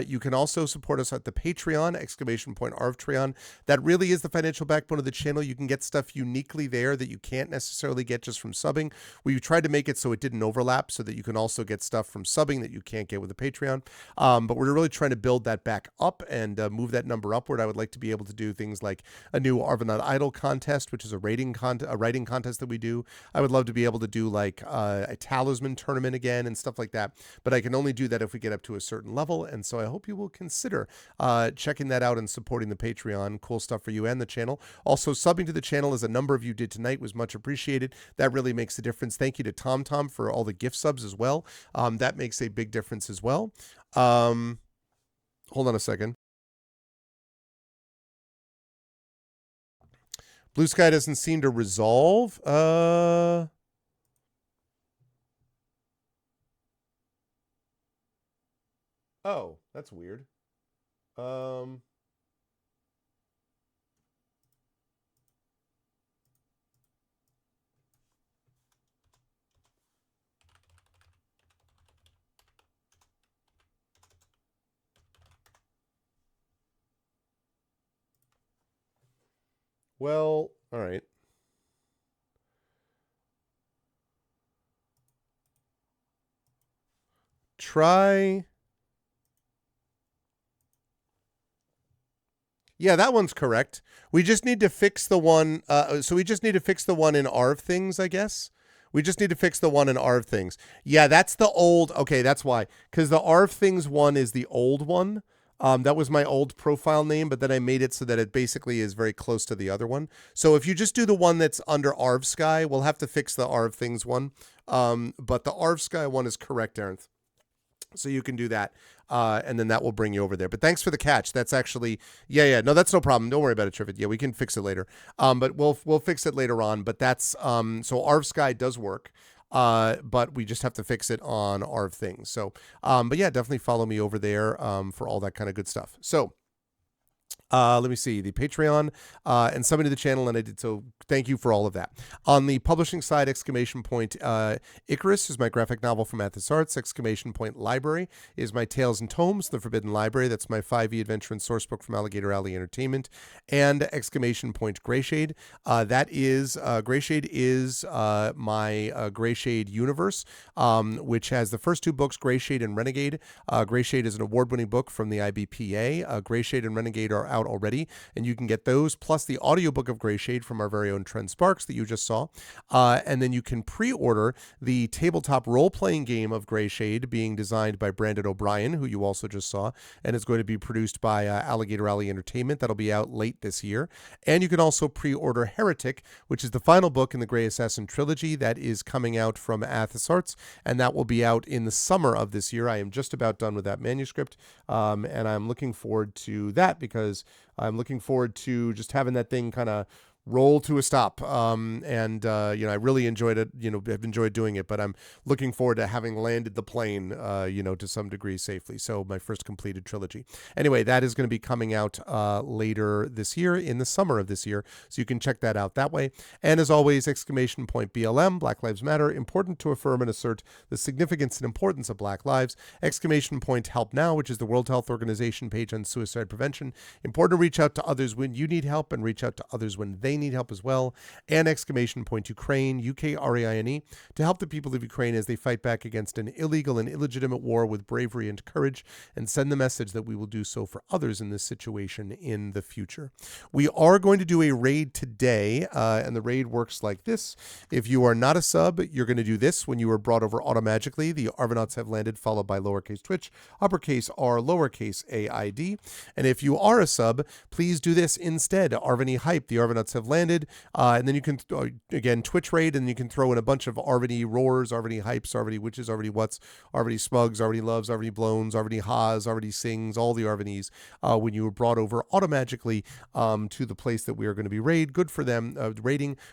S1: You can also support us at the Patreon, !ArvTreon. That really is the financial backbone of the channel. You can get stuff uniquely there that you can't necessarily get just from subbing. We tried to make it so it didn't overlap, so that you can also get stuff from subbing that you can't get with the Patreon. But we're really trying to build that back up and move that number upward. I would like to be able to do things like a new Arvanot Idol contest, which is a writing contest that we do. I would love to be able to do like a talisman tournament again and stuff like that, but I can only do that if we get up to a certain level. And so I hope you will consider checking that out and supporting the Patreon. Cool stuff for you and the channel. Also, subbing to the channel, as a number of you did tonight, was much appreciated. That really makes a difference. Thank you to TomTom for all the gift subs as well. That makes a big difference as well. Hold on a second. Blue Sky doesn't seem to resolve. Oh, that's weird. Well, all right. Try. Yeah, that one's correct. We just need to fix the one. So we just need to fix the one in Arv things, I guess. We just need to fix the one in Arv things. Yeah, that's the old. Okay, that's why. Because the Arv things one is the old one. That was my old profile name, but then I made it so that it basically is very close to the other one. So if you just do the one that's under Arv Sky, we'll have to fix the Arv things one. But the Arv Sky one is correct, Aaron. So you can do that, and then that will bring you over there. But thanks for the catch. That's actually, no, that's no problem. Don't worry about it, Trivia. Yeah, we can fix it later. But we'll fix it later on. But that's so Arv Sky does work, but we just have to fix it on Arv things. So, but yeah, definitely follow me over there for all that kind of good stuff. So. Let me see, the Patreon and somebody to the channel, and I did so. Thank you for all of that. On the publishing side, ! Icarus is my graphic novel from Athos Arts. ! Library is my Tales and Tomes, The Forbidden Library. That's my 5e adventure and source book from Alligator Alley Entertainment. And ! Greyshade. That is Greyshade is my Greyshade universe, which has the first two books, Greyshade and Renegade. Greyshade is an award-winning book from the IBPA. Greyshade and Renegade are out already, and you can get those plus the audiobook of Greyshade from our very own Trent Sparks that you just saw. And then you can pre-order the tabletop role-playing game of Greyshade being designed by Brandon O'Brien, who you also just saw, and is going to be produced by Alligator Alley Entertainment. That'll be out late this year. And you can also pre-order Heretic, which is the final book in the Grey Assassin trilogy that is coming out from Athos Arts, and that will be out in the summer of this year. I am just about done with that manuscript, and I'm looking forward to that because I'm looking forward to just having that thing kind of roll to a stop. I really enjoyed it, I've enjoyed doing it, but I'm looking forward to having landed the plane, to some degree safely. So my first completed trilogy. Anyway, that is going to be coming out later this year, in the summer of this year. So you can check that out that way. And as always, ! BLM, Black Lives Matter, important to affirm and assert the significance and importance of Black lives. ! Help Now, which is the World Health Organization page on suicide prevention. Important to reach out to others when you need help and reach out to others when they need help as well. And ! Ukraine, UKRAINE, to help the people of Ukraine as they fight back against an illegal and illegitimate war with bravery and courage, and send the message that we will do so for others in this situation in the future. We are going to do a raid today, and the raid works like this. If you are not a sub, you're going to do this when you are brought over automatically. The Arvanauts have landed, followed by lowercase Twitch, uppercase R, lowercase AID. And if you are a sub, please do this instead. Arvany Hype, the Arvanauts have landed, and then you can again Twitch raid, and you can throw in a bunch of Arvany roars, Arvany hypes, Arvany witches, Arvany what's, Arvany smugs, Arvany loves, Arvany blows, Arvany ha's, Arvany sings, all the Arvanys when you were brought over automatically to the place that we are going to be raiding. Good for them,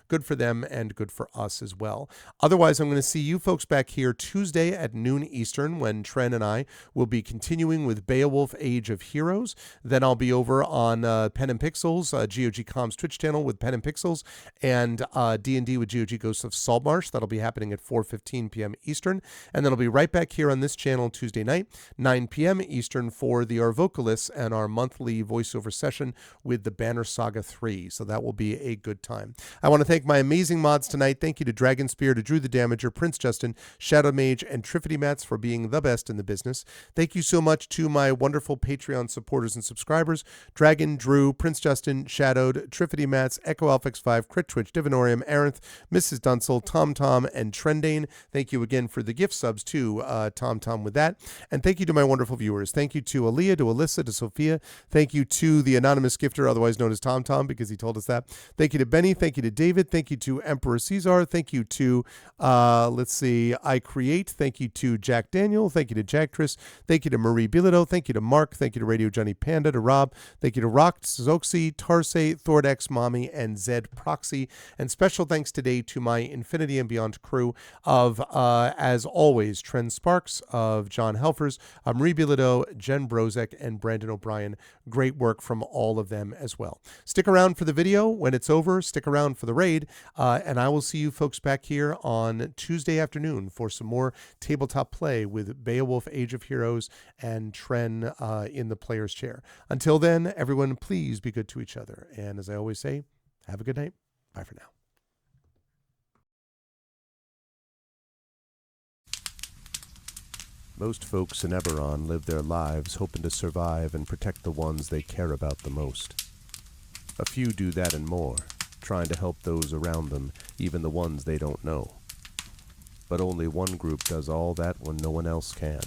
S1: good for them, and good for us as well. Otherwise, I'm going to see you folks back here Tuesday at noon Eastern when Tren and I will be continuing with Beowulf Age of Heroes. Then I'll be over on Pen and Pixels, GOG Comms Twitch channel with Pen and Pixels, and D&D with GOG Ghosts of Saltmarsh. That'll be happening at 4:15 p.m. Eastern. And then I'll be right back here on this channel Tuesday night, 9 p.m. Eastern, for the Arvocalists and our monthly voiceover session with the Banner Saga 3. So that will be a good time. I want to thank my amazing mods tonight. Thank you to Dragon Spear, to Drew the Damager, Prince Justin, Shadow Mage, and Triffity Mats for being the best in the business. Thank you so much to my wonderful Patreon supporters and subscribers: Dragon, Drew, Prince Justin, Shadowed, Triffity Mats, Echo Alpha X5, Crit Twitch, Divinorium, Aranth, Mrs. Dunsel, Tom, and Trendane. Thank you again for the gift subs too, Tom, with that. And thank you to my wonderful viewers. Thank you to Aaliyah, to Alyssa, to Sophia. Thank you to the anonymous gifter, otherwise known as Tom, because he told us that. Thank you to Benny. Thank you to David. Thank you to Emperor Caesar. Thank you to, I Create. Thank you to Jack Daniel. Thank you to Jactress. Thank you to Marie Bilodeau. Thank you to Mark. Thank you to Radio Johnny Panda, to Rob. Thank you to Rock, Zoxy, Tarse, Thordex, Mommy, and Zed Proxy. And special thanks today to my Infinity and Beyond crew of, as always, Tren Sparks, of John Helfers, Marie Bilodeau, Jen Brozek, and Brandon O'Brien. Great work from all of them as well. Stick around for the video. When it's over, stick around for the raid, and I will see you folks back here on Tuesday afternoon for some more tabletop play with Beowulf Age of Heroes and Tren in the player's chair. Until then, everyone, please be good to each other. And as I always say, have a good night. Bye for now. Most folks in Eberron live their lives hoping to survive and protect the ones they care about the most. A few do that and more, trying to help those around them, even the ones they don't know. But only one group does all that when no one else can.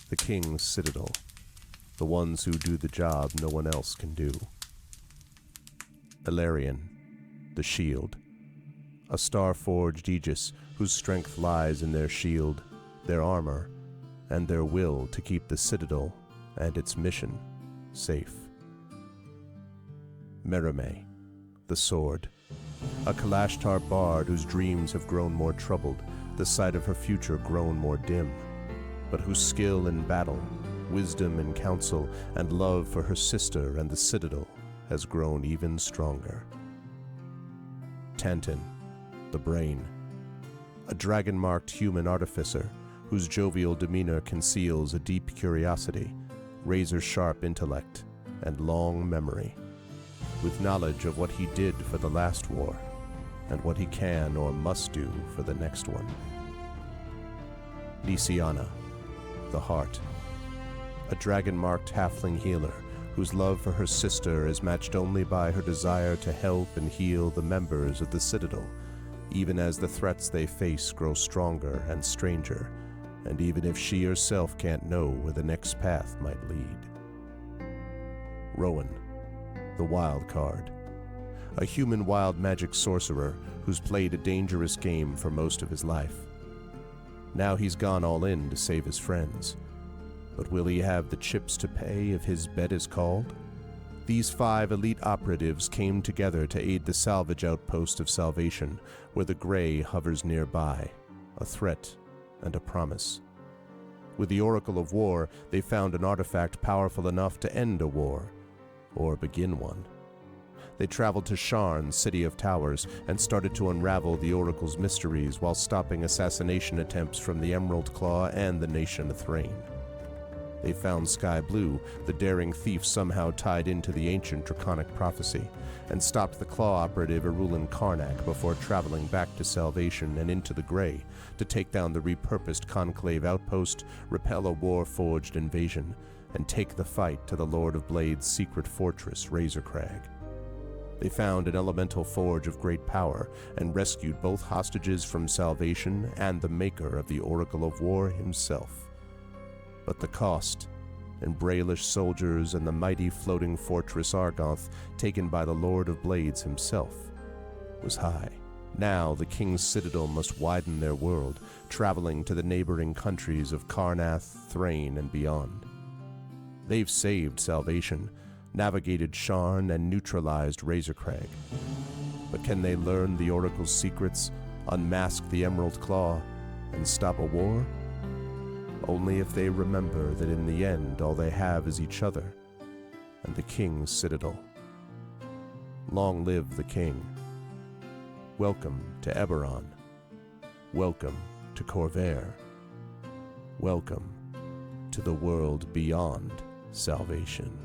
S1: The King's Citadel. The ones who do the job no one else can do. Ilarion, the Shield. A star-forged Aegis whose strength lies in their shield, their armor, and their will to keep the Citadel and its mission safe. Merime, the sword, a Kalashtar bard whose dreams have grown more troubled, the sight of her future grown more dim, but whose skill in battle, wisdom in counsel, and love for her sister and the Citadel has grown even stronger. Tantin, the brain, a dragon-marked human artificer whose jovial demeanor conceals a deep curiosity, razor-sharp intellect, and long memory, with knowledge of what he did for the last war and what he can or must do for the next one. Nisiana, the heart, a dragon-marked halfling healer whose love for her sister is matched only by her desire to help and heal the members of the Citadel, even as the threats they face grow stronger and stranger, and even if she herself can't know where the next path might lead. Rowan, the wild card, a human wild magic sorcerer who's played a dangerous game for most of his life. Now he's gone all in to save his friends. But will he have the chips to pay if his bet is called? These 5 elite operatives came together to aid the salvage outpost of Salvation, where the Grey hovers nearby, a threat and a promise. With the Oracle of War, they found an artifact powerful enough to end a war, or begin one. They traveled to Sharn, City of Towers, and started to unravel the Oracle's mysteries while stopping assassination attempts from the Emerald Claw and the Nation of Thrain. They found Sky Blue, the daring thief somehow tied into the ancient draconic prophecy, and stopped the Claw operative Erulin Karnak before traveling back to Salvation and into the Grey to take down the repurposed Conclave outpost, repel a war-forged invasion, and take the fight to the Lord of Blade's secret fortress, Razorcrag. They found an elemental forge of great power and rescued both hostages from Salvation and the maker of the Oracle of War himself. But the cost, and Braelish soldiers and the mighty floating fortress Argoth taken by the Lord of Blades himself, was high. Now the King's Citadel must widen their world, traveling to the neighboring countries of Karnath, Thrain, and beyond. They've saved Salvation, navigated Sharn, and neutralized Razorcrag. But can they learn the Oracle's secrets, unmask the Emerald Claw, and stop a war? Only if they remember that in the end all they have is each other and the King's Citadel. Long live the King. Welcome to Eberron. Welcome to Corvair. Welcome to the world beyond Salvation.